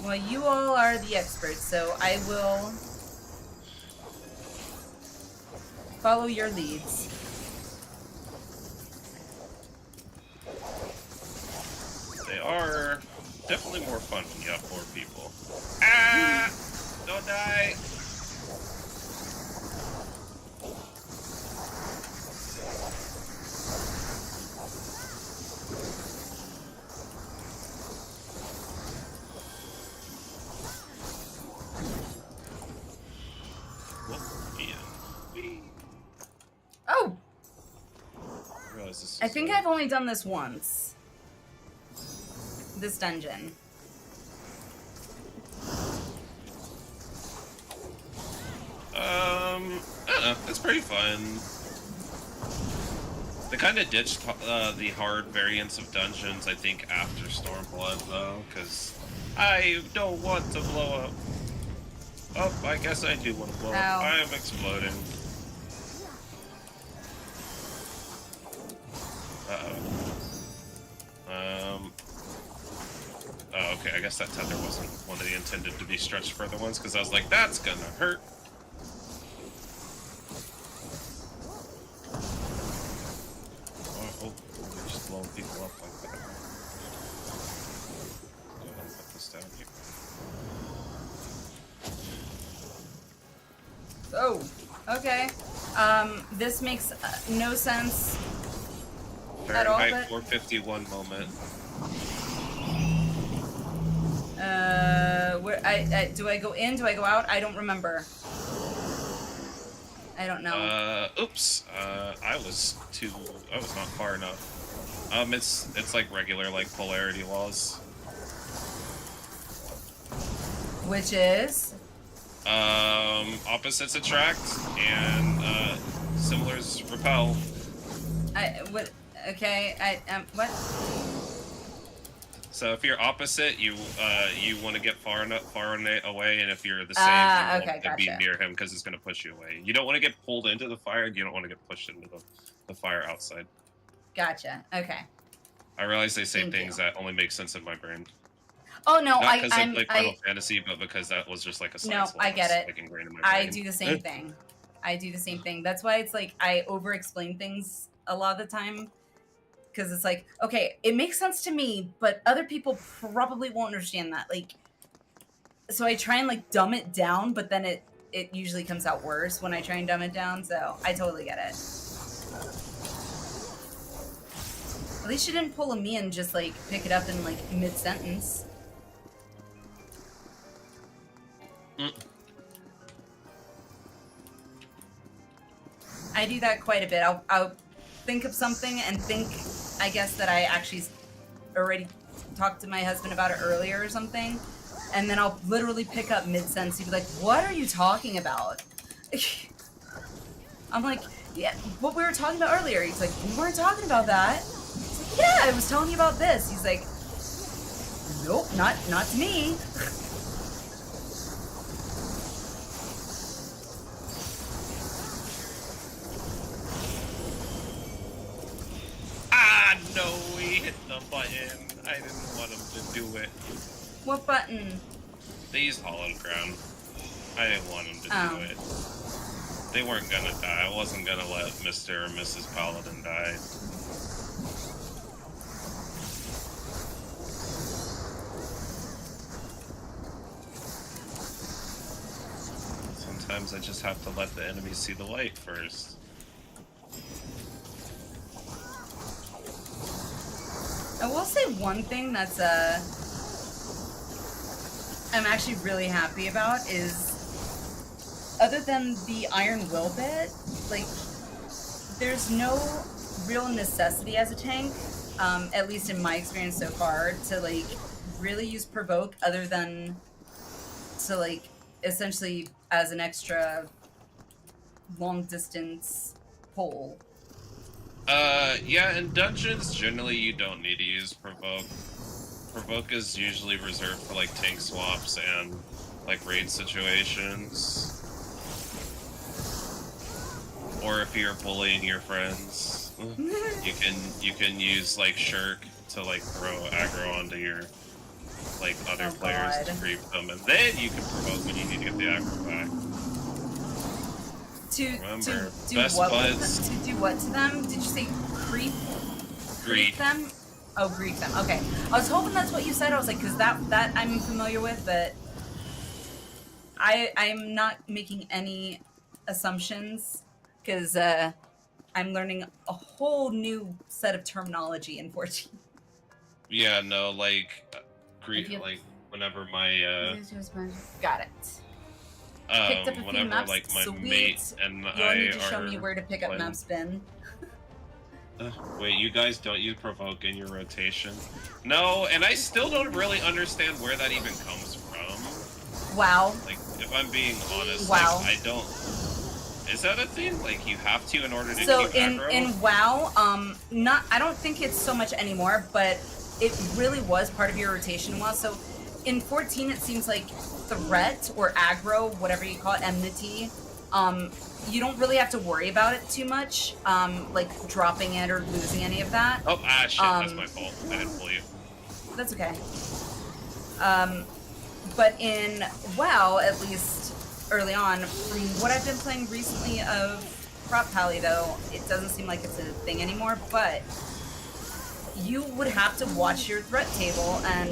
Well, you all are the experts, so I will follow your leads. They are definitely more fun when you have 4 people. Ah! Don't die! Oh! I think I've I've only done this once. This dungeon. I don't know. It's pretty fun. They kind of ditched the hard variants of dungeons, I think, after Stormblood, though, because I don't want to blow up. Oh, I guess I do want to blow up. I am exploding. Oh, okay, I guess that tether wasn't one of the intended to be stretched further ones, because I was like, that's gonna hurt. Oh, we're just blowing people up like that. Go ahead and put this down here. Oh, okay. This makes no sense at all, Fahrenheit but... 451 moment. Where do I go in? Do I go out? I don't remember. I don't know. Oops. I was not far enough. It's like regular, like, polarity laws. Which is? Opposites attract, and, similars repel. What? Okay, what? So if you're opposite, you want to get far away, and if you're the same, you okay, want to be near him because it's going to push you away. You don't want to get pulled into the fire, and you don't want to get pushed into the fire outside. Gotcha. Okay. I realize they say things that only make sense in my brain. Oh no, Not because I played Final Fantasy, but because that was just like a science I get it. like ingrained in my I brain. do the same thing. I do the same thing. That's why it's like I over-explain things a lot of the time. Because it's like, okay, it makes sense to me, but other people probably won't understand that. Like, so I try and like dumb it down, but then it usually comes out worse when I try and dumb it down. So I totally get it. At least you didn't pull a me and just like pick it up in like mid-sentence. I do that quite a bit. I'll think of something and think, I guess, that I actually already talked to my husband about it earlier or something, and then I'll literally pick up mid-sentence. He'd be like, what are you talking about? I'm like, yeah, what we were talking about earlier. He's like, we weren't talking about that. I was like, yeah, I was telling you about this. He's like, nope, not to me. Ah, no, he hit the button. I didn't want him to do it. What button? They used Hallowed Ground. I didn't want him to do it. They weren't gonna die. I wasn't gonna let Mr. or Mrs. Paladin die. Sometimes I just have to let the enemy see the light first. I will say one thing that's I'm actually really happy about is, other than the Iron Will bit, like, there's no real necessity as a tank, at least in my experience so far, to like really use provoke other than to like essentially as an extra long distance pull. Yeah, in dungeons, generally you don't need to use provoke. Provoke is usually reserved for like tank swaps and like raid situations. Or if you're bullying your friends, you can use like Shirk to like throw aggro onto your like other players to creep them, and then you can provoke when you need to get the aggro back. Remember, to do best what buds. to do what to them? Did you say creep? Grief them? Oh, grief them. Okay, I was hoping that's what you said. I was like, because that I'm familiar with, but I'm not making any assumptions because I'm learning a whole new set of terminology in 14. Yeah, no, like If you- like whenever my Got it. Picked up a few whenever maps. like my Sweet. mate and You'll I need to show are me where to pick up playing- maps, Ben. Wait, you guys don't use provoke in your rotation? No, and I still don't really understand where that even comes from. Wow. Like, if I'm being honest, Wow. like, I don't. Is that a thing? Like, you have to in order to So keep in aggro? WoW, not I don't think it's so much anymore, but it really was part of your rotation in WoW. So in 14, it seems like threat or aggro, whatever you call it, enmity. You don't really have to worry about it too much, like dropping it or losing any of that. Oh, shit, that's my fault. I didn't pull you. That's okay. But in WoW, at least early on, from what I've been playing recently of Prop Pally, though, it doesn't seem like it's a thing anymore, but you would have to watch your threat table and,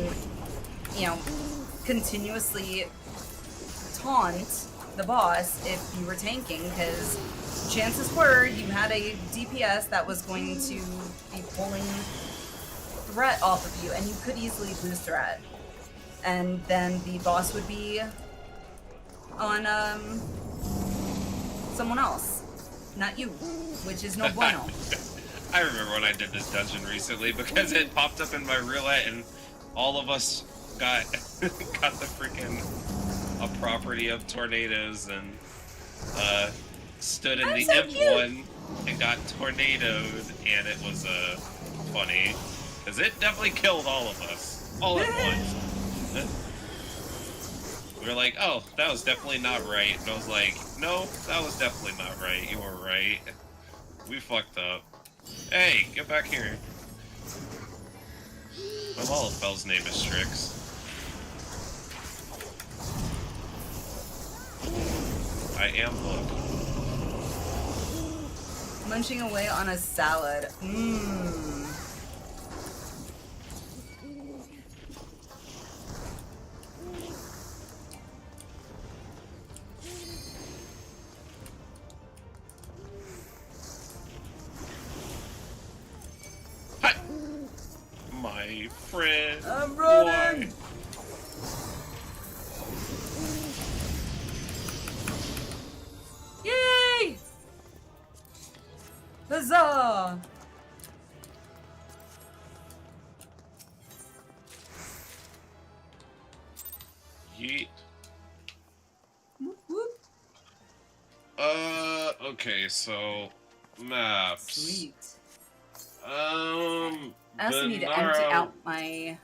you know, continuously taunt the boss if you were tanking, because chances were you had a DPS that was going to be pulling threat off of you, and you could easily lose threat. And then the boss would be on someone else, not you, which is no bueno. I remember when I did this dungeon recently because it popped up in my roulette and all of us got got the freaking a property of tornadoes and stood in the imp one and got tornadoed, and it was funny because it definitely killed all of us all at once. We were like, oh, that was definitely not right. And I was like, no, that was definitely not right. You were right. We fucked up. Hey, get back here. My Lalafell's name is Strix. I am Hook. Munching away on a salad. Mmm. My friend. I'm running. Why? Yay! Huzzah! Yeet. Whoop, whoop. Okay, so maps. Sweet. I I also need to empty out my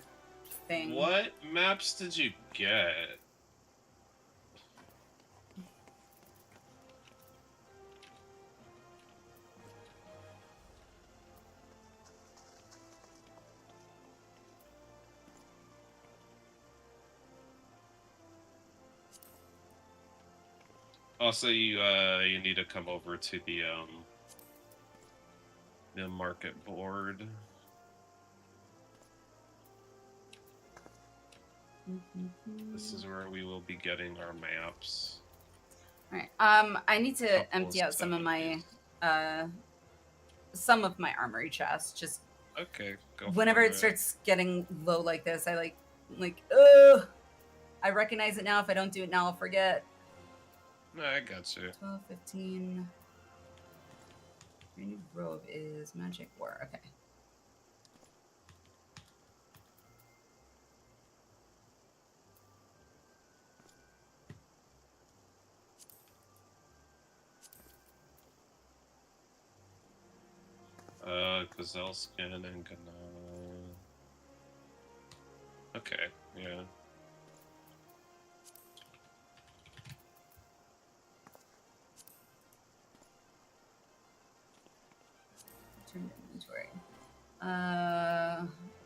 thing. What maps did you get? Also, you need to come over to the market board. This is where we will be getting our maps. All right. I need to empty out some of my armory chests. Just Okay, go. whenever for it starts getting low like this, I like, ugh. I recognize it now. If I don't do it now, I'll forget. No, I got you. 12, 15. My new robe is magic war. Okay. Gazelle skin and gonna. Okay, yeah. Turn inventory.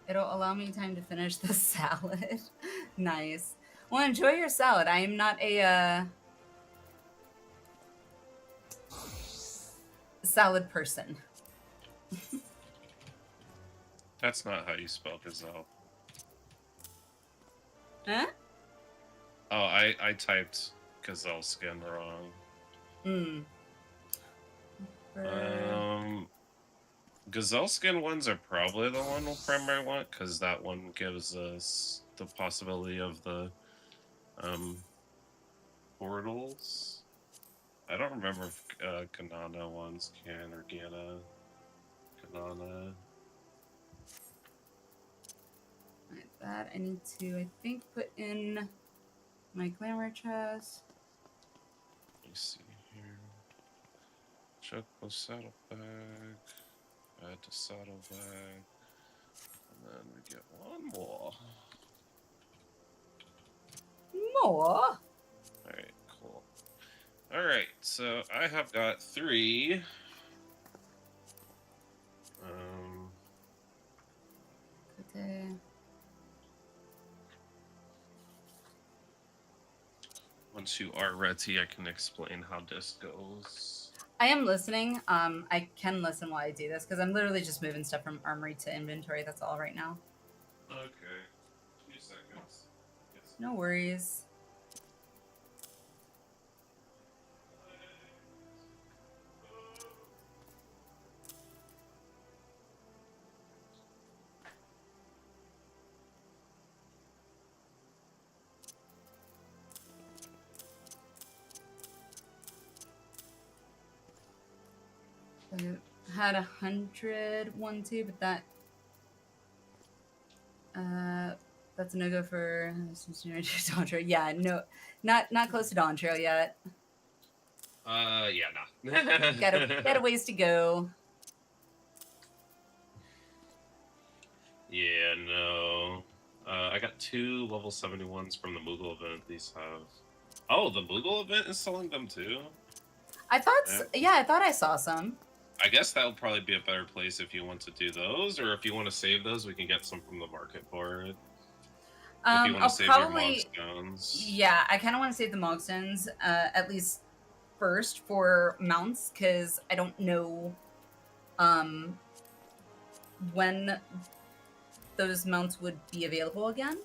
It'll allow me time to finish the salad. Nice. Well, enjoy your salad. I am not a salad person. That's not how you spell gazelle. Huh? Oh, I typed gazelle skin wrong. Gazelle skin ones are probably the one we'll primarily want, because that one gives us the possibility of the portals. I don't remember if Kanana ones can, or Gana. Kanana. Alright, that I need to, I think, put in my glamour chest. Let me see here. Choco saddlebag. Add to saddlebag. And then we get one more. More? Alright, cool. Alright, so I have got 3. Okay. Once you are ready, I can explain how this goes. I am listening. I can listen while I do this because I'm literally just moving stuff from armory to inventory. That's all right now. Okay. 2 seconds. Yes. No worries. I had 101 too, but that's a no-go for Dawn Trail. Yeah, no, not close to Dawn Trail yet. Yeah, no. Got a ways to go. Yeah, no. I got 2 level 71s from the Moogle event. These have. Oh, the Moogle event is selling them too? I thought, yeah, I thought I saw some. I guess that would probably be a better place if you want to do those, or if you want to save those, we can get some from the market for it. If you want to save your Mogstones. Yeah, I kind of want to save the Mogstones, at least first for mounts, because I don't know when those mounts would be available again.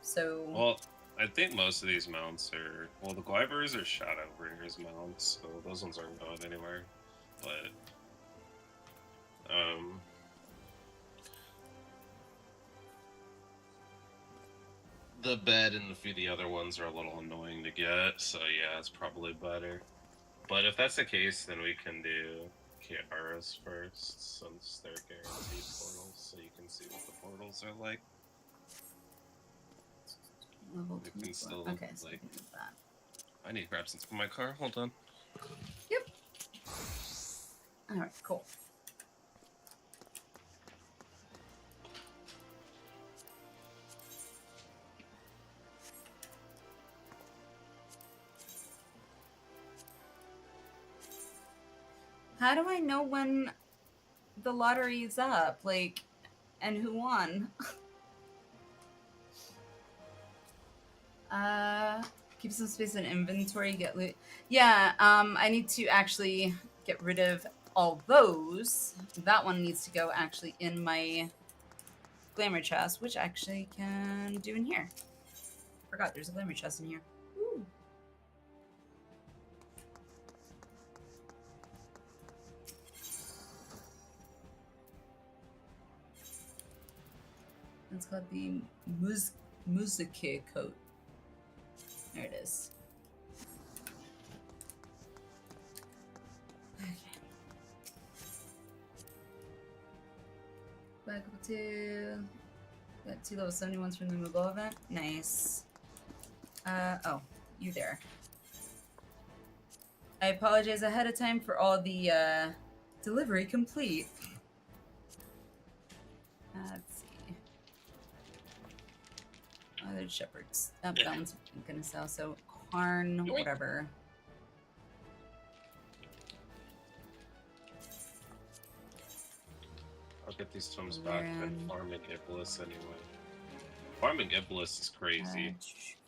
So. Well, I think most of these mounts are. Well, the Glivers are Shadowbringers mounts, so those ones aren't going anywhere. But. The bed and a few of the other ones are a little annoying to get, so yeah, it's probably better. But if that's the case, then we can do Kiara's first, since they're guaranteed portals, so you can see what the portals are like. Level We can 24. still, Okay, so like, we can do that. I need to grab some from my car. Hold on. Yep. All right, cool. How do I know when the lottery is up? Like, and who won? Keep some space in inventory, get loot. Yeah, I need to actually get rid of all those. That one needs to go actually in my glamour chest, which actually can do in here. Forgot there's a glamour chest in here. Ooh. It's called the Musique coat. There it is. Okay. Back up to... Got 2 level 71s from the Moogle event. Nice. Oh, you there. I apologize ahead of time for all the, delivery complete. Let's see. Oh, there's shepherds. That one's gonna sell, so Karn, whatever. I'll get these tomes back and farming Iblis anyway. Farming Iblis is crazy.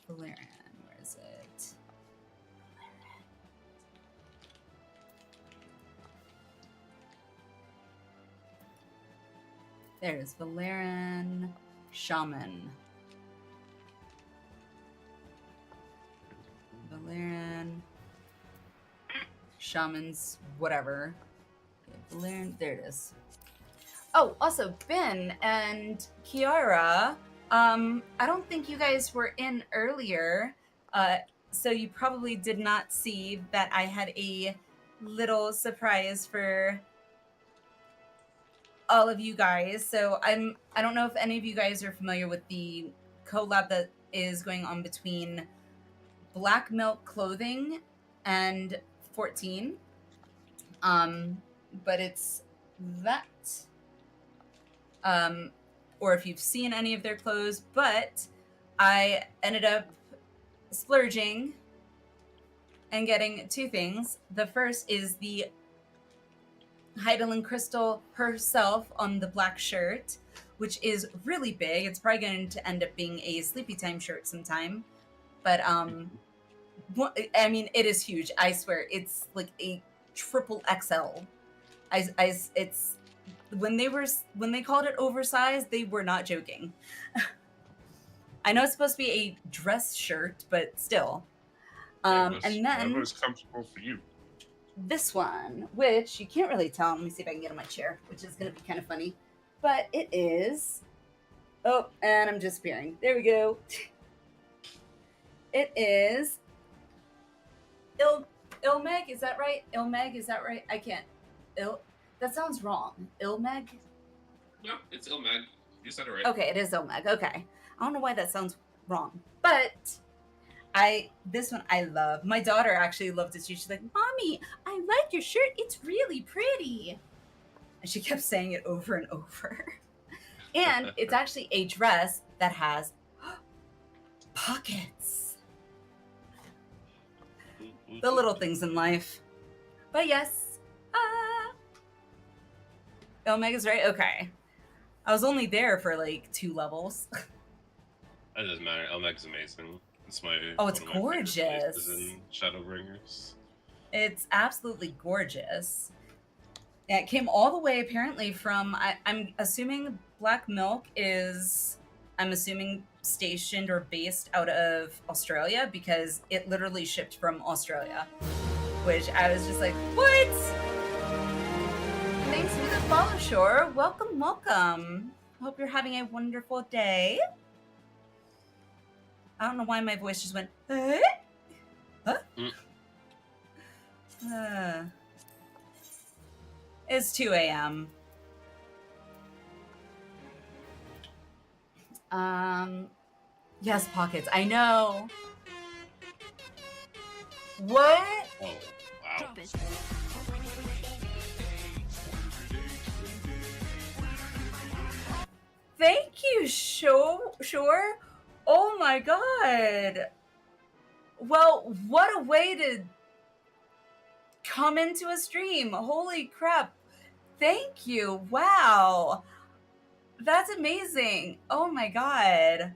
Valerian, where is it? There it is, Valerian Shaman. Valerian Shamans, whatever. Valerian, there it is. Oh, also, Ben and Kiara, I don't think you guys were in earlier, so you probably did not see that I had a little surprise for all of you guys. So I don't know if any of you guys are familiar with the collab that is going on between Black Milk Clothing and 14. But it's that. Or if you've seen any of their clothes, but I ended up splurging and getting 2 things. The first is the Heidelin Crystal herself on the black shirt, which is really big. It's probably going to end up being a sleepy time shirt sometime. But, I mean, it is huge. I swear, it's like a triple XL. It's... When they called it oversized, they were not joking. I know it's supposed to be a dress shirt, but still. And then whatever's comfortable for you. This one, which you can't really tell. Let me see if I can get on my chair, which is going to be kind of funny. But it is... Oh, and I'm disappearing. There we go. It is... Ilmeg, is that right? Ilmeg, is that right? I can't... That sounds wrong. Ilmeg? No, it's Ilmeg. You said it right. Okay, it is Ilmeg. Okay. I don't know why that sounds wrong. But this one I love. My daughter actually loved it too. She's like, Mommy, I like your shirt. It's really pretty. And she kept saying it over and over. And it's actually a dress that has pockets. The little things in life. But yes. Omega's right? Okay. I was only there for like 2 levels. That doesn't matter. Elmeg's amazing. It's my it's gorgeous. In Shadowbringers. It's absolutely gorgeous. Yeah, it came all the way apparently from I'm assuming Black Milk is stationed or based out of Australia, because it literally shipped from Australia. Which I was just like, what? Thanks for the follow, Shore. Welcome, welcome. Hope you're having a wonderful day. I don't know why my voice just went, eh? Huh? It's 2 a.m. Yes, pockets. I know. What? Oh, wow. Thank you, Sure. Oh my god. Well, what a way to come into a stream. Holy crap. Thank you. Wow. That's amazing. Oh my god.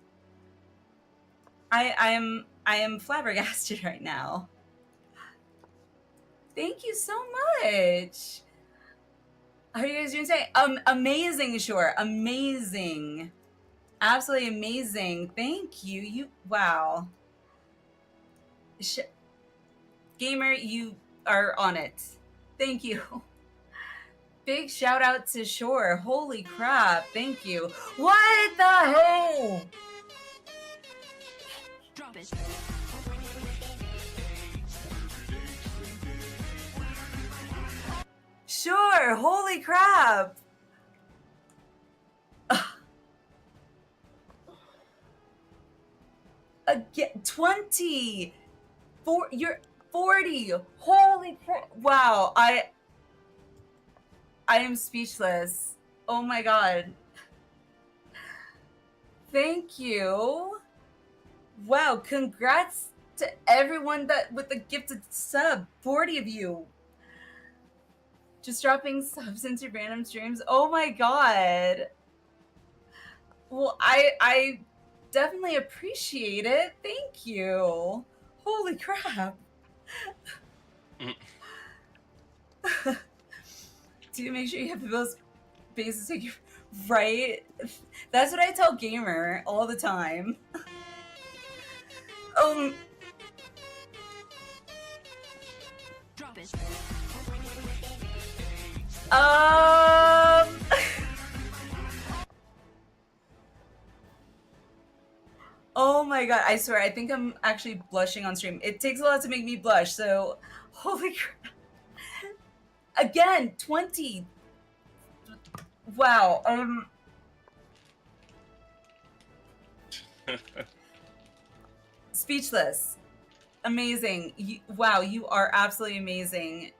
I am flabbergasted right now. Thank you so much. How are you guys doing today? Amazing, Sure. Amazing. Absolutely amazing. Thank you. Wow. Gamer, you are on it. Thank you. Big shout out to Shore. Holy crap. Thank you. What the hell? Drop it. Sure. Holy crap. Again, 20. You're 40. Holy crap! Wow, I am speechless. Oh my god. Thank you. Wow, congrats to everyone that with the gifted sub. 40 of you. Just dropping subs into random streams. Oh my god. Well, I definitely appreciate it. Thank you. Holy crap. Do you make sure you have the most basic, right? That's what I tell Gamer all the time. Drop it. Oh my god, I swear, I think I'm actually blushing on stream. It takes a lot to make me blush, so holy crap. Again, 20. Wow. Speechless. Amazing. Wow, you are absolutely amazing.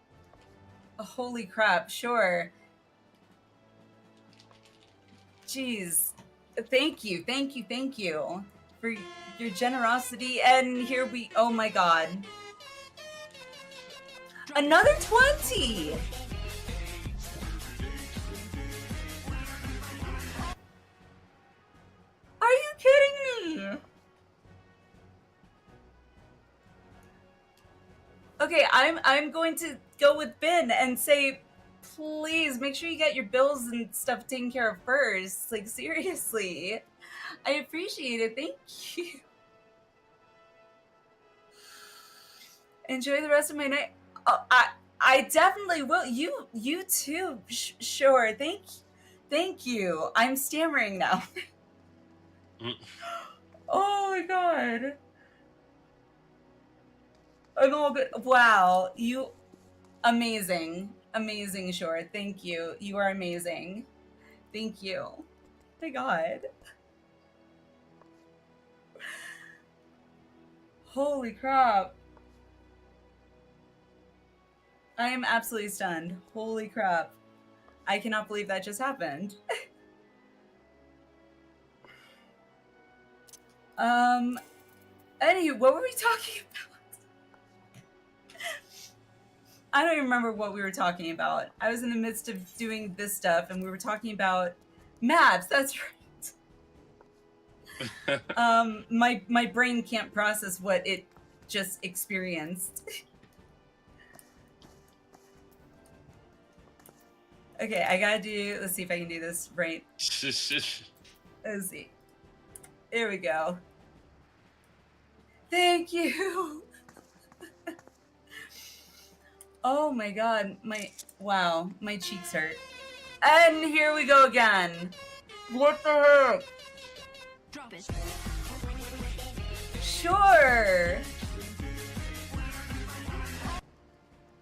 Holy crap, sure. Jeez. Thank you, thank you, thank you for your generosity. And here we, oh my god. Another 20! Are you kidding me? Okay, I'm going to go with Ben and say, please make sure you get your bills and stuff taken care of first. Like, seriously. I appreciate it. Thank you. Enjoy the rest of my night. I definitely will. You too. Sure. Thank you. I'm stammering now. Oh my god. I'm all good. Wow. You amazing. Amazing, Shore. Thank you. You are amazing. Thank you. Oh my god. Holy crap. I am absolutely stunned. Holy crap. I cannot believe that just happened. Anywho, what were we talking about? I don't even remember what we were talking about. I was in the midst of doing this stuff and we were talking about maps, that's right. My brain can't process what it just experienced. Okay, I gotta do, let's see if I can do this right. Let's see. There we go. Thank you. Oh my god, wow, my cheeks hurt. And here we go again. What the heck? Drop it. Sure.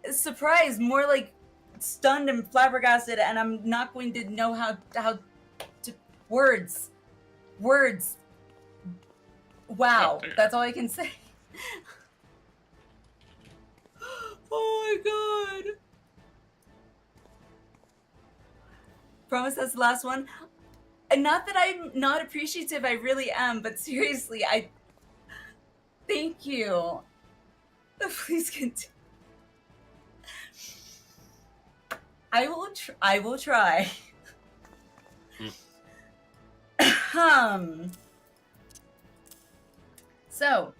Surprised, more like stunned and flabbergasted, and I'm not going to know how to words. Wow, that's all I can say. Oh my god. Promise that's the last one. And not that I'm not appreciative, I really am, but seriously, thank you. Please continue. I will try. So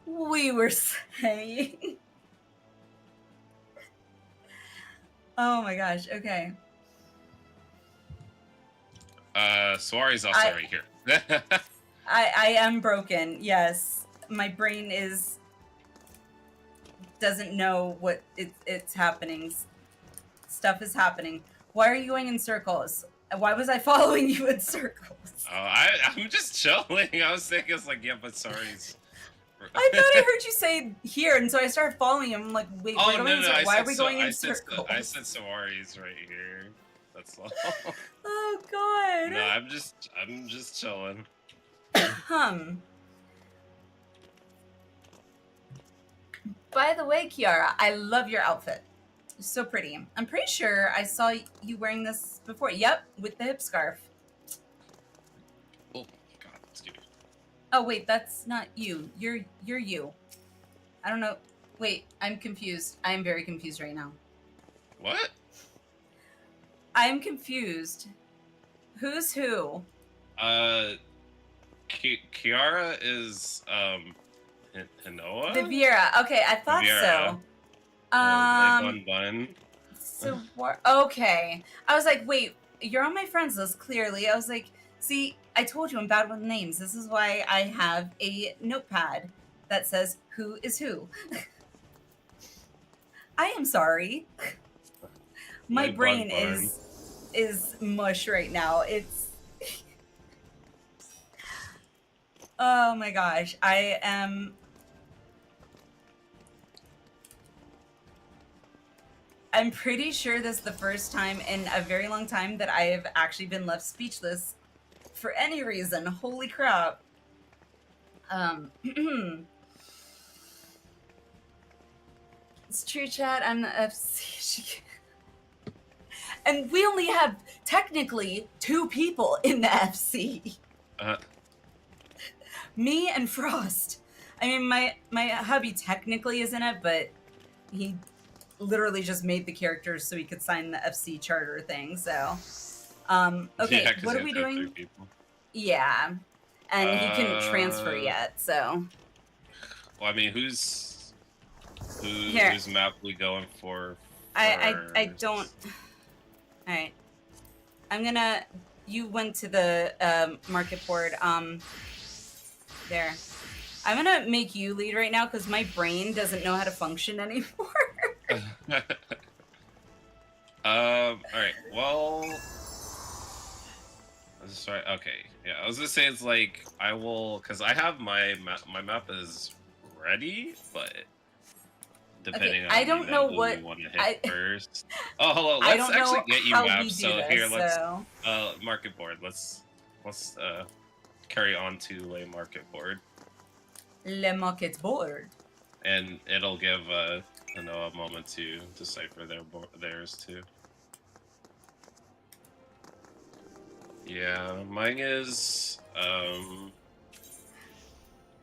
we were saying. Oh my gosh, okay. Suari's also right here. I am broken, yes. My brain doesn't know what it's happening. Stuff is happening. Why are you going in circles? Why was I following you in circles? Oh, I'm just chilling. I was thinking it's like, yeah, but Suari's. I thought I heard you say here, and so I started following him. I'm like, wait, oh, we're going in circles. Why are we going in circles? I said Suari's right here. That's all. Oh god. No, I'm just chilling. By the way, Kiara, I love your outfit. So pretty. I'm pretty sure I saw you wearing this before. Yep, with the hip scarf. Oh God, let's do it. Oh wait, that's not you. You're you. I don't know. Wait, I'm confused. I am very confused right now. What? I'm confused. Who's who? Kiara is Hinoa. Viviera. Okay, I thought Viviera. so. Bun. So what? Okay, I was like, wait, you're on my friends list. Clearly, I was like, see, I told you I'm bad with names. This is why I have a notepad that says who is who. I am sorry. My Like brain Bun. is mush right now. It's oh my gosh. I'm pretty sure this is the first time in a very long time that I have actually been left speechless for any reason. Holy crap. It's true, chat. I'm the FC. And we only have technically 2 people in the FC. Me and Frost. I mean, my hubby technically is in it, but he literally just made the characters so he could sign the FC charter thing. So, okay, Yeah, what are we doing? Yeah, and he couldn't transfer yet. So, well, I mean, whose map we going for? I don't. All right, I'm gonna. You went to the market board. There. I'm gonna make you lead right now because my brain doesn't know how to function anymore. All right. Well, that's right. Okay. Yeah, I was gonna say it's like I will, cause I have my map is ready, but depending on I don't know who what we want to hit first. Oh, hello. I Let's don't know actually get you how we maps. do So this, here, let's so. market board. Let's carry on to a market board. Le market board. And it'll give a moment to decipher theirs too. Yeah, mine is the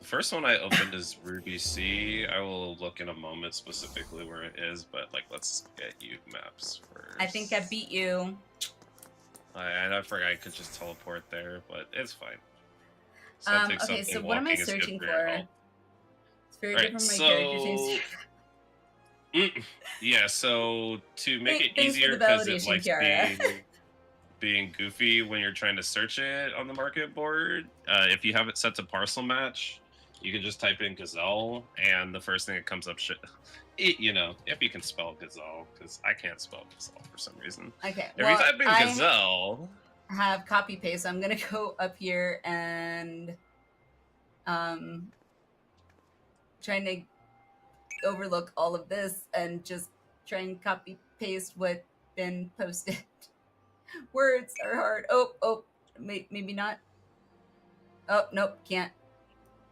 first one I opened is Ruby C. I will look in a moment specifically where it is, but like let's get you maps first. I think I beat you. I forgot I could just teleport there, but it's fine. Okay, so what am I searching for? It's very different from my character change. Yeah, so to make it Thanks for easier the because it validation, likes Kiara. being goofy when you're trying to search it on the market board, if you have it set to parcel match, you can just type in gazelle, and the first thing that comes up, you know, if you can spell gazelle, because I can't spell gazelle for some reason. Okay, If you type in gazelle, have copy paste, so I'm gonna go up here and trying to overlook all of this and just try and copy paste what been posted. Words are hard. Oh, maybe not. Oh, nope, can't.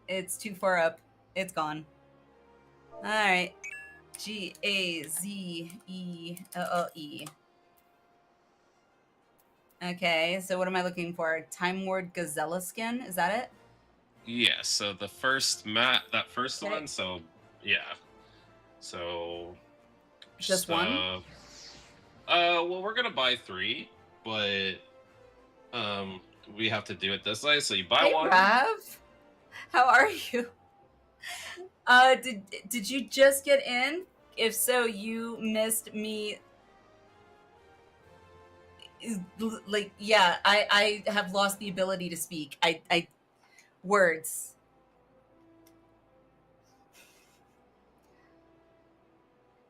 It's too far up. It's gone. All right. GAZELLE. Okay, so what am I looking for? Time Ward Gazella skin? Is that it? yeah. So the first that first one. So yeah. So just one. Well, we're gonna buy 3, but we have to do it this way. So you buy one. Rav, how are you? Did you just get in? If so, you missed me. Like, yeah, I have lost the ability to speak. I words.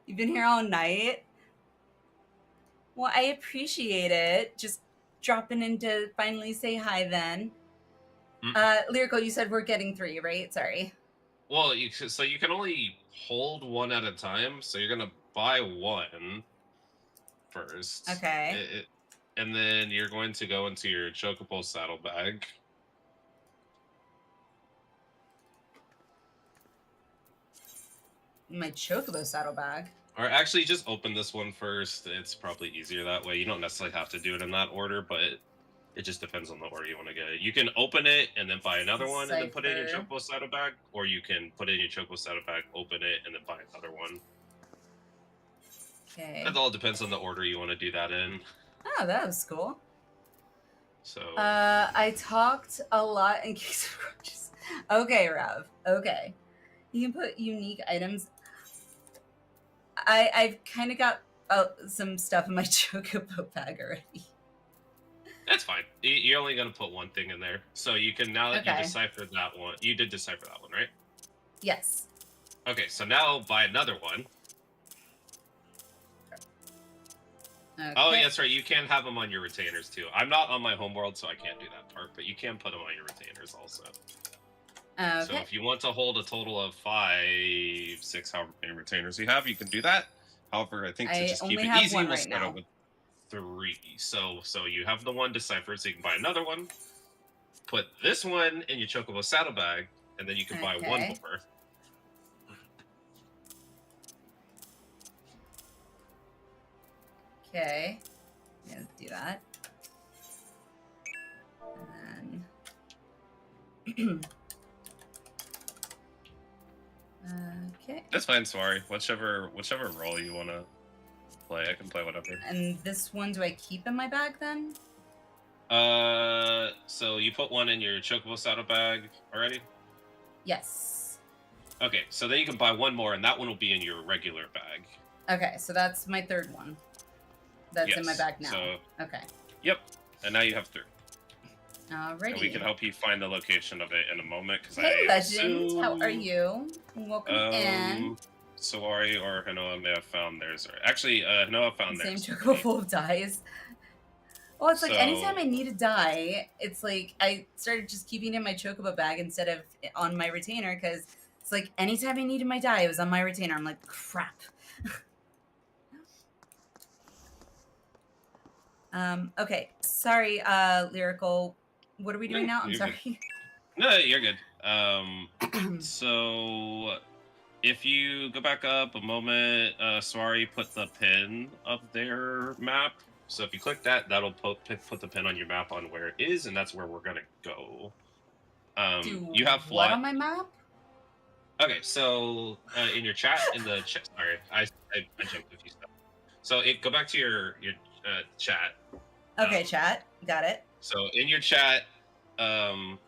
You've been here all night. Well, I appreciate it. Just dropping in to finally say hi then. Lyrical, you said we're getting 3, right? Sorry. Well, so you can only hold one at a time. So you're gonna buy one first. Okay. And then you're going to go into your Chocobo saddlebag. my chocobo saddlebag. Or actually, just open this one first. It's probably easier that way. You don't necessarily have to do it in that order, but it just depends on the order you want to get it. You can open it and then buy another one and then put it in your Decipher. chocobo saddlebag, or you can put it in your chocobo saddlebag, open it, and then buy another one. Okay. That all depends on the order you want to do that in. Oh, that was cool. So I talked a lot in case of roaches. Okay, Rav. Okay. You can put unique items. I've kind of got some stuff in my chocobo bag already. that's fine. You're only gonna put one thing in there, so you can now that you Okay. deciphered that one. You did decipher that one, right? Yes. Okay, so now buy another one. Okay. Oh, yeah, that's right. You can have them on your retainers too. I'm not on my homeworld, so I can't do that part. But you can put them on your retainers also. Okay. So if you want to hold a total of 5, 6, however many retainers you have, you can do that. However, I think to I just keep only it have easy, one we'll right start now. out with 3. So you have the one deciphered, so you can buy another one. Put this one in your chocobo saddlebag, and then you can buy one Okay. more. Okay. Yeah, do that. And then okay. That's fine, sorry. Whichever role you want to play, I can play whatever. And this one, do I keep in my bag then? So you put one in your chocobo saddlebag already? Yes. Okay, so then you can buy one more, and that one will be in your regular bag. Okay, so that's my third one. That's in my Yes, bag now. so- Okay. Yep, and now you have 3. Alrighty. And we can help you find the location of it in a moment. Cause Hey, I Legend. How are you? Welcome in. Sawari or Hanoa may have found theirs. Actually, Hanoa found Same theirs. chocobo full of dies. Well, it's like So- anytime I need a die, it's like I started just keeping it in my chocobo bag instead of on my retainer because it's like anytime I needed my die, it was on my retainer. I'm like, crap. Okay. Sorry, Lyrical. What are we doing now? I'm You're good. sorry. No, you're good. So if you go back up a moment, Sawari put the pin of their map. So if you click that, that'll put the pin on your map on where it is, and that's where we're gonna go. Do You have what fly. on my map? Okay, so in your chat, in the chat, sorry, I jumped a few steps. So go back to your chat. Okay, chat. Got it. So in your chat, Hanoa,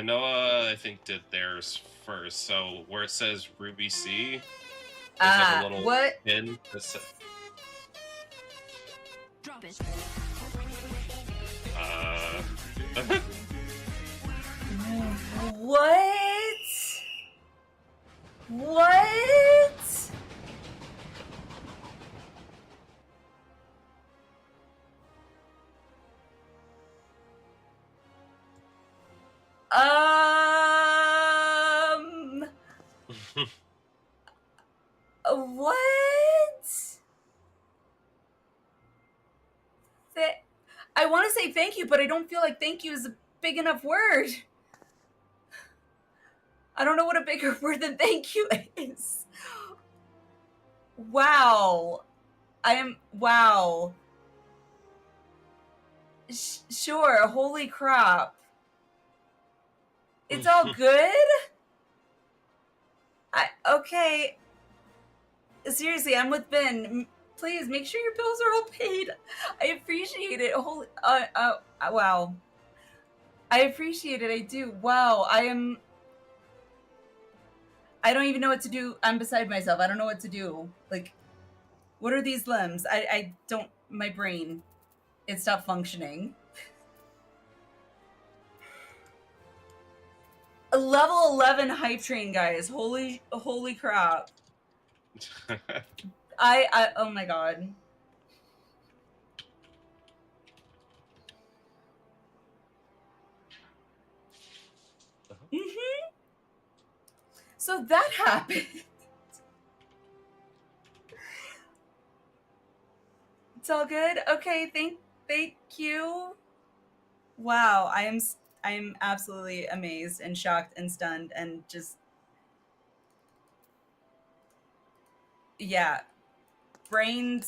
I think, did theirs first. So where it says Ruby C, there's like a little What? pin that says, Drop it. What? What? What? I want to say thank you, but I don't feel like thank you is a big enough word. I don't know what a bigger word than thank you is. Wow. Wow. Sure, holy crap. It's all good? Okay. Seriously, I'm with Ben. Please make sure your bills are all paid. I appreciate it. Holy, wow. I appreciate it. I do. Wow. I don't even know what to do. I'm beside myself. I don't know what to do. Like, what are these limbs? I don't, my brain, it stopped functioning. A level 11 hype train, guys. Holy crap. Oh my god. So that happened. It's all good. Okay, thank you. Wow, I am absolutely amazed and shocked and stunned and just Yeah. Brain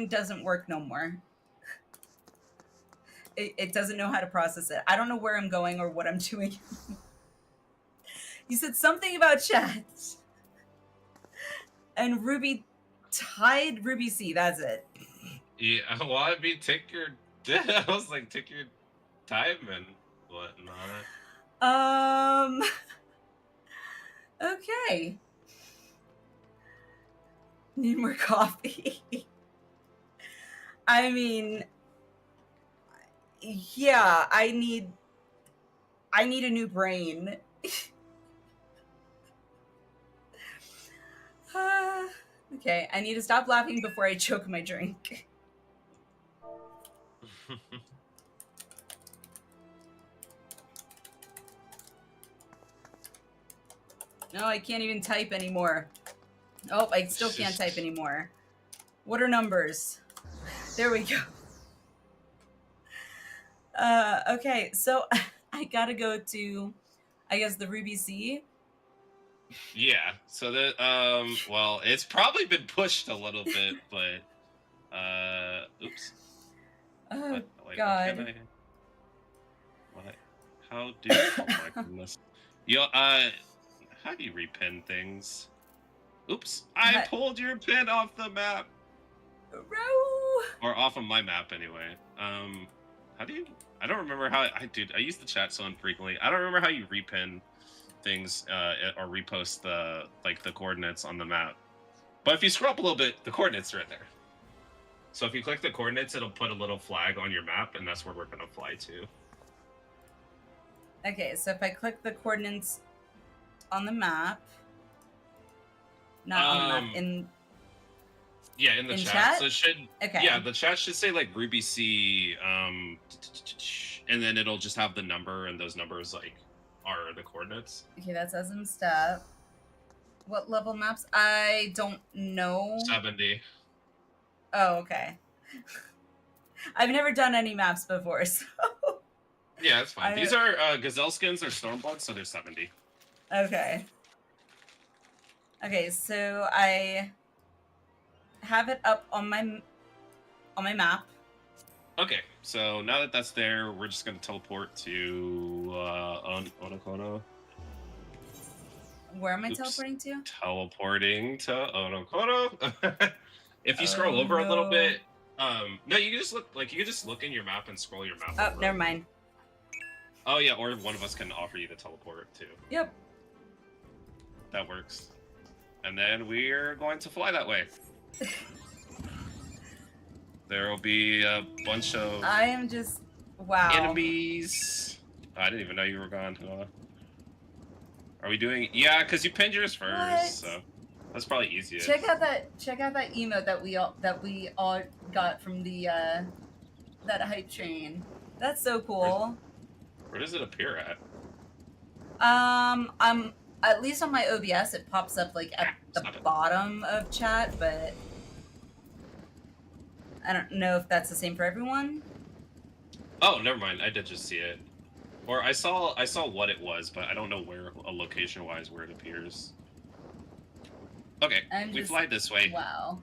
doesn't work no more. It doesn't know how to process it. I don't know where I'm going or what I'm doing. You said something about chat. And Ruby tied Ruby C. That's it. Yeah, well, I mean, take your. I was like, take your time and whatnot. Okay. Need more coffee. I mean, yeah, I need a new brain. Okay, I need to stop laughing before I choke my drink. No, I can't even type anymore. Oh, I still can't type anymore. What are numbers? There we go. Okay, so I gotta go to, I guess, the Ruby C. Yeah. So well, it's probably been pushed a little bit, but oops. Oh, What? Wait, God. what can I? What? How do? Oh my goodness. Yo, how do you repin things? Oops! I pulled your pin off the map. Row. Or off of my map anyway. How do you? I don't remember how. I use the chat so infrequently. I don't remember how you repin things or repost the coordinates on the map. But if you scroll up a little bit, the coordinates are right there. So if you click the coordinates, it'll put a little flag on your map, and that's where we're gonna fly to. Okay, so if I click the coordinates on the map, not on the map, in the in chat. chat? So it should. Okay. Yeah, the chat should say like Ruby C, and then it'll just have the number, and those numbers like are the coordinates. Okay, that's as in step. What level maps? I don't know. 70. Oh, okay. I've never done any maps before, so. Yeah, that's fine. These are gazelle skins or stormbloods, so they're 70. Okay. Okay, so I have it up on my map. Okay, so now that that's there, we're just gonna teleport to Onokono. Where am I teleporting to? Teleporting to Onokono. If you scroll over a little bit, no, you can just look in your map and scroll your map. Oh, over. never mind. Oh yeah, or one of us can offer you the teleport too. Yep. That works. And then we're going to fly that way. There will be a bunch of I am just wow. enemies. I didn't even know you were gone. Are we doing? Yeah, because you pinned yours first, What? so that's probably easiest. Check out that emote that we all got from the that hype train. That's so cool. Where does it appear at? I'm at least on my OBS it pops up like at the bottom of chat, but I don't know if that's the same for everyone. Oh, never mind. I did just see it. Or I saw what it was, but I don't know where location-wise where it appears. Okay, we fly this way. Wow.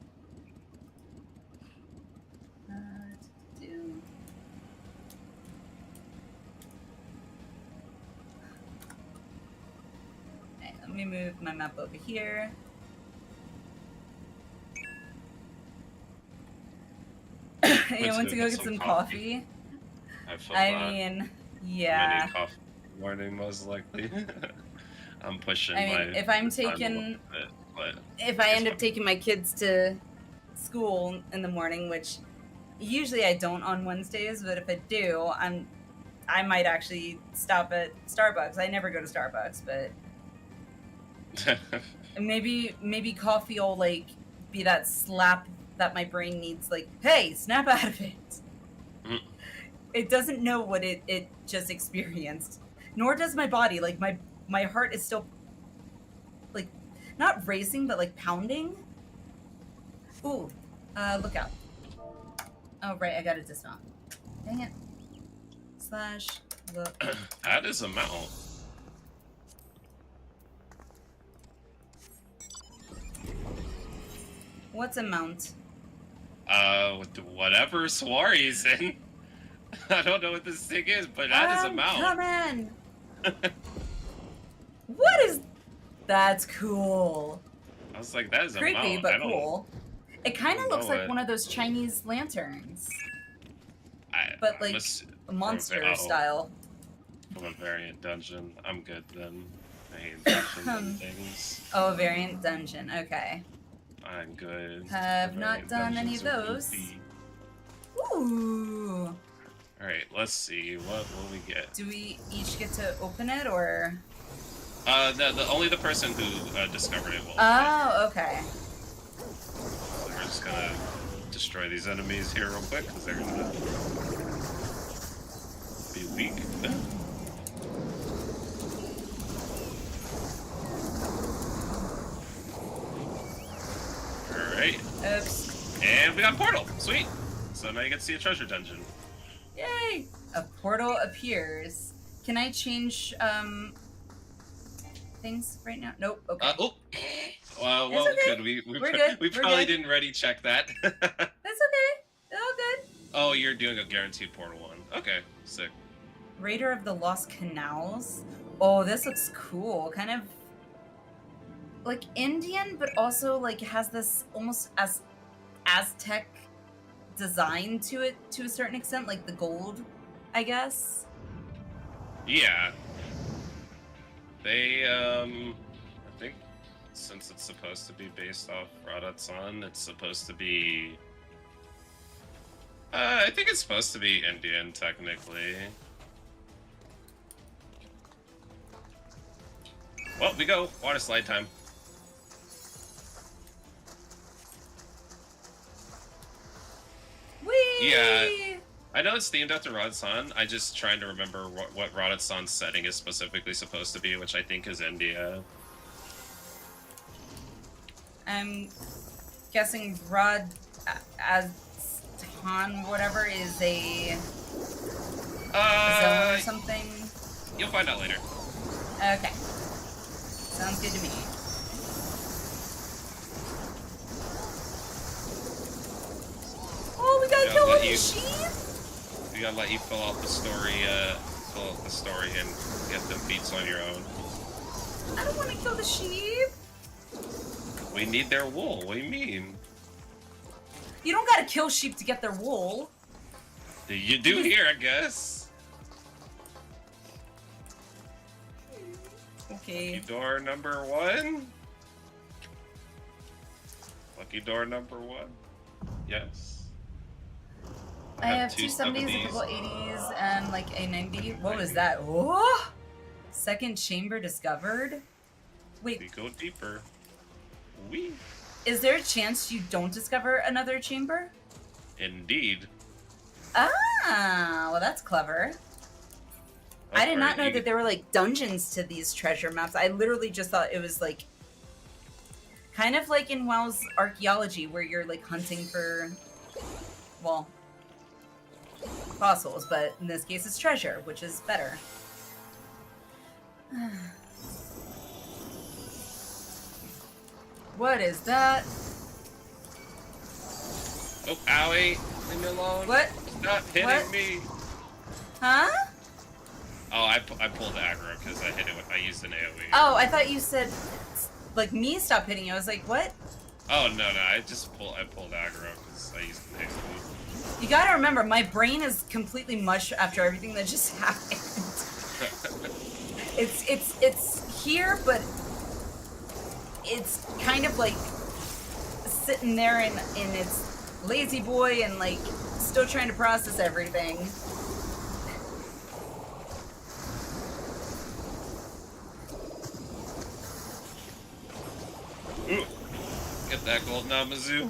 Okay, let me move my map over here. I went to go get some coffee. I mean, yeah. Coffee morning, most likely. I'm pushing. I mean, if I'm taking, if I end up taking my kids to school in the morning, which usually I don't on Wednesdays, but if I do, I might actually stop at Starbucks. I never go to Starbucks, but maybe coffee will like be that slap that my brain needs. Like, hey, snap out of it. Mm. It doesn't know what it just experienced, nor does my body. Like my heart is still like not racing, but like pounding. Ooh, look out. Oh, right, I got to dismount. Dang it. / look. That is a mount. What's a mount? Whatever Sawari's in. I don't know what this thing is, but that is a mount. Come in. What is? That's cool. I was like, that is a Creepy, mount. but cool. It kind of looks like it. one of those Chinese lanterns, I but like must- monster oh. style. From a variant dungeon. I'm good then. I hate dungeons and things. Oh, a variant dungeon. Okay. I'm good. Have not Variant done any of dungeons are those. goofy. Ooh. Alright, let's see. What will we get? Do we each get to open it, or? Only the person who discovered it will. Oh, okay. So we're just gonna destroy these enemies here real quick, because they're gonna be weak. Alright. Oops. And we got a portal! Sweet! So now you get to see a treasure dungeon. Yay! A portal appears. Can I change things right now? Nope. Okay. Oh! Well, It's okay. good. We We're good. we We're probably good. didn't ready check that. That's okay. It's all good. Oh, you're doing a guaranteed portal one. Okay, sick. Raider of the Lost Canals. Oh, this looks cool. Kind of like Indian, but also like has this almost as Aztec design to it to a certain extent, like the gold, I guess. Yeah. They, I think since it's supposed to be based off Roulettes, it's supposed to be... I think it's supposed to be Indian, technically. Well, we go. Water slide time. Whee! Yeah. I know it's themed after Radsan. I just trying to remember what Radsan's setting is specifically supposed to be, which I think is India. I'm guessing Rod Aztan, whatever, is a zone or something. You'll find out later. Okay. Sounds good to me. Oh, we gotta Yeah, kill let all the you- sheep? We gotta let you fill out the story, and get the beats on your own. I don't want to kill the sheep. We need their wool. What do you mean? You don't gotta kill sheep to get their wool. You do here, I guess. Okay. Lucky door number 1. Lucky door number 1. Yes. I have two 70s, a couple 80s, and like a 90. What was that? Oh! Second chamber discovered? We Wait, go deeper. We is there a chance you don't discover another chamber? indeed. Ah, well that's clever. Oh, I did not know you- that there were like dungeons to these treasure maps. I literally just thought it was like kind of like in WoW's archaeology where you're like hunting for, well, fossils, but in this case it's treasure, which is better. What is that? Oh, owie! Leave me alone. What? Stop hitting What? me. Huh? Oh, I pulled aggro because I hit it with, I used an AoE. Oh, I thought you said like me stop hitting you. I was like, what? Oh no, I pulled aggro because I used an AoE. You gotta remember, my brain is completely mush after everything that just happened. It's here, but it's kind of like sitting there in its lazy boy and like still trying to process everything. Ooh, get that golden Namazu.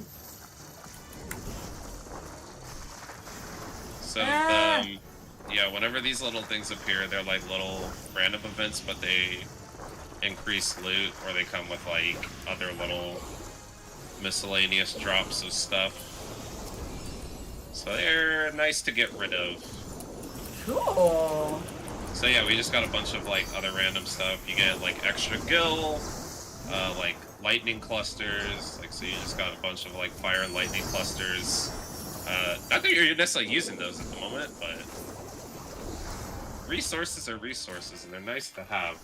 So, yeah, whenever these little things appear, they're like little random events, but they increase loot, or they come with like other little miscellaneous drops of stuff. So they're nice to get rid of. Cool. So yeah, we just got a bunch of like other random stuff. You get like extra gil, like lightning clusters. Like, so you just got a bunch of like fire and lightning clusters. Not that you're necessarily using those at the moment, but resources are resources, and they're nice to have.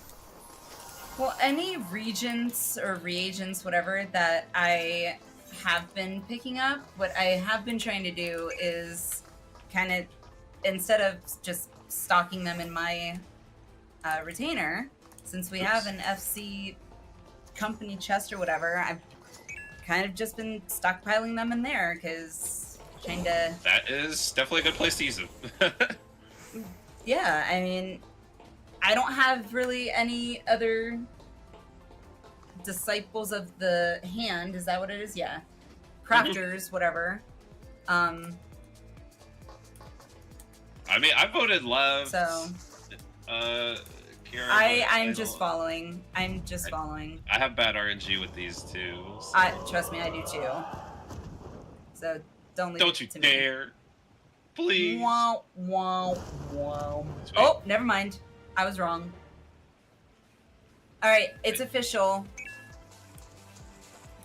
Well, any regents or reagents, whatever, that I have been picking up, what I have been trying to do is kind of, instead of just stocking them in my retainer, since we have an FC company chest or whatever, I've kind of just been stockpiling them in there, because trying to... That is definitely a good place to use them. Yeah, I mean, I don't have really any other disciples of the hand. Is that what it is? Yeah. Crafters, whatever. I mean, I voted left. So Kiara, I'm just following. I'm just following. I have bad RNG with these two. So. Trust me, I do too. So don't leave Don't it you to dare. me. Please. Wow, wow, wow. Sweet. Oh, never mind. I was wrong. All right, it's official.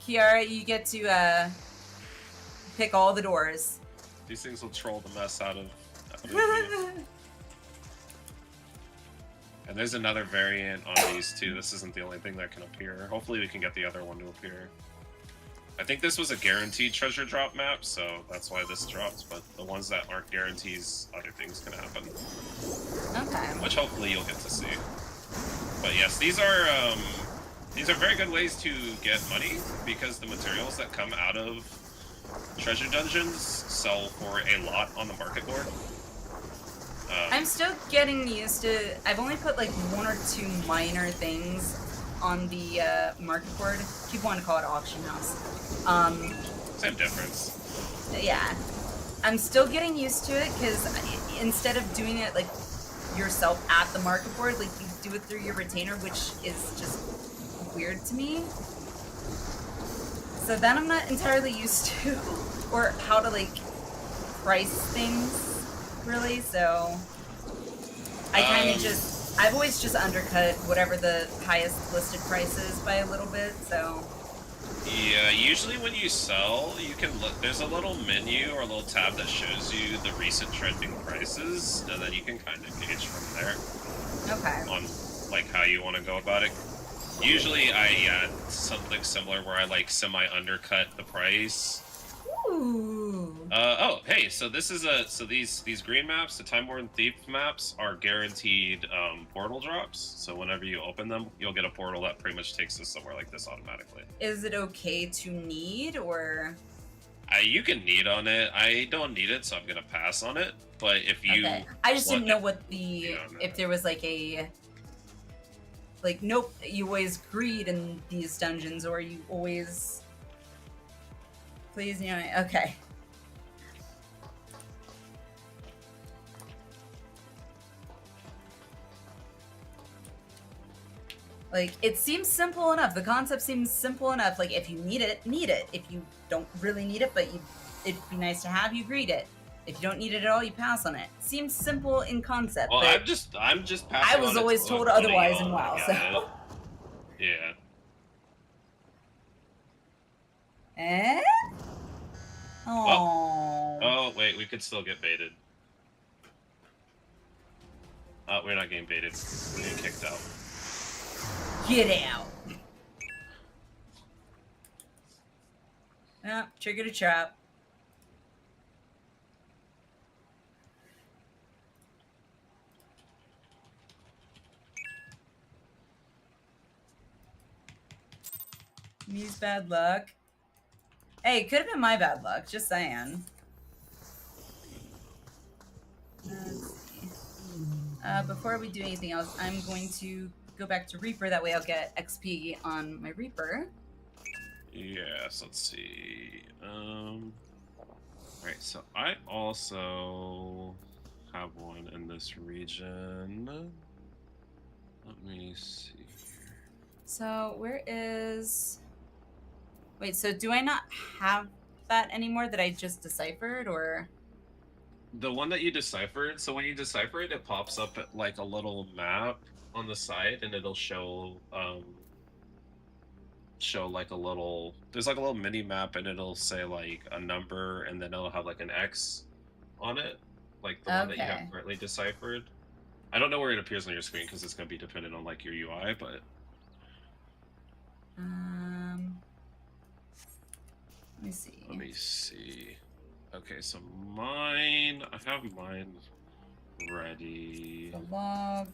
Kiara, you get to pick all the doors. These things will troll the mess out of me. And there's another variant on these too. This isn't the only thing that can appear. Hopefully we can get the other one to appear. I think this was a guaranteed treasure drop map, so that's why this dropped, but the ones that aren't guarantees, other things can happen. Okay. Which hopefully you'll get to see. But yes, these are very good ways to get money, because the materials that come out of treasure dungeons sell for a lot on the market board. I'm still getting used to... I've only put like 1 or 2 minor things on the market board. People want to call it auction house. Same difference. Yeah. I'm still getting used to it, because instead of doing it like yourself at the market board, like you do it through your retainer, which is just weird to me. So then I'm not entirely used to, or how to like price things, really, so I kind of just, I've always just undercut whatever the highest listed price is by a little bit, so. Yeah, usually when you sell, you can look, there's a little menu or a little tab that shows you the recent trending prices, and then you can kind of gauge from there. Okay. On like how you want to go about it. Usually I something similar where I like semi-undercut the price. Ooh. Oh, hey, so this is these green maps, the Time-Worn Thief maps, are guaranteed portal drops. So whenever you open them, you'll get a portal that pretty much takes us somewhere like this automatically. Is it okay to need, or? You can need on it. I don't need it, so I'm gonna pass on it. But if you, Okay. I just didn't know want what the, Yeah, no. if there was like a, like, nope, you always greed in these dungeons, or you always, please, you know, okay. Like, it seems simple enough. The concept seems simple enough. Like, if you need it, need it. If you don't really need it, but it'd be nice to have, you greed it. If you don't need it at all, you pass on it. Seems simple in concept. well, but I'm just passing. I was on it always to told look otherwise funny in WoW, on, so. Yeah. Eh? Oh. Oh, wait, we could still get baited. We're not getting baited. We're getting kicked out. Get out. Ah, triggered a trap. Me's bad luck. Hey, it could have been my bad luck, just saying. Let's see. Before we do anything else, I'm going to go back to Reaper. That way I'll get XP on my Reaper. Yes, let's see. Alright, so I also have one in this region. Let me see here. So where is... Wait, so do I not have that anymore that I just deciphered, or... The one that you deciphered, so when you decipher it, it pops up at like a little map on the side, and it'll show show like a little. There's like a little mini map, and it'll say like a number, and then it'll have like an X on it, like the one that you have Okay. currently deciphered. I don't know where it appears on your screen because it's gonna be dependent on like your UI, but Let me see. let me see. Okay, so mine. I have mine ready. The log.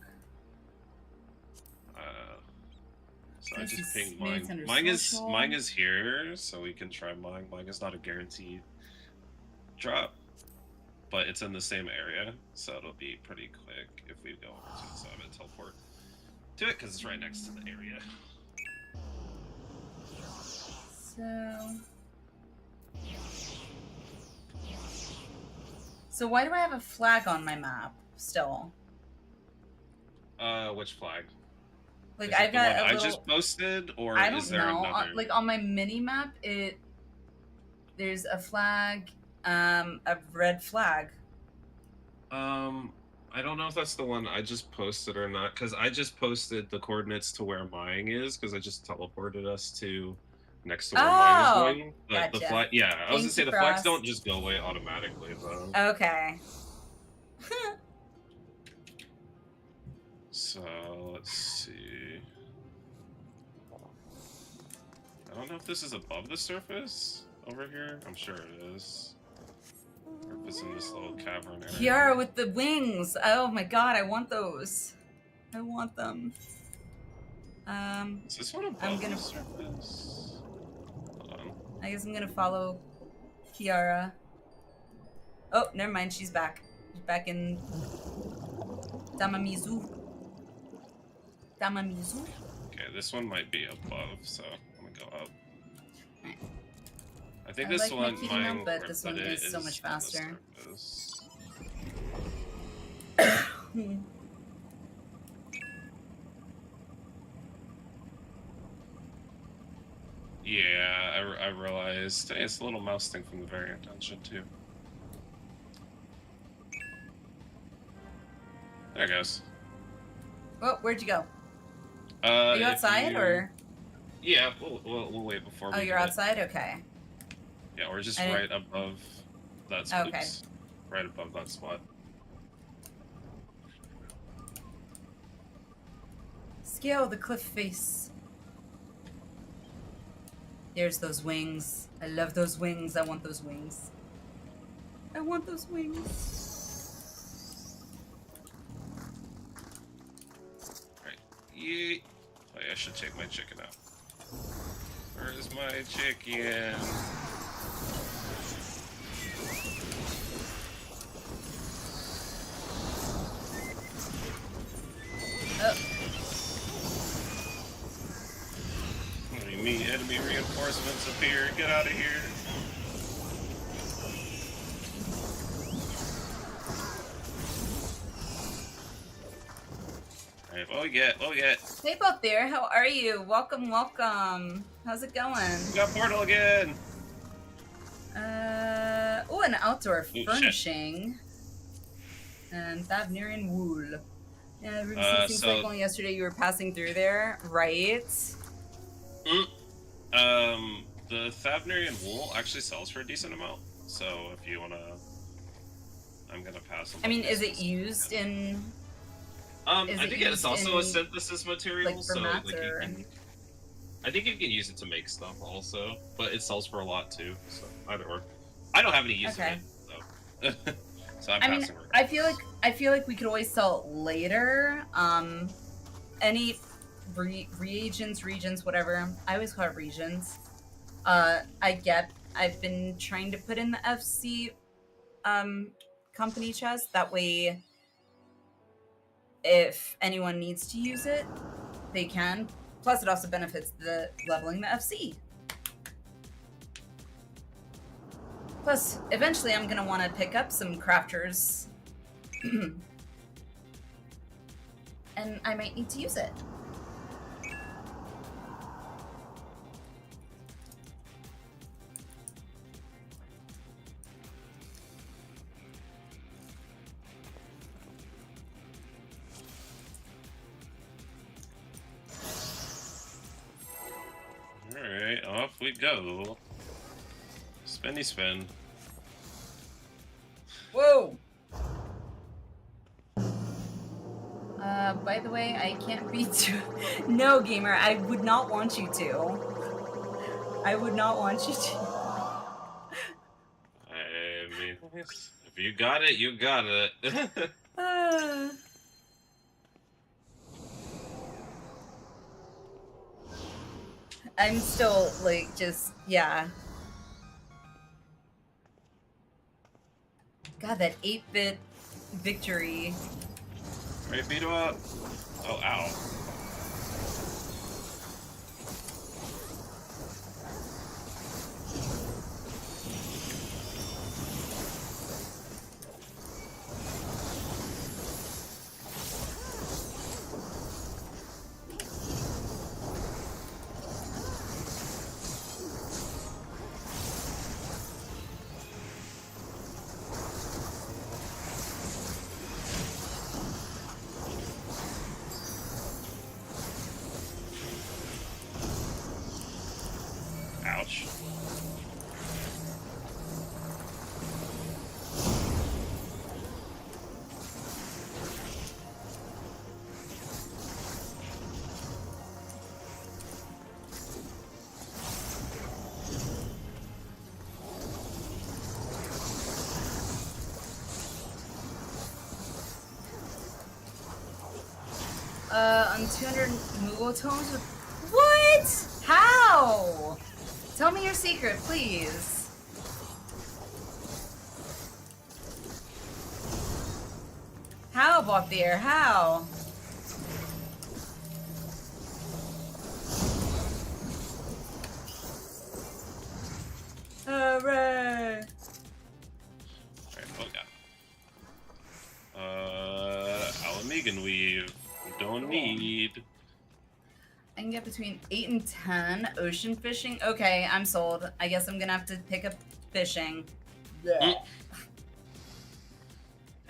So I This just is pinged Smooth mine. under Mine social. is here, so we can try mine. Mine is not a guaranteed drop, but it's in the same area, so it'll be pretty quick if we go over to it. So I'm gonna teleport to it because it's right next to the area. So why do I have a flag on my map still? Which flag? Like Is it I've the got one a I little. just posted, or I is don't there know. another? Like on my mini map, there's a flag, a red flag. I don't know if that's the one I just posted or not, because I just posted the coordinates to where mine is, because I just teleported us to next to where mine is Oh, going. But the gotcha. flag, yeah, I was gonna Thank say you, the flags Frost. don't just go away automatically, though. Okay. So let's see. I don't know if this is above the surface over here. I'm sure it is. Or if it's in this little cavern area. Kiara with the wings. Oh my god, I want those. I want them. Is this one above I'm gonna. the surface? Hold on. I guess I'm gonna follow Kiara. Oh, never mind. She's back. She's back in Tamamizu. Tamamizu. Okay, this one might be above, so I'm gonna go up. I think I this like my one, kitty mine, milk, but where this I one put it is so much on the faster. surface. Yeah, I realized. Hey, it's a little mouse thing from the variant dungeon too. There it goes. Oh, where'd you go? Are Are you outside or? Yeah, we'll wait before. Oh, we you're hit it. outside. Okay. Yeah, we're just I didn't- right above that spot. Okay. Right above that spot. Scale the cliff face. There's those wings. I love those wings. I want those wings. I want those wings. Right. Yeet. Oh, yeah, I should take my chicken out. Where's my chicken? Oh, Enemy reinforcements appear. Get out of here. Alright, what we get? What we get? hey, up there. How are you? Welcome, welcome. How's it going? We got Portal again! Oh, an outdoor shit. furnishing. And Thavnerian wool. Yeah, Ruby seems so- like only yesterday you were passing through there, right? The Thavnerian wool actually sells for a decent amount, so if you wanna... I'm gonna pass on I mean, this. is it used in I is think it it's used also a in, synthesis material, like, for so mats like or- you can... I think you can use it to make stuff also, but it sells for a lot too, so either or. I don't have any use Okay. of it, so... so I'm I mean, passing I feel like we could always sell it later. Any reagents, regions, whatever. I always call it regions. I've been trying to put in the FC company chest. That way, if anyone needs to use it, they can. Plus, it also benefits the leveling the FC. Plus, eventually I'm gonna want to pick up some crafters. And I might need to use it. Alright, off we go. Spinny spin. Whoa! By the way, I can't beat you. No, gamer, I would not want you to. I would not want you to. I mean, if you got it, you got it. I'm still, like, just, yeah. God, that 8-bit victory. Right, beat him up. Oh, ow. Ouch. On 200 Moogle tomes with... What? How? Tell me your secret, please. How, Bothier? How? Hooray! Alright, oh yeah. Alliniea weave. Don't need. I can get between 8 and 10 ocean fishing. Okay, I'm sold. I guess I'm gonna have to pick up fishing. Blech. Hey,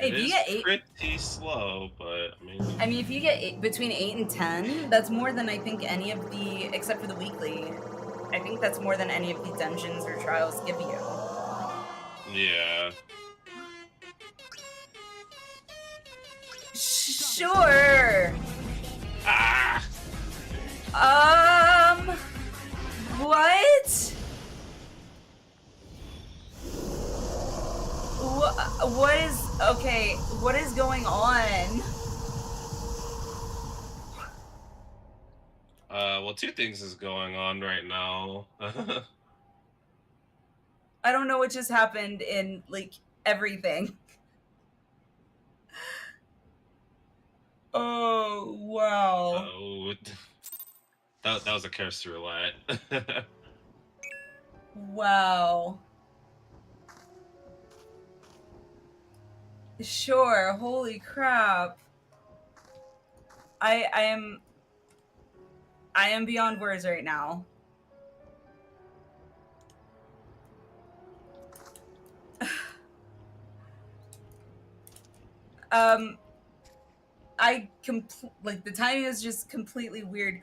It if you is get 8, pretty slow, but I mean, if you get between 8 and 10, that's more than I think any of the, except for the weekly. I think that's more than any of the dungeons or trials give you. yeah. Sure. Ah! What? What is, okay, what is going on? Well, two things is going on right now. I don't know what just happened in, like, everything. Oh, wow. Oh, that was a curse roulette. Wow. Sure, holy crap. I am beyond words right now. Like, the timing is just completely weird.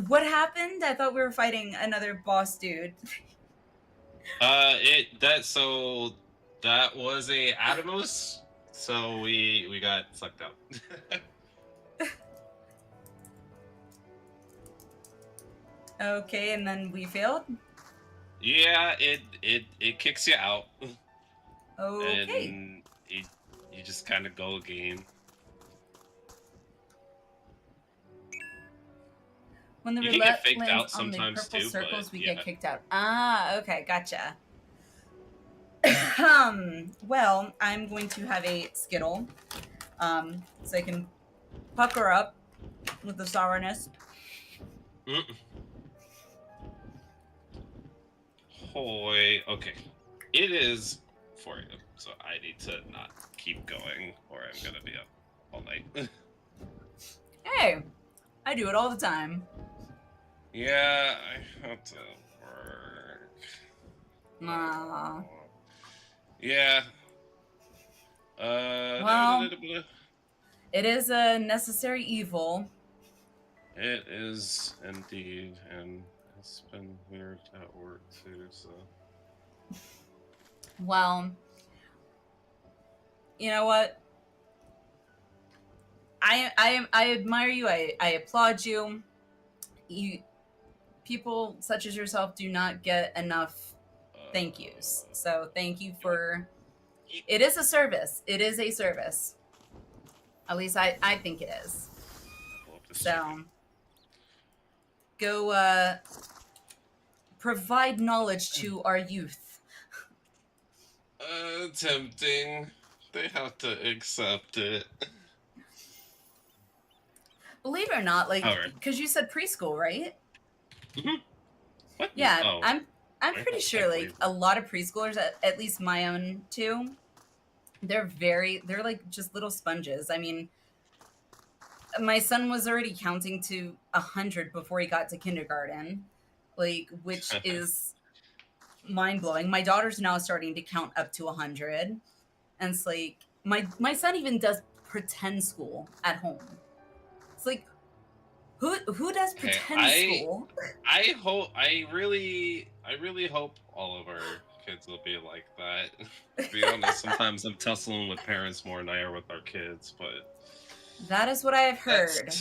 What happened? I thought we were fighting another boss dude. So that was a Atomos, so we got sucked out. Okay, and then we failed? Yeah, it kicks you out. Okay. And you just kind of go again. When the You can get roulette faked lands out on the sometimes purple too, circles, but we yeah. get kicked out. Ah, okay, gotcha. Well, I'm going to have a Skittle, so I can pucker up with the sourness. Hoy, okay. It is 4 a.m., so I need to not keep going, or I'm gonna be up all night. Hey, I do it all the time. Yeah, I have to work. Ah. Yeah. Well, it is a necessary evil. It is indeed, and It's been weird at work too, so. Well, you know what? I admire you. I applaud you. You people such as yourself do not get enough thank yous. So thank you for. It is a service. It is a service. At least I think it is. So go provide knowledge to our youth. Tempting. They have to accept it. Believe it or not, like, Alright. because you said preschool, right? What? Yeah, Oh. I'm I pretty sure like believe a lot of preschoolers, at least my own too, they're like just little sponges. I mean, my son was already counting to 100 before he got to kindergarten, like, which is mind blowing. My daughter's now starting to count up to 100, and it's like my son even does pretend school at home. It's like, who does pretend school? I really hope all of our kids will be like that. To be honest, sometimes I'm tussling with parents more than I are with our kids, but That is what I have heard.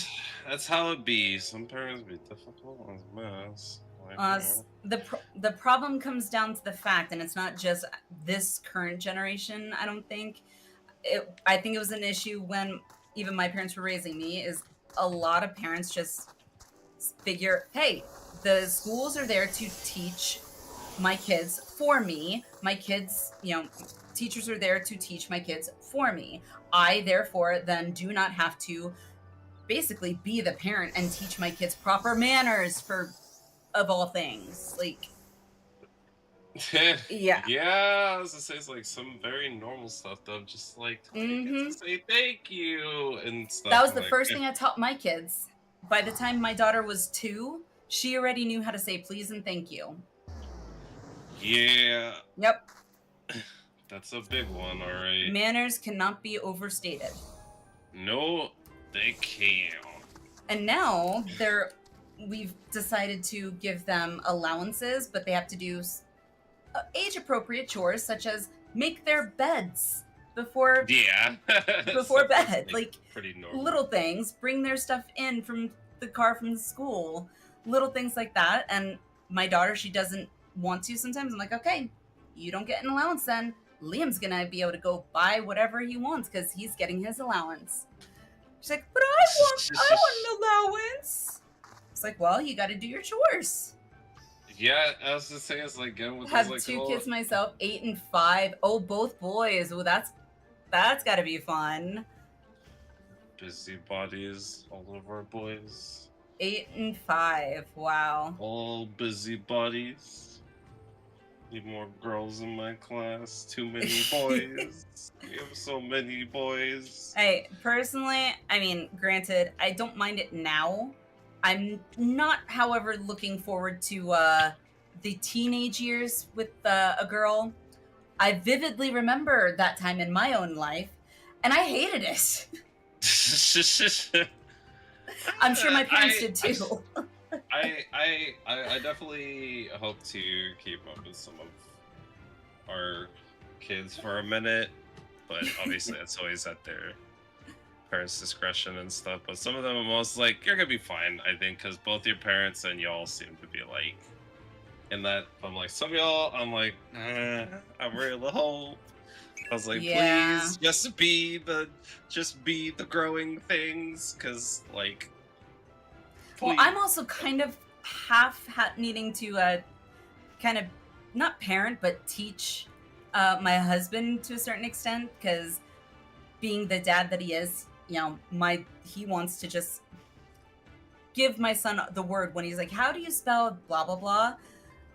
that's how it be. Some parents be difficult as mess. Like, The problem comes down to the fact, and it's not just this current generation. I don't think I think it was an issue when even my parents were raising me. Is a lot of parents just figure, hey, the schools are there to teach my kids for me. My kids, teachers are there to teach my kids for me. I therefore then do not have to basically be the parent and teach my kids proper manners of all things. Like, yeah. Yeah, I was gonna say it's like some very normal stuff though, just like to say thank you and stuff. That was the like, first thing I taught my kids. By the time my daughter was 2, she already knew how to say please and thank you. Yeah. Yep. That's a big one, alright. Manners cannot be overstated. No, they can't. And now we've decided to give them allowances, but they have to do age-appropriate chores such as make their beds before before bed, like pretty normal. little things, bring their stuff in from the car from the school, little things like that. And my daughter, she doesn't want to sometimes. I'm like, okay, you don't get an allowance then. Liam's gonna be able to go buy whatever he wants because he's getting his allowance. She's like, but I want an allowance. It's like, well, you got to do your chores. Yeah, I was just saying, it's like again with Have those, like, 2 little kids myself, 8 and 5. Oh, both boys. Oh, that's got to be fun. busybodies, all of our boys. 8 and 5. Wow. All busybodies. Need more girls in my class. Too many boys. We have so many boys. Hey, personally, I mean, granted, I don't mind it now. I'm not, however, looking forward to the teenage years with a girl. I vividly remember that time in my own life, and I hated it. I'm sure my parents did too. I definitely hope to keep up with some of our kids for a minute, but obviously it's always at their parents' discretion and stuff. But some of them I'm almost like, you're gonna be fine, I think, because both your parents and y'all seem to be like in that. I'm like, some of y'all, I'm like, I really hope. I was like, Yeah. please, just be the growing things, because like. Well, Please. I'm also kind of half needing to kind of not parent but teach my husband to a certain extent, because being the dad that he is, he wants to just give my son the word when he's like, how do you spell blah blah blah?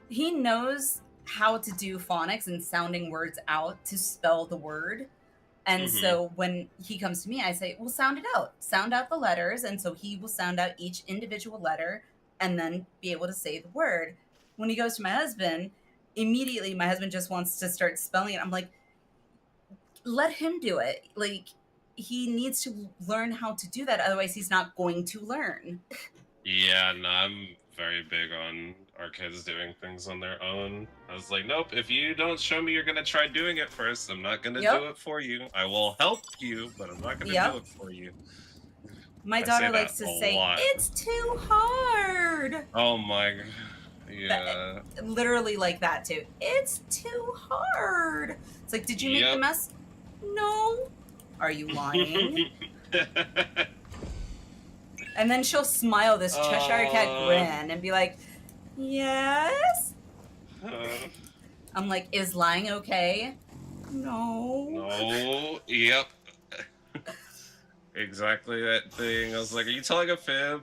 He knows how to do phonics and sounding words out to spell the word. And so when he comes to me, I say, well, sound it out. Sound out the letters. And so he will sound out each individual letter and then be able to say the word. When he goes to my husband, immediately my husband just wants to start spelling it. I'm like, let him do it. Like, he needs to learn how to do that. Otherwise, he's not going to learn. Yeah, no, I'm very big on our kids doing things on their own. I was like, nope, if you don't show me you're gonna try doing it first, I'm not gonna Yep. do it for you. I will help you, but I'm not gonna Yep. do it for you. My I say daughter that likes to a say, lot. "It's too hard." Oh my god. Yeah. Literally like that too. It's too hard. It's like, did you make the Yep. mess? No. Are you lying? And then she'll smile this Cheshire Cat grin and be like, yes? I'm like, is lying okay? No. No. Yep. Exactly that thing. I was like, are you telling a fib?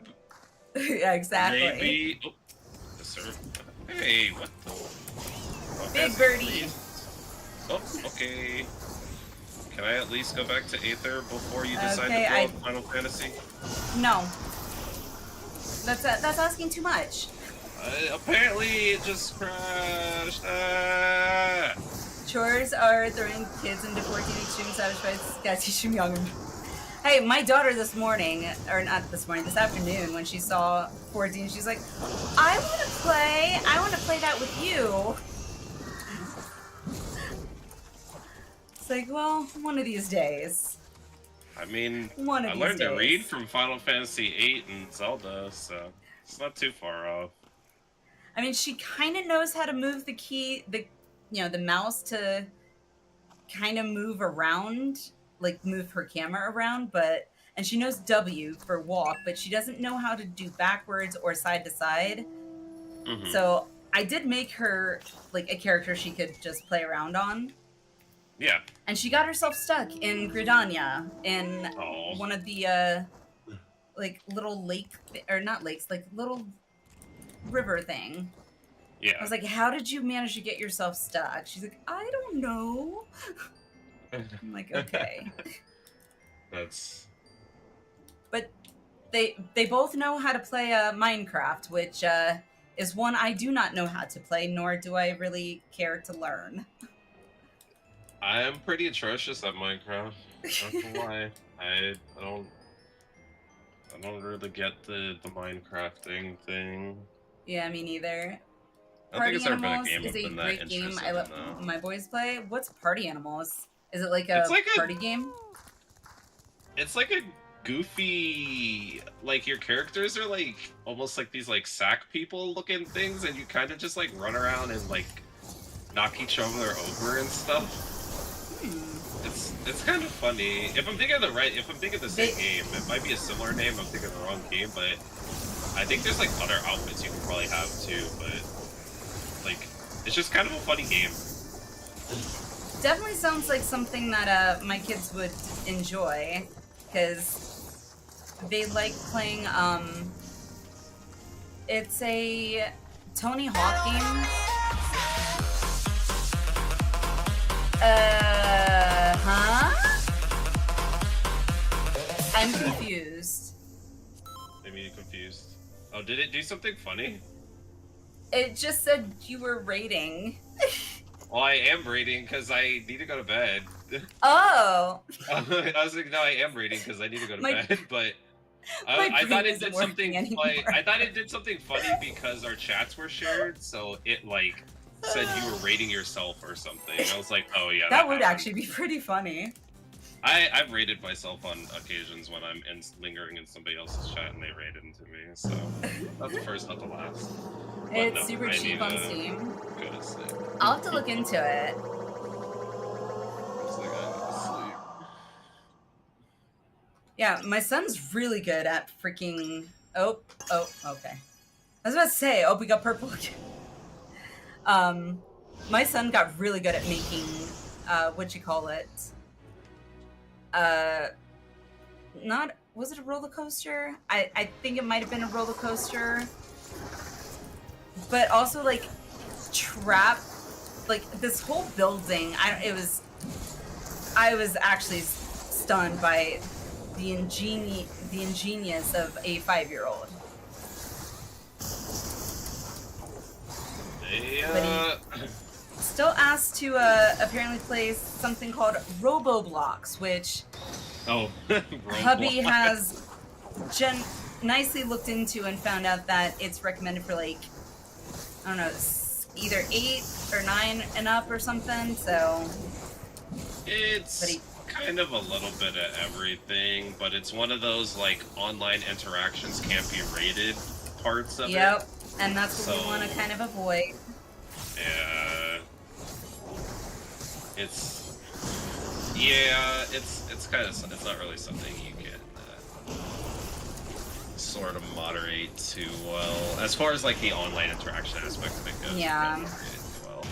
Yeah, exactly. Maybe. Oh, yes, sir. Hey, what the? Big birdie. Oh, okay. Can I at least go back to Aether before you decide Okay, to build Final Fantasy? No. That's asking too much. Apparently, it just crashed. Chores are throwing kids into 14 extreme satisfied teaching young. Hey, my daughter this morning, or not this morning, this afternoon, when she saw 14, she's like, I want to play that with you. It's like, well, one of these days. I mean, One of I these learned to days. read from Final Fantasy VIII and Zelda, so it's not too far off. I mean, she kind of knows how to move the mouse to kind of move around, like move her camera around, and she knows W for walk, but she doesn't know how to do backwards or side to side. Mhm. So I did make her like a character she could just play around on. Yeah. And she got herself stuck in Gridania in Oh. one of the like little lake or not lakes, like little river thing. Yeah. I was like, how did you manage to get yourself stuck? She's like, I don't know. I'm like, okay. That's. But they both know how to play Minecraft, which is one I do not know how to play, nor do I really care to learn. I am pretty atrocious at Minecraft. Not gonna lie. I don't really get the Minecrafting thing. Yeah, me neither. I don't Party think it's ever been a Animals game is I've a been that great game interested I in, let though. my boys play. What's Party Animals? Is it like a It's like a- party game? It's like a goofy, like your characters are like almost like these like sack people looking things, and you kind of just like run around and like knock each other over and stuff. It's kind of funny. If I'm thinking of the same game, it might be a similar name. I'm thinking of the wrong game, but I think there's like other outfits you can probably have too. But like, it's just kind of a funny game. Definitely sounds like something that my kids would enjoy, because they like playing. It's a Tony Hawk game. Huh? I'm confused. Maybe you're confused. Oh, did it do something funny? It just said you were rating. Well, I am rating because I need to go to bed. Oh. I was like, no, I am rating because I need to go to My- bed, but my I thought brain it isn't did something. working anymore. I thought it did something funny because our chats were shared, so it like said you were rating yourself or something. And I was like, oh yeah, That would happened. actually be pretty funny. I've rated myself on occasions when I'm lingering in somebody else's chat and they rated into me, so not the first, not the last. But It's no, super I cheap need on to Steam. Go to sleep. I'll have to look into it. It's like I need to sleep. Yeah, my son's really good at freaking. Oh, okay. I was about to say, we got purple again. My son got really good at making, was it a roller coaster? I think it might have been a roller coaster. But also, like, trap, like, this whole building, I was actually stunned by the ingenious of a 5-year-old. Still asked to apparently play something called Robo Blocks, which Oh, hubby has nicely looked into and found out that it's recommended for like, I don't know, either 8 or 9 and up or something. So It's kind of a little bit of everything, but it's one of those like online interactions can't be rated parts of it. yep, and that's what we So- want to kind of avoid. Yeah. It's kind of, it's not really something you can sort of moderate too well. As far as like the online interaction aspect of it goes, you Yeah. can't moderate it too well.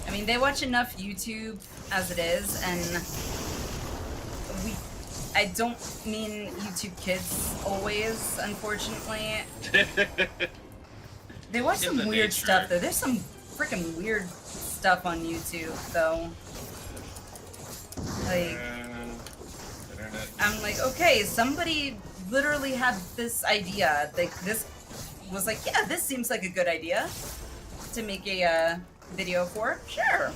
I mean, they watch enough YouTube as it is, and I don't mean YouTube kids always, unfortunately. They watch In some the weird nature. stuff, though. There's some freaking weird stuff on YouTube, though. Like, Internet. I'm like, okay, somebody literally had this idea. Like, this was like, yeah, this seems like a good idea to make a video for. Sure.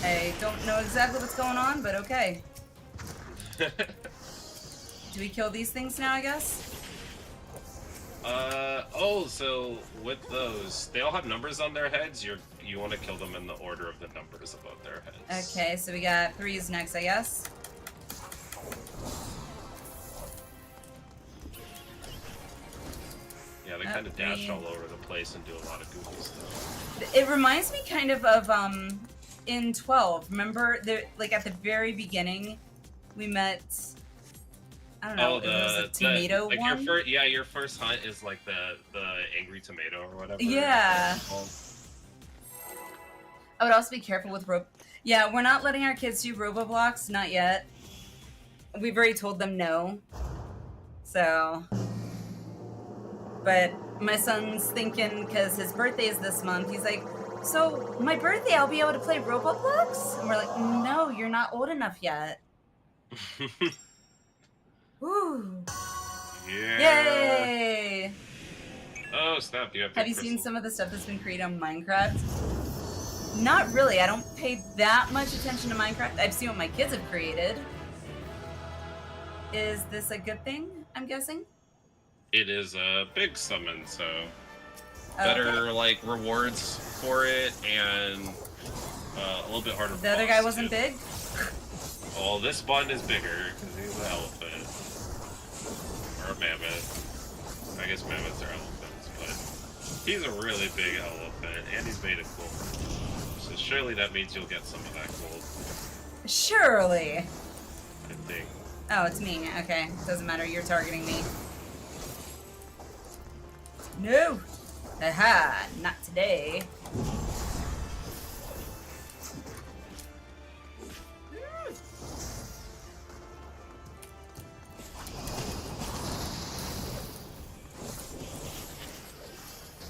I don't know exactly what's going on, but okay. Do we kill these things now, I guess? Oh, so with those, they all have numbers on their heads. You want to kill them in the order of the numbers above their heads. Okay, so we got 3s next, I guess. Yeah, they kind of dash 3. all over the place and do a lot of goofy stuff. It reminds me kind of in 12. Remember, there, like at the very beginning, we met. I don't know. Oh, it was a tomato like one. your first hunt is like the angry tomato or whatever. Yeah. it's called. I would also be careful with Yeah, we're not letting our kids do Roboblocks, not yet. We've already told them no. So. But my son's thinking, because his birthday is this month, he's like, so my birthday, I'll be able to play Roboblocks? And we're like, no, you're not old enough yet. Woo. Yeah. Yay! Oh, snap! You Have you seen some of the stuff that's been created on Minecraft? Not really. I don't pay that much attention to Minecraft. I've seen what my kids have created. Is this a good thing, I'm guessing? It is a big summon, so Okay. better like rewards for it, and a little bit harder. The other guy wasn't big? Well, this button is bigger because he's an elephant or a mammoth. I guess mammoths are elephants, but he's a really big elephant, and he's made of gold. So surely that means you'll get some of that gold. Surely. I think. Oh, it's me. Okay. Doesn't matter. You're targeting me. No! Aha! Not today.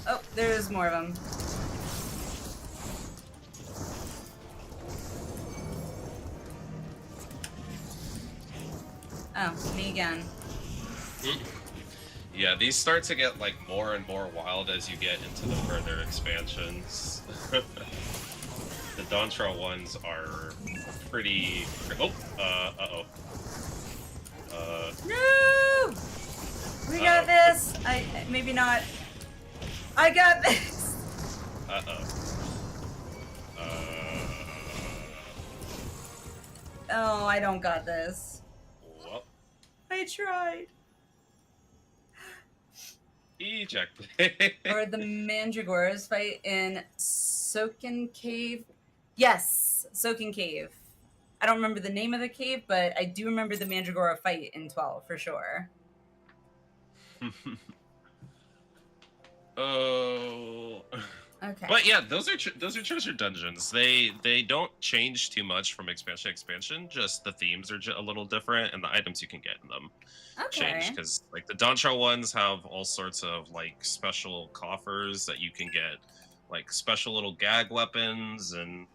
Oh, there's more of them. Oh, me again. Yeah, these start to get like more and more wild as you get into the further expansions. The Dontra ones are pretty. Uh-oh. No! We got this! Maybe not. I got this! Uh-oh. Oh, I don't got this. Well, I tried. eject. Or the Mandragores fight in Soaken Cave. Yes, Soaken Cave. I don't remember the name of the cave, but I do remember the Mandragora fight in 12 for sure. Oh. Okay. But yeah, those are treasure dungeons. They don't change too much from expansion to expansion. Just the themes are a little different, and the items you can get in them change. Okay. Because like the Dontra ones have all sorts of like special coffers that you can get, like special little gag weapons, and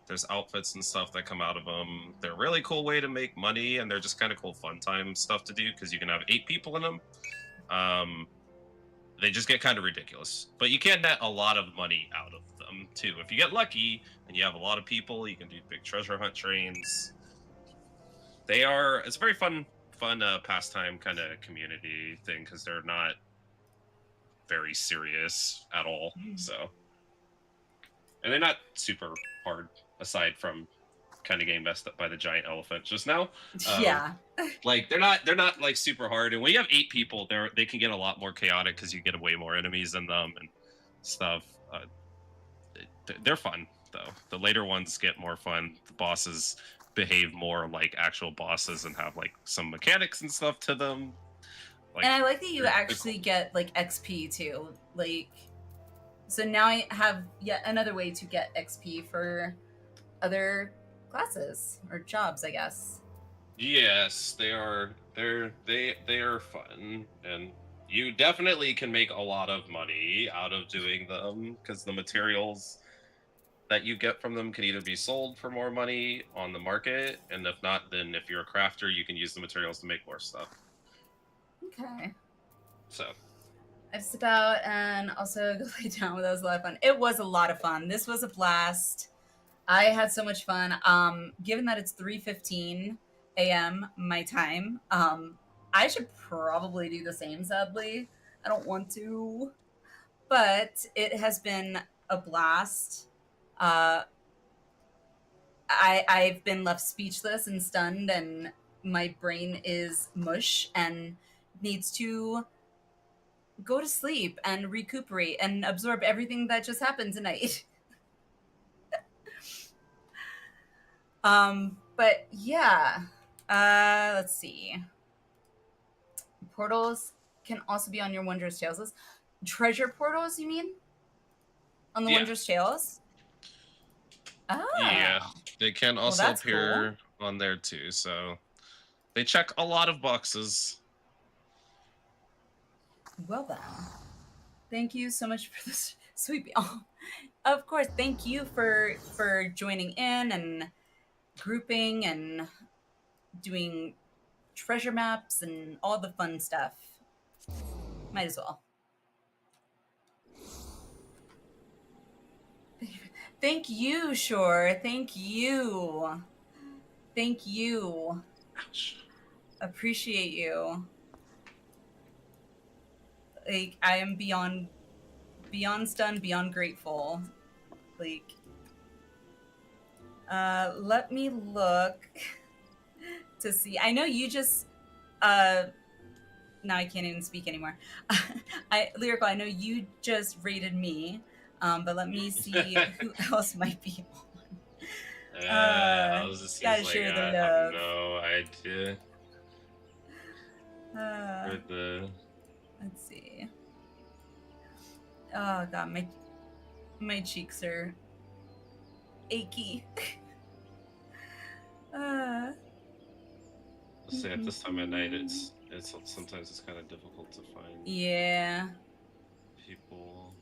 there's outfits and stuff that come out of them. They're a really cool way to make money, and they're just kind of cool fun time stuff to do because you can have 8 people in them. they just get kind of ridiculous. But you can net a lot of money out of them too. If you get lucky and you have a lot of people, you can do big treasure hunt trains. It's a very fun pastime kind of community thing because they're not very serious at all. So, and they're not super hard aside from kind of getting messed up by the giant elephant just now. Yeah. Like they're not like super hard. And when you have 8 people, they can get a lot more chaotic because you get way more enemies in them and stuff. They're fun though. The later ones get more fun. The bosses behave more like actual bosses and have like some mechanics and stuff to them. Like, and I like that you they're actually cool. get like XP too. Like, so now I have yet another way to get XP for other classes or jobs, I guess. Yes, they are. They are fun, and you definitely can make a lot of money out of doing them because the materials that you get from them can either be sold for more money on the market, and if not, then if you're a crafter, you can use the materials to make more stuff. Okay. So I just about and also go lay down. That was a lot of fun. It was a lot of fun. This was a blast. I had so much fun. Given that it's 3:15 a.m. my time, I should probably do the same, sadly. I don't want to. But it has been a blast. I've been left speechless and stunned, and my brain is mush and needs to go to sleep and recuperate and absorb everything that just happened tonight. But yeah, let's see. Portals can also be on your Wondrous Tales list. Treasure portals, you mean? On the Wondrous Tales? Oh. yeah, they can also that's appear on there too. So they check a lot of boxes. Well then, thank you so much for this sweet. Oh, of course, thank you for joining in and grouping and doing treasure maps and all the fun stuff. Might as well. Thank you, Shore. Thank you. Thank you. Ouch. Appreciate you. Like, I am beyond stunned, beyond grateful. Like, let me look to see. I know you just, now I can't even speak anymore. Lyrical, I know you just rated me, but let me see who else might be on. I was just gotta like, share the I love. have no idea. For the Let's see. Oh god, my cheeks are achy. Let's say at this time of night, it's sometimes it's kind of difficult to find Yeah. people.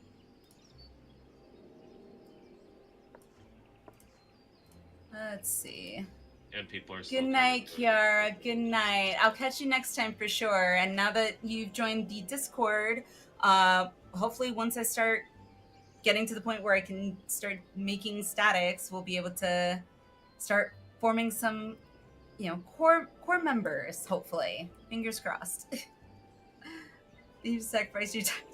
Let's see. And people are still Good night, Kiara. Good night. I'll catch you next time for sure. And now that you've joined the Discord, hopefully once I start getting to the point where I can start making statics, we'll be able to start forming some, core members, hopefully. Fingers crossed. You sacrificed your time.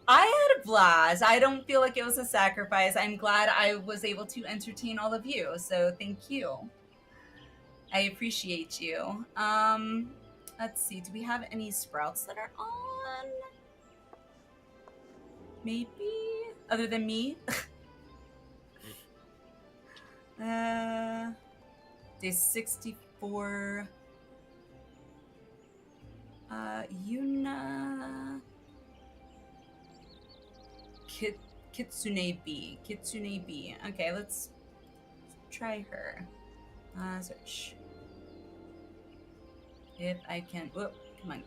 I had a blast. I don't feel like it was a sacrifice. I'm glad I was able to entertain all of you. So thank you. I appreciate you. Let's see. Do we have any sprouts that are on? Maybe? Other than me? Day 64. Yuna. Kitsune B. Okay, let's try her. Search. If I can. Whoop, come on.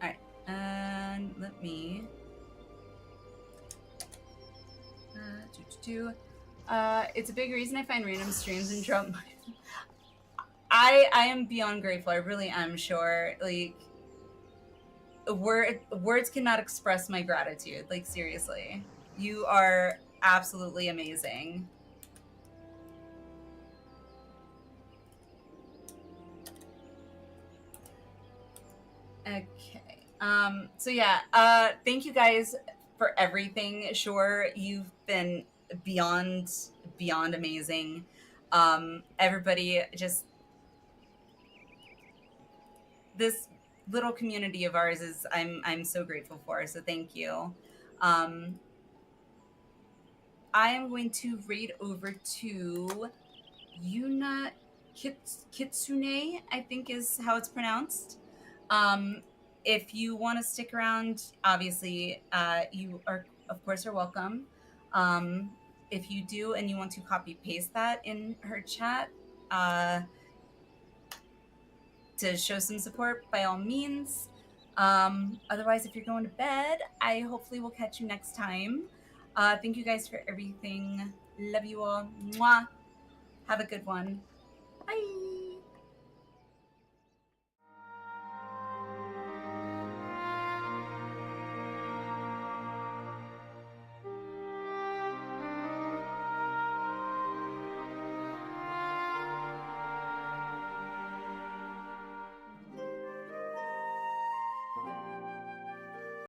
Alright, and let me. It's a big reason I find random streams and drop my. I am beyond grateful. I really am, sure. Like, words cannot express my gratitude. Like, seriously. You are absolutely amazing. Okay. So yeah, thank you guys for everything. Sure, you've been beyond amazing. Everybody, just this little community of ours is I'm so grateful for. So thank you. I am going to read over to Yuna Kitsune, I think is how it's pronounced. If you want to stick around, obviously, you are, of course, are welcome. If you do and you want to copy paste that in her chat to show some support, by all means. Otherwise, if you're going to bed, I hopefully will catch you next time. Thank you guys for everything. Love you all. Mwah. Have a good one.